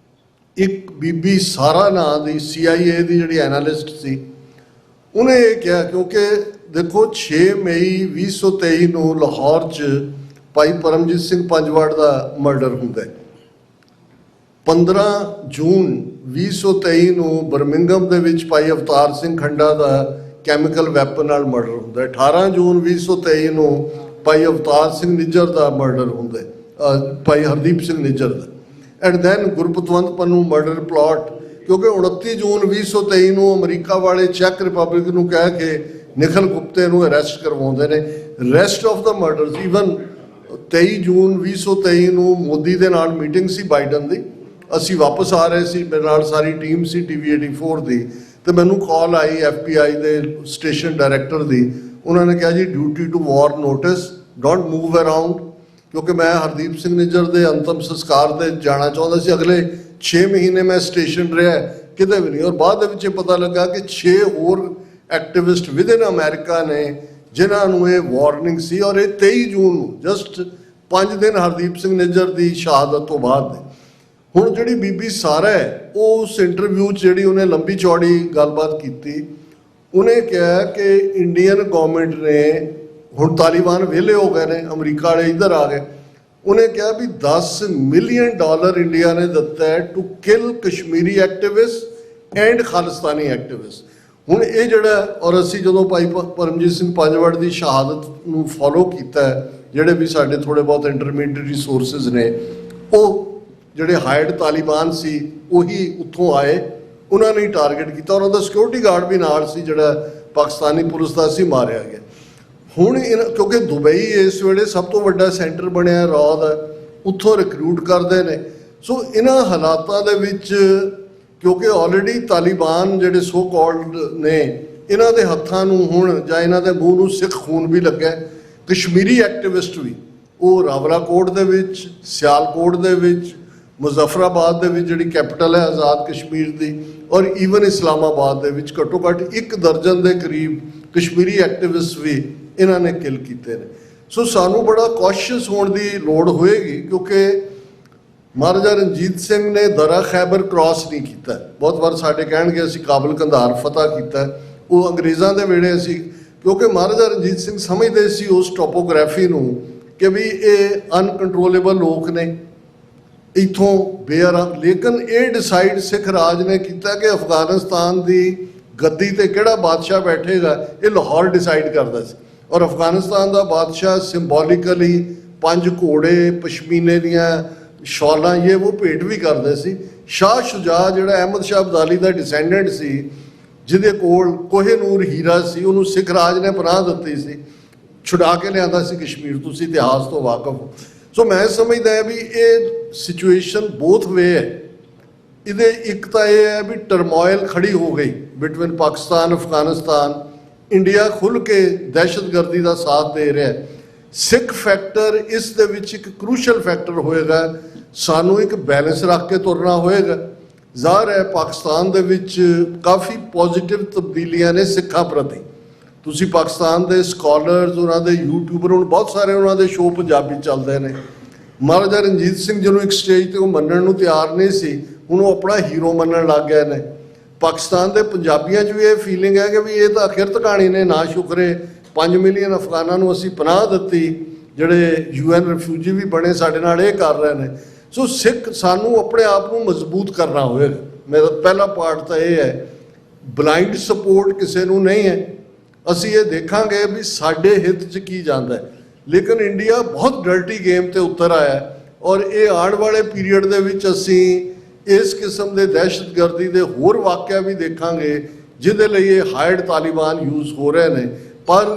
Speaker 8: ਇੱਕ ਬੀਬੀ ਸਾਰਾ ਨਾਂ ਦੀ CIA ਦੀ ਜਿਹੜੀ ਐਨਾਲਿਸਟ ਸੀ, ਉਹਨੇ ਇਹ ਕਿਹਾ, ਕਿਉਂਕਿ ਦੇਖੋ 6 ਮਈ 2023 ਨੂੰ ਲਾਹੌਰ 'ਚ ਭਾਈ ਪਰਮਜੀਤ ਸਿੰਘ ਪੰਜਵਾੜ ਦਾ ਮਰਡਰ ਹੁੰਦਾ ਹੈ। 15 ਜੂਨ 2023 ਨੂੰ ਬਰਮਿੰਗਮ ਦੇ ਵਿੱਚ ਭਾਈ ਅਵਤਾਰ ਸਿੰਘ ਖੰਡਾ ਦਾ ਕੈਮੀਕਲ ਵੈਪਨ ਨਾਲ ਮਰਡਰ ਹੁੰਦਾ ਹੈ। 18 ਜੂਨ 2023 ਨੂੰ ਭਾਈ ਅਵਤਾਰ ਸਿੰਘ ਨਿੱਜਰ ਦਾ ਮਰਡਰ ਹੁੰਦਾ ਹੈ, ਭਾਈ ਹਰਦੀਪ ਸਿੰਘ ਨਿੱਜਰ ਦਾ। And then Gurpatwant Pannun murder plot, ਕਿਉਂਕਿ 29 ਜੂਨ 2023 ਨੂੰ ਅਮਰੀਕਾ ਵਾਲੇ ਚੈੱਕ ਰਿਪਬਲਿਕ ਨੂੰ ਕਹਿ ਕੇ ਨਿਖਲ ਗੁਪਤੇ ਨੂੰ ਅਰੈਸਟ ਕਰਵਾਉਂਦੇ ਨੇ। Rest of the murders, even 23 ਜੂਨ 2023 ਨੂੰ ਮੋਦੀ ਦੇ ਨਾਲ ਮੀਟਿੰਗ ਸੀ ਬਾਈਡਨ ਦੀ। ਅਸੀਂ ਵਾਪਸ ਆ ਰਹੇ ਸੀ, ਮੇਰੇ ਨਾਲ ਸਾਰੀ ਟੀਮ ਸੀ TV 84 ਦੀ, ਤੇ ਮੈਨੂੰ ਕਾਲ ਆਈ FBI ਦੇ ਸਟੇਸ਼ਨ ਡਾਇਰੈਕਟਰ ਦੀ। ਉਹਨਾਂ ਨੇ ਕਿਹਾ ਜੀ duty to war notice, don't move around, ਕਿਉਂਕਿ ਮੈਂ ਹਰਦੀਪ ਸਿੰਘ ਨਿੱਜਰ ਦੇ ਅੰਤਮ ਸੰਸਕਾਰ ਤੇ ਜਾਣਾ ਚਾਹੁੰਦਾ ਸੀ। ਅਗਲੇ 6 ਮਹੀਨੇ ਮੈਂ ਸਟੇਸ਼ਨ ਰਿਹਾ, ਕਿਤੇ ਵੀ ਨਹੀਂ। ਔਰ ਬਾਅਦ ਦੇ ਵਿੱਚ ਇਹ ਪਤਾ ਲੱਗਾ ਕਿ 6 ਹੋਰ ਐਕਟਿਵਿਸਟ ਵਿਦਿਨ ਅਮਰੀਕਾ ਨੇ ਜਿਨ੍ਹਾਂ ਨੂੰ ਇਹ ਵਾਰਨਿੰਗ ਸੀ। ਔਰ ਇਹ 23 ਜੂਨ ਨੂੰ, ਜਸਟ 5 ਦਿਨ ਹਰਦੀਪ ਸਿੰਘ ਨਿੱਜਰ ਦੀ ਸ਼ਹਾਦਤ ਤੋਂ ਬਾਅਦ ਦੇ। ਹੁਣ ਜਿਹੜੀ ਬੀਬੀ ਸਾਰਾ ਹੈ, ਉਹ ਉਸ ਇੰਟਰਵਿਊ 'ਚ ਜਿਹੜੀ ਉਹਨੇ ਲੰਬੀ ਚੌੜੀ ਗੱਲਬਾਤ ਕੀਤੀ, ਉਹਨੇ ਕਿਹਾ ਕਿ ਇੰਡੀਅਨ ਗਵਰਨਮੈਂਟ ਨੇ, ਹੁਣ ਤਾਲਿਬਾਨ ਵਿਹਲੇ ਹੋ ਗਏ ਨੇ, ਅਮਰੀਕਾ ਵਾਲੇ ਇੱਧਰ ਆ ਗਏ, ਉਹਨੇ ਕਿਹਾ ਵੀ $10 ਮਿਲੀਅਨ ਇੰਡੀਆ ਨੇ ਦਿੱਤਾ ਹੈ to kill Kashmiri activist and Khalistani activist. ਹੁਣ ਇਹ ਜਿਹੜਾ, ਔਰ ਅਸੀਂ ਜਦੋਂ ਭਾਈ ਪਰਮਜੀਤ ਸਿੰਘ ਪੰਜਵਾੜ ਦੀ ਸ਼ਹਾਦਤ ਨੂੰ ਫੋਲੋ ਕੀਤਾ ਹੈ, ਜਿਹੜੇ ਵੀ ਸਾਡੇ ਥੋੜ੍ਹੇ ਬਹੁਤ ਇੰਟਰਮੀਡੀਏਟ ਸੋਰਸਿਸ ਨੇ, ਉਹ ਜਿਹੜੇ ਹਾਇਰਡ ਤਾਲਿਬਾਨ ਸੀ ਉਹੀ ਉੱਥੋਂ ਆਏ, ਉਹਨਾਂ ਨੇ ਟਾਰਗੇਟ ਕੀਤਾ। ਔਰ ਉਹਦਾ ਸਿਕਿਉਰਿਟੀ ਗਾਰਡ ਵੀ ਨਾਲ ਸੀ ਜਿਹੜਾ ਪਾਕਿਸਤਾਨੀ ਪੁਲਿਸ ਦਾ ਸੀ, ਮਾਰਿਆ ਗਿਆ। ਹੁਣ ਕਿਉਂਕਿ ਦੁਬਈ ਇਸ ਵੇਲੇ ਸਭ ਤੋਂ ਵੱਡਾ ਸੈਂਟਰ ਬਣਿਆ ਰॉ ਦਾ, ਉੱਥੋਂ ਰਿਕਰੂਟ ਕਰਦੇ ਨੇ। ਸੋ ਇਹਨਾਂ ਹਾਲਾਤਾਂ ਦੇ ਵਿੱਚ, ਕਿਉਂਕਿ ਆਲਰੇਡੀ ਤਾਲਿਬਾਨ ਜਿਹੜੇ ਸੋ ਕਾਲਡ ਨੇ, ਇਹਨਾਂ ਦੇ ਹੱਥਾਂ ਨੂੰ ਹੁਣ, ਜਾਂ ਇਹਨਾਂ ਦੇ ਮੂੰਹ ਨੂੰ ਸਿੱਖ ਖੂਨ ਵੀ ਲੱਗਾ। ਕਸ਼ਮੀਰੀ ਐਕਟਿਵਿਸਟ ਵੀ, ਉਹ ਰਾਵਲਾਕੋਟ ਦੇ ਵਿੱਚ, ਸਿਆਲਕੋਟ ਦੇ ਵਿੱਚ, ਮੁਜ਼ੱਫਰਾਬਾਦ ਦੇ ਵਿੱਚ ਜਿਹੜੀ ਕੈਪੀਟਲ ਹੈ ਆਜ਼ਾਦ ਕਸ਼ਮੀਰ ਦੀ, ਔਰ ਈਵਨ ਇਸਲਾਮਾਬਾਦ ਦੇ ਵਿੱਚ ਘੱਟੋ ਘੱਟ 1 ਦਰਜਨ ਦੇ ਕਰੀਬ ਕਸ਼ਮੀਰੀ ਐਕਟਿਵਿਸਟ ਵੀ ਇਹਨਾਂ ਨੇ ਕਿਲ ਕੀਤੇ ਨੇ। ਸੋ ਸਾਨੂੰ ਬੜਾ ਕੌਸ਼ੀਅਸ ਹੋਣ ਦੀ ਲੋੜ ਹੋਏਗੀ, ਕਿਉਂਕਿ ਮਹਾਰਾਜਾ ਰਣਜੀਤ ਸਿੰਘ ਨੇ ਦਰਾ ਖੈਬਰ ਕ੍ਰਾਸ ਨਹੀਂ ਕੀਤਾ। ਬਹੁਤ ਵਾਰ ਸਾਡੇ ਕਹਿਣਗੇ ਅਸੀਂ ਕਾਬਲ ਕੰਧਾਰ ਫਤਿਹ ਕੀਤਾ, ਉਹ ਅੰਗਰੇਜ਼ਾਂ ਦੇ ਵੇਲੇ ਅਸੀਂ, ਕਿਉਂਕਿ ਮਹਾਰਾਜਾ ਰਣਜੀਤ ਸਿੰਘ ਸਮਝਦੇ ਸੀ ਉਸ ਟੋਪੋਗ੍ਰਾਫੀ ਨੂੰ ਕਿ ਵੀ ਇਹ ਅਨਕੰਟਰੋਲੇਬਲ ਲੋਕ ਨੇ, ਇੱਥੋਂ ਬੇਆਰਾਮ। ਲੇਕਿਨ ਇਹ ਡਿਸਾਈਡ ਸਿੱਖ ਰਾਜ ਨੇ ਕੀਤਾ ਕਿ ਅਫਗਾਨਿਸਤਾਨ ਦੀ ਗੱਦੀ ਤੇ ਕਿਹੜਾ ਬਾਦਸ਼ਾਹ ਬੈਠੇਗਾ, ਇਹ ਲਾਹੌਰ ਡਿਸਾਈਡ ਕਰਦਾ ਸੀ। ਔਰ ਅਫਗਾਨਿਸਤਾਨ ਦਾ ਬਾਦਸ਼ਾਹ ਸਿੰਬੋਲਿਕਲੀ 5 ਘੋੜੇ, ਪਸ਼ਮੀਨੇ ਦੀਆਂ ਸ਼ਾਲਾਂ ਉਹ ਭੇਟ ਵੀ ਕਰਦੇ ਸੀ। ਸ਼ਾਹ ਸ਼ੁਜਾ ਜਿਹੜਾ ਅਹਿਮਦ ਸ਼ਾਹ ਅਬਦਾਲੀ ਦਾ ਡਿਸੈਂਡੈਂਟ ਸੀ, ਜਿਹਦੇ ਕੋਲ ਕੋਹਿਨੂਰ ਹੀਰਾ ਸੀ, ਉਹਨੂੰ ਸਿੱਖ ਰਾਜ ਨੇ ਪਨਾਹ ਦਿੱਤੀ ਸੀ, ਛੁਡਾ ਕੇ ਲਿਆਂਦਾ ਸੀ ਕਸ਼ਮੀਰ। ਤੁਸੀਂ ਇਤਿਹਾਸ ਤੋਂ ਵਾਕਫ ਹੋ। ਸੋ ਮੈਂ ਸਮਝਦਾ ਹਾਂ ਵੀ ਇਹ ਸਿਚੁਏਸ਼ਨ ਬੋਥ ਵੇ ਹੈ। ਇਹਦੇ ਇੱਕ ਤਾਂ ਇਹ ਹੈ ਵੀ ਟਰਮੋਇਲ ਖੜੀ ਹੋ ਗਈ ਬਿਟਵੀਨ ਪਾਕਿਸਤਾਨ ਅਫਗਾਨਿਸਤਾਨ। ਇੰਡੀਆ ਖੁੱਲ੍ਹ ਕੇ ਦਹਿਸ਼ਤਗਰਦੀ ਦਾ ਸਾਥ ਦੇ ਰਿਹਾ। ਸਿੱਖ ਫੈਕਟਰ ਇਸ ਦੇ ਵਿੱਚ ਇੱਕ ਕਰੂਸ਼ਲ ਫੈਕਟਰ ਹੋਏਗਾ। ਸਾਨੂੰ ਇੱਕ ਬੈਲੈਂਸ ਰੱਖ ਕੇ ਤੁਰਨਾ ਹੋਏਗਾ। ਜ਼ਾਹਰ ਹੈ ਪਾਕਿਸਤਾਨ ਦੇ ਵਿੱਚ ਕਾਫੀ ਪੋਜ਼ਿਟਿਵ ਤਬਦੀਲੀਆਂ ਨੇ ਸਿੱਖਾਂ ਪ੍ਰਤੀ। ਤੁਸੀਂ ਪਾਕਿਸਤਾਨ ਦੇ ਸਕਾਲਰਸ, ਉਹਨਾਂ ਦੇ ਯੂਟਿਊਬਰ, ਹੁਣ ਬਹੁਤ ਸਾਰੇ ਉਹਨਾਂ ਦੇ ਸ਼ੋਅ ਪੰਜਾਬੀ ਚੱਲਦੇ ਨੇ। ਮਹਾਰਾਜਾ ਰਣਜੀਤ ਸਿੰਘ ਜਿਹਨੂੰ ਇੱਕ ਸਟੇਜ 'ਤੇ ਉਹ ਮੰਨਣ ਨੂੰ ਤਿਆਰ ਨਹੀਂ ਸੀ, ਹੁਣ ਉਹ ਆਪਣਾ ਹੀਰੋ ਮੰਨਣ ਲੱਗ ਗਏ ਨੇ। ਪਾਕਿਸਤਾਨ ਦੇ ਪੰਜਾਬੀਆਂ 'ਚ ਵੀ ਇਹ ਫੀਲਿੰਗ ਹੈ ਕਿ ਵੀ ਇਹ ਤਾਂ ਅਖਿਰਤ ਕਹਾਣੀ ਨੇ, ਨਾ ਸ਼ੁਕਰੇ 5 ਮਿਲੀਅਨ ਅਫਗਾਨਾਂ ਨੂੰ ਅਸੀਂ ਪਨਾਹ ਦਿੱਤੀ, ਜਿਹੜੇ UN ਰਿਫਿਊਜੀ ਵੀ ਬਣੇ ਸਾਡੇ ਨਾਲ ਇਹ ਕਰ ਰਹੇ ਨੇ। ਸੋ ਸਿੱਖ ਸਾਨੂੰ ਆਪਣੇ ਆਪ ਨੂੰ ਮਜ਼ਬੂਤ ਕਰਨਾ ਹੋਏਗਾ। ਮੇਰਾ ਪਹਿਲਾ ਪਾਰਟ ਤਾਂ ਇਹ ਹੈ, ਬਲਾਈਂਡ ਸਪੋਰਟ ਕਿਸੇ ਨੂੰ ਨਹੀਂ ਹੈ। ਅਸੀਂ ਇਹ ਦੇਖਾਂਗੇ ਵੀ ਸਾਡੇ ਹਿੱਤ 'ਚ ਕੀ ਜਾਂਦਾ ਹੈ। ਲੇਕਿਨ ਇੰਡੀਆ ਬਹੁਤ ਡਰਟੀ ਗੇਮ 'ਤੇ ਉਤਰ ਆਇਆ ਔਰ ਇਹ ਆਉਣ ਵਾਲੇ ਪੀਰੀਅਡ ਦੇ ਵਿੱਚ ਅਸੀਂ ਇਸ ਕਿਸਮ ਦੇ ਦਹਿਸ਼ਤਗਰਦੀ ਦੇ ਹੋਰ ਵਾਕਿਆ ਵੀ ਦੇਖਾਂਗੇ ਜਿਹਦੇ ਲਈ ਇਹ ਹਾਇਰਡ ਤਾਲਿਬਾਨ ਯੂਜ਼ ਹੋ ਰਹੇ ਨੇ। ਪਰ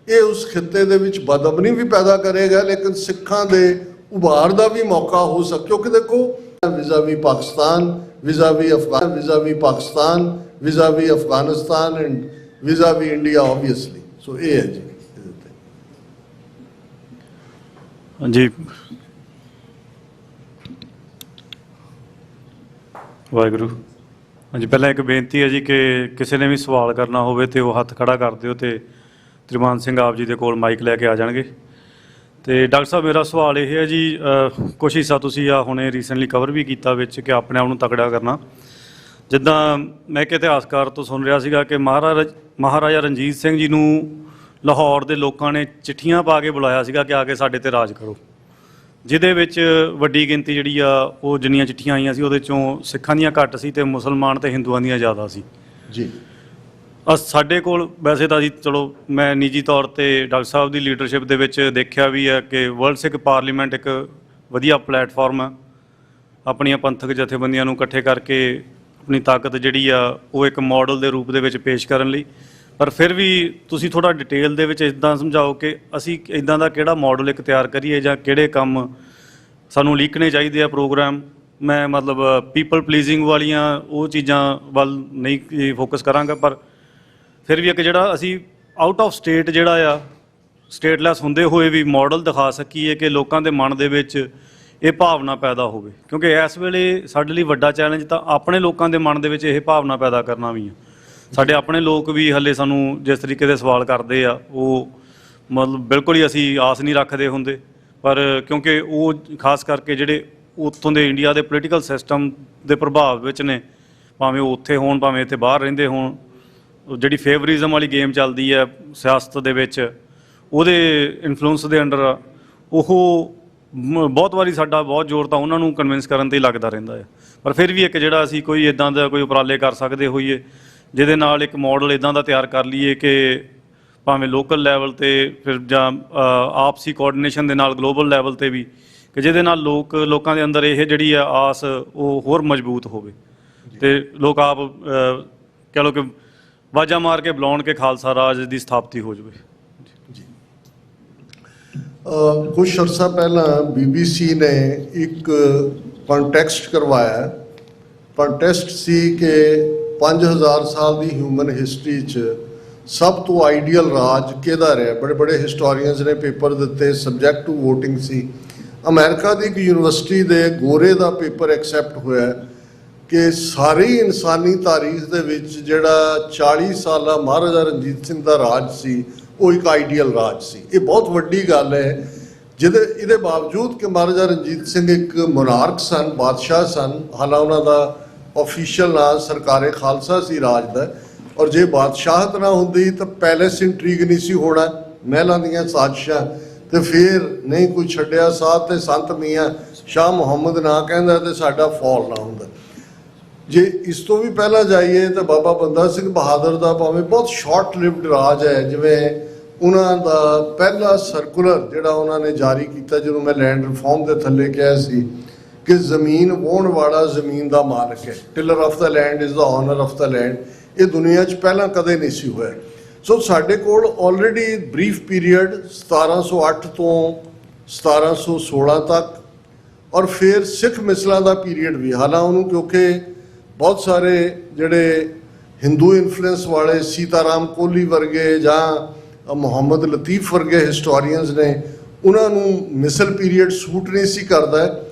Speaker 8: ਇਹ ਉਸ ਖਿੱਤੇ ਦੇ ਵਿੱਚ ਬਦਅਮਨੀ ਵੀ ਪੈਦਾ ਕਰੇਗਾ, ਲੇਕਿਨ ਸਿੱਖਾਂ ਦੇ ਉਭਾਰ ਦਾ ਵੀ ਮੌਕਾ ਹੋ ਸਕਦਾ। ਕਿਉਂਕਿ ਦੇਖੋ vis a vis Pakistan, vis a vis Pakistan, vis a vis Afghanistan and vis a vis India obviously. So ਇਹ ਹੈ ਜੀ ਇਹਦੇ ਉੱਤੇ।
Speaker 5: ਹਾਂਜੀ, ਵਾਹਿਗੁਰੂ। ਹਾਂਜੀ, ਪਹਿਲਾਂ ਇੱਕ ਬੇਨਤੀ ਹੈ ਜੀ ਕਿ ਕਿਸੇ ਨੇ ਵੀ ਸਵਾਲ ਕਰਨਾ ਹੋਵੇ ਤੇ ਉਹ ਹੱਥ ਖੜਾ ਕਰ ਦਿਓ ਤੇ ਤ੍ਰਿਮਾਨ ਸਿੰਘ ਆਪ ਜੀ ਦੇ ਕੋਲ ਮਾਈਕ ਲੈ ਕੇ ਆ ਜਾਣਗੇ। ਤੇ ਡਾਕਟਰ ਸਾਹਿਬ, ਮੇਰਾ ਸਵਾਲ ਇਹ ਹੈ ਜੀ, ਕੁਛ ਹਿੱਸਾ ਤੁਸੀਂ ਆ ਹੁਣੇ ਰੀਸੈਂਟਲੀ ਕਵਰ ਵੀ ਕੀਤਾ ਵਿੱਚ ਕਿ ਆਪਣੇ ਆਪ ਨੂੰ ਤਕੜਾ ਕਰਨਾ। ਜਿੱਦਾਂ ਮੈਂ ਇੱਕ ਇਤਿਹਾਸਕਾਰ ਤੋਂ ਸੁਣ ਰਿਹਾ ਸੀਗਾ ਕਿ ਮਹਾਰਾਜਾ ਰਣਜੀਤ ਸਿੰਘ ਜੀ ਨੂੰ ਲਾਹੌਰ ਦੇ ਲੋਕਾਂ ਨੇ ਚਿੱਠੀਆਂ ਪਾ ਕੇ ਬੁਲਾਇਆ ਸੀਗਾ ਕਿ ਆ ਕੇ ਸਾਡੇ 'ਤੇ ਰਾਜ ਕਰੋ, ਜਿਹਦੇ ਵਿੱਚ ਵੱਡੀ ਗਿਣਤੀ ਜਿਹੜੀ ਆ ਉਹ ਜਿੰਨੀਆਂ ਚਿੱਠੀਆਂ ਆਈਆਂ ਸੀ ਉਹਦੇ 'ਚੋਂ ਸਿੱਖਾਂ ਦੀਆਂ ਘੱਟ ਸੀ ਤੇ ਮੁਸਲਮਾਨ ਤੇ ਹਿੰਦੂਆਂ ਦੀਆਂ ਜ਼ਿਆਦਾ ਸੀ
Speaker 8: ਜੀ।
Speaker 5: ਸਾਡੇ ਕੋਲ ਵੈਸੇ ਤਾਂ ਜੀ ਚਲੋ ਮੈਂ ਨਿੱਜੀ ਤੌਰ 'ਤੇ ਡਾਕਟਰ ਸਾਹਿਬ ਦੀ ਲੀਡਰਸ਼ਿਪ ਦੇ ਵਿੱਚ ਦੇਖਿਆ ਵੀ ਹੈ ਕਿ ਵਰਲਡ ਸਿੱਖ ਪਾਰਲੀਮੈਂਟ ਇੱਕ ਵਧੀਆ ਪਲੇਟਫਾਰਮ ਹੈ ਆਪਣੀਆਂ ਪੰਥਕ ਜਥੇਬੰਦੀਆਂ ਨੂੰ ਇਕੱਠੇ ਕਰਕੇ ਆਪਣੀ ਤਾਕਤ ਜਿਹੜੀ ਆ ਉਹ ਇੱਕ ਮਾਡਲ ਦੇ ਰੂਪ ਦੇ ਵਿੱਚ ਪੇਸ਼ ਕਰਨ ਲਈ। ਪਰ ਫਿਰ ਵੀ ਤੁਸੀਂ ਥੋੜ੍ਹਾ ਡਿਟੇਲ ਦੇ ਵਿੱਚ ਇੱਦਾਂ ਸਮਝਾਓ ਕਿ ਅਸੀਂ ਇੱਦਾਂ ਦਾ ਕਿਹੜਾ ਮਾਡਲ ਇੱਕ ਤਿਆਰ ਕਰੀਏ ਜਾਂ ਕਿਹੜੇ ਕੰਮ ਸਾਨੂੰ ਲੀਕਣੇ ਚਾਹੀਦੇ ਆ ਪ੍ਰੋਗਰਾਮ। ਮੈਂ ਮਤਲਬ ਪੀਪਲ ਪਲੀਜ਼ਿੰਗ ਵਾਲੀਆਂ ਉਹ ਚੀਜ਼ਾਂ ਵੱਲ ਨਹੀਂ ਫੋਕਸ ਕਰਾਂਗਾ, ਪਰ ਫਿਰ ਵੀ ਇੱਕ ਜਿਹੜਾ ਅਸੀਂ ਆਊਟ ਆਫ ਸਟੇਟ ਜਿਹੜਾ ਆ ਸਟੇਟਲੈਸ ਹੁੰਦੇ ਹੋਏ ਵੀ ਮਾਡਲ ਦਿਖਾ ਸਕੀਏ ਕਿ ਲੋਕਾਂ ਦੇ ਮਨ ਦੇ ਵਿੱਚ ਇਹ ਭਾਵਨਾ ਪੈਦਾ ਹੋਵੇ। ਕਿਉਂਕਿ ਇਸ ਵੇਲੇ ਸਾਡੇ ਲਈ ਵੱਡਾ ਚੈਲੰਜ ਤਾਂ ਆਪਣੇ ਲੋਕਾਂ ਦੇ ਮਨ ਦੇ ਵਿੱਚ ਇਹ ਭਾਵਨਾ ਪੈਦਾ ਕਰਨਾ ਵੀ ਹੈ। ਸਾਡੇ ਆਪਣੇ ਲੋਕ ਵੀ ਹਲੇ ਸਾਨੂੰ ਜਿਸ ਤਰੀਕੇ ਦੇ ਸਵਾਲ ਕਰਦੇ ਆ ਉਹ ਮਤਲਬ ਬਿਲਕੁਲ ਹੀ ਅਸੀਂ ਆਸ ਨਹੀਂ ਰੱਖਦੇ ਹੁੰਦੇ, ਪਰ ਕਿਉਂਕਿ ਉਹ ਖਾਸ ਕਰਕੇ ਜਿਹੜੇ ਉੱਥੋਂ ਦੇ ਇੰਡੀਆ ਦੇ ਪੋਲੀਟੀਕਲ ਸਿਸਟਮ ਦੇ ਪ੍ਰਭਾਵ ਵਿੱਚ ਨੇ, ਭਾਵੇਂ ਉਹ ਉੱਥੇ ਹੋਣ ਭਾਵੇਂ ਇੱਥੇ ਬਾਹਰ ਰਹਿੰਦੇ ਹੋਣ, ਜਿਹੜੀ ਫੇਵਰਿਜ਼ਮ ਵਾਲੀ ਗੇਮ ਚੱਲਦੀ ਹੈ ਸਿਆਸਤ ਦੇ ਵਿੱਚ ਉਹਦੇ ਇਨਫਲੂਐਂਸ ਦੇ ਅੰਡਰ ਉਹ ਬਹੁਤ ਵਾਰੀ ਸਾਡਾ ਬਹੁਤ ਜ਼ੋਰ ਤਾਂ ਉਹਨਾਂ ਨੂੰ ਕਨਵਿੰਸ ਕਰਨ 'ਤੇ ਹੀ ਲੱਗਦਾ ਰਹਿੰਦਾ ਹੈ। ਪਰ ਫਿਰ ਵੀ ਇੱਕ ਜਿਹੜਾ ਅਸੀਂ ਕੋਈ ਇੱਦਾਂ ਦਾ ਕੋਈ ਉਪਰਾਲੇ ਕਰ ਸਕਦੇ ਹੋਈਏ ਜਿਹਦੇ ਨਾਲ ਇੱਕ ਮਾਡਲ ਇੱਦਾਂ ਦਾ ਤਿਆਰ ਕਰ ਲਈਏ ਕਿ ਭਾਵੇਂ ਲੋਕਲ ਲੈਵਲ 'ਤੇ ਫਿਰ ਜਾਂ ਆਪਸੀ ਕੋਆਰਡੀਨੇਸ਼ਨ ਦੇ ਨਾਲ ਗਲੋਬਲ ਲੈਵਲ 'ਤੇ ਵੀ, ਕਿ ਜਿਹਦੇ ਨਾਲ ਲੋਕਾਂ ਦੇ ਅੰਦਰ ਇਹ ਜਿਹੜੀ ਆ ਆਸ ਉਹ ਹੋਰ ਮਜ਼ਬੂਤ ਹੋਵੇ ਅਤੇ ਲੋਕ ਆਪ ਕਹਿ ਲਓ ਕਿ ਵਾਜਾਂ ਮਾਰ ਕੇ ਬੁਲਾਉਣ ਕੇ ਖਾਲਸਾ ਰਾਜ ਦੀ ਸਥਾਪਤੀ ਹੋ ਜਾਵੇ।
Speaker 8: ਕੁਛ ਅਰਸਾ ਪਹਿਲਾਂ BBC ਨੇ ਇੱਕ ਕੰਟੈਕਸਟ ਕਰਵਾਇਆ। ਕੰਟੈਸਟ ਸੀ ਕਿ 5000 ਸਾਲ ਦੀ ਹਿਊਮਨ ਹਿਸਟਰੀ 'ਚ ਸਭ ਤੋਂ ਆਈਡੀਅਲ ਰਾਜ ਕਿਹਦਾ ਰਿਹਾ। ਬੜੇ ਬੜੇ ਹਿਸਟੋਰੀਅਨਸ ਨੇ ਪੇਪਰ ਦਿੱਤੇ, ਸਬਜੈਕਟ ਟੂ ਵੋਟਿੰਗ ਸੀ। ਅਮਰੀਕਾ ਦੀ ਇੱਕ ਯੂਨੀਵਰਸਿਟੀ ਦੇ ਗੋਰੇ ਦਾ ਪੇਪਰ ਐਕਸੈਪਟ ਹੋਇਆ ਕਿ ਸਾਰੀ ਇਨਸਾਨੀ ਤਾਰੀਖ ਦੇ ਵਿੱਚ ਜਿਹੜਾ 40 ਸਾਲਾ ਮਹਾਰਾਜਾ ਰਣਜੀਤ ਸਿੰਘ ਦਾ ਰਾਜ ਸੀ ਉਹ ਇੱਕ ਆਈਡੀਅਲ ਰਾਜ ਸੀ। ਇਹ ਬਹੁਤ ਵੱਡੀ ਗੱਲ ਹੈ। ਇਹਦੇ ਬਾਵਜੂਦ ਕਿ ਮਹਾਰਾਜਾ ਰਣਜੀਤ ਸਿੰਘ ਇੱਕ ਮੋਨਾਰਕ ਸਨ, ਬਾਦਸ਼ਾਹ ਸਨ, ਹਾਲਾਂ ਉਹਨਾਂ ਦਾ ਆਫੀਸ਼ੀਅਲ ਨਾਂ ਸਰਕਾਰੇ ਖਾਲਸਾ ਸੀ ਰਾਜ ਦਾ, ਔਰ ਜੇ ਬਾਦਸ਼ਾਹਤ ਨਾ ਹੁੰਦੀ ਤਾਂ ਪੈਲੇਸ ਇੰਟਰੀਗ ਨਹੀਂ ਸੀ ਹੋਣਾ, ਮਹਿਲਾਂ ਦੀਆਂ ਸਾਜ਼ਿਸ਼ਾਂ, ਤੇ ਫਿਰ ਨਹੀਂ ਕੋਈ ਛੱਡਿਆ ਸਾਥ ਤੇ ਸੰਤ ਮੀਆਂ ਸ਼ਾਹ ਮੁਹੰਮਦ ਨਾ ਕਹਿੰਦਾ ਤੇ ਸਾਡਾ ਫੌਲ ਨਾ ਹੁੰਦਾ। ਜੇ ਇਸ ਤੋਂ ਵੀ ਪਹਿਲਾਂ ਜਾਈਏ ਤਾਂ ਬਾਬਾ ਬੰਦਾ ਸਿੰਘ ਬਹਾਦਰ ਦਾ ਭਾਵੇਂ ਬਹੁਤ ਸ਼ਾਰਟ ਲਿਵਡ ਰਾਜ ਹੈ, ਜਿਵੇਂ ਉਹਨਾਂ ਦਾ ਪਹਿਲਾ ਸਰਕੂਲਰ ਜਿਹੜਾ ਉਹਨਾਂ ਨੇ ਜਾਰੀ ਕੀਤਾ ਜਦੋਂ ਮੈਂ ਲੈਂਡ ਰਿਫਾਰਮ ਦੇ ਥੱਲੇ ਕਿਹਾ ਸੀ ਕਿ ਜ਼ਮੀਨ ਵਾਹੁਣ ਵਾਲਾ ਜ਼ਮੀਨ ਦਾ ਮਾਲਕ ਹੈ। Tiller of the land is the owner of the land. ਇਹ ਦੁਨੀਆ 'ਚ ਪਹਿਲਾਂ ਕਦੇ ਨਹੀਂ ਸੀ ਹੋਇਆ। ਸੋ ਸਾਡੇ ਕੋਲ ਆਲਰੇਡੀ ਬਰੀਫ ਪੀਰੀਅਡ 1708 ਤੋਂ 1716 ਤੱਕ, ਔਰ ਫਿਰ ਸਿੱਖ ਮਿਸਲਾਂ ਦਾ ਪੀਰੀਅਡ ਵੀ, ਹਾਲਾਂ ਉਹਨੂੰ ਕਿਉਂਕਿ ਬਹੁਤ ਸਾਰੇ ਜਿਹੜੇ ਹਿੰਦੂ ਇਨਫਲੂਐਂਸ ਵਾਲੇ ਸੀਤਾਰਾਮ ਕੋਹਲੀ ਵਰਗੇ ਜਾਂ ਮੁਹੰਮਦ ਲਤੀਫ ਵਰਗੇ ਹਿਸਟੋਰੀਅਨਸ ਨੇ, ਉਹਨਾਂ ਨੂੰ ਮਿਸਲ ਪੀਰੀਅਡ ਸੂਟ ਨਹੀਂ ਸੀ ਕਰਦਾ,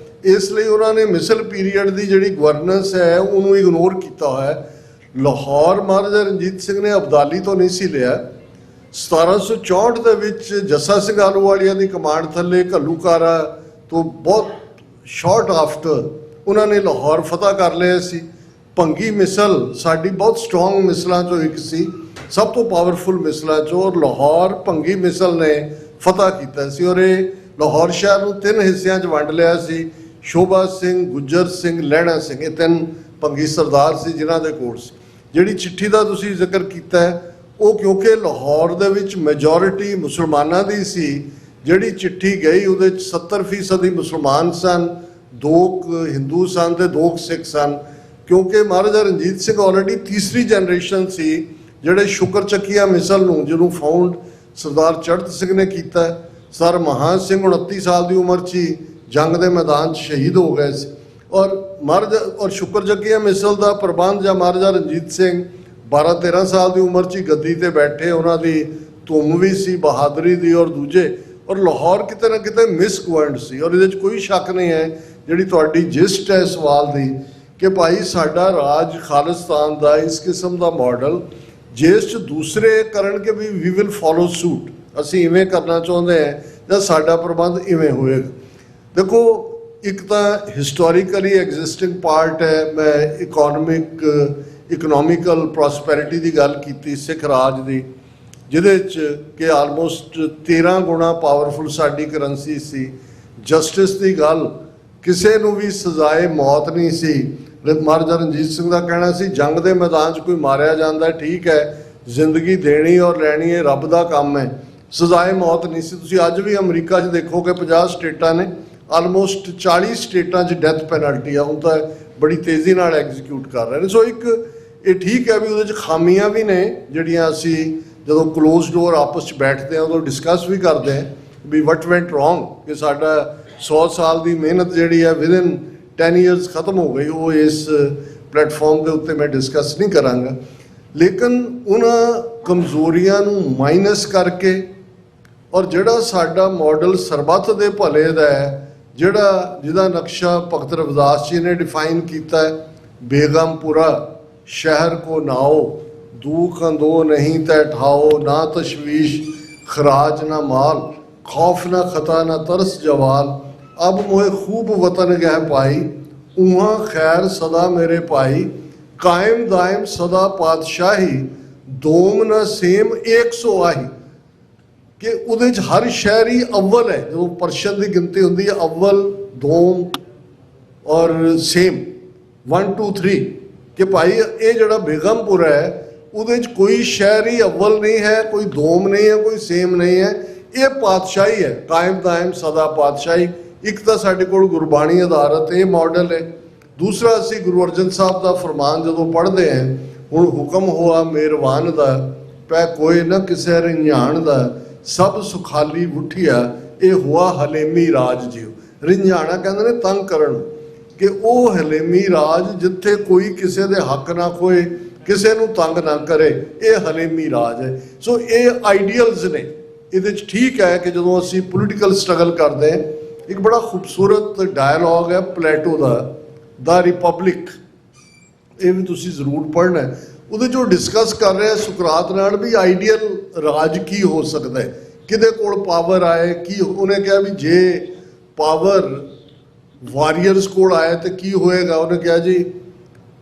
Speaker 8: ਇਸ ਲਈ ਉਹਨਾਂ ਨੇ ਮਿਸਲ ਪੀਰੀਅਡ ਦੀ ਜਿਹੜੀ ਗਵਰਨੈਂਸ ਹੈ ਉਹਨੂੰ ਇਗਨੋਰ ਕੀਤਾ ਹੋਇਆ। ਲਾਹੌਰ ਮਹਾਰਾਜਾ ਰਣਜੀਤ ਸਿੰਘ ਨੇ ਅਬਦਾਲੀ ਤੋਂ ਨਹੀਂ ਸੀ ਲਿਆ। 1764 ਦੇ ਵਿੱਚ ਜੱਸਾ ਸਿੰਘ ਆਹਲੂਵਾਲੀਆ ਦੀ ਕਮਾਂਡ ਥੱਲੇ ਘੱਲੂਕਾਰਾ ਤੋਂ ਬਹੁਤ ਸ਼ਾਰਟ ਆਫਟਰ ਉਹਨਾਂ ਨੇ ਲਾਹੌਰ ਫਤਿਹ ਕਰ ਲਿਆ ਸੀ। ਭੰਗੀ ਮਿਸਲ ਸਾਡੀ ਬਹੁਤ ਸਟਰੋਂਗ ਮਿਸਲਾਂ 'ਚੋਂ ਇੱਕ ਸੀ, ਸਭ ਤੋਂ ਪਾਵਰਫੁਲ ਮਿਸਲਾਂ 'ਚੋਂ, ਔਰ ਲਾਹੌਰ ਭੰਗੀ ਮਿਸਲ ਨੇ ਫਤਿਹ ਕੀਤਾ ਸੀ। ਔਰ ਇਹ ਲਾਹੌਰ ਸ਼ਹਿਰ ਨੂੰ 3 ਹਿੱਸਿਆਂ 'ਚ ਵੰਡ ਲਿਆ ਸੀ। ਸ਼ੋਭਾ ਸਿੰਘ, ਗੁੱਜਰ ਸਿੰਘ, ਲਹਿਣਾ ਸਿੰਘ, ਇਹ 3 ਭੰਗੀ ਸਰਦਾਰ ਸੀ ਜਿਨ੍ਹਾਂ ਦੇ ਕੋਲ ਸੀ। ਜਿਹੜੀ ਚਿੱਠੀ ਦਾ ਤੁਸੀਂ ਜ਼ਿਕਰ ਕੀਤਾ ਹੈ, ਉਹ ਕਿਉਂਕਿ ਲਾਹੌਰ ਦੇ ਵਿੱਚ ਮੈਜੋਰਿਟੀ ਮੁਸਲਮਾਨਾਂ ਦੀ ਸੀ, ਜਿਹੜੀ ਚਿੱਠੀ ਗਈ ਉਹਦੇ 'ਚ 70% ਹੀ ਮੁਸਲਮਾਨ ਸਨ, 2 ਹਿੰਦੂ ਸਨ ਤੇ 2 ਸਿੱਖ ਸਨ। ਕਿਉਂਕਿ ਮਹਾਰਾਜਾ ਰਣਜੀਤ ਸਿੰਘ ਆਲਰੇਡੀ ਤੀਸਰੀ ਜਨਰੇਸ਼ਨ ਸੀ ਜਿਹੜੇ ਸ਼ੁਕਰ ਚੱਕੀਆ ਮਿਸਲ ਨੂੰ, ਜਿਹਨੂੰ ਫਾਊਂਡ ਸਰਦਾਰ ਚੜ੍ਹਤ ਸਿੰਘ ਨੇ ਕੀਤਾ। ਸਰ ਮਹਾਨ ਸਿੰਘ 29 ਸਾਲ ਦੀ ਉਮਰ 'ਚ ਹੀ ਜੰਗ ਦੇ ਮੈਦਾਨ 'ਚ ਸ਼ਹੀਦ ਹੋ ਗਏ ਸੀ। ਔਰ ਸ਼ੁਕਰ ਚੱਕੀਆ ਮਿਸਲ ਦਾ ਪ੍ਰਬੰਧ ਜਾਂ ਮਹਾਰਾਜਾ ਰਣਜੀਤ ਸਿੰਘ 12-13 ਸਾਲ ਦੀ ਉਮਰ 'ਚ ਹੀ ਗੱਦੀ ਤੇ ਬੈਠੇ, ਉਹਨਾਂ ਦੀ ਧੁੰਮ ਵੀ ਸੀ ਬਹਾਦਰੀ ਦੀ। ਔਰ ਦੂਜੇ, ਔਰ ਲਾਹੌਰ ਕਿਤੇ ਨਾ ਕਿਤੇ ਮਿਸ ਗਵਰਨਡ ਸੀ। ਔਰ ਇਹਦੇ 'ਚ ਕੋਈ ਸ਼ੱਕ ਨਹੀਂ ਹੈ, ਜਿਹੜੀ ਤੁਹਾਡੀ ਜਿਸਟ ਹੈ ਸਵਾਲ ਦੀ, ਕਿ ਭਾਈ ਸਾਡਾ ਰਾਜ ਖਾਲਿਸਤਾਨ ਦਾ ਇਸ ਕਿਸਮ ਦਾ ਮਾਡਲ ਜਿਸ 'ਚ ਦੂਸਰੇ ਕਰਨਗੇ ਵੀ ਵੀ ਵਿਲ ਫੋਲੋ ਸੂਟ, ਅਸੀਂ ਇਵੇਂ ਕਰਨਾ ਚਾਹੁੰਦੇ ਹਾਂ ਜਾਂ ਸਾਡਾ ਪ੍ਰਬੰਧ ਇਵੇਂ ਹੋਏਗਾ। ਦੇਖੋ, ਇੱਕ ਤਾਂ ਹਿਸਟੋਰੀਕਲੀ ਐਗਜ਼ਿਸਟਿੰਗ ਪਾਰਟ ਹੈ। ਮੈਂ ਇਕਨੋਮਿਕਲ ਪ੍ਰੋਸਪੈਰਿਟੀ ਦੀ ਗੱਲ ਕੀਤੀ ਸਿੱਖ ਰਾਜ ਦੀ, ਜਿਹਦੇ 'ਚ ਕਿ ਆਲਮੋਸਟ 13 ਗੁਣਾ ਪਾਵਰਫੁਲ ਸਾਡੀ ਕਰੰਸੀ ਸੀ। ਜਸਟਿਸ ਦੀ ਗੱਲ, ਕਿਸੇ ਨੂੰ ਵੀ ਸਜ਼ਾਏ ਮੌਤ ਨਹੀਂ ਸੀ। ਮਹਾਰਾਜਾ ਰਣਜੀਤ ਸਿੰਘ ਦਾ ਕਹਿਣਾ ਸੀ, ਜੰਗ ਦੇ ਮੈਦਾਨ 'ਚ ਕੋਈ ਮਾਰਿਆ ਜਾਂਦਾ ਠੀਕ ਹੈ, ਜ਼ਿੰਦਗੀ ਦੇਣੀ ਔਰ ਲੈਣੀ ਇਹ ਰੱਬ ਦਾ ਕੰਮ ਹੈ, ਸਜ਼ਾਏ ਮੌਤ ਨਹੀਂ ਸੀ। ਤੁਸੀਂ ਅੱਜ ਵੀ ਅਮਰੀਕਾ 'ਚ ਦੇਖੋਗੇ 50 ਸਟੇਟਾਂ ਨੇ, ਆਲਮੋਸਟ 40 ਸਟੇਟਾਂ 'ਚ ਡੈਥ ਪੈਨਲਟੀ ਆ, ਹੁਣ ਤਾਂ ਬੜੀ ਤੇਜ਼ੀ ਨਾਲ ਐਗਜ਼ੀਕਿਊਟ ਕਰ ਰਹੇ ਨੇ। ਸੋ ਇੱਕ ਇਹ ਠੀਕ ਹੈ ਵੀ ਉਹਦੇ 'ਚ ਖਾਮੀਆਂ ਵੀ ਨੇ, ਜਿਹੜੀਆਂ ਅਸੀਂ ਜਦੋਂ ਕਲੋਜ਼ ਡੋਰ ਆਪਸ 'ਚ ਬੈਠਦੇ ਹਾਂ ਉਦੋਂ ਡਿਸਕਸ ਵੀ ਕਰਦੇ ਹਾਂ ਵੀ ਵਟ ਵੈਂਟ ਰੋਂਗ, ਕਿ ਸਾਡਾ 100 ਸਾਲ ਦੀ ਮਿਹਨਤ ਜਿਹੜੀ ਹੈ ਵਿਦਿਨ 10 years ਖਤਮ ਹੋ ਗਈ। ਉਹ ਇਸ ਪਲੇਟਫਾਰਮ ਦੇ ਉੱਤੇ ਮੈਂ ਡਿਸਕਸ ਨਹੀਂ ਕਰਾਂਗਾ, ਲੇਕਿਨ ਉਹਨਾਂ ਕਮਜ਼ੋਰੀਆਂ ਨੂੰ ਮਾਈਨਸ ਕਰਕੇ, ਔਰ ਜਿਹੜਾ ਸਾਡਾ ਮਾਡਲ ਸਰਬੱਤ ਦੇ ਭਲੇ ਦਾ ਹੈ, ਜਿਹਦਾ ਨਕਸ਼ਾ ਭਗਤ ਰਵਿਦਾਸ ਜੀ ਨੇ ਡਿਫਾਈਨ ਕੀਤਾ ਹੈ, ਬੇਗਮਪੁਰਾ ਸ਼ਹਿਰ ਕੋ ਨਾਓ, ਦੁੱਖ ਅੰਦੋ ਨਹੀਂ ਤੈ ਠਾਓ, ਨਾ ਤਸ਼ਵੀਸ਼ ਖਰਾਜ ਨਾ ਮਾਲ, खौफ न खता न तरस जवाल, अब मोहे खूब वतन गह पाई, उहाँ खैर सदा मेरे पाई, कायम दायम सदा पातशाही, दोम न सेम 100 आही। कि ਉਹਦੇ 'ਚ ਹਰ ਸ਼ਹਿਰ ਹੀ ਅਵਲ ਹੈ। ਜਦੋਂ ਪਰਸ਼ਨ ਦੀ ਗਿਣਤੀ ਹੁੰਦੀ ਹੈ, ਅਵਲ, ਦੋਮ ਔਰ ਸੇਮ, 1 2 3, ਕਿ ਭਾਈ ਇਹ ਜਿਹੜਾ ਬੇਗਮਪੁਰਾ ਹੈ ਉਹਦੇ 'ਚ ਕੋਈ ਸ਼ਹਿਰ ਹੀ ਅਵਲ ਨਹੀਂ ਹੈ, ਕੋਈ ਦੋਮ ਨਹੀਂ ਹੈ, ਕੋਈ ਸੇਮ ਨਹੀਂ ਹੈ। ਇਹ ਪਾਤਸ਼ਾਹੀ ਹੈ, ਕਾਇਮ ਦਾਇਮ ਸਦਾ ਪਾਤਸ਼ਾਹੀ। ਇੱਕ ਤਾਂ ਸਾਡੇ ਕੋਲ ਗੁਰਬਾਣੀ ਆਧਾਰਿਤ ਇਹ ਮਾਡਲ ਹੈ। ਦੂਸਰਾ, ਅਸੀਂ ਗੁਰੂ ਅਰਜਨ ਸਾਹਿਬ ਦਾ ਫਰਮਾਨ ਜਦੋਂ ਪੜ੍ਹਦੇ ਹਾਂ, ਹੁਣ ਹੁਕਮ ਹੋਆ ਮਿਹਰਬਾਨ ਦਾ, ਪੈ ਕੋਈ ਨਾ ਕਿਸੇ ਰਿੰਝਾਣ ਦਾ, ਸਭ ਸੁਖਾਲੀ ਉਠਿਆ, ਇਹ ਹੋਆ ਹਲੇਮੀ ਰਾਜ ਜਿਉ। ਰਿੰਝਾਣਾ ਕਹਿੰਦੇ ਨੇ ਤੰਗ ਕਰਨ, ਕਿ ਉਹ ਹਲੇਮੀ ਰਾਜ ਜਿੱਥੇ ਕੋਈ ਕਿਸੇ ਦੇ ਹੱਕ ਨਾ ਖੋਏ, ਕਿਸੇ ਨੂੰ ਤੰਗ ਨਾ ਕਰੇ, ਇਹ ਹਲੇਮੀ ਰਾਜ ਹੈ। ਸੋ ਇਹ ਆਈਡੀਅਲਸ ਨੇ। ਇਹਦੇ 'ਚ ਠੀਕ ਹੈ ਕਿ ਜਦੋਂ ਅਸੀਂ ਪੋਲੀਟੀਕਲ ਸਟਰਗਲ ਕਰਦੇ ਹਾਂ, ਇੱਕ ਬੜਾ ਖੂਬਸੂਰਤ ਡਾਇਲੋਗ ਹੈ ਪਲੇਟੋ ਦਾ ਰਿਪਬਲਿਕ, ਇਹ ਵੀ ਤੁਸੀਂ ਜ਼ਰੂਰ ਪੜ੍ਹਨਾ। ਉਹਦੇ 'ਚ ਉਹ ਡਿਸਕਸ ਕਰ ਰਿਹਾ ਸੁਕਰਾਤ ਨਾਲ ਵੀ ਆਈਡੀਅਲ ਰਾਜ ਕੀ ਹੋ ਸਕਦਾ ਹੈ, ਕਿਹਦੇ ਕੋਲ ਪਾਵਰ ਆਏ ਕੀ। ਉਹਨੇ ਕਿਹਾ ਵੀ ਜੇ ਪਾਵਰ ਵਾਰੀਅਰਸ ਕੋਲ ਆਏ ਤਾਂ ਕੀ ਹੋਏਗਾ। ਉਹਨੇ ਕਿਹਾ ਜੀ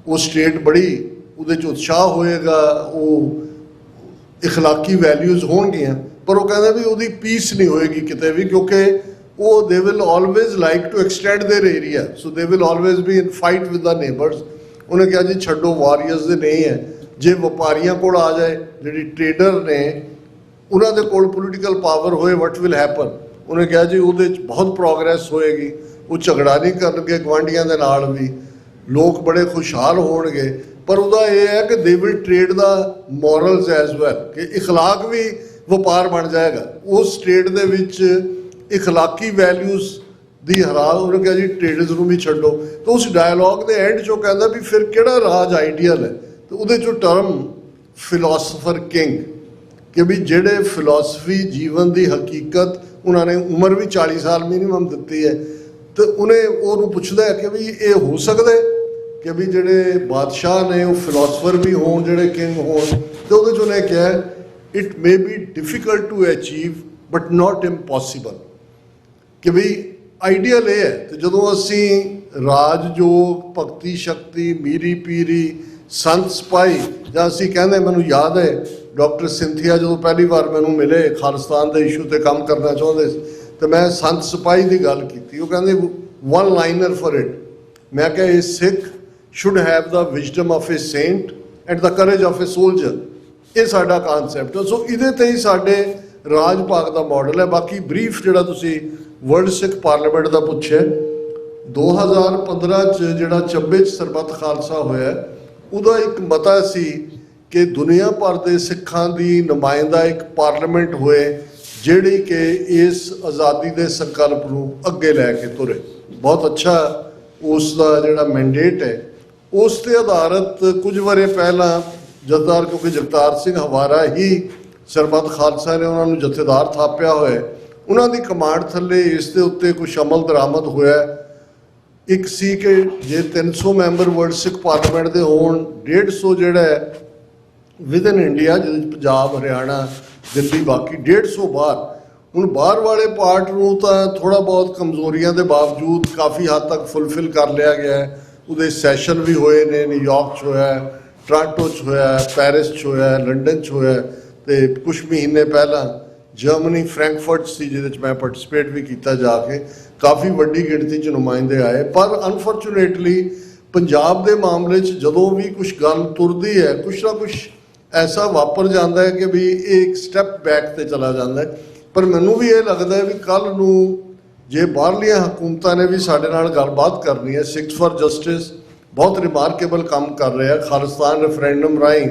Speaker 8: ਉਹ ਸਟੇਟ ਬੜੀ, ਉਹਦੇ 'ਚ ਉਤਸ਼ਾਹ ਹੋਏਗਾ, ਉਹ ਇਖਲਾਕੀ ਵੈਲਿਊਜ਼ ਹੋਣਗੀਆਂ, ਪਰ ਉਹ ਕਹਿੰਦਾ ਵੀ ਉਹਦੀ ਪੀਸ ਨਹੀਂ ਹੋਏਗੀ ਕਿਤੇ ਵੀ, ਕਿਉਂਕਿ ਉਹ they will always like to extend their area, so they will always be in fight with the neighbours. ਉਹਨੇ ਕਿਹਾ ਜੀ ਛੱਡੋ, ਵਾਰੀਅਰਸ ਦੇ ਨਹੀਂ ਹੈ। ਜੇ ਵਪਾਰੀਆਂ ਕੋਲ ਆ ਜਾਏ, ਜਿਹੜੀ ਟ੍ਰੇਡਰ ਨੇ, ਉਹਨਾਂ ਦੇ ਕੋਲ ਪੋਲੀਟੀਕਲ ਪਾਵਰ ਹੋਏ, ਵਟ ਵਿਲ ਹੈਪਨ। ਉਹਨੇ ਕਿਹਾ ਜੀ ਉਹਦੇ 'ਚ ਬਹੁਤ ਪ੍ਰੋਗਰੈਸ ਹੋਏਗੀ। ਉਹ ਝਗੜਾ ਨਹੀਂ ਕਰਨਗੇ ਗੁਆਂਢੀਆਂ ਦੇ ਨਾਲ ਵੀ, ਲੋਕ ਬੜੇ ਖੁਸ਼ਹਾਲ ਹੋਣਗੇ। ਪਰ ਉਹਦਾ ਇਹ ਹੈ ਕਿ they will trade the morals as well, ਕਿ ਇਖਲਾਕ ਵੀ ਵਪਾਰ ਬਣ ਜਾਏਗਾ। ਉਸ ਸਟੇਟ ਦੇ ਵਿੱਚ ਇਖਲਾਕੀ ਵੈਲਿਊਜ਼ ਦੀ ਉਹਨੇ ਕਿਹਾ ਜੀ ਟ੍ਰੇਡਰਸ ਨੂੰ ਵੀ ਛੱਡੋ। ਤਾਂ ਉਸ ਡਾਇਲੋਗ ਦੇ ਐਂਡ 'ਚੋਂ ਕਹਿੰਦਾ ਵੀ ਫਿਰ ਕਿਹੜਾ ਰਾਜ ਆਈਡੀਅਲ ਹੈ, ਤੇ ਉਹਦੇ 'ਚੋਂ ਟਰਮ ਫਿਲਾਸਫਰ ਕਿੰਗ, ਕਿ ਵੀ ਜਿਹੜੇ ਫਿਲਾਸਫੀ ਜੀਵਨ ਦੀ ਹਕੀਕਤ, ਉਹਨਾਂ ਨੇ ਉਮਰ ਵੀ 40 ਸਾਲ ਮਿਨੀਮਮ ਦਿੱਤੀ ਹੈ, ਤੇ ਉਹਨੂੰ ਪੁੱਛਦਾ ਹੈ ਕਿ ਵੀ ਇਹ ਹੋ ਸਕਦਾ ਕਿ ਵੀ ਜਿਹੜੇ ਬਾਦਸ਼ਾਹ ਨੇ ਉਹ ਫਿਲਾਸਫਰ ਵੀ ਹੋਣ, ਜਿਹੜੇ ਕਿੰਗ ਹੋਣ। ਤੇ ਉਹਦੇ 'ਚ ਉਹਨੇ ਕਿਹਾ it may be difficult to achieve but not impossible, ਕਿ ਵੀ ਆਈਡੀਅਲ ਇਹ ਹੈ। ਤੇ ਜਦੋਂ ਅਸੀਂ ਰਾਜਯੋਗ, ਭਗਤੀ ਸ਼ਕਤੀ, ਮੀਰੀ ਪੀਰੀ, ਸੰਤ ਸਿਪਾਹੀ, ਜਾਂ ਅਸੀਂ ਕਹਿੰਦੇ, ਮੈਨੂੰ ਯਾਦ ਹੈ ਡਾਕਟਰ ਸਿੰਥੀਆ ਜਦੋਂ ਪਹਿਲੀ ਵਾਰ ਮੈਨੂੰ ਮਿਲੇ, ਖਾਲਿਸਤਾਨ ਦੇ ਇਸ਼ੂ ਤੇ ਕੰਮ ਕਰਨਾ ਚਾਹੁੰਦੇ ਸੀ, ਤੇ ਮੈਂ ਸੰਤ ਸਿਪਾਹੀ ਦੀ ਗੱਲ ਕੀਤੀ। ਉਹ ਕਹਿੰਦੇ ਵਨ ਲਾਈਨਰ ਫॉर ਇਟ। ਮੈਂ ਕਿਹਾ ਇਹ ਸਿੱਖ should have the wisdom of a saint and the courage of a soldier। ਇਹ ਸਾਡਾ ਕਾਨਸੈਪਟ ਹੈ। ਸੋ ਇਹਦੇ ਤੇ ਹੀ ਸਾਡੇ ਰਾਜ ਭਾਗ ਦਾ ਮਾਡਲ ਹੈ। ਬਾਕੀ ਬਰੀਫ ਜਿਹੜਾ ਤੁਸੀਂ ਵਰਲਡ ਸਿੱਖ ਪਾਰਲੀਮੈਂਟ ਦਾ ਪੁੱਛਿਆ, 2015 'ਚ ਜਿਹੜਾ ਚੱਬੇ 'ਚ ਸਰਬੱਤ ਖਾਲਸਾ ਹੋਇਆ, ਉਹਦਾ ਇੱਕ ਮਤਾ ਸੀ ਕਿ ਦੁਨੀਆ ਭਰ ਦੇ ਸਿੱਖਾਂ ਦੀ ਨੁਮਾਇੰਦਾ ਇੱਕ ਪਾਰਲੀਮੈਂਟ ਹੋਏ, ਜਿਹੜੀ ਕਿ ਇਸ ਆਜ਼ਾਦੀ ਦੇ ਸੰਕਲਪ ਨੂੰ ਅੱਗੇ ਲੈ ਕੇ ਤੁਰੇ। ਬਹੁਤ ਅੱਛਾ ਉਸ ਦਾ ਜਿਹੜਾ ਮੈਂਡੇਟ ਹੈ। ਉਸ ਤੇ ਆਧਾਰਿਤ ਕੁਝ ਵਰੇ ਪਹਿਲਾਂ ਜਥੇਦਾਰ, ਕਿਉਂਕਿ ਜਗਤਾਰ ਸਿੰਘ ਹਵਾਰਾ ਹੀ ਸਰਬੱਤ ਖਾਲਸਾ ਨੇ ਉਹਨਾਂ ਨੂੰ ਜਥੇਦਾਰ ਥਾਪਿਆ ਹੋਇਆ, ਉਹਨਾਂ ਦੀ ਕਮਾਂਡ ਥੱਲੇ ਇਸ ਦੇ ਉੱਤੇ ਕੁਛ ਅਮਲ ਦਰਾਮਦ ਹੋਇਆ। ਇੱਕ ਸੀ ਕਿ ਜੇ 300 ਮੈਂਬਰ ਵਰਲਡ ਸਿੱਖ ਪਾਰਲੀਮੈਂਟ ਦੇ ਹੋਣ, 150 ਜਿਹੜਾ ਹੈ ਵਿਦਨ ਇੰਡੀਆ, ਜਿਹਦੇ 'ਚ ਪੰਜਾਬ, ਹਰਿਆਣਾ, ਦਿੱਲੀ, ਬਾਕੀ 150 ਬਾਹਰ। ਹੁਣ ਬਾਹਰ ਵਾਲੇ ਪਾਰਟ ਨੂੰ ਤਾਂ ਥੋੜ੍ਹਾ ਬਹੁਤ ਕਮਜ਼ੋਰੀਆਂ ਦੇ ਬਾਵਜੂਦ ਕਾਫੀ ਹੱਦ ਤੱਕ ਫੁੱਲਫਿਲ ਕਰ ਲਿਆ ਗਿਆ ਹੈ। ਉਹਦੇ ਸੈਸ਼ਨ ਵੀ ਹੋਏ ਨੇ, ਨਿਊਯਾਰਕ 'ਚ ਹੋਇਆ, ਟੋਰਾਂਟੋ 'ਚ ਹੋਇਆ, ਪੈਰਿਸ 'ਚ ਹੋਇਆ, ਲੰਡਨ 'ਚ ਹੋਇਆ, ਤੇ ਕੁਛ ਮਹੀਨੇ ਪਹਿਲਾਂ ਜਰਮਨੀ ਫਰੈਂਕਫਰਟ ਸੀ, ਜਿਹਦੇ 'ਚ ਮੈਂ ਪਾਰਟਿਸਿਪੇਟ ਵੀ ਕੀਤਾ ਜਾ ਕੇ। ਕਾਫੀ ਵੱਡੀ ਗਿਣਤੀ 'ਚ ਨੁਮਾਇੰਦੇ ਆਏ। ਪਰ ਅਨਫੋਰਚੂਨੇਟਲੀ ਪੰਜਾਬ ਦੇ ਮਾਮਲੇ 'ਚ ਜਦੋਂ ਵੀ ਕੁਛ ਗੱਲ ਤੁਰਦੀ ਹੈ, ਕੁਛ ਨਾ ਕੁਛ ਐਸਾ ਵਾਪਰ ਜਾਂਦਾ ਹੈ ਕਿ ਵੀ ਇਹ ਇੱਕ ਸਟੈਪ ਬੈਕ ਤੇ ਚਲਾ ਜਾਂਦਾ ਹੈ। ਪਰ ਮੈਨੂੰ ਵੀ ਇਹ ਲੱਗਦਾ ਹੈ ਵੀ ਕੱਲ੍ਹ ਨੂੰ ਜੇ ਬਾਹਰਲੀਆਂ ਹਕੂਮਤਾਂ ਨੇ ਵੀ ਸਾਡੇ ਨਾਲ ਗੱਲਬਾਤ ਕਰਨੀ ਹੈ, ਸਿੱਖਸ ਫਾਰ ਜਸਟਿਸ ਬਹੁਤ ਰਿਮਾਰਕੇਬਲ ਕੰਮ ਕਰ ਰਿਹਾ। ਖਾਲਿਸਤਾਨ ਰੈਫਰੈਂਡਮ ਰਾਹੀਂ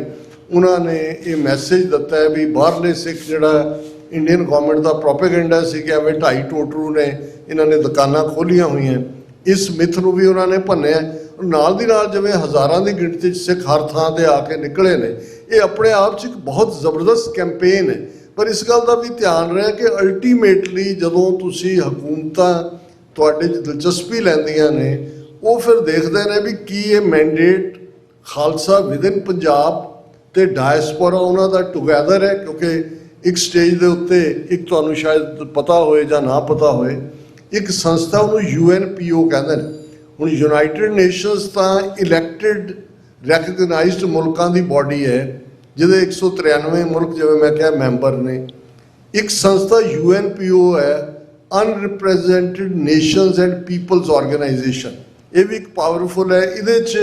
Speaker 8: ਉਹਨਾਂ ਨੇ ਇਹ ਮੈਸੇਜ ਦਿੱਤਾ ਹੈ ਵੀ ਬਾਹਰਲੇ ਸਿੱਖ ਜਿਹੜਾ ਇੰਡੀਅਨ ਗਵਰਨਮੈਂਟ ਦਾ ਪ੍ਰੋਪੇਗੈਂਡਾ ਸੀ ਕਿ ਐਵੇਂ 2.5 ਟੋਟਰੂ ਨੇ ਇਹਨਾਂ ਨੇ ਦੁਕਾਨਾਂ ਖੋਲ੍ਹੀਆਂ ਹੋਈਆਂ, ਇਸ ਮਿੱਥ ਨੂੰ ਵੀ ਉਹਨਾਂ ਨੇ ਭੰਨਿਆ। ਨਾਲ ਦੀ ਨਾਲ ਜਿਵੇਂ ਹਜ਼ਾਰਾਂ ਦੀ ਗਿਣਤੀ 'ਚ ਸਿੱਖ ਹਰ ਥਾਂ 'ਤੇ ਆ ਕੇ ਨਿਕਲੇ ਨੇ, ਇਹ ਆਪਣੇ ਆਪ 'ਚ ਇੱਕ ਬਹੁਤ ਜ਼ਬਰਦਸਤ ਕੈਂਪੇਨ ਹੈ। ਪਰ ਇਸ ਗੱਲ ਦਾ ਵੀ ਧਿਆਨ ਰਹੇ ਕਿ ਅਲਟੀਮੇਟਲੀ ਜਦੋਂ ਤੁਸੀਂ ਹਕੂਮਤਾਂ ਤੁਹਾਡੇ 'ਚ ਦਿਲਚਸਪੀ ਲੈਂਦੀਆਂ ਨੇ, ਉਹ ਫਿਰ ਦੇਖਦੇ ਨੇ ਵੀ ਕੀ ਇਹ ਮੈਂਡੇਟ ਖਾਲਸਾ ਵਿਦਨ ਪੰਜਾਬ ਤੇ ਡਾਇਸਪੋਰਾ ਉਹਨਾਂ ਦਾ ਟੁਗੈਦਰ ਹੈ। ਕਿਉਂਕਿ ਇੱਕ ਸਟੇਜ ਦੇ ਉੱਤੇ, ਇੱਕ ਤੁਹਾਨੂੰ ਸ਼ਾਇਦ ਪਤਾ ਹੋਏ ਜਾਂ ਨਾ ਪਤਾ ਹੋਏ, ਇੱਕ ਸੰਸਥਾ ਉਹਨੂੰ UNPO ਕਹਿੰਦੇ ਨੇ। ਹੁਣ ਯੂਨਾਈਟਿਡ ਨੇਸ਼ਨਸ ਤਾਂ ਇਲੈਕਟਿਡ ਰੈਕਗਨਾਈਜ਼ਡ ਮੁਲਕਾਂ ਦੀ ਬਾਡੀ ਹੈ, ਜਿਹਦੇ 193 ਮੁਲਕ, ਜਿਵੇਂ ਮੈਂ ਕਿਹਾ, ਮੈਂਬਰ ਨੇ। ਇੱਕ ਸੰਸਥਾ UNPO ਹੈ, ਅਨਰਿਪਰੈਜ਼ੈਂਟਡ ਨੇਸ਼ਨਸ ਐਂਡ ਪੀਪਲਸ ਆਰਗੇਨਾਈਜੇਸ਼ਨ। ਇਹ ਵੀ ਇੱਕ ਪਾਵਰਫੁਲ ਹੈ। ਇਹਦੇ 'ਚ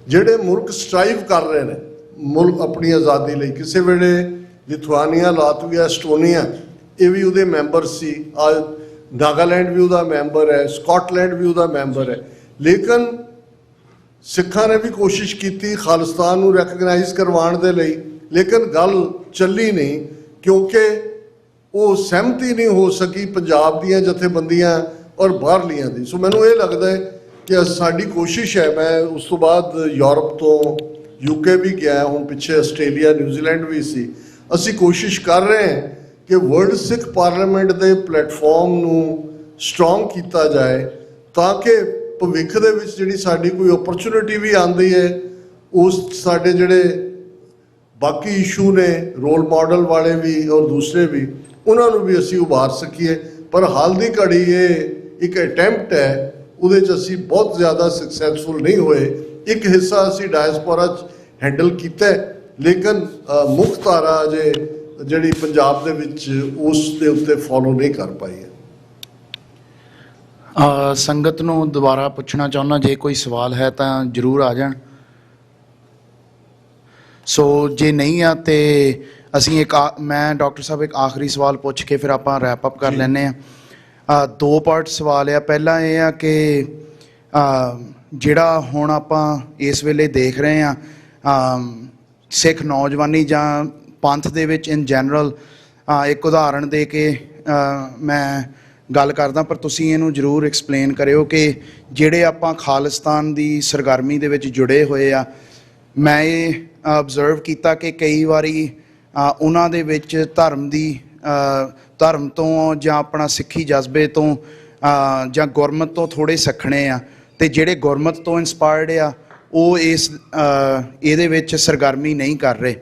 Speaker 8: ਜਿਹੜੇ ਮੁਲਕ ਸਟਰਾਈਵ ਕਰ ਰਹੇ ਨੇ ਮੁਲਕ ਆਪਣੀ ਆਜ਼ਾਦੀ ਲਈ, ਕਿਸੇ ਵੇਲੇ ਲਿਥੁਆਨੀਆ, ਲਾਤਵੀਆ, ਐਸਟੋਨੀਆ, ਇਹ ਵੀ ਉਹਦੇ ਮੈਂਬਰ ਸੀ। ਨਾਗਾਲੈਂਡ ਵੀ ਉਹਦਾ ਮੈਂਬਰ ਹੈ, ਸਕਾਟਲੈਂਡ ਵੀ ਉਹਦਾ ਮੈਂਬਰ ਹੈ। ਲੇਕਿਨ ਸਿੱਖਾਂ ਨੇ ਵੀ ਕੋਸ਼ਿਸ਼ ਕੀਤੀ ਖਾਲਿਸਤਾਨ ਨੂੰ ਰੈਕਗਨਾਈਜ਼ ਕਰਵਾਉਣ ਦੇ ਲਈ, ਲੇਕਿਨ ਗੱਲ ਚੱਲੀ ਨਹੀਂ, ਕਿਉਂਕਿ ਉਹ ਸਹਿਮਤੀ ਨਹੀਂ ਹੋ ਸਕੀ ਪੰਜਾਬ ਦੀਆਂ ਜਥੇਬੰਦੀਆਂ ਔਰ ਬਾਹਰਲੀਆਂ ਦੀ। ਸੋ ਮੈਨੂੰ ਇਹ ਲੱਗਦਾ ਹੈ ਕਿ ਸਾਡੀ ਕੋਸ਼ਿਸ਼ ਹੈ, ਮੈਂ ਉਸ ਤੋਂ ਬਾਅਦ ਯੂਰਪ ਤੋਂ UK ਵੀ ਗਿਆ, ਹੁਣ ਪਿੱਛੇ ਆਸਟ੍ਰੇਲੀਆ, ਨਿਊਜ਼ੀਲੈਂਡ ਵੀ ਸੀ। ਅਸੀਂ ਕੋਸ਼ਿਸ਼ ਕਰ ਰਹੇ ਹਾਂ ਕਿ ਵਰਲਡ ਸਿੱਖ ਪਾਰਲੀਮੈਂਟ ਦੇ ਪਲੇਟਫਾਰਮ ਨੂੰ ਸਟਰੋਂਗ ਕੀਤਾ ਜਾਏ, ਤਾਂ ਕਿ ਭਵਿੱਖ ਦੇ ਵਿੱਚ ਜਿਹੜੀ ਸਾਡੀ ਕੋਈ ਓਪਰਚੁਨਿਟੀ ਵੀ ਆਉਂਦੀ ਹੈ, ਉਸ ਸਾਡੇ ਜਿਹੜੇ ਬਾਕੀ ਇਸ਼ੂ ਨੇ ਰੋਲ ਮਾਡਲ ਵਾਲੇ ਵੀ ਔਰ ਦੂਸਰੇ ਵੀ, ਉਹਨਾਂ ਨੂੰ ਵੀ ਅਸੀਂ ਉਭਾਰ ਸਕੀਏ। ਪਰ ਹਾਲ ਦੀ ਘੜੀ ਇਹ ਇੱਕ ਅਟੈਂਪਟ ਹੈ, ਉਹਦੇ 'ਚ ਅਸੀਂ ਬਹੁਤ ਜ਼ਿਆਦਾ ਸਕਸੈਸਫੁਲ ਨਹੀਂ ਹੋਏ। ਇੱਕ ਹਿੱਸਾ ਅਸੀਂ ਡਾਇਸਪੋਰਾ 'ਚ ਹੈਂਡਲ ਕੀਤਾ, ਲੇਕਿਨ ਮੁੱਖ ਧਾਰਾ ਅਜੇ ਜਿਹੜੀ ਪੰਜਾਬ ਦੇ ਵਿੱਚ ਉਸ ਦੇ ਉੱਤੇ ਫੋਲੋ ਨਹੀਂ ਕਰ ਪਾਈ ਹੈ।
Speaker 2: ਸੰਗਤ ਨੂੰ ਦੁਬਾਰਾ ਪੁੱਛਣਾ ਚਾਹੁੰਦਾ, ਜੇ ਕੋਈ ਸਵਾਲ ਹੈ ਤਾਂ ਜ਼ਰੂਰ ਆ ਜਾਣ। ਸੋ ਜੇ ਨਹੀਂ ਆ ਤੇ ਅਸੀਂ ਮੈਂ ਡਾਕਟਰ ਸਾਹਿਬ ਇੱਕ ਆਖਰੀ ਸਵਾਲ ਪੁੱਛ ਕੇ ਫਿਰ ਆਪਾਂ ਰੈਪ ਅਪ ਕਰ ਲੈਂਦੇ ਹਾਂ। ਦੋ ਪਾਰਟ ਸਵਾਲ ਆ। ਪਹਿਲਾ ਇਹ ਆ ਕਿ ਜਿਹੜਾ ਹੁਣ ਆਪਾਂ ਇਸ ਵੇਲੇ ਦੇਖ ਰਹੇ ਆ ਸਿੱਖ ਨੌਜਵਾਨੀ ਜਾਂ ਪੰਥ ਦੇ ਵਿੱਚ ਇਨ ਜਨਰਲ, ਇੱਕ ਉਦਾਹਰਣ ਦੇ ਕੇ ਮੈਂ ਗੱਲ ਕਰਦਾ, ਪਰ ਤੁਸੀਂ ਇਹਨੂੰ ਜ਼ਰੂਰ ਐਕਸਪਲੇਨ ਕਰਿਓ ਕਿ ਜਿਹੜੇ ਆਪਾਂ ਖਾਲਿਸਤਾਨ ਦੀ ਸਰਗਰਮੀ ਦੇ ਵਿੱਚ ਜੁੜੇ ਹੋਏ ਆ, ਮੈਂ ਇਹ ਆਬਜ਼ਰਵ ਕੀਤਾ ਕਿ ਕਈ ਵਾਰੀ ਉਹਨਾਂ ਦੇ ਵਿੱਚ ਧਰਮ ਤੋਂ ਜਾਂ ਆਪਣਾ ਸਿੱਖੀ ਜਜ਼ਬੇ ਤੋਂ ਜਾਂ ਗੁਰਮਤ ਤੋਂ ਥੋੜ੍ਹੇ ਸੱਖਣੇ ਆ, ਅਤੇ ਜਿਹੜੇ ਗੁਰਮਤ ਤੋਂ ਇੰਸਪਾਇਰਡ ਆ ਉਹ ਇਹਦੇ ਵਿੱਚ ਸਰਗਰਮੀ ਨਹੀਂ ਕਰ ਰਹੇ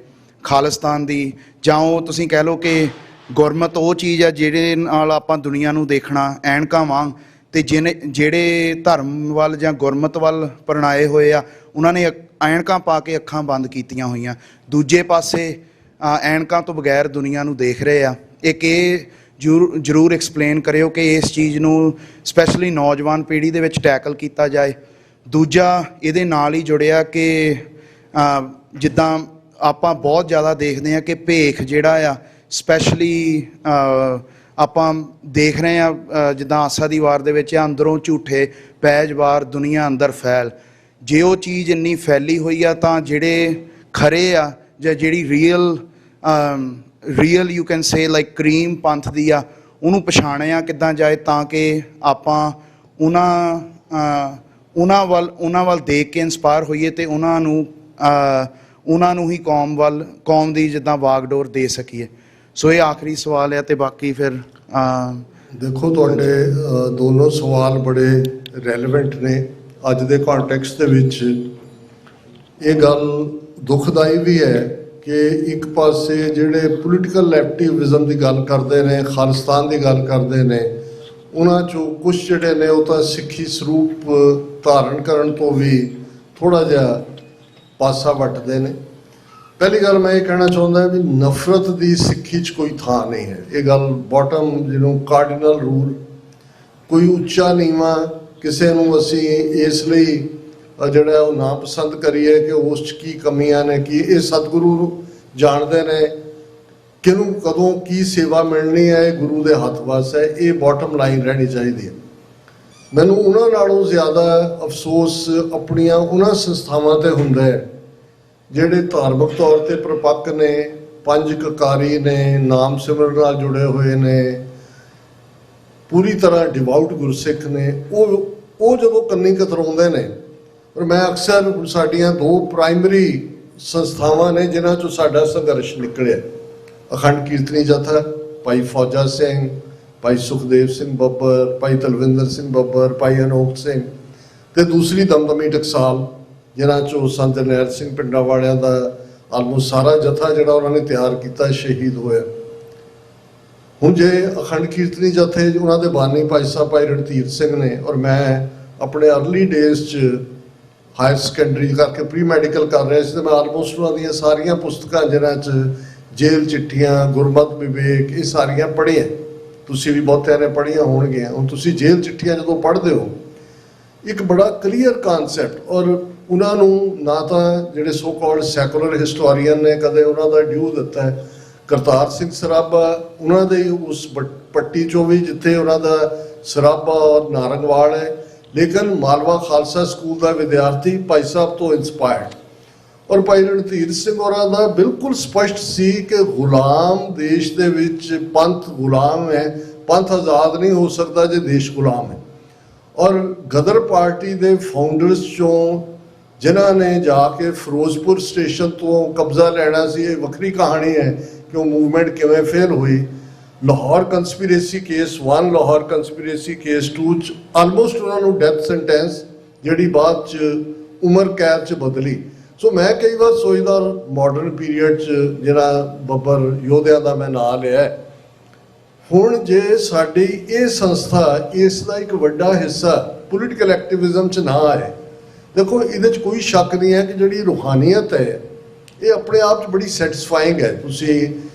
Speaker 2: ਖਾਲਿਸਤਾਨ ਦੀ, ਜਾਂ ਉਹ ਤੁਸੀਂ ਕਹਿ ਲਓ ਕਿ ਗੁਰਮਤ ਉਹ ਚੀਜ਼ ਆ ਜਿਹਦੇ ਨਾਲ ਆਪਾਂ ਦੁਨੀਆ ਨੂੰ ਦੇਖਣਾ ਐਨਕਾਂ ਵਾਂਗ, ਅਤੇ ਜਿਹੜੇ ਧਰਮ ਵੱਲ ਜਾਂ ਗੁਰਮਤ ਵੱਲ ਪਰਣਾਏ ਹੋਏ ਆ ਉਹਨਾਂ ਨੇ ਐਨਕਾਂ ਪਾ ਕੇ ਅੱਖਾਂ ਬੰਦ ਕੀਤੀਆਂ ਹੋਈਆਂ, ਦੂਜੇ ਪਾਸੇ ਐਨਕਾਂ ਤੋਂ ਬਗੈਰ ਦੁਨੀਆ ਨੂੰ ਦੇਖ ਰਹੇ ਆ। ਇੱਕ ਇਹ ਜ਼ਰੂਰ ਐਕਸਪਲੇਨ ਕਰਿਓ ਕਿ ਇਸ ਚੀਜ਼ ਨੂੰ ਸਪੈਸ਼ਲੀ ਨੌਜਵਾਨ ਪੀੜ੍ਹੀ ਦੇ ਵਿੱਚ ਟੈਕਲ ਕੀਤਾ ਜਾਏ। ਦੂਜਾ ਇਹਦੇ ਨਾਲ ਹੀ ਜੁੜਿਆ ਕਿ ਜਿੱਦਾਂ ਆਪਾਂ ਬਹੁਤ ਜ਼ਿਆਦਾ ਦੇਖਦੇ ਹਾਂ ਕਿ ਭੇਖ ਜਿਹੜਾ ਆ ਸਪੈਸ਼ਲੀ ਆਪਾਂ ਦੇਖ ਰਹੇ ਹਾਂ ਜਿੱਦਾਂ ਆਸਾ ਦੀ ਵਾਰ ਦੇ ਵਿੱਚ ਅੰਦਰੋਂ ਝੂਠੇ ਪੈਜ ਵਾਰ ਦੁਨੀਆ ਅੰਦਰ ਫੈਲ, ਜੇ ਉਹ ਚੀਜ਼ ਇੰਨੀ ਫੈਲੀ ਹੋਈ ਆ ਤਾਂ ਜਿਹੜੇ ਖਰੇ ਆ ਜਾਂ ਜਿਹੜੀ real you can say like cream ਪੰਥ ਦੀ ਆ ਉਹਨੂੰ ਪਛਾਣਿਆ ਕਿੱਦਾਂ ਜਾਏ ਤਾਂ ਕਿ ਆਪਾਂ ਉਹਨਾਂ ਵੱਲ ਦੇਖ ਕੇ ਇੰਸਪਾਇਰ ਹੋਈਏ ਅਤੇ ਉਹਨਾਂ ਨੂੰ ਹੀ ਕੌਮ ਦੀ ਜਿੱਦਾਂ ਵਾਗਡੋਰ ਦੇ ਸਕੀਏ। ਸੋ ਇਹ ਆਖਰੀ ਸਵਾਲ ਹੈ, ਅਤੇ ਬਾਕੀ ਫਿਰ
Speaker 8: ਦੇਖੋ ਤੁਹਾਡੇ ਦੋਨੋਂ ਸਵਾਲ ਬੜੇ ਰੈਲੇਵੈਂਟ ਨੇ ਅੱਜ ਦੇ ਕੰਟੈਕਸਟ ਦੇ ਵਿੱਚ। ਇਹ ਗੱਲ ਦੁਖਦਾਈ ਵੀ ਹੈ ਕਿ ਇੱਕ ਪਾਸੇ ਜਿਹੜੇ ਪੋਲੀਟੀਕਲ ਐਕਟਿਵਿਜ਼ਮ ਦੀ ਗੱਲ ਕਰਦੇ ਨੇ, ਖਾਲਿਸਤਾਨ ਦੀ ਗੱਲ ਕਰਦੇ ਨੇ, ਉਹਨਾਂ 'ਚੋਂ ਕੁਛ ਜਿਹੜੇ ਨੇ ਉਹ ਤਾਂ ਸਿੱਖੀ ਸਰੂਪ ਧਾਰਨ ਕਰਨ ਤੋਂ ਵੀ ਥੋੜ੍ਹਾ ਜਿਹਾ ਪਾਸਾ ਵੱਟਦੇ ਨੇ। ਪਹਿਲੀ ਗੱਲ ਮੈਂ ਇਹ ਕਹਿਣਾ ਚਾਹੁੰਦਾ ਵੀ ਨਫ਼ਰਤ ਦੀ ਸਿੱਖੀ 'ਚ ਕੋਈ ਥਾਂ ਨਹੀਂ ਹੈ। ਇਹ ਗੱਲ ਬਾਟਮ ਜਿਹਨੂੰ ਕਾਰਡੀਨਲ ਰੂਲ, ਕੋਈ ਉੱਚਾ ਨੀਵਾਂ ਕਿਸੇ ਨੂੰ ਅਸੀਂ ਇਸ ਲਈ ਜਿਹੜਾ ਉਹ ਨਾ ਪਸੰਦ ਕਰੀਏ ਕਿ ਉਸ 'ਚ ਕੀ ਕਮੀਆਂ ਨੇ, ਕਿ ਇਹ ਸਤਿਗੁਰੂ ਜਾਣਦੇ ਨੇ ਕਿਹਨੂੰ ਕਦੋਂ ਕੀ ਸੇਵਾ ਮਿਲਣੀ ਹੈ, ਇਹ ਗੁਰੂ ਦੇ ਹੱਥ ਵੱਸ ਹੈ। ਇਹ ਬਾਟਮ ਲਾਈਨ ਰਹਿਣੀ ਚਾਹੀਦੀ ਹੈ। ਮੈਨੂੰ ਉਹਨਾਂ ਨਾਲੋਂ ਜ਼ਿਆਦਾ ਅਫਸੋਸ ਆਪਣੀਆਂ ਉਹਨਾਂ ਸੰਸਥਾਵਾਂ 'ਤੇ ਹੁੰਦਾ ਹੈ ਜਿਹੜੇ ਧਾਰਮਿਕ ਤੌਰ 'ਤੇ ਪ੍ਰਪੱਕ ਨੇ, ਪੰਜ ਕਕਾਰੀ ਨੇ, ਨਾਮ ਸਿਮਰਨ ਨਾਲ ਜੁੜੇ ਹੋਏ ਨੇ, ਪੂਰੀ ਤਰ੍ਹਾਂ ਡਿਵਾਊਟ ਗੁਰਸਿੱਖ ਨੇ। ਉਹ ਜਦੋਂ ਕੰਨੀ ਕਤਰਾਉਂਦੇ ਨੇ, ਪਰ ਮੈਂ ਅਕਸਰ ਸਾਡੀਆਂ ਦੋ ਪ੍ਰਾਇਮਰੀ ਸੰਸਥਾਵਾਂ ਨੇ ਜਿਨ੍ਹਾਂ 'ਚੋਂ ਸਾਡਾ ਸੰਘਰਸ਼ ਨਿਕਲਿਆ, ਅਖੰਡ ਕੀਰਤਨੀ ਜਥਾ ਭਾਈ ਫੌਜਾ ਸਿੰਘ, ਭਾਈ ਸੁਖਦੇਵ ਸਿੰਘ ਬੱਬਰ, ਭਾਈ ਤਲਵਿੰਦਰ ਸਿੰਘ ਬੱਬਰ, ਭਾਈ ਅਨੋਖ ਸਿੰਘ, ਅਤੇ ਦੂਸਰੀ ਦਮਦਮੀ ਟਕਸਾਲ ਜਿਨ੍ਹਾਂ 'ਚੋਂ ਸੰਤ ਜਰਨੈਲ ਸਿੰਘ ਪਿੰਡਾਂ ਵਾਲਿਆਂ ਦਾ ਆਲਮੋਸਟ ਸਾਰਾ ਜਥਾ ਜਿਹੜਾ ਉਹਨਾਂ ਨੇ ਤਿਆਰ ਕੀਤਾ ਸ਼ਹੀਦ ਹੋਇਆ। ਹੁਣ ਜੇ ਅਖੰਡ ਕੀਰਤਨੀ ਜਥੇ ਉਹਨਾਂ ਦੇ ਬਾਨੀ ਭਾਈ ਸਾਹਿਬ ਭਾਈ ਰਣਧੀਰ ਸਿੰਘ ਨੇ, ਔਰ ਮੈਂ ਆਪਣੇ ਅਰਲੀ ਡੇਜ਼ 'ਚ ਹਾਇਰ ਸੈਕੰਡਰੀ ਕਰਕੇ ਪ੍ਰੀ ਮੈਡੀਕਲ ਕਰ ਰਿਹਾ ਸੀ, ਅਤੇ ਮੈਂ ਆਲਮੋਸਟ ਉਹਨਾਂ ਦੀਆਂ ਸਾਰੀਆਂ ਪੁਸਤਕਾਂ ਜਿਨ੍ਹਾਂ 'ਚ ਜੇਲ੍ਹ ਚਿੱਠੀਆਂ, ਗੁਰਮਤਿ ਵਿਵੇਕ, ਇਹ ਸਾਰੀਆਂ ਪੜ੍ਹੀਆਂ। ਤੁਸੀਂ ਵੀ ਬਹੁਤਿਆਂ ਨੇ ਪੜ੍ਹੀਆਂ ਹੋਣਗੀਆਂ। ਹੁਣ ਤੁਸੀਂ ਜੇਲ੍ਹ ਚਿੱਠੀਆਂ ਜਦੋਂ ਪੜ੍ਹਦੇ ਹੋ, ਇੱਕ ਬੜਾ ਕਲੀਅਰ ਕਾਨਸੈਪਟ, ਔਰ ਉਹਨਾਂ ਨੂੰ ਨਾ ਤਾਂ ਜਿਹੜੇ ਸੋ ਕਾਲਡ ਸੈਕੂਲਰ ਹਿਸਟੋਰੀਅਨ ਨੇ ਕਦੇ ਉਹਨਾਂ ਦਾ ਡਿਊ ਦਿੱਤਾ ਹੈ। ਕਰਤਾਰ ਸਿੰਘ ਸਰਾਭਾ ਉਹਨਾਂ ਦੇ ਉਸ ਪੱਟੀ 'ਚੋਂ ਵੀ ਜਿੱਥੇ ਉਹਨਾਂ ਦਾ ਸਰਾਭਾ ਔਰ ਨਾਰੰਗਵਾਲ ਹੈ, ਲੇਕਿਨ ਮਾਲਵਾ ਖਾਲਸਾ ਸਕੂਲ ਦਾ ਵਿਦਿਆਰਥੀ ਭਾਈ ਸਾਹਿਬ ਤੋਂ ਇੰਸਪਾਇਰਡ, ਔਰ ਭਾਈ ਰਣਧੀਰ ਸਿੰਘ ਹੋਰਾਂ ਦਾ ਬਿਲਕੁਲ ਸਪਸ਼ਟ ਸੀ ਕਿ ਗੁਲਾਮ ਦੇਸ਼ ਦੇ ਵਿੱਚ ਪੰਥ ਗੁਲਾਮ ਹੈ, ਪੰਥ ਆਜ਼ਾਦ ਨਹੀਂ ਹੋ ਸਕਦਾ ਜੇ ਦੇਸ਼ ਗੁਲਾਮ ਹੈ। ਔਰ ਗਦਰ ਪਾਰਟੀ ਦੇ ਫਾਊਂਡਰਸ 'ਚੋਂ ਜਿਨ੍ਹਾਂ ਨੇ ਜਾ ਕੇ ਫਿਰੋਜ਼ਪੁਰ ਸਟੇਸ਼ਨ ਤੋਂ ਕਬਜ਼ਾ ਲੈਣਾ ਸੀ, ਇਹ ਵੱਖਰੀ ਕਹਾਣੀ ਹੈ ਕਿ ਉਹ ਮੂਵਮੈਂਟ ਕਿਵੇਂ ਫੇਲ ਹੋਈ। ਲਾਹੌਰ ਕੰਸਪੀਰੇਸੀ ਕੇਸ 1, ਲਾਹੌਰ ਕੰਸਪੀਰੇਸੀ ਕੇਸ 2 'ਚ ਆਲਮੋਸਟ ਉਹਨਾਂ ਨੂੰ ਡੈਥ ਸੈਂਟੈਂਸ ਜਿਹੜੀ ਬਾਅਦ 'ਚ ਉਮਰ ਕੈਦ 'ਚ ਬਦਲੀ। ਸੋ ਮੈਂ ਕਈ ਵਾਰ ਸੋਚਦਾ ਮਾਡਰਨ ਪੀਰੀਅਡ 'ਚ ਜਿਹੜਾ ਬੱਬਰ ਯੋਧਿਆਂ ਦਾ ਮੈਂ ਨਾਂ ਲਿਆ, ਹੁਣ ਜੇ ਸਾਡੀ ਇਹ ਸੰਸਥਾ ਇਸ ਦਾ ਇੱਕ ਵੱਡਾ ਹਿੱਸਾ ਪੋਲੀਟੀਕਲ ਐਕਟਿਵਿਜ਼ਮ 'ਚ ਨਾ ਆਏ, ਦੇਖੋ ਇਹਦੇ 'ਚ ਕੋਈ ਸ਼ੱਕ ਨਹੀਂ ਹੈ ਕਿ ਜਿਹੜੀ ਰੂਹਾਨੀਅਤ ਹੈ ਇਹ ਆਪਣੇ ਆਪ 'ਚ ਬੜੀ ਸੈਟਿਸਫਾਈਂਗ ਹੈ। ਤੁਸੀਂ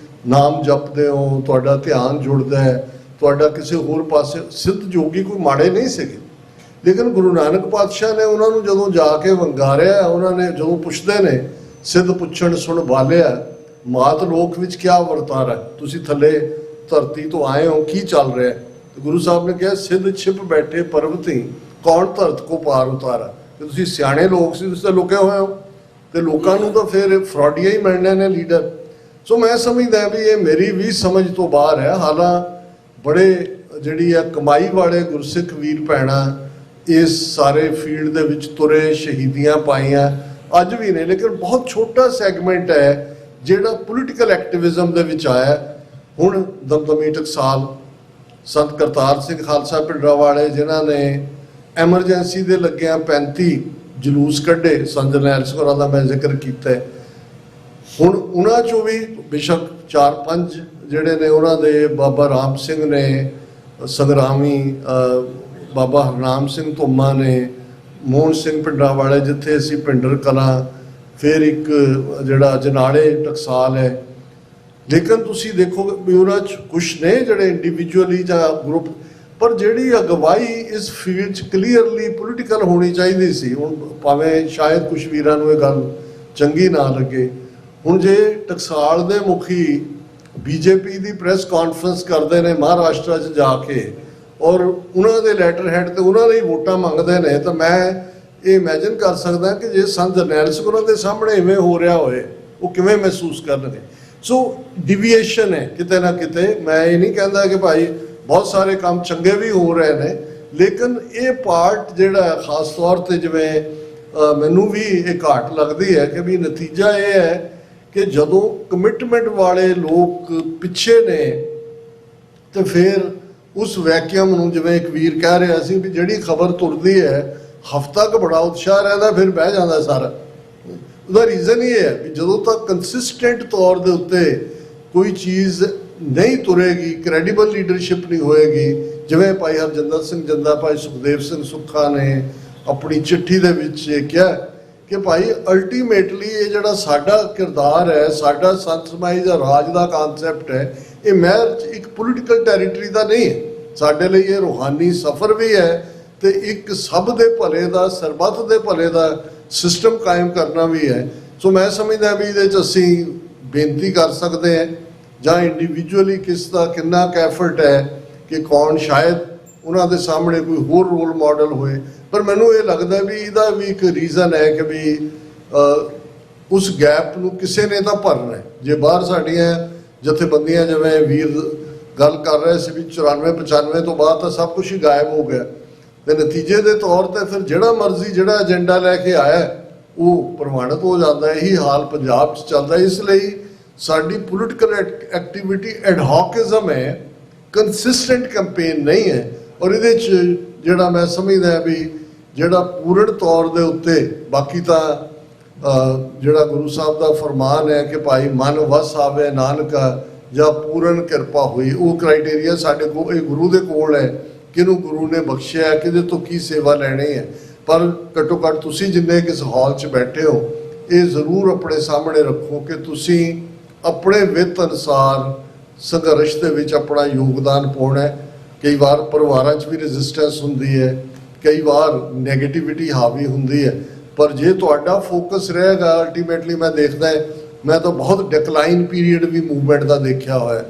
Speaker 8: ਨਾਮ ਜਪਦੇ ਹੋ, ਤੁਹਾਡਾ ਧਿਆਨ ਜੁੜਦਾ ਹੈ, ਤੁਹਾਡਾ ਕਿਸੇ ਹੋਰ ਪਾਸੇ ਸਿੱਧ ਜੋਗੀ ਕੋਈ ਮਾੜੇ ਨਹੀਂ ਸੀਗੇ, ਲੇਕਿਨ ਗੁਰੂ ਨਾਨਕ ਪਾਤਸ਼ਾਹ ਨੇ ਉਹਨਾਂ ਨੂੰ ਜਦੋਂ ਜਾ ਕੇ ਵੰਗਾਰਿਆ, ਉਹਨਾਂ ਨੇ ਜਦੋਂ ਪੁੱਛਦੇ ਨੇ ਸਿੱਧ ਪੁੱਛਣ ਸੁਣ ਬਾਲਿਆ, ਮਾਤ ਲੋਕ ਵਿੱਚ ਕਿਆ ਵਰਤਾਰਾ, ਤੁਸੀਂ ਥੱਲੇ ਧਰਤੀ ਤੋਂ ਆਏ ਹੋ, ਕੀ ਚੱਲ ਰਿਹਾ, ਤੇ ਗੁਰੂ ਸਾਹਿਬ ਨੇ ਕਿਹਾ ਸਿੱਧ ਛਿਪ ਬੈਠੇ ਪਰਬਤੀ ਕੌਣ ਧਰਤ ਕੋ ਪਾਰ ਉਤਾਰਾ। ਤੇ ਤੁਸੀਂ ਸਿਆਣੇ ਲੋਕ ਸੀ, ਤੁਸੀਂ ਤਾਂ ਲੁਕੇ ਹੋਏ ਹੋ ਤੇ ਲੋਕਾਂ ਨੂੰ ਤਾਂ ਫਿਰ ਫਰਾਡੀਆ ਹੀ ਮਿਲਣੇ ਨੇ ਲੀਡਰ। ਸੋ ਮੈਂ ਸਮਝਦਾ ਵੀ ਇਹ ਮੇਰੀ ਵੀ ਸਮਝ ਤੋਂ ਬਾਹਰ ਹੈ। ਹਾਲਾਂ ਬੜੇ ਜਿਹੜੀ ਆ ਕਮਾਈ ਵਾਲੇ ਗੁਰਸਿੱਖ ਵੀਰ ਭੈਣਾਂ ਇਸ ਸਾਰੇ ਫੀਲਡ ਦੇ ਵਿੱਚ ਤੁਰੇ, ਸ਼ਹੀਦੀਆਂ ਪਾਈਆਂ ਅੱਜ ਵੀ ਨੇ, ਲੇਕਿਨ ਬਹੁਤ ਛੋਟਾ ਸੈਗਮੈਂਟ ਹੈ ਜਿਹੜਾ ਪੋਲੀਟੀਕਲ ਐਕਟਿਵਿਜ਼ਮ ਦੇ ਵਿੱਚ ਆਇਆ। ਹੁਣ ਦਮਦਮੀ ਟਕਸਾਲ ਸੰਤ ਕਰਤਾਰ ਸਿੰਘ ਖਾਲਸਾ ਭਿੰਡਰਾਂਵਾਲੇ ਜਿਨ੍ਹਾਂ ਨੇ ਐਮਰਜੈਂਸੀ ਦੇ ਲੱਗਿਆਂ 35 ਜਲੂਸ ਕੱਢੇ, ਸੰਤ ਜਰਨੈਲ ਸਿੰਘ ਹੋਰਾਂ ਦਾ ਮੈਂ ਜ਼ਿਕਰ ਕੀਤਾ। ਹੁਣ ਉਹਨਾਂ 'ਚੋਂ ਵੀ ਬੇਸ਼ੱਕ 4-5 ਜਿਹੜੇ ਨੇ ਉਹਨਾਂ ਦੇ ਬਾਬਾ ਰਾਮ ਸਿੰਘ ਨੇ, ਸੰਗਰਾਮੀ ਬਾਬਾ ਹਰਨਾਮ ਸਿੰਘ ਧੁੰਮਾ ਨੇ, ਮੋਹਨ ਸਿੰਘ ਭਿੰਡਰਾਂਵਾਲੇ ਜਿੱਥੇ ਅਸੀਂ ਭਿੰਡਰ ਕਲਾਂ, ਫਿਰ ਇੱਕ ਜਿਹੜਾ ਜਨਾਲੇ ਟਕਸਾਲ ਹੈ। ਲੇਕਿਨ ਤੁਸੀਂ ਦੇਖੋਗੇ ਵੀ ਉਹਨਾਂ 'ਚ ਕੁਛ ਨੇ ਜਿਹੜੇ ਇੰਡੀਵਿਜੂਅਲੀ ਜਾਂ ਗਰੁੱਪ, ਪਰ ਜਿਹੜੀ ਅਗਵਾਈ ਇਸ ਫੀਲਡ 'ਚ ਕਲੀਅਰਲੀ ਪੋਲੀਟੀਕਲ ਹੋਣੀ ਚਾਹੀਦੀ ਸੀ। ਹੁਣ ਭਾਵੇਂ ਸ਼ਾਇਦ ਕੁਛ ਵੀਰਾਂ ਨੂੰ ਇਹ ਗੱਲ ਚੰਗੀ ਨਾ ਲੱਗੇ। ਹੁਣ ਜੇ ਟਕਸਾਲ ਦੇ ਮੁਖੀ ਬੀਜੇਪੀ ਦੀ ਪ੍ਰੈਸ ਕਾਨਫਰੰਸ ਕਰਦੇ ਨੇ ਮਹਾਰਾਸ਼ਟਰ 'ਚ ਜਾ ਕੇ ਔਰ ਉਹਨਾਂ ਦੇ ਲੈਟਰ ਹੈਡ ਤੇ ਉਹਨਾਂ ਲਈ ਵੋਟਾਂ ਮੰਗਦੇ ਨੇ, ਤਾਂ ਮੈਂ ਇਹ ਇਮੈਜਿਨ ਕਰ ਸਕਦਾ ਕਿ ਜੇ ਸੰਤ ਜਰਨੈਲ ਸਿੰਘ ਉਹਨਾਂ ਦੇ ਸਾਹਮਣੇ ਇਵੇਂ ਹੋ ਰਿਹਾ ਹੋਏ ਉਹ ਕਿਵੇਂ ਮਹਿਸੂਸ ਕਰਨਗੇ। ਸੋ ਡਿਵੀਏਸ਼ਨ ਹੈ ਕਿਤੇ ਨਾ ਕਿਤੇ। ਮੈਂ ਇਹ ਨਹੀਂ ਕਹਿੰਦਾ ਕਿ ਭਾਈ ਬਹੁਤ ਸਾਰੇ ਕੰਮ ਚੰਗੇ ਵੀ ਹੋ ਰਹੇ ਨੇ, ਲੇਕਿਨ ਇਹ ਪਾਰਟ ਜਿਹੜਾ ਖਾਸ ਤੌਰ ਤੇ ਜਿਵੇਂ ਮੈਨੂੰ ਵੀ ਇਹ ਘਾਟ ਲੱਗਦੀ ਹੈ ਕਿ ਵੀ ਨਤੀਜਾ ਇਹ ਹੈ ਕਿ ਜਦੋਂ ਕਮਿਟਮੈਂਟ ਵਾਲੇ ਲੋਕ ਪਿੱਛੇ ਨੇ ਤੇ ਫਿਰ ਉਸ ਵੈਕਿਊਮ ਨੂੰ, ਜਿਵੇਂ ਇੱਕ ਵੀਰ ਕਹਿ ਰਿਹਾ ਸੀ ਵੀ ਜਿਹੜੀ ਖਬਰ ਤੁਰਦੀ ਹੈ ਹਫ਼ਤਾ ਕੁ ਬੜਾ ਉਤਸ਼ਾਹ ਰਹਿੰਦਾ, ਫਿਰ ਬਹਿ ਜਾਂਦਾ ਸਾਰਾ। ਉਹਦਾ ਰੀਜ਼ਨ ਇਹ ਹੈ ਵੀ ਜਦੋਂ ਤੱਕ ਕੰਸਿਸਟੈਂਟ ਤੌਰ ਦੇ ਉੱਤੇ ਕੋਈ ਚੀਜ਼ ਨਹੀਂ ਤੁਰੇਗੀ, ਕ੍ਰੈਡੀਬਲ ਲੀਡਰਸ਼ਿਪ ਨਹੀਂ ਹੋਏਗੀ, ਜਿਵੇਂ ਭਾਈ ਹਰਜਿੰਦਰ ਸਿੰਘ ਜਿੰਦਾ, ਭਾਈ ਸੁਖਦੇਵ ਸਿੰਘ ਸੁੱਖਾ ਨੇ ਆਪਣੀ ਚਿੱਠੀ ਦੇ ਵਿੱਚ ਇਹ ਕਿਹਾ ਕਿ ਭਾਈ ਅਲਟੀਮੇਟਲੀ ਇਹ ਜਿਹੜਾ ਸਾਡਾ ਕਿਰਦਾਰ ਹੈ, ਸਾਡਾ ਸੰਤ ਸਮਾਈ ਦਾ ਰਾਜ ਦਾ ਕਾਨਸੈਪਟ ਹੈ, ਇਹ ਮਹਿਜ਼ ਇੱਕ ਪੋਲੀਟੀਕਲ ਟੈਰੀਟਰੀ ਦਾ ਨਹੀਂ ਹੈ। ਸਾਡੇ ਲਈ ਇਹ ਰੂਹਾਨੀ ਸਫ਼ਰ ਵੀ ਹੈ ਤੇ ਇੱਕ ਸਭ ਦੇ ਭਲੇ ਦਾ, ਸਰਬੱਤ ਦੇ ਭਲੇ ਦਾ ਸਿਸਟਮ ਕਾਇਮ ਕਰਨਾ ਵੀ ਹੈ। ਸੋ ਮੈਂ ਸਮਝਦਾ ਵੀ ਇਹਦੇ 'ਚ ਅਸੀਂ ਬੇਨਤੀ ਕਰ ਸਕਦੇ ਹਾਂ ਜਾਂ ਇੰਡੀਵਿਜੂਅਲੀ ਕਿਸ ਦਾ ਕਿੰਨਾ ਕੁ ਐਫਰਟ ਹੈ ਕਿ ਕੌਣ ਸ਼ਾਇਦ ਉਹਨਾਂ ਦੇ ਸਾਹਮਣੇ ਕੋਈ ਹੋਰ ਰੋਲ ਮਾਡਲ ਹੋਏ। ਪਰ ਮੈਨੂੰ ਇਹ ਲੱਗਦਾ ਵੀ ਇਹਦਾ ਵੀ ਇੱਕ ਰੀਜ਼ਨ ਹੈ ਕਿ ਵੀ ਉਸ ਗੈਪ ਨੂੰ ਕਿਸੇ ਨੇ ਤਾਂ ਭਰਨਾ ਹੈ। ਜੇ ਬਾਹਰ ਸਾਡੀਆਂ ਜਥੇਬੰਦੀਆਂ ਜਿਵੇਂ ਵੀਰ ਗੱਲ ਕਰ ਰਹੇ ਸੀ ਵੀ 94-95 ਤੋਂ ਬਾਅਦ ਤਾਂ ਸਭ ਕੁਝ ਹੀ ਗਾਇਬ ਹੋ ਗਿਆ ਤੇ ਨਤੀਜੇ ਦੇ ਤੌਰ ਤੇ ਫਿਰ ਜਿਹੜਾ ਮਰਜ਼ੀ ਜਿਹੜਾ ਏਜੰਡਾ ਲੈ ਕੇ ਆਇਆ ਉਹ ਪ੍ਰਮਾਣਿਤ ਹੋ ਜਾਂਦਾ। ਇਹੀ ਹਾਲ ਪੰਜਾਬ 'ਚ ਚੱਲਦਾ। ਇਸ ਲਈ ਸਾਡੀ ਪੋਲੀਟੀਕਲ ਐਕਟੀਵਿਟੀ ਐਡਹੌਕਿਜ਼ਮ ਹੈ, ਕੰਸਿਸਟੈਂਟ ਕੈਂਪੇਨ ਨਹੀਂ ਹੈ। ਔਰ ਇਹਦੇ 'ਚ ਜਿਹੜਾ ਮੈਂ ਸਮਝਦਾ ਵੀ ਜਿਹੜਾ ਪੂਰਨ ਤੌਰ ਦੇ ਉੱਤੇ, ਬਾਕੀ ਤਾਂ ਜਿਹੜਾ ਗੁਰੂ ਸਾਹਿਬ ਦਾ ਫਰਮਾਨ ਹੈ ਕਿ ਭਾਈ ਮਨ ਵਸ ਆਵੇ ਨਾਨਕਾ ਜਾਂ ਪੂਰਨ ਕਿਰਪਾ ਹੋਈ, ਉਹ ਕ੍ਰਾਈਟੇਰੀਆ ਸਾਡੇ ਕੋਲ, ਇਹ ਗੁਰੂ ਦੇ ਕੋਲ ਹੈ, ਕਿਹਨੂੰ ਗੁਰੂ ਨੇ ਬਖਸ਼ਿਆ, ਕਿਹਦੇ ਤੋਂ ਕੀ ਸੇਵਾ ਲੈਣੀ ਹੈ। ਪਰ ਘੱਟੋ ਘੱਟ ਤੁਸੀਂ ਜਿੰਨੇ ਕਿਸ ਹਾਲ 'ਚ ਬੈਠੇ ਹੋ ਇਹ ਜ਼ਰੂਰ ਆਪਣੇ ਸਾਹਮਣੇ ਰੱਖੋ ਕਿ ਤੁਸੀਂ ਆਪਣੇ ਵਿੱਤ ਅਨੁਸਾਰ ਸੰਘਰਸ਼ ਦੇ ਵਿੱਚ ਆਪਣਾ ਯੋਗਦਾਨ ਪਾਉਣਾ। ਕਈ ਵਾਰ ਪਰਿਵਾਰਾਂ 'ਚ ਵੀ ਰੈਜ਼ਿਸਟੈਂਸ ਹੁੰਦੀ ਹੈ, ਕਈ ਵਾਰ ਨੈਗੇਟਿਵਿਟੀ ਹਾਵੀ ਹੁੰਦੀ ਹੈ, ਪਰ ਜੇ ਤੁਹਾਡਾ ਫੋਕਸ ਰਹੇਗਾ ਅਲਟੀਮੇਟਲੀ ਮੈਂ ਤਾਂ ਬਹੁਤ ਡਿਕਲਾਈਨ ਪੀਰੀਅਡ ਵੀ ਮੂਵਮੈਂਟ ਦਾ ਦੇਖਿਆ ਹੋਇਆ,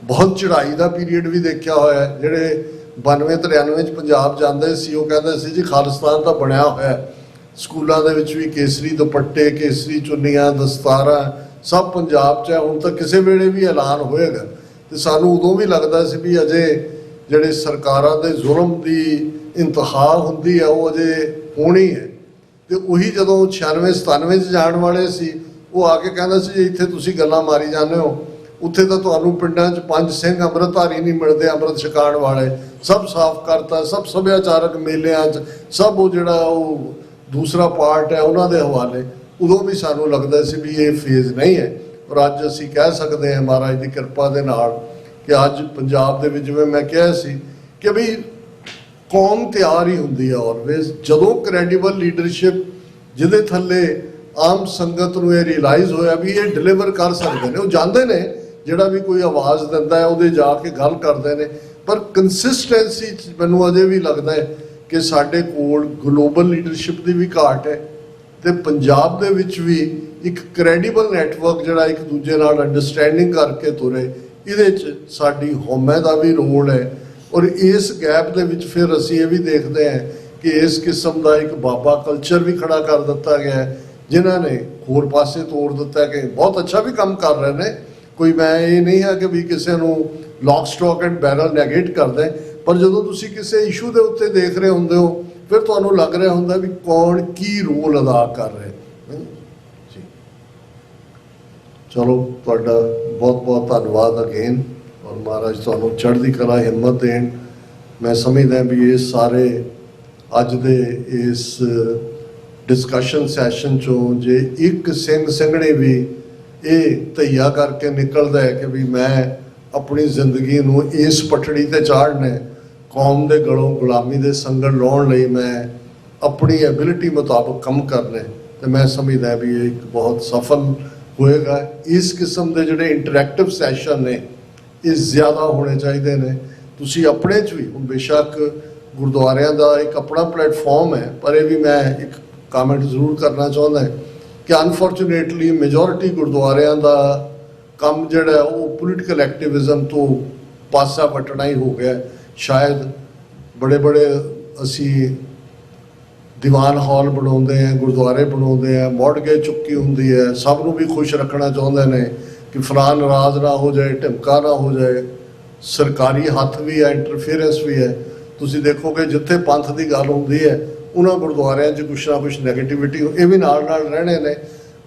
Speaker 8: ਬਹੁਤ ਚੜ੍ਹਾਈ ਦਾ ਪੀਰੀਅਡ ਵੀ ਦੇਖਿਆ ਹੋਇਆ। ਜਿਹੜੇ 92-93 'ਚ ਪੰਜਾਬ ਜਾਂਦੇ ਸੀ ਉਹ ਕਹਿੰਦੇ ਸੀ ਜੀ ਖਾਲਿਸਤਾਨ ਤਾਂ ਬਣਿਆ ਹੋਇਆ, ਸਕੂਲਾਂ ਦੇ ਵਿੱਚ ਵੀ ਕੇਸਰੀ ਦੁਪੱਟੇ, ਕੇਸਰੀ ਚੁੰਨੀਆਂ, ਦਸਤਾਰਾਂ ਸਭ ਪੰਜਾਬ 'ਚ ਹੈ। ਹੁਣ ਤਾਂ ਕਿਸੇ ਵੇਲੇ ਵੀ ਐਲਾਨ ਹੋਏਗਾ ਤੇ ਸਾਨੂੰ ਉਦੋਂ ਵੀ ਲੱਗਦਾ ਸੀ ਵੀ ਅਜੇ ਜਿਹੜੇ ਸਰਕਾਰਾਂ ਦੇ ਜ਼ੁਲਮ ਦੀ ਇੰਤਹਾ ਹੁੰਦੀ ਹੈ ਉਹ ਅਜੇ ਹੋਣੀ ਹੈ। ਤੇ ਉਹੀ ਜਦੋਂ 96-97 'ਚ ਜਾਣ ਵਾਲੇ ਸੀ ਉਹ ਆ ਕੇ ਕਹਿੰਦਾ ਸੀ ਜੀ ਇੱਥੇ ਤੁਸੀਂ ਗੱਲਾਂ ਮਾਰੀ ਜਾਂਦੇ ਹੋ, ਉੱਥੇ ਤਾਂ ਤੁਹਾਨੂੰ ਪਿੰਡਾਂ 'ਚ 5 ਸਿੰਘ ਅੰਮ੍ਰਿਤਧਾਰੀ ਨਹੀਂ ਮਿਲਦੇ, ਅੰਮ੍ਰਿਤ ਛਕਾਉਣ ਵਾਲੇ ਸਭ ਸਾਫ਼ ਕਰਤਾ, ਸਭ ਸੱਭਿਆਚਾਰਕ ਮੇਲਿਆਂ 'ਚ ਸਭ ਉਹ ਜਿਹੜਾ ਉਹ ਦੂਸਰਾ ਪਾਰਟ ਹੈ ਉਹਨਾਂ ਦੇ ਹਵਾਲੇ। ਉਦੋਂ ਵੀ ਸਾਨੂੰ ਲੱਗਦਾ ਸੀ ਵੀ ਇਹ ਫੇਜ਼ ਨਹੀਂ ਹੈ। ਔਰ ਅੱਜ ਅਸੀਂ ਕਹਿ ਸਕਦੇ ਹਾਂ ਮਹਾਰਾਜ ਦੀ ਕਿਰਪਾ ਦੇ ਨਾਲ ਕਿ ਅੱਜ ਪੰਜਾਬ ਦੇ ਵਿੱਚ ਜਿਵੇਂ ਮੈਂ ਕਿਹਾ ਸੀ ਕਿ ਵੀ ਕੌਮ ਤਿਆਰ ਹੀ ਹੁੰਦੀ ਹੈ ਆਲਵੇਜ਼ ਜਦੋਂ ਕ੍ਰੈਡੀਬਲ ਲੀਡਰਸ਼ਿਪ ਜਿਹਦੇ ਥੱਲੇ ਆਮ ਸੰਗਤ ਨੂੰ ਇਹ ਰਿਅਲਾਈਜ਼ ਹੋਇਆ ਵੀ ਇਹ ਡਿਲੀਵਰ ਕਰ ਸਕਦੇ ਨੇ। ਉਹ ਜਾਂਦੇ ਨੇ, ਜਿਹੜਾ ਵੀ ਕੋਈ ਆਵਾਜ਼ ਦਿੰਦਾ ਹੈ ਉਹਦੇ ਜਾ ਕੇ ਗੱਲ ਕਰਦੇ ਨੇ, ਪਰ ਕੰਸਿਸਟੈਂਸੀ 'ਚ ਮੈਨੂੰ ਅਜੇ ਵੀ ਲੱਗਦਾ ਹੈ ਕਿ ਸਾਡੇ ਕੋਲ ਗਲੋਬਲ ਲੀਡਰਸ਼ਿਪ ਦੀ ਵੀ ਘਾਟ ਹੈ ਤੇ ਪੰਜਾਬ ਦੇ ਵਿੱਚ ਵੀ ਇੱਕ ਕ੍ਰੈਡੀਬਲ ਨੈਟਵਰਕ ਜਿਹੜਾ ਇੱਕ ਦੂਜੇ ਨਾਲ ਅੰਡਰਸਟੈਂਡਿੰਗ ਕਰਕੇ ਤੁਰੇ, ਇਹਦੇ 'ਚ ਸਾਡੀ ਹਉਮੈ ਦਾ ਵੀ ਰੋਲ ਹੈ। ਔਰ ਇਸ ਗੈਪ ਦੇ ਵਿੱਚ ਫਿਰ ਅਸੀਂ ਇਹ ਵੀ ਦੇਖਦੇ ਹਾਂ ਕਿ ਇਸ ਕਿਸਮ ਦਾ ਇੱਕ ਬਾਬਾ ਕਲਚਰ ਵੀ ਖੜਾ ਕਰ ਦਿੱਤਾ ਗਿਆ ਹੈ, ਜਿਨ੍ਹਾਂ ਨੇ ਹੋਰ ਪਾਸੇ ਤੋੜ ਦਿੱਤਾ ਕਿ ਬਹੁਤ ਅੱਛਾ ਵੀ ਕੰਮ ਕਰ ਰਹੇ ਨੇ। ਕੋਈ ਮੈਂ ਇਹ ਨਹੀਂ ਹੈ ਕਿ ਵੀ ਕਿਸੇ ਨੂੰ ਲੌਕ ਸਟੌਕ ਐਂਡ ਬੈਰਲ ਨੈਗੇਟ ਕਰਦੇ, ਪਰ ਜਦੋਂ ਤੁਸੀਂ ਕਿਸੇ ਇਸ਼ੂ ਦੇ ਉੱਤੇ ਦੇਖ ਰਹੇ ਹੁੰਦੇ ਹੋ ਫਿਰ ਤੁਹਾਨੂੰ ਲੱਗ ਰਿਹਾ ਹੁੰਦਾ ਵੀ ਕੌਣ ਕੀ ਰੋਲ ਅਦਾ ਕਰ ਰਿਹਾ ਜੀ। ਚਲੋ ਤੁਹਾਡਾ ਬਹੁਤ ਬਹੁਤ ਧੰਨਵਾਦ ਅਗੇਨ, ਔਰ ਮਹਾਰਾਜ ਤੁਹਾਨੂੰ ਚੜ੍ਹਦੀ ਕਲਾ ਹਿੰਮਤ ਦੇਣ। ਮੈਂ ਸਮਝਦਾ ਵੀ ਇਹ ਸਾਰੇ ਅੱਜ ਦੇ ਇਸ ਡਿਸਕਸ਼ਨ ਸੈਸ਼ਨ ਚੋਂ ਜੇ ਇੱਕ ਸਿੰਘ ਸਿੰਘਣੇ ਵੀ ਇਹ ਧਈਆ ਕਰਕੇ ਨਿਕਲਦਾ ਹੈ ਕਿ ਵੀ ਮੈਂ ਆਪਣੀ ਜ਼ਿੰਦਗੀ ਨੂੰ ਇਸ ਪਟੜੀ ਤੇ ਚਾੜਨਾ ਹੈ, ਕੌਮ ਦੇ ਗਲੋਂ ਗੁਲਾਮੀ ਦੇ ਸੰਗਲ ਲਾਉਣ ਲਈ ਮੈਂ ਆਪਣੀ ਐਬਿਲਿਟੀ ਮੁਤਾਬਕ ਕੰਮ ਕਰਨਾ ਹੈ, ਤੇ ਮੈਂ ਸਮਝਦਾ ਵੀ ਇਹ ਇੱਕ ਬਹੁਤ ਸਫਲ ਹੋਏਗਾ। ਇਸ ਕਿਸਮ ਦੇ ਜਿਹੜੇ ਇੰਟਰੈਕਟਿਵ ਸੈਸ਼ਨ ਨੇ ਇਹ ਜ਼ਿਆਦਾ ਹੋਣੇ ਚਾਹੀਦੇ ਨੇ। ਤੁਸੀਂ ਆਪਣੇ 'ਚ ਵੀ, ਹੁਣ ਬੇਸ਼ੱਕ ਗੁਰਦੁਆਰਿਆਂ ਦਾ ਇੱਕ ਆਪਣਾ ਪਲੇਟਫਾਰਮ ਹੈ, ਪਰ ਇਹ ਵੀ ਮੈਂ ਇੱਕ ਕਮੈਂਟ ਜ਼ਰੂਰ ਕਰਨਾ ਚਾਹੁੰਦਾ ਕਿ ਅਨਫੋਰਚੂਨੇਟਲੀ ਮੈਜੋਰਿਟੀ ਗੁਰਦੁਆਰਿਆਂ ਦਾ ਕੰਮ ਜਿਹੜਾ ਉਹ ਪੋਲੀਟੀਕਲ ਐਕਟਿਵਿਜ਼ਮ ਤੋਂ ਪਾਸਾ ਵੱਟਣਾ ਹੀ ਹੋ ਗਿਆ। ਸ਼ਾਇਦ ਬੜੇ ਬੜੇ ਅਸੀਂ ਦੀਵਾਨ ਹਾਲ ਬਣਾਉਂਦੇ ਆ, ਗੁਰਦੁਆਰੇ ਬਣਾਉਂਦੇ ਆ, ਮੌੜਗੇ ਚੁੱਕੀ ਹੁੰਦੀ ਹੈ, ਸਭ ਨੂੰ ਵੀ ਖੁਸ਼ ਰੱਖਣਾ ਚਾਹੁੰਦੇ ਨੇ ਕਿ ਫਲਾਨ ਨਾਰਾਜ਼ ਨਾ ਹੋ ਜਾਏ, ਢਿਮਕਾ ਨਾ ਹੋ ਜਾਏ। ਸਰਕਾਰੀ ਹੱਥ ਵੀ ਹੈ, ਇੰਟਰਫੀਅਰੈਂਸ ਵੀ ਹੈ। ਤੁਸੀਂ ਦੇਖੋਗੇ ਜਿੱਥੇ ਪੰਥ ਦੀ ਗੱਲ ਹੁੰਦੀ ਹੈ ਉਹਨਾਂ ਗੁਰਦੁਆਰਿਆਂ 'ਚ ਕੁਛ ਨਾ ਕੁਛ ਨੈਗੇਟਿਵਿਟੀ ਇਹ ਵੀ ਨਾਲ ਨਾਲ ਰਹਿਣੇ ਨੇ।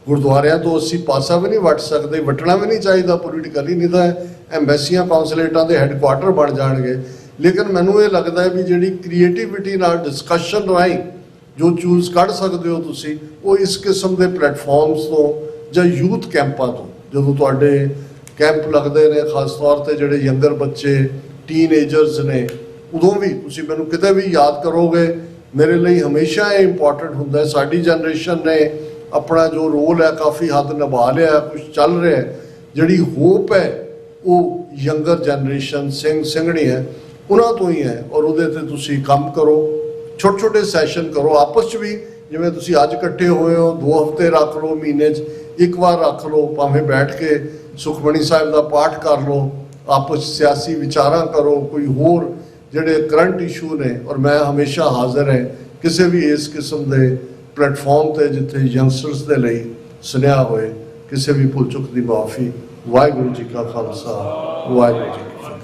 Speaker 8: ਗੁਰਦੁਆਰਿਆਂ ਤੋਂ ਅਸੀਂ ਪਾਸਾ ਵੀ ਨਹੀਂ ਵੱਟ ਸਕਦੇ, ਵੱਟਣਾ ਵੀ ਨਹੀਂ ਚਾਹੀਦਾ ਪੋਲੀਟੀਕਲੀ, ਨਹੀਂ ਤਾਂ ਐਮਬੈਸੀਆਂ ਕੌਂਸੂਲੇਟਾਂ ਦੇ ਹੈੱਡਕੁਆਟਰ ਬਣ ਜਾਣਗੇ। ਲੇਕਿਨ ਮੈਨੂੰ ਇਹ ਲੱਗਦਾ ਹੈ ਵੀ ਜਿਹੜੀ ਕ੍ਰੀਏਟੀਵਿਟੀ ਨਾਲ ਡਿਸਕਸ਼ਨ ਰਾਹੀਂ ਜੋ ਚੂਜ਼ ਕੱਢ ਸਕਦੇ ਹੋ ਤੁਸੀਂ, ਉਹ ਇਸ ਕਿਸਮ ਦੇ ਪਲੇਟਫਾਰਮਸ ਤੋਂ ਜਾਂ ਯੂਥ ਕੈਂਪਾਂ ਤੋਂ, ਜਦੋਂ ਤੁਹਾਡੇ ਕੈਂਪ ਲੱਗਦੇ ਨੇ ਖਾਸ ਤੌਰ 'ਤੇ ਜਿਹੜੇ ਯੰਗਰ ਬੱਚੇ ਟੀਨਏਜਰਸ ਨੇ, ਉਦੋਂ ਵੀ ਤੁਸੀਂ ਮੈਨੂੰ ਕਿਤੇ ਵੀ ਯਾਦ ਕਰੋਗੇ। ਮੇਰੇ ਲਈ ਹਮੇਸ਼ਾ ਇਹ ਇੰਪੋਰਟੈਂਟ ਹੁੰਦਾ ਹੈ। ਸਾਡੀ ਜਨਰੇਸ਼ਨ ਨੇ ਆਪਣਾ ਜੋ ਰੋਲ ਹੈ ਕਾਫੀ ਹੱਦ ਨਿਭਾ ਲਿਆ, ਕੁਝ ਚੱਲ ਰਿਹਾ। ਜਿਹੜੀ ਹੋਪ ਹੈ ਉਹ ਯੰਗਰ ਜਨਰੇਸ਼ਨ ਸਿੰਘ ਸਿੰਘਣੀ ਹੈ, ਉਹਨਾਂ ਤੋਂ ਹੀ ਹੈ, ਔਰ ਉਹਦੇ 'ਤੇ ਤੁਸੀਂ ਕੰਮ ਕਰੋ। ਛੋਟੇ ਛੋਟੇ ਸੈਸ਼ਨ ਕਰੋ ਆਪਸ 'ਚ ਵੀ, ਜਿਵੇਂ ਤੁਸੀਂ ਅੱਜ ਇਕੱਠੇ ਹੋਏ ਹੋ, 2 ਹਫ਼ਤੇ ਰੱਖ ਲਓ, ਮਹੀਨੇ 'ਚ ਇੱਕ ਵਾਰ ਰੱਖ ਲਓ, ਭਾਵੇਂ ਬੈਠ ਕੇ ਸੁਖਮਣੀ ਸਾਹਿਬ ਦਾ ਪਾਠ ਕਰ ਲਓ, ਆਪਸ 'ਚ ਸਿਆਸੀ ਵਿਚਾਰਾਂ ਕਰੋ, ਕੋਈ ਹੋਰ ਜਿਹੜੇ ਕਰੰਟ ਇਸ਼ੂ ਨੇ। ਔਰ ਮੈਂ ਹਮੇਸ਼ਾ ਹਾਜ਼ਰ ਹੈ ਕਿਸੇ ਵੀ ਇਸ ਕਿਸਮ ਦੇ ਪਲੇਟਫਾਰਮ 'ਤੇ ਜਿੱਥੇ ਯੰਗਸਟਰਸ ਦੇ ਲਈ ਸੁਨੇਹਾ ਹੋਏ। ਕਿਸੇ ਵੀ ਭੁੱਲ ਚੁੱਕ ਦੀ ਮਾਫੀ। ਵਾਹਿਗੁਰੂ ਜੀ ਕਾ ਖਾਲਸਾ, ਵਾਹਿਗੁਰੂ ਜੀ ਕੀ ਫਤਿਹ।